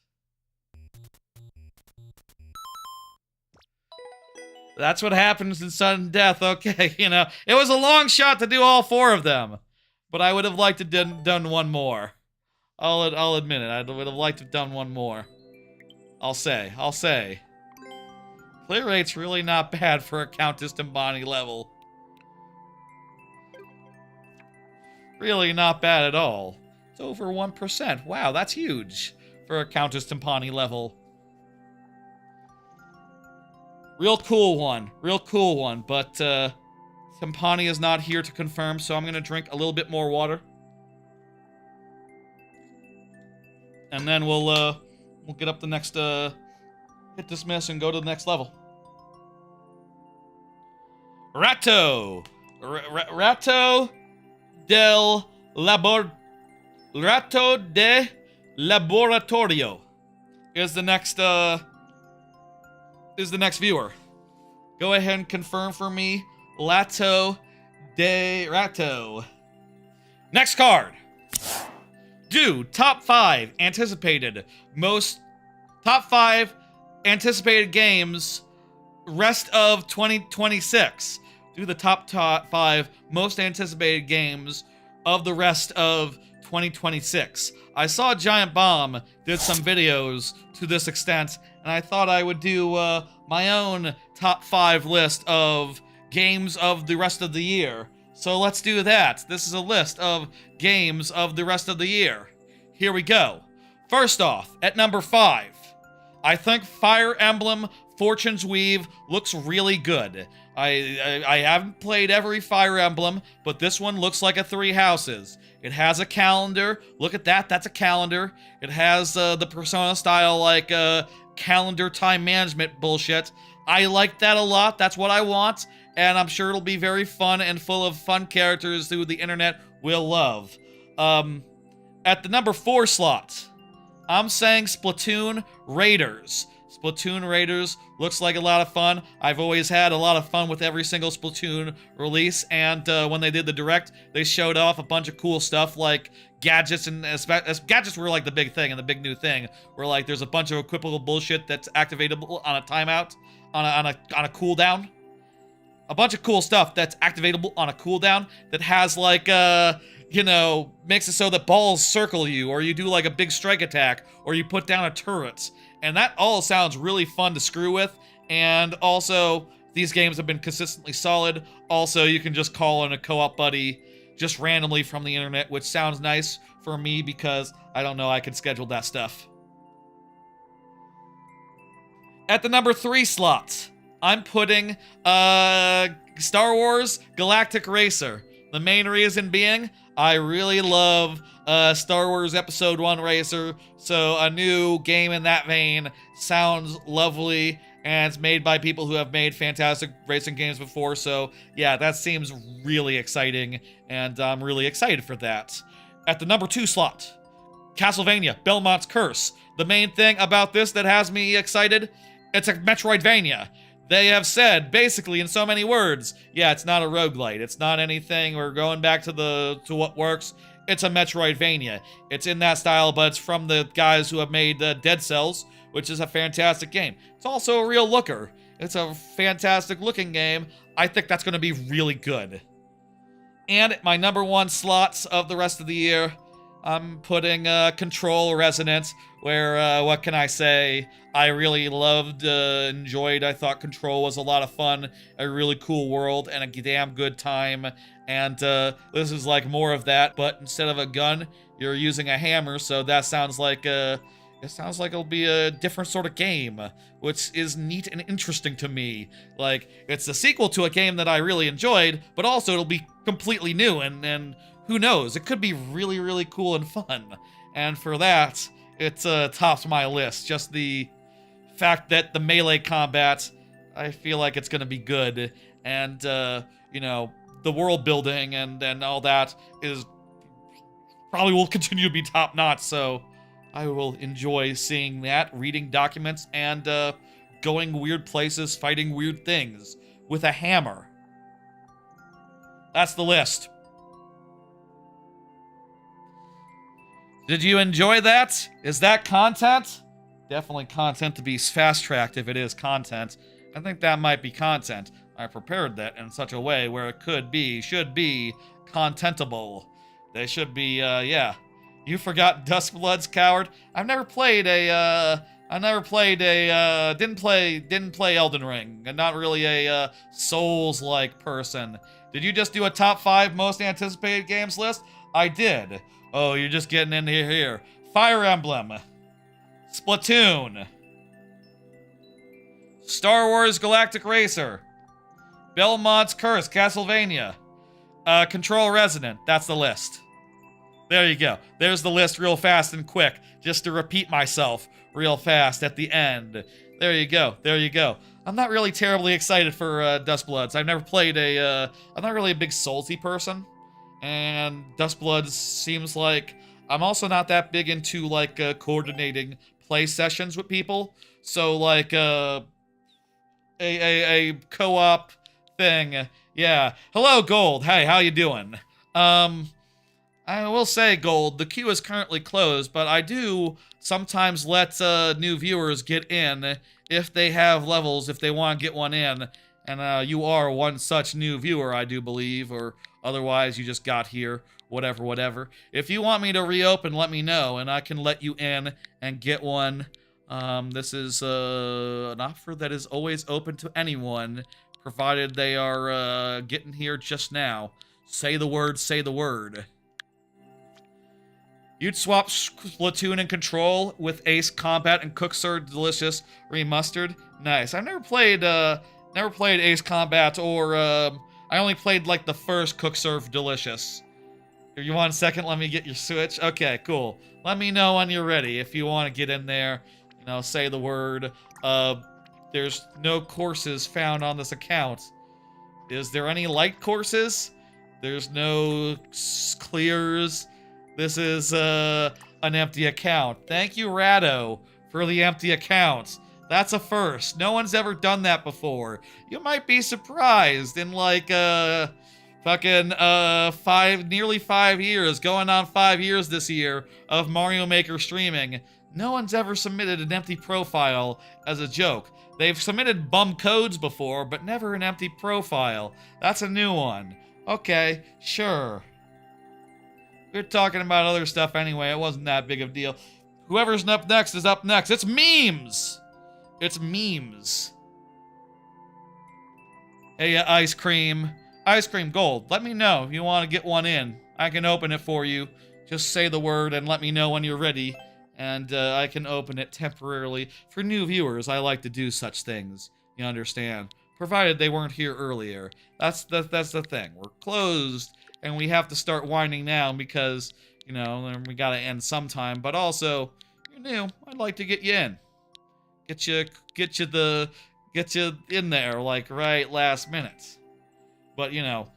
That's what happens in sudden death. Okay, you know, it was a long shot to do all 4 of them, but I would have liked to done one more. I'll admit it. I would have liked to have done one more. I'll say. Clear rate's really not bad for a Countess Timpani level. Really not bad at all. It's over 1%. Wow, that's huge for a Countess Timpani level. Real cool one, but Timpani is not here to confirm, so I'm gonna drink a little bit more water. And then we'll get up the next, hit dismiss and go to the next level. Ratto de Laboratorio is the next viewer. Go ahead and confirm for me. Lato de Ratto. Next card. Do top 5 anticipated games rest of 2026. Do the top 5 most anticipated games of the rest of 2026. I saw Giant Bomb did some videos to this extent, and I thought I would do my own top 5 list of games of the rest of the year. So let's do that. This is a list of games of the rest of the year. Here we go. First off, at number 5, I think Fire Emblem Fortune's Weave looks really good. I haven't played every Fire Emblem, but this one looks like a 3 houses. It has a calendar. Look at that. That's a calendar. It has the Persona style, like, calendar time management bullshit. I like that a lot. That's what I want. And I'm sure it'll be very fun and full of fun characters who the internet will love. At the number 4 slot, I'm saying Splatoon Raiders. Splatoon Raiders looks like a lot of fun. I've always had a lot of fun with every single Splatoon release, and when they did the Direct, they showed off a bunch of cool stuff like gadgets, and gadgets were like the big thing and the big new thing, where like there's a bunch of equipable bullshit that's activatable on a timeout, on a cooldown. A bunch of cool stuff that's activatable on a cooldown that has like you know, makes it so that balls circle you, or you do like a big strike attack, or you put down a turret. And that all sounds really fun to screw with. And also, these games have been consistently solid. Also, you can just call in a co-op buddy just randomly from the internet, which sounds nice for me because I don't know, I can schedule that stuff. At the number 3 slot, I'm putting Star Wars Galactic Racer. The main reason being, I really love Star Wars Episode 1 Racer, so a new game in that vein sounds lovely, and it's made by people who have made fantastic racing games before, so yeah, that seems really exciting, and I'm really excited for that. At the number 2 slot, Castlevania Belmont's Curse. The main thing about this that has me excited, it's a Metroidvania. They have said, basically, in so many words, yeah, it's not a roguelite. It's not anything. We're going back to what works. It's a Metroidvania. It's in that style, but it's from the guys who have made Dead Cells, which is a fantastic game. It's also a real looker. It's a fantastic looking game. I think that's going to be really good. And at my number 1 slots of the rest of the year, I'm putting Control Resonance, where, what can I say? I really loved, enjoyed, I thought Control was a lot of fun, a really cool world, and a damn good time. And this is like more of that, but instead of a gun, you're using a hammer, so that sounds like, it sounds like it'll be a different sort of game, which is neat and interesting to me. Like, it's a sequel to a game that I really enjoyed, but also it'll be completely new, and who knows, it could be really, really cool and fun. And for that, it tops my list. Just the fact that the melee combat, I feel like it's gonna be good, and you know, the world building and all that is probably will continue to be top notch. So I will enjoy seeing that, reading documents, and going weird places, fighting weird things with a hammer. That's the list. Did you enjoy that? Is that content? Definitely content to be fast-tracked if it is content. I think that might be content. I prepared that in such a way where it should be contentable. They should be, yeah. You forgot Duskbloods, coward? didn't play Elden Ring. I'm not really a Souls-like person. Did you just do a top 5 most anticipated games list? I did. Oh, you're just getting in here. Fire Emblem. Splatoon. Star Wars Galactic Racer. Belmont's Curse, Castlevania. Control Resident. That's the list. There you go. There's the list real fast and quick, just to repeat myself real fast at the end. There you go. There you go. I'm not really terribly excited for Duskbloods. I've never played I'm not really a big Soulsy person, and Duskbloods seems like I'm also not that big into like coordinating play sessions with people. So like a co-op thing. Yeah. Hello, Gold. Hey, how you doing? I will say, Gold, the queue is currently closed, but I do sometimes let new viewers get in if they have levels, if they want to get one in. And you are one such new viewer, I do believe, or otherwise you just got here, whatever, whatever. If you want me to reopen, let me know, and I can let you in and get one. This is an offer that is always open to anyone, provided they are getting here just now. Say the word, say the word. You'd swap Splatoon and Control with Ace Combat and Cooksir Delicious Remastered. Nice. I've never played Ace Combat, or I only played like the first Cooksir Delicious. If you want a second, let me get your Switch. Okay, cool. Let me know when you're ready if you want to get in there. You know, say the word. There's no courses found on this account. Is there any light courses? There's no clears. This is an empty account. Thank you, Rado, for the empty account. That's a first. No one's ever done that before. You might be surprised in like fucking nearly 5 years, going on 5 years this year of Mario Maker streaming. No one's ever submitted an empty profile as a joke. They've submitted bum codes before, but never an empty profile. That's a new one. Okay, sure. We're talking about other stuff anyway. It wasn't that big of a deal. Whoever's up next is up next. It's memes. It's memes. Hey, Ice Cream. Ice Cream Gold. Let me know if you want to get one in. I can open it for you. Just say the word and let me know when you're ready. And I can open it temporarily. For new viewers, I like to do such things. You understand? Provided they weren't here earlier. That's the thing. We're closed. And we have to start winding down because, you know, we gotta end sometime. But also, you're new. I'd like to get you in. Get you in there, like, right last minute. But, you know,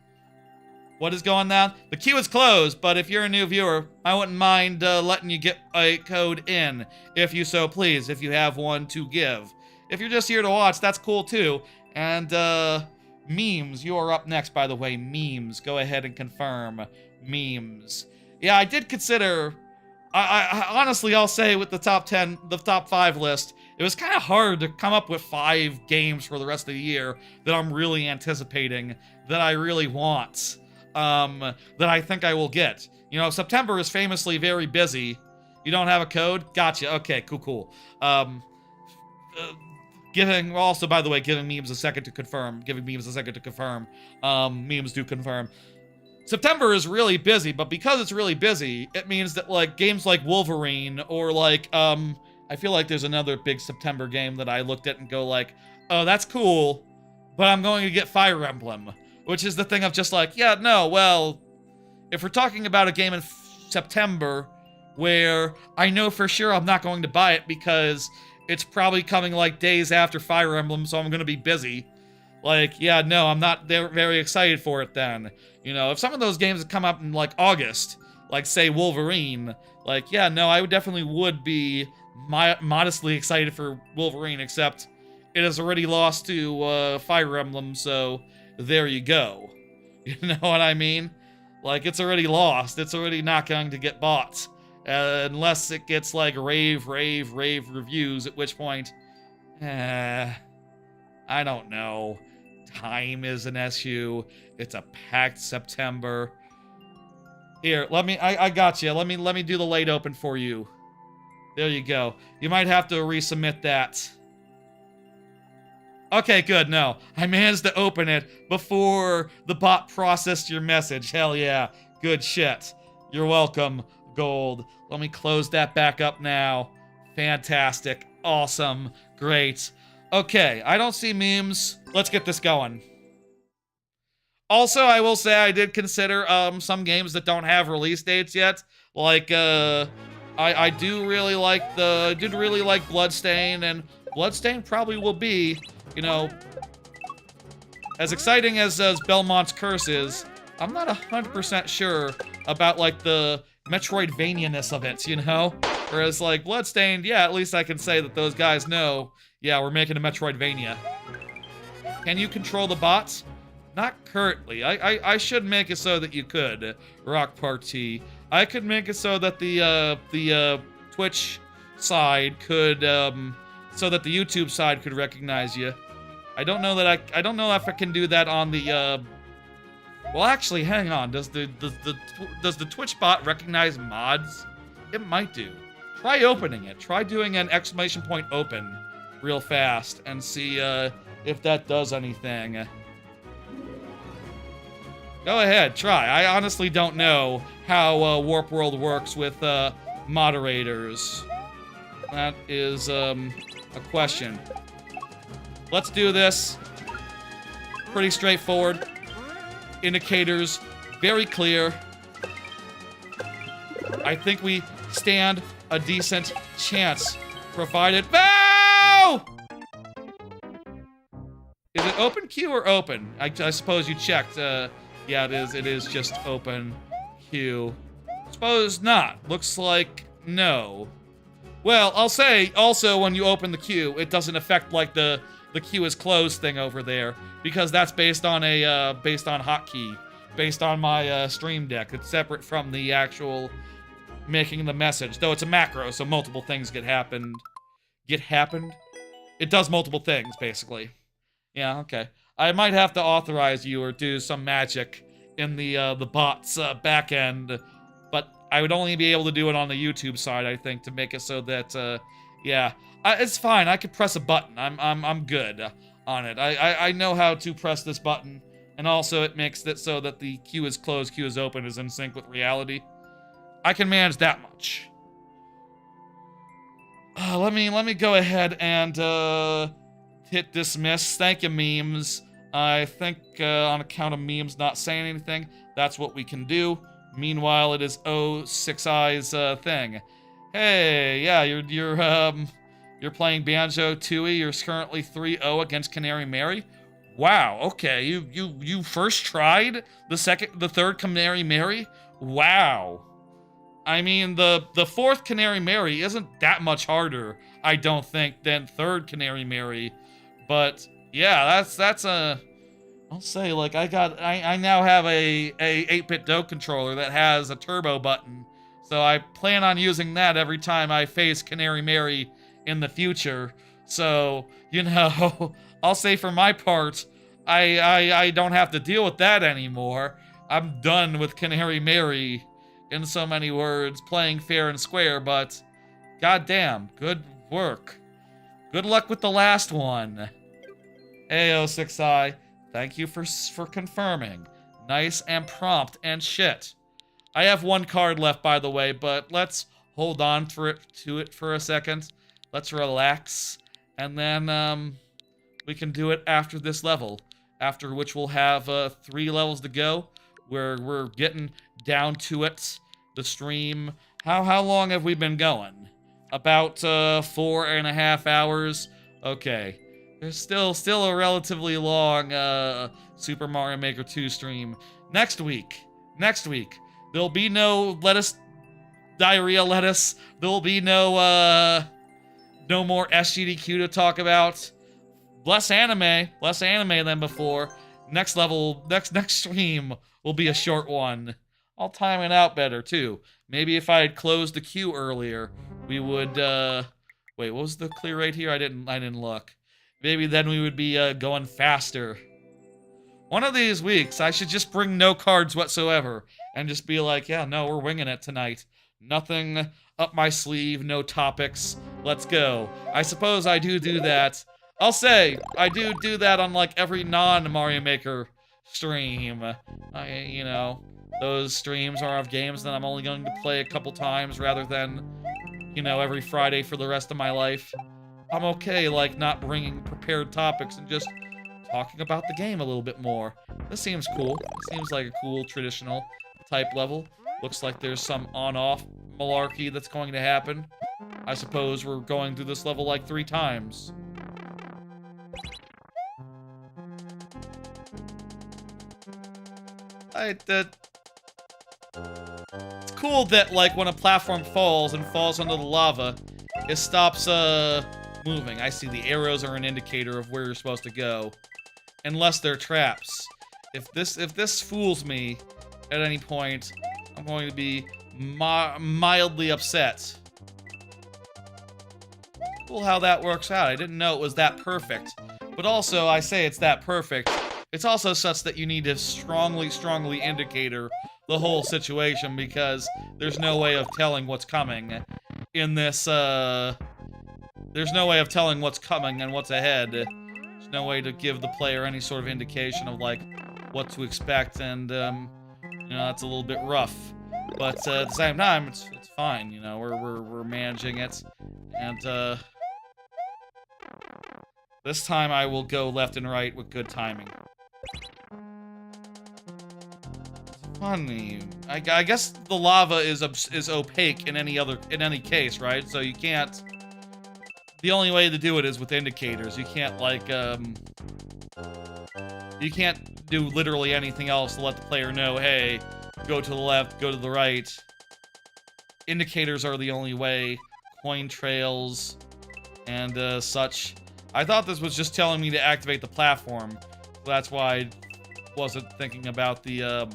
what is going on? The queue is closed, but if you're a new viewer, I wouldn't mind letting you get a code in, if you so please, if you have one to give. If you're just here to watch, that's cool too. And, memes, you are up next, by the way. Memes, go ahead and confirm. Memes. Yeah, I did consider, I honestly, I'll say with the top 5 list, it was kind of hard to come up with 5 games for the rest of the year that I'm really anticipating, that I really want, that I think I will get. You know, September is famously very busy. You don't have a code? Gotcha. Okay, cool. Also, by the way, giving memes a second to confirm. Memes do confirm. September is really busy, but because it's really busy, it means that, like, games like Wolverine, or, like, I feel like there's another big September game that I looked at and go, like, oh, that's cool, but I'm going to get Fire Emblem. Which is the thing of just like, yeah, no, well, if we're talking about a game in September where I know for sure I'm not going to buy it because it's probably coming like days after Fire Emblem, so I'm going to be busy. Like, yeah, no, I'm not very excited for it then. You know, if some of those games come up in like August, like say Wolverine, like, yeah, no, I definitely would be modestly excited for Wolverine, except it has already lost to Fire Emblem, so there you go. You know what I mean? Like, it's already lost. It's already not going to get bought. Unless it gets, like, rave reviews, at which point, I don't know. Time is an issue. It's a packed September. Here, I got you. Let me do the late open for you. There you go. You might have to resubmit that. Okay, good. No, I managed to open it before the bot processed your message. Hell yeah. Good shit. You're welcome, Gold. Let me close that back up now. Fantastic. Awesome. Great. Okay, I don't see memes. Let's get this going. Also, I will say I did consider some games that don't have release dates yet. Like, I did really like Bloodstain, and Bloodstain probably will be, you know, as exciting as Belmont's Curse is. I'm not 100% sure about, like, the Metroidvania-ness of it, you know? Whereas, like, Bloodstained, yeah, at least I can say that those guys know, yeah, we're making a Metroidvania. Can you control the bots? Not currently. I should make it so that you could, Rock Party. I could make it so that the Twitch side could, so that the YouTube side could recognize you. I don't know if I can do that on the, well, actually, hang on. Does the Twitch bot recognize mods? It might do. Try opening it. Try doing an exclamation point open real fast and see if that does anything. Go ahead, try. I honestly don't know how Warp World works with moderators. That is a question. Let's do this. Pretty straightforward. Indicators very clear. I think we stand a decent chance, provided. No! Is it open queue or open? I suppose you checked. Yeah, it is just open queue. Suppose not. Looks like no. Well, I'll say also when you open the queue, it doesn't affect like the queue is closed thing over there, because that's based on a hotkey, based on my Stream Deck. It's separate from the actual making the message, though it's a macro, so multiple things get happened. It does multiple things basically. Yeah, okay. I might have to authorize you or do some magic in the bot's back end, but I would only be able to do it on the YouTube side, I think, to make it so that yeah, it's fine. I could press a button. I'm good on it. I know how to press this button, and also it makes it so that the queue is closed, queue is open is in sync with reality. I can manage that much. Let me go ahead and hit dismiss. Thank you, memes. I think on account of memes not saying anything, that's what we can do. Meanwhile, it is 6i's thing. Hey, yeah, you're playing Banjo-Tooie. You're currently 3-0 against Canary Mary. Wow. Okay, you first tried the third Canary Mary. Wow. I mean, the fourth Canary Mary isn't that much harder, I don't think, than third Canary Mary. But yeah, that's a, I'll say, like, I now have a 8-bit DOE controller that has a turbo button, so I plan on using that every time I face Canary Mary in the future. So, you know, I'll say for my part, I don't have to deal with that anymore. I'm done with Canary Mary, in so many words, playing fair and square, but goddamn, good work. Good luck with the last one. Hey, 6i, thank you for confirming. Nice and prompt and shit. I have one card left, by the way, but let's hold on to it for a second. Let's relax, and then we can do it after this level. After which we'll have 3 levels to go. We're getting down to it. The stream. How long have we been going? About 4.5 hours. Okay. There's still a relatively long Super Mario Maker 2 stream. Next week, There'll be no lettuce, diarrhea lettuce. There'll be no more SGDQ to talk about. Less anime than before. Next level, next stream will be a short one. I'll time it out better too. Maybe if I had closed the queue earlier, we would. Wait, what was the clear rate here? I didn't look. Maybe then we would be going faster. One of these weeks, I should just bring no cards whatsoever and just be like, yeah, no, we're winging it tonight. Nothing up my sleeve, no topics. Let's go. I suppose I do that. I'll say, I do that on like every non-Mario Maker stream. You know, those streams are of games that I'm only going to play a couple times rather than, you know, every Friday for the rest of my life. I'm okay, like, not bringing prepared topics and just talking about the game a little bit more. This seems cool. It seems like a cool, traditional type level. Looks like there's some on-off malarkey that's going to happen. I suppose we're going through this level like 3 times. It's cool that, like, when a platform falls and falls under the lava, it stops, moving. I see the arrows are an indicator of where you're supposed to go. Unless they're traps. If this fools me at any point, I'm going to be mildly upset. Cool how that works out. I didn't know it was that perfect. But also, I say it's that perfect. It's also such that you need to strongly indicator the whole situation because there's no way of telling what's coming in this, there's no way of telling what's coming and what's ahead. There's no way to give the player any sort of indication of, like, what to expect, and, you know, that's a little bit rough. But, at the same time, it's fine, you know, we're managing it, and, this time I will go left and right with good timing. It's funny. I guess the lava is opaque in any case, right? So you can't... The only way to do it is with indicators. You can't, like, you can't do literally anything else to let the player know, hey, go to the left, go to the right. Indicators are the only way. Coin trails and, such. I thought this was just telling me to activate the platform. So that's why I wasn't thinking about the,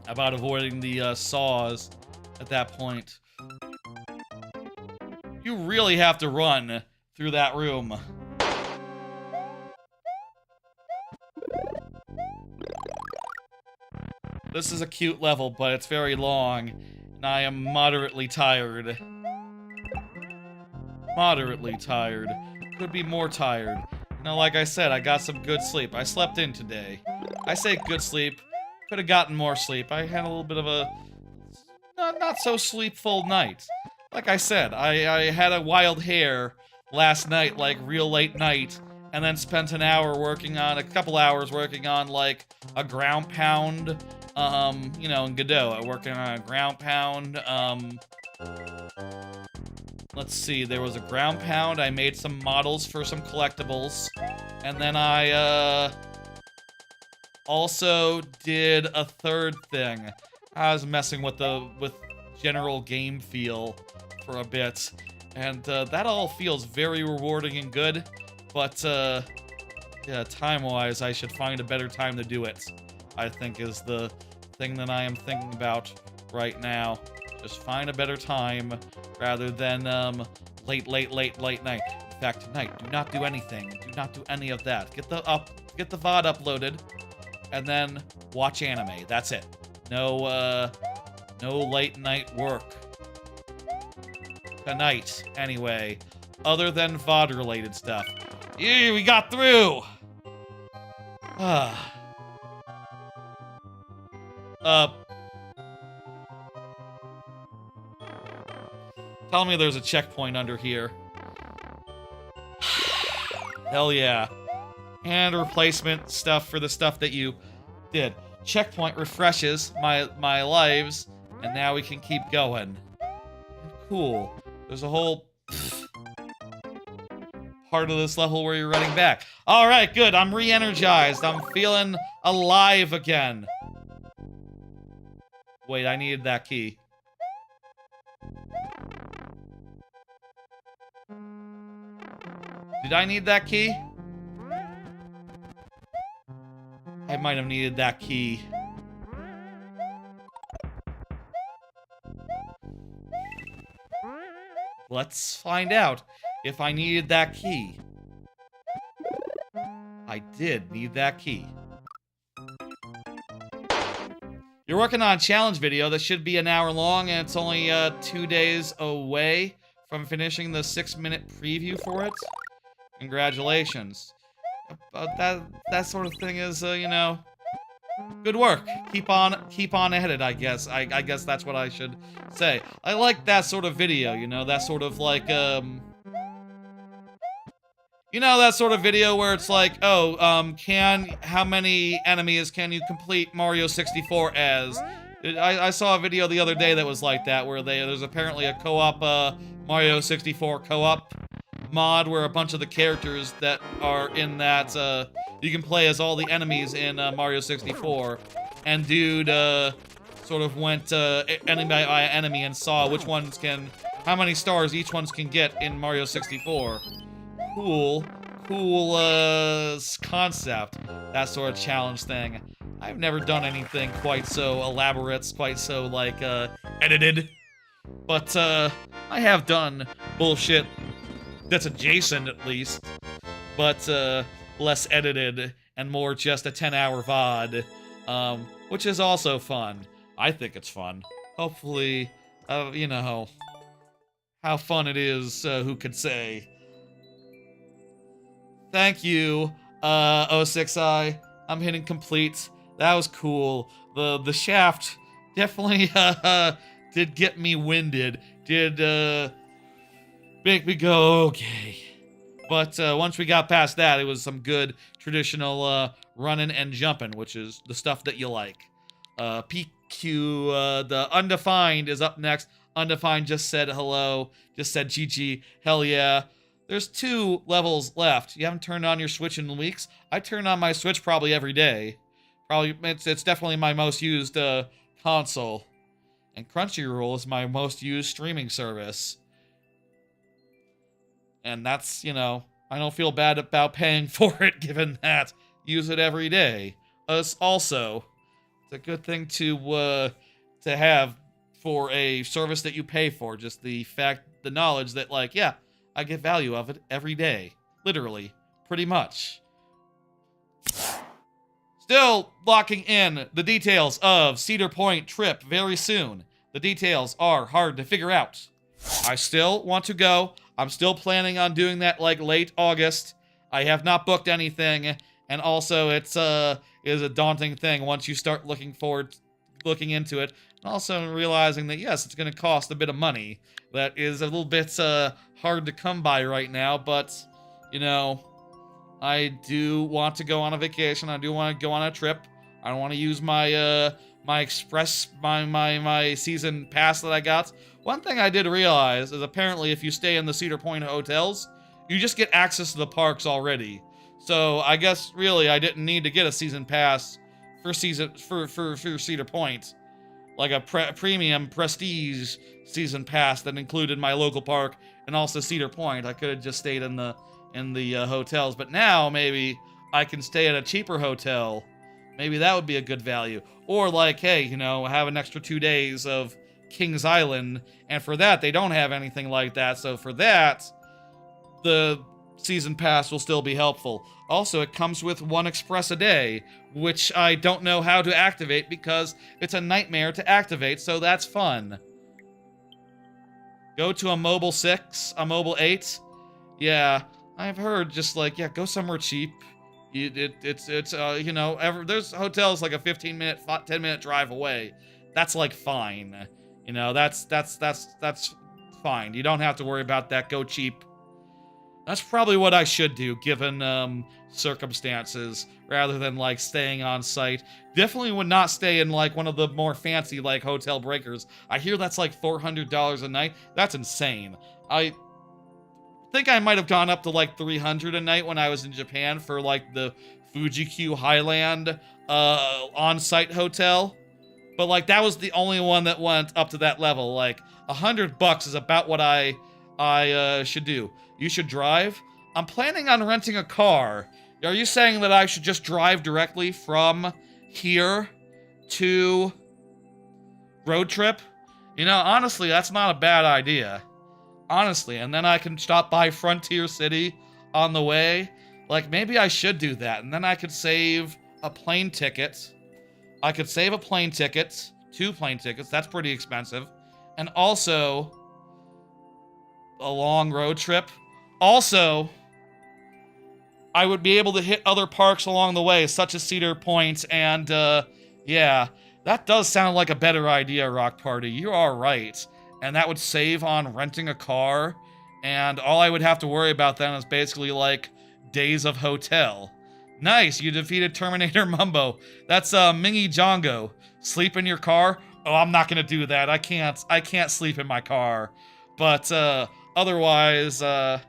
about avoiding the, saws at that point. You really have to run through that room. This is a cute level, but it's very long, and I am moderately tired. Moderately tired. Could be more tired. You know, like I said, I got some good sleep. I slept in today. I say good sleep. Could have gotten more sleep. I had a little bit of a not so sleepful night. Like I said, I had a wild hair last night, like real late night, and then spent a couple hours working on like a ground pound, you know, in Godot, working on a ground pound, let's see, there was a ground pound, I made some models for some collectibles, and then I, also did a third thing. I was messing with general game feel for a bit, and that all feels very rewarding and good, but yeah, time-wise, I should find a better time to do it, I think is the thing that I am thinking about right now. Just find a better time rather than late night. In fact, tonight, do not do anything. Do not do any of that. Get the VOD uploaded and then watch anime. That's it. No late night work. Tonight, anyway. Other than VOD-related stuff. Yeah, we got through! Tell me there's a checkpoint under here. Hell yeah. And replacement stuff for the stuff that you did. Checkpoint refreshes my lives, and now we can keep going. Cool. There's a whole part of this level where you're running back. Alright, good. I'm re-energized. I'm feeling alive again. Wait, I needed that key. Did I need that key? I might have needed that key. Let's find out if I needed that key. I did need that key. You're working on a challenge video that should be an hour long, and it's only 2 days away from finishing the 6-minute preview for it. Congratulations. That sort of thing is, you know, good work. Keep on at it, I guess. I guess that's what I should say. I like that sort of video, you know, that sort of like, you know, that sort of video where it's like, oh, how many enemies can you complete Mario 64 as? I saw a video the other day that was like that, where there's apparently a co-op, Mario 64 co-op mod where a bunch of the characters that are in that, you can play as all the enemies in Mario 64. And dude, sort of went enemy by enemy and saw which ones can, how many stars each ones can get in Mario 64. Cool concept, that sort of challenge thing. I've never done anything quite so elaborate, quite so, like, edited. But, I have done bullshit that's adjacent, at least. But, less edited and more just a 10-hour VOD. Which is also fun. I think it's fun. Hopefully, you know, how fun it is, who could say. Thank you, 06i. I'm hitting complete. That was cool. The shaft definitely did get me winded. Did make me go okay. But once we got past that, it was some good traditional running and jumping, which is the stuff that you like. PQ, the Undefined is up next. Undefined just said hello, just said GG, hell yeah. There's 2 levels left. You haven't turned on your Switch in weeks? I turn on my Switch probably every day. Probably, it's definitely my most used console. And Crunchyroll is my most used streaming service. And that's, you know, I don't feel bad about paying for it, given that use it every day. Also, it's a good thing to have for a service that you pay for. Just the knowledge that, like, yeah, I get value of it every day. Literally. Pretty much. Still locking in the details of Cedar Point trip very soon. The details are hard to figure out. I still want to go. I'm still planning on doing that, like, late August. I have not booked anything. And also, it's is a daunting thing once you start looking into it. And also realizing that, yes, it's going to cost a bit of money. That is a little bit hard to come by right now, but, you know, I do want to go on a vacation. I do want to go on a trip. I don't want to use my my season pass that I got. One thing I did realize is apparently if you stay in the Cedar Point hotels, you just get access to the parks already. So I guess really I didn't need to get a season pass for Cedar Point, like a premium prestige season pass that included my local park and also Cedar Point. I could have just stayed in the hotels, but now maybe I can stay at a cheaper hotel. Maybe that would be a good value. Or like, hey, you know, have an extra 2 days of Kings Island, and for that they don't have anything like that. So for that, the season pass will still be helpful. Also, it comes with 1 express a day, which I don't know how to activate because it's a nightmare to activate, so that's fun. Go to a mobile 6, a mobile 8. Yeah, I've heard just like, yeah, go somewhere cheap. It's you know, there's hotels like a 15-minute, 10-minute drive away. That's like fine. You know, that's fine. You don't have to worry about that. Go cheap. That's probably what I should do, given circumstances, rather than like staying on site. Definitely would not stay in like one of the more fancy like hotel breakers. I hear that's like $400 a night. That's insane. I think I might have gone up to like $300 a night when I was in Japan for like the Fuji-Q Highland on-site hotel. But, like, that was the only one that went up to that level. Like, $100 is about what I should do. You should drive? I'm planning on renting a car. Are you saying that I should just drive directly from here to road trip? You know, honestly, that's not a bad idea. Honestly, and then I can stop by Frontier City on the way. Like, maybe I should do that, and then I could save a plane ticket. I could save a plane ticket, 2 plane tickets, that's pretty expensive, and also a long road trip. Also, I would be able to hit other parks along the way, such as Cedar Point, and, yeah, that does sound like a better idea, Rock Party. You are right. And that would save on renting a car, and all I would have to worry about then is basically, like, days of hotel. Nice, you defeated Terminator Mumbo. That's, Mingy Jongo. Sleep in your car? Oh, I'm not gonna do that. I can't sleep in my car. But, otherwise, yeah,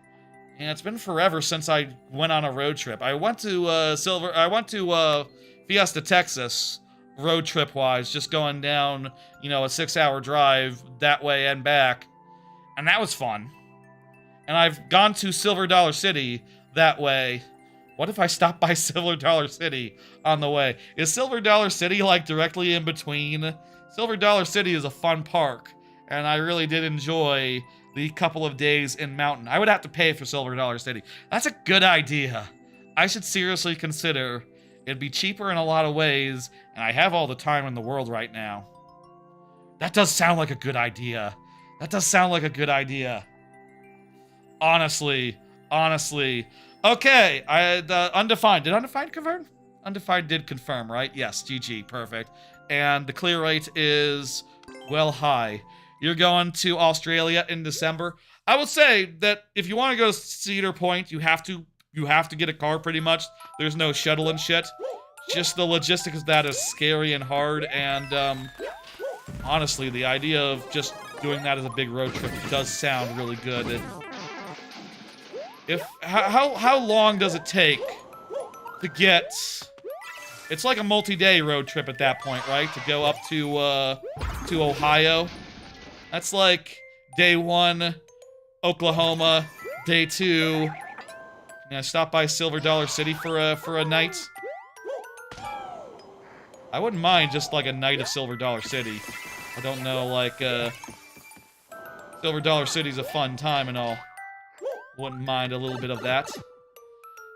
it's been forever since I went on a road trip. I went to, Fiesta, Texas, road trip-wise, just going down, you know, a 6-hour drive that way and back. And that was fun. And I've gone to Silver Dollar City that way. What if I stop by Silver Dollar City on the way? Is Silver Dollar City, like, directly in between? Silver Dollar City is a fun park, and I really did enjoy the couple of days in Mountain. I would have to pay for Silver Dollar City. That's a good idea. I should seriously consider. It'd be cheaper in a lot of ways, and I have all the time in the world right now. That does sound like a good idea. That does sound like a good idea. Honestly. Okay, Undefined. Did Undefined confirm? Undefined did confirm, right? Yes, GG, perfect. And the clear rate is, well, high. You're going to Australia in December. I will say that if you want to go to Cedar Point, you have to get a car pretty much. There's no shuttle and shit. Just the logistics of that is scary and hard, and honestly, the idea of just doing that as a big road trip does sound really good. How long does it take to get? It's like a multi-day road trip at that point, right? To go up to Ohio. That's like day 1, Oklahoma. Day 2, can I stop by Silver Dollar City for a night? I wouldn't mind just like a night of Silver Dollar City. I don't know, like Silver Dollar City's a fun time and all. Wouldn't mind a little bit of that.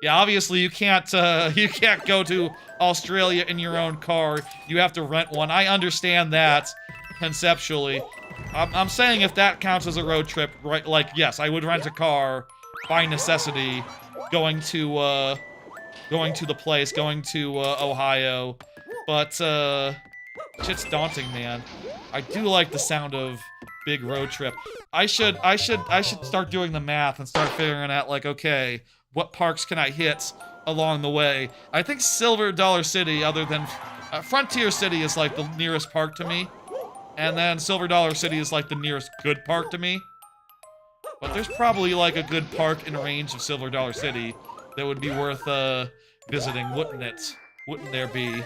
Yeah, obviously you can't go to Australia in your own car. You have to rent one. I understand that conceptually. I'm saying if that counts as a road trip, right? Like, yes, I would rent a car by necessity, going to the place, going to Ohio. But shit's daunting, man. I do like the sound of big road trip. I should start doing the math and start figuring out, like, okay, what parks can I hit along the way? I think Silver Dollar City, other than Frontier City, is like the nearest park to me, and then Silver Dollar City is like the nearest good park to me. But there's probably like a good park in range of Silver Dollar City that would be worth visiting, wouldn't it? Wouldn't there be?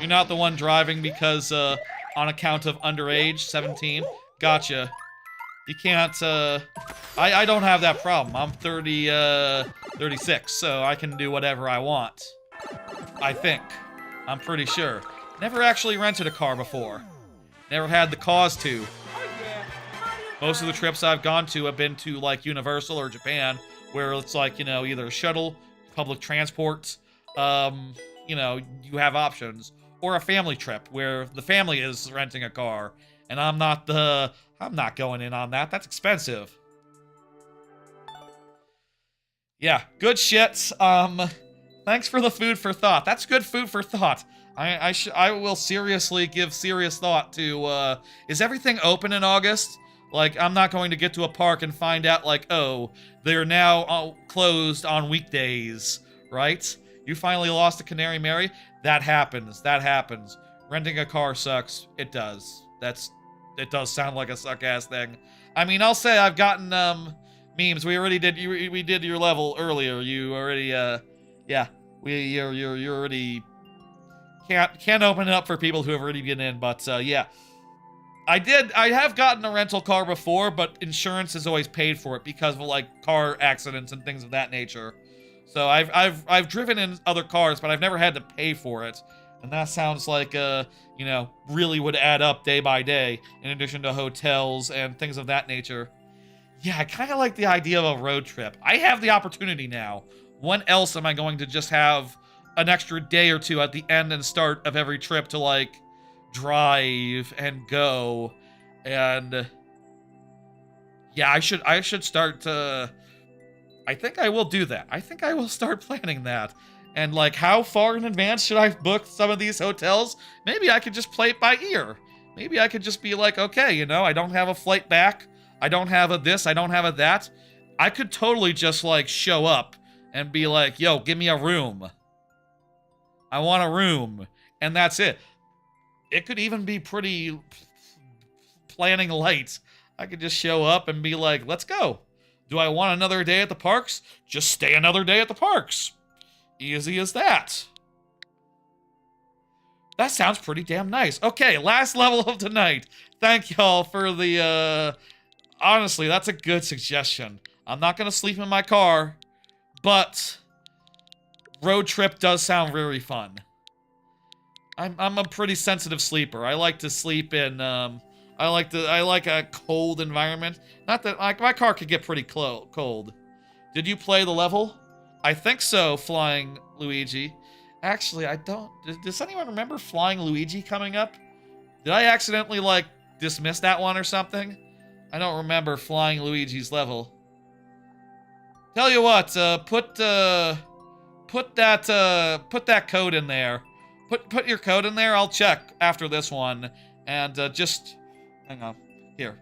You're not the one driving because on account of underage, 17. Gotcha. You can't, I don't have that problem. I'm 36, so I can do whatever I want. I think. I'm pretty sure. Never actually rented a car before. Never had the cause to. Most of the trips I've gone to have been to, like, Universal or Japan, where it's like, you know, either a shuttle, public transport, you know, you have options. Or a family trip where the family is renting a car, and I'm not going in on that. That's expensive. Yeah, good shit. Thanks for the food for thought. That's good food for thought. I will seriously give serious thought to, is everything open in August? Like, I'm not going to get to a park and find out, like, oh, they're now closed on weekdays, right? You finally lost a Canary Mary? That happens. That happens. Renting a car sucks. It does. It does sound like a suck-ass thing. I mean, I'll say I've gotten, memes. We already did, we did your level earlier. You already, yeah. You're already can't open it up for people who have already been in, but yeah. I have gotten a rental car before, but insurance has always paid for it because of like car accidents and things of that nature. So I've driven in other cars, but I've never had to pay for it. And that sounds like you know, really would add up day by day in addition to hotels and things of that nature. Yeah, I kind of like the idea of a road trip. I have the opportunity now. When else am I going to just have an extra day or two at the end and start of every trip to like drive and go? And yeah, I should start I think I will do that. I think I will start planning that. And like, how far in advance should I book some of these hotels? Maybe I could just play it by ear. Maybe I could just be like, okay, you know, I don't have a flight back. I don't have a this, I don't have a that. I could totally just like show up and be like, yo, give me a room. I want a room. And that's it. It could even be pretty planning light. I could just show up and be like, let's go. Do I want another day at the parks? Just stay another day at the parks. Easy as that. That sounds pretty damn nice. Okay, last level of the night. Thank y'all for the, honestly, that's a good suggestion. I'm not gonna sleep in my car, but road trip does sound very fun. I'm a pretty sensitive sleeper. I like to sleep in, I like a cold environment. Not that, like, my car could get pretty cold. Did you play the level? I think so, Flying Luigi. Actually, I don't. Does anyone remember Flying Luigi coming up? Did I accidentally, like, dismiss that one or something? I don't remember Flying Luigi's level. Tell you what, put that code in there. Put your code in there. I'll check after this one, and just hang on. Here,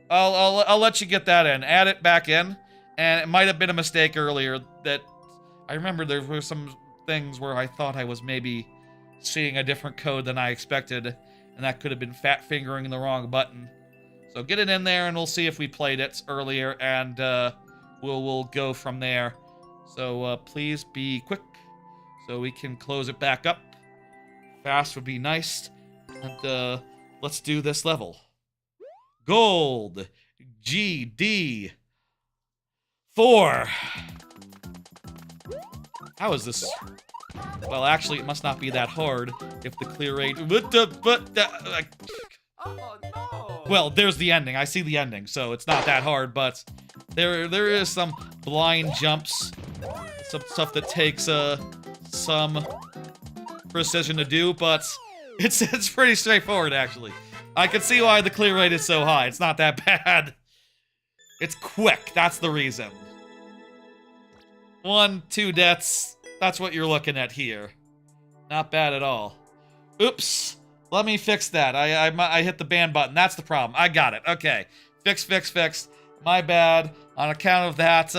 I'll let you get that in. Add it back in, and it might have been a mistake earlier that I remember there were some things where I thought I was maybe seeing a different code than I expected, and that could have been fat fingering the wrong button. So get it in there, and we'll see if we played it earlier, and we'll go from there. So please be quick, so we can close it back up. Fast would be nice, and let's do this level. Gold GD 4. How is this? Well, actually, it must not be that hard if the clear rate.
Oh no!
Well, there's the ending. I see the ending, so it's not that hard. But there is some blind jumps, some stuff that takes some precision to do. But it's pretty straightforward, actually. I can see why the clear rate is so high. It's not that bad. It's quick. That's the reason. 1, 2 deaths. That's what you're looking at here. Not bad at all. Oops. Let me fix that. I hit the ban button. That's the problem. I got it. Okay. Fix. My bad. On account of that,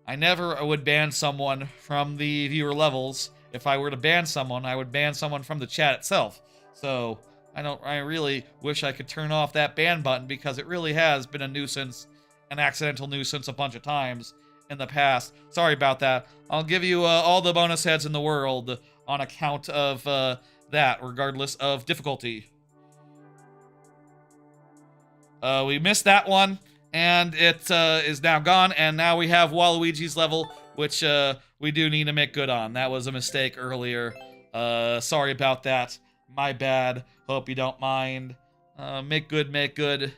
I never would ban someone from the viewer levels. If I were to ban someone, I would ban someone from the chat itself. So, I really wish I could turn off that ban button because it really has been a nuisance, an accidental nuisance a bunch of times in the past. Sorry about that. I'll give you all the bonus heads in the world on account of that, regardless of difficulty. We missed that one, and it is now gone, and now we have Waluigi's level, which we do need to make good on. That was a mistake earlier. Sorry about that. My bad. Hope you don't mind. Make good.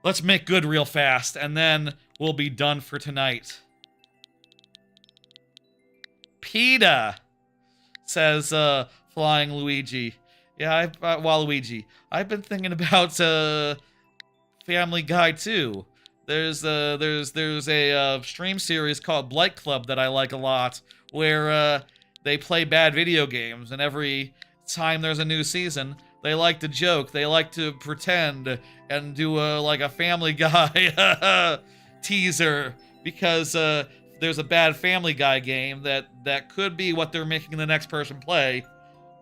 Let's make good real fast, and then we'll be done for tonight. PETA, says Flying Luigi. Yeah, Waluigi. I've been thinking about Family Guy too. There's a stream series called Blight Club that I like a lot, where they play bad video games, and every time there's a new season, they like to joke, they like to pretend, and do like a Family Guy teaser, because there's a bad Family Guy game that could be what they're making the next person play,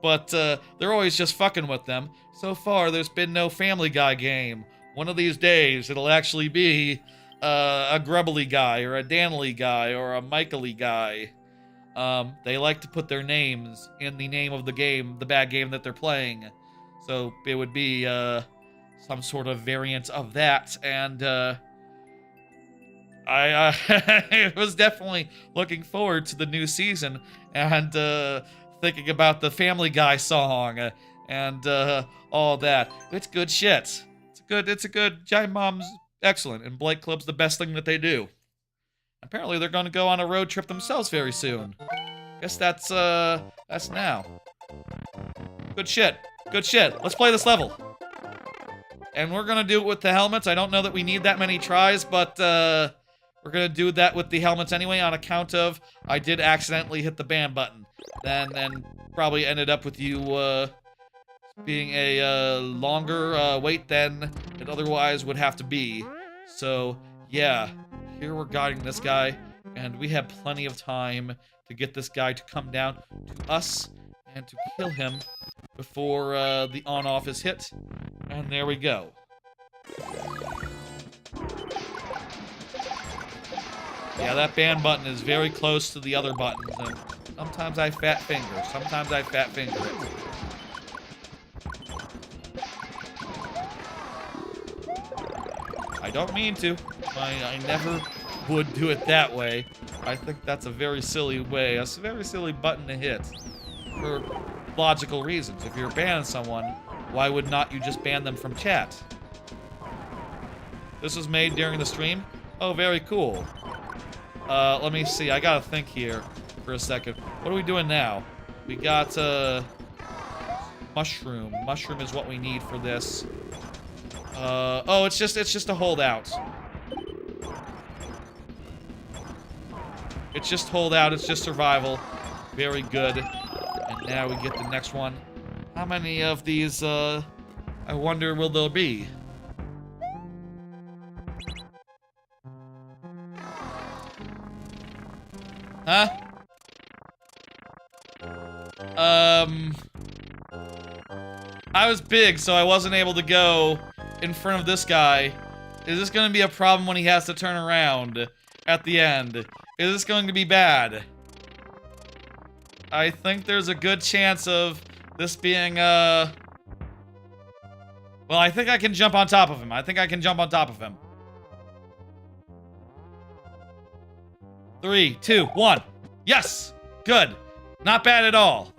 but they're always just fucking with them. So far, there's been no Family Guy game. One of these days, it'll actually be a Grubbly Guy, or a Danley Guy, or a Michaely Guy. They like to put their names in the name of the game, the bad game that they're playing. So it would be some sort of variant of that, and I was definitely looking forward to the new season and thinking about the Family Guy song and all that. It's good shit. It's a good. Giant Mom's excellent, and Blake Club's the best thing that they do. Apparently, they're going to go on a road trip themselves very soon. Guess that's now. Good shit. Good shit. Let's play this level. And we're gonna do it with the helmets. I don't know that we need that many tries, but we're gonna do that with the helmets anyway on account of I did accidentally hit the ban button. Then probably ended up with you being a longer wait than it otherwise would have to be. So yeah, here we're guiding this guy, and we have plenty of time to get this guy to come down to us and to kill him before the on-off is hit. And there we go. Yeah, that ban button is very close to the other buttons, and sometimes I fat finger it. I don't mean to. I never would do it that way. I think that's a very silly way, a very silly button to hit. For logical reasons. If you're banning someone, why would not you just ban them from chat? This was made during the stream? Oh, very cool. Let me see. I gotta think here for a second. What are we doing now? We got, mushroom. Mushroom is what we need for this. Oh, it's just a holdout. It's just holdout. It's just survival. Very good. And now we get the next one. How many of these, I wonder will there be? Huh? I was big, so I wasn't able to go in front of this guy. Is this gonna be a problem when he has to turn around at the end? Is this going to be bad? I think there's a good chance of this being, well, I think I can jump on top of him. I think I can jump on top of him. 3, 2, 1. Yes! Good. Not bad at all.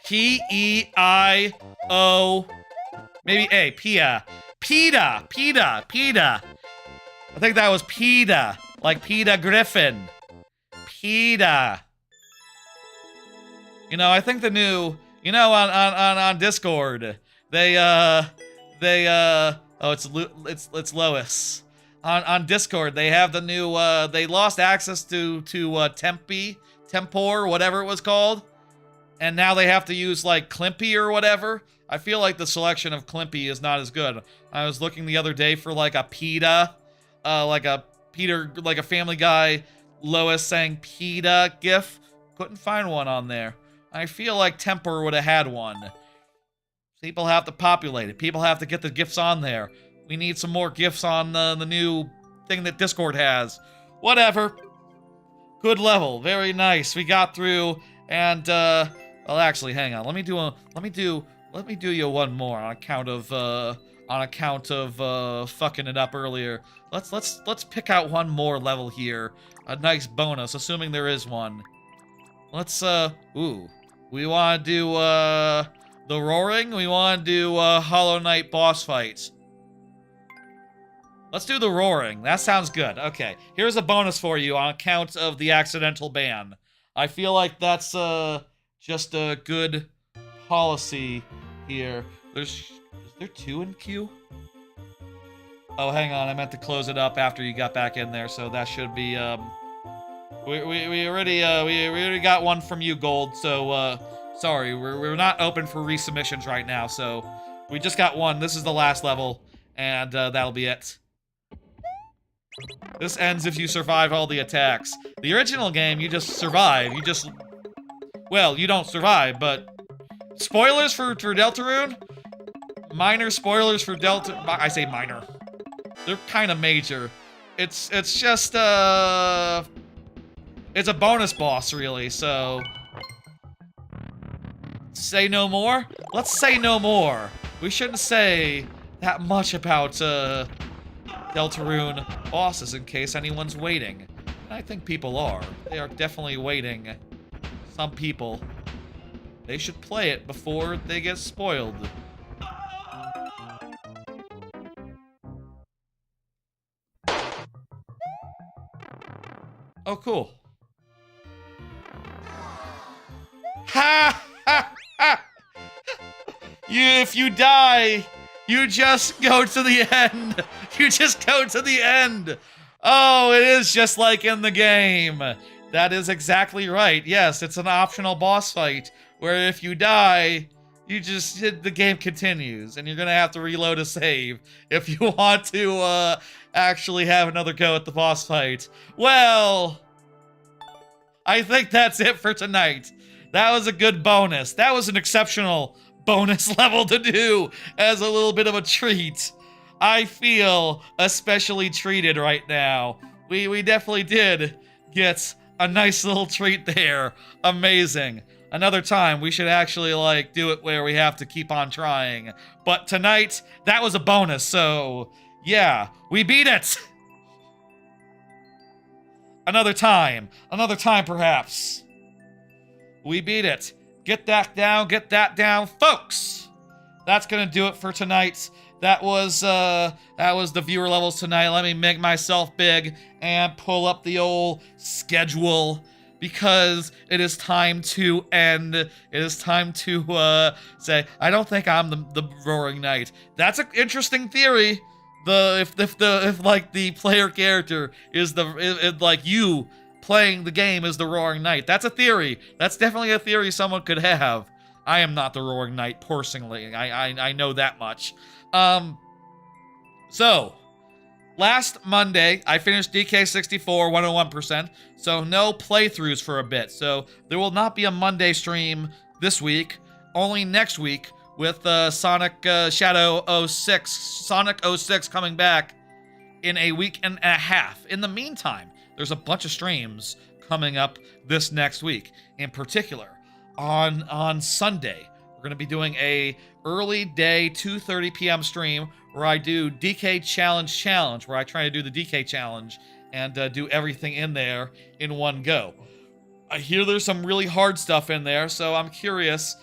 P-E-I-O... Maybe A. Pia. PETA. PETA. PETA. I think that was PETA. Like PETA Griffin. PETA. You know, I think the new... You know, on Discord, oh, it's Lois. On Discord, they have the new, they lost access to Tempor, whatever it was called. And now they have to use, like, Climpy or whatever. I feel like the selection of Climpy is not as good. I was looking the other day for, like, a PETA, like a Family Guy Lois saying PETA gif. Couldn't find one on there. I feel like Tempor would have had one. People have to populate it. People have to get the gifs on there. We need some more gifs on the new thing that Discord has. Whatever. Good level. Very nice. We got through, and well, actually, hang on. Let me do you one more on account of fucking it up earlier. Let's pick out one more level here. A nice bonus, assuming there is one. Let's ooh. We want to do the Roaring. We want to do Hollow Knight boss fight. Let's do the Roaring. That sounds good. Okay, here's a bonus for you on account of the accidental ban. I feel like that's just a good policy here. Is there 2 in queue? Oh, hang on. I meant to close it up after you got back in there, so that should be we already got one from you, Gold. So sorry, we're not open for resubmissions right now. So we just got one. This is the last level, and that'll be it. This ends if you survive all the attacks. The original game, you just survive. Well, you don't survive, but spoilers for Deltarune? Minor spoilers for I say minor. They're kind of major. It's just it's a bonus boss really, so say no more? Let's say no more. We shouldn't say that much about Deltarune bosses in case anyone's waiting. I think people are. They are definitely waiting. Some people. They should play it before they get spoiled. Oh, cool. Ha! Ha! Ha! If you die, you just go to the end. You just go to the end. Oh, it is just like in the game. That is exactly right. Yes, it's an optional boss fight where if you die, the game continues and you're gonna have to reload a save if you want to actually have another go at the boss fight. Well, I think that's it for tonight. That was a good bonus. That was an exceptional bonus level to do as a little bit of a treat. I feel especially treated right now. We definitely did get a nice little treat there. Amazing. Another time, we should actually, like, do it where we have to keep on trying. But tonight, that was a bonus, so yeah, we beat it! Another time perhaps. We beat it. Get that down, folks! That's gonna do it for tonight. That was the viewer levels tonight. Let me make myself big and pull up the old schedule because it is time to end. It is time to say I don't think I'm the Roaring Knight. That's an interesting theory. If like the player character is like you playing the game is the Roaring Knight. That's a theory. That's definitely a theory someone could have. I am not the Roaring Knight personally. I know that much. So, last Monday, I finished DK64 101%, so no playthroughs for a bit. So, there will not be a Monday stream this week, only next week with Sonic Shadow 06, Sonic 06 coming back in a week and a half. In the meantime, there's a bunch of streams coming up this next week. In particular, on Sunday, we're going to be doing a early day 2:30 p.m. stream where I do DK Challenge, where I try to do the DK Challenge and do everything in there in one go. I hear there's some really hard stuff in there, so I'm curious,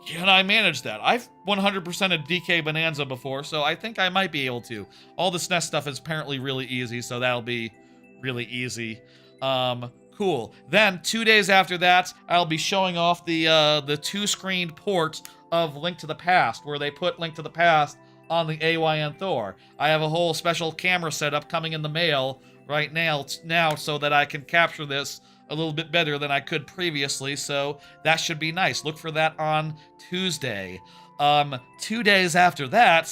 can I manage that? I've 100%ed DK Bonanza before, so I think I might be able to. All the SNES stuff is apparently really easy, so that'll be really easy. Cool. Then, 2 days after that, I'll be showing off the two-screened port of Link to the Past, where they put Link to the Past on the AYN Thor. I have a whole special camera setup coming in the mail right now so that I can capture this a little bit better than I could previously, so that should be nice. Look for that on Tuesday. 2 days after that,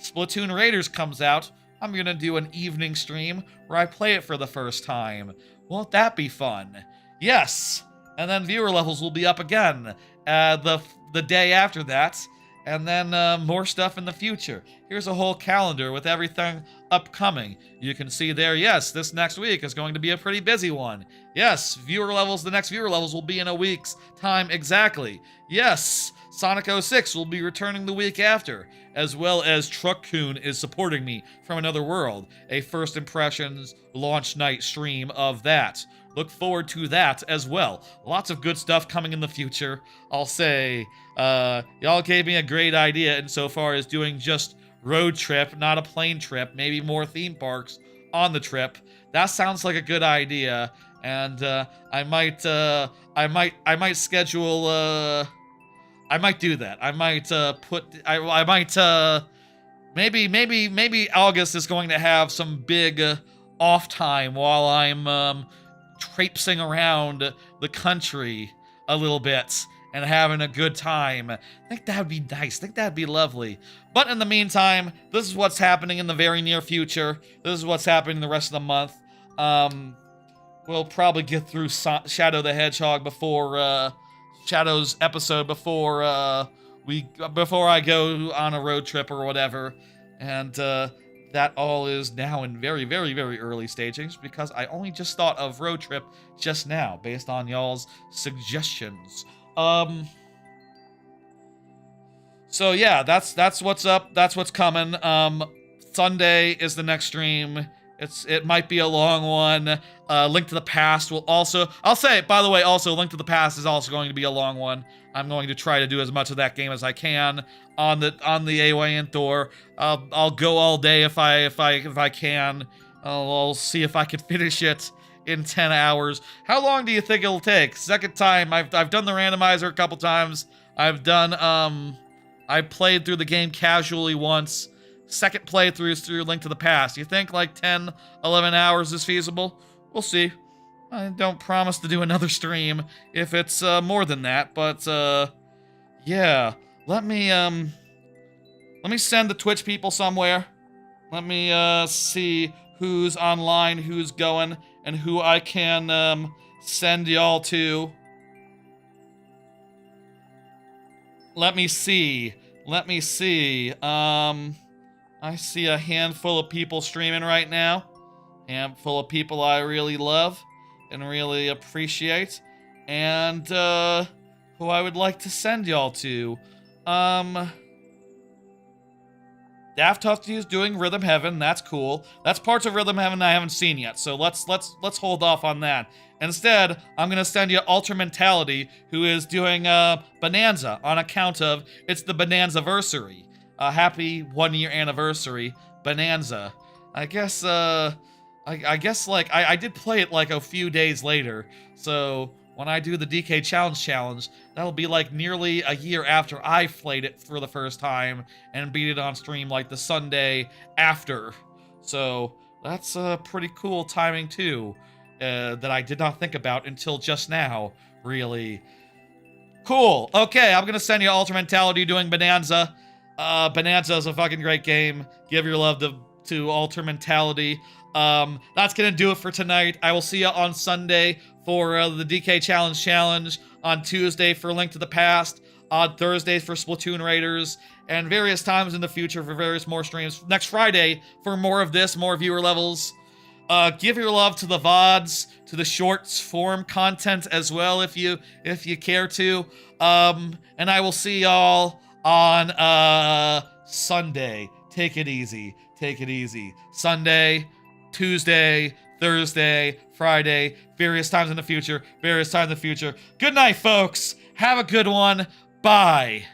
Splatoon Raiders comes out. I'm gonna do an evening stream where I play it for the first time. Won't that be fun? Yes! And then viewer levels will be up again the day after that, and then more stuff in the future. Here's a whole calendar with everything upcoming. You can see there, yes, this next week is going to be a pretty busy one. Yes, the next viewer levels will be in a week's time exactly. Yes, Sonic 06 will be returning the week after, as well as Truck-kun is supporting me from another world, a first impressions launch night stream of that. Look forward to that as well. Lots of good stuff coming in the future. I'll say, y'all gave me a great idea insofar as doing just road trip, not a plane trip, maybe more theme parks on the trip. That sounds like a good idea, and I might schedule. I might do that. I might maybe August is going to have some big off time while I'm traipsing around the country a little bit and having a good time. I think that would be nice. I think that'd be lovely. But in the meantime, this is what's happening in the very near future. This is what's happening the rest of the month. We'll probably get through Shadow the Hedgehog before Shadow's episode before I go on a road trip or whatever. And that all is now in very, very, very early stagings because I only just thought of road trip just now based on y'all's suggestions. So yeah, that's what's up. That's what's coming. Sunday is the next stream. It might be a long one. Link to the Past will also. I'll say, by the way, also Link to the Past is also going to be a long one. I'm going to try to do as much of that game as I can on the AOA Thor. I'll go all day if I can. I'll see if I can finish it in 10 hours. How long do you think it'll take? Second time. I've done the randomizer a couple times. I've done I played through the game casually once. Second playthrough is through Link to the Past. You think like 10, 11 hours is feasible? We'll see. I don't promise to do another stream if it's more than that, but yeah. Let me send the Twitch people somewhere. Let me see who's online, who's going, and who I can send y'all to. Let me see. I see a handful of people streaming right now. Handful of people I really love and really appreciate. And, who I would like to send y'all to. Daft Tufty is doing Rhythm Heaven. That's cool. That's parts of Rhythm Heaven I haven't seen yet, so let's hold off on that. Instead, I'm gonna send you Ultra Mentality, who is doing Bonanza on account of it's the Bonanza-versary. Happy 1-year anniversary, Bonanza. I guess like I did play it like a few days later, so when I do the DK Challenge, that'll be like nearly a year after I played it for the first time and beat it on stream like the Sunday after. So that's pretty cool timing too, that I did not think about until just now, really. Cool. Okay, I'm gonna send you Ultra Mentality doing Bonanza. Bonanza is a fucking great game. Give your love to Ultra Mentality. That's gonna do it for tonight. I will see you on Sunday for the DK Challenge, on Tuesday for Link to the Past, on Thursdays for Splatoon Raiders, and various times in the future for various more streams. Next Friday for more of this, more viewer levels. Give your love to the VODs, to the shorts form content as well if you care to. And I will see y'all on Sunday. Take it easy. Sunday, Tuesday, Thursday, Friday, various times in the future. Good night, folks. Have a good one. Bye.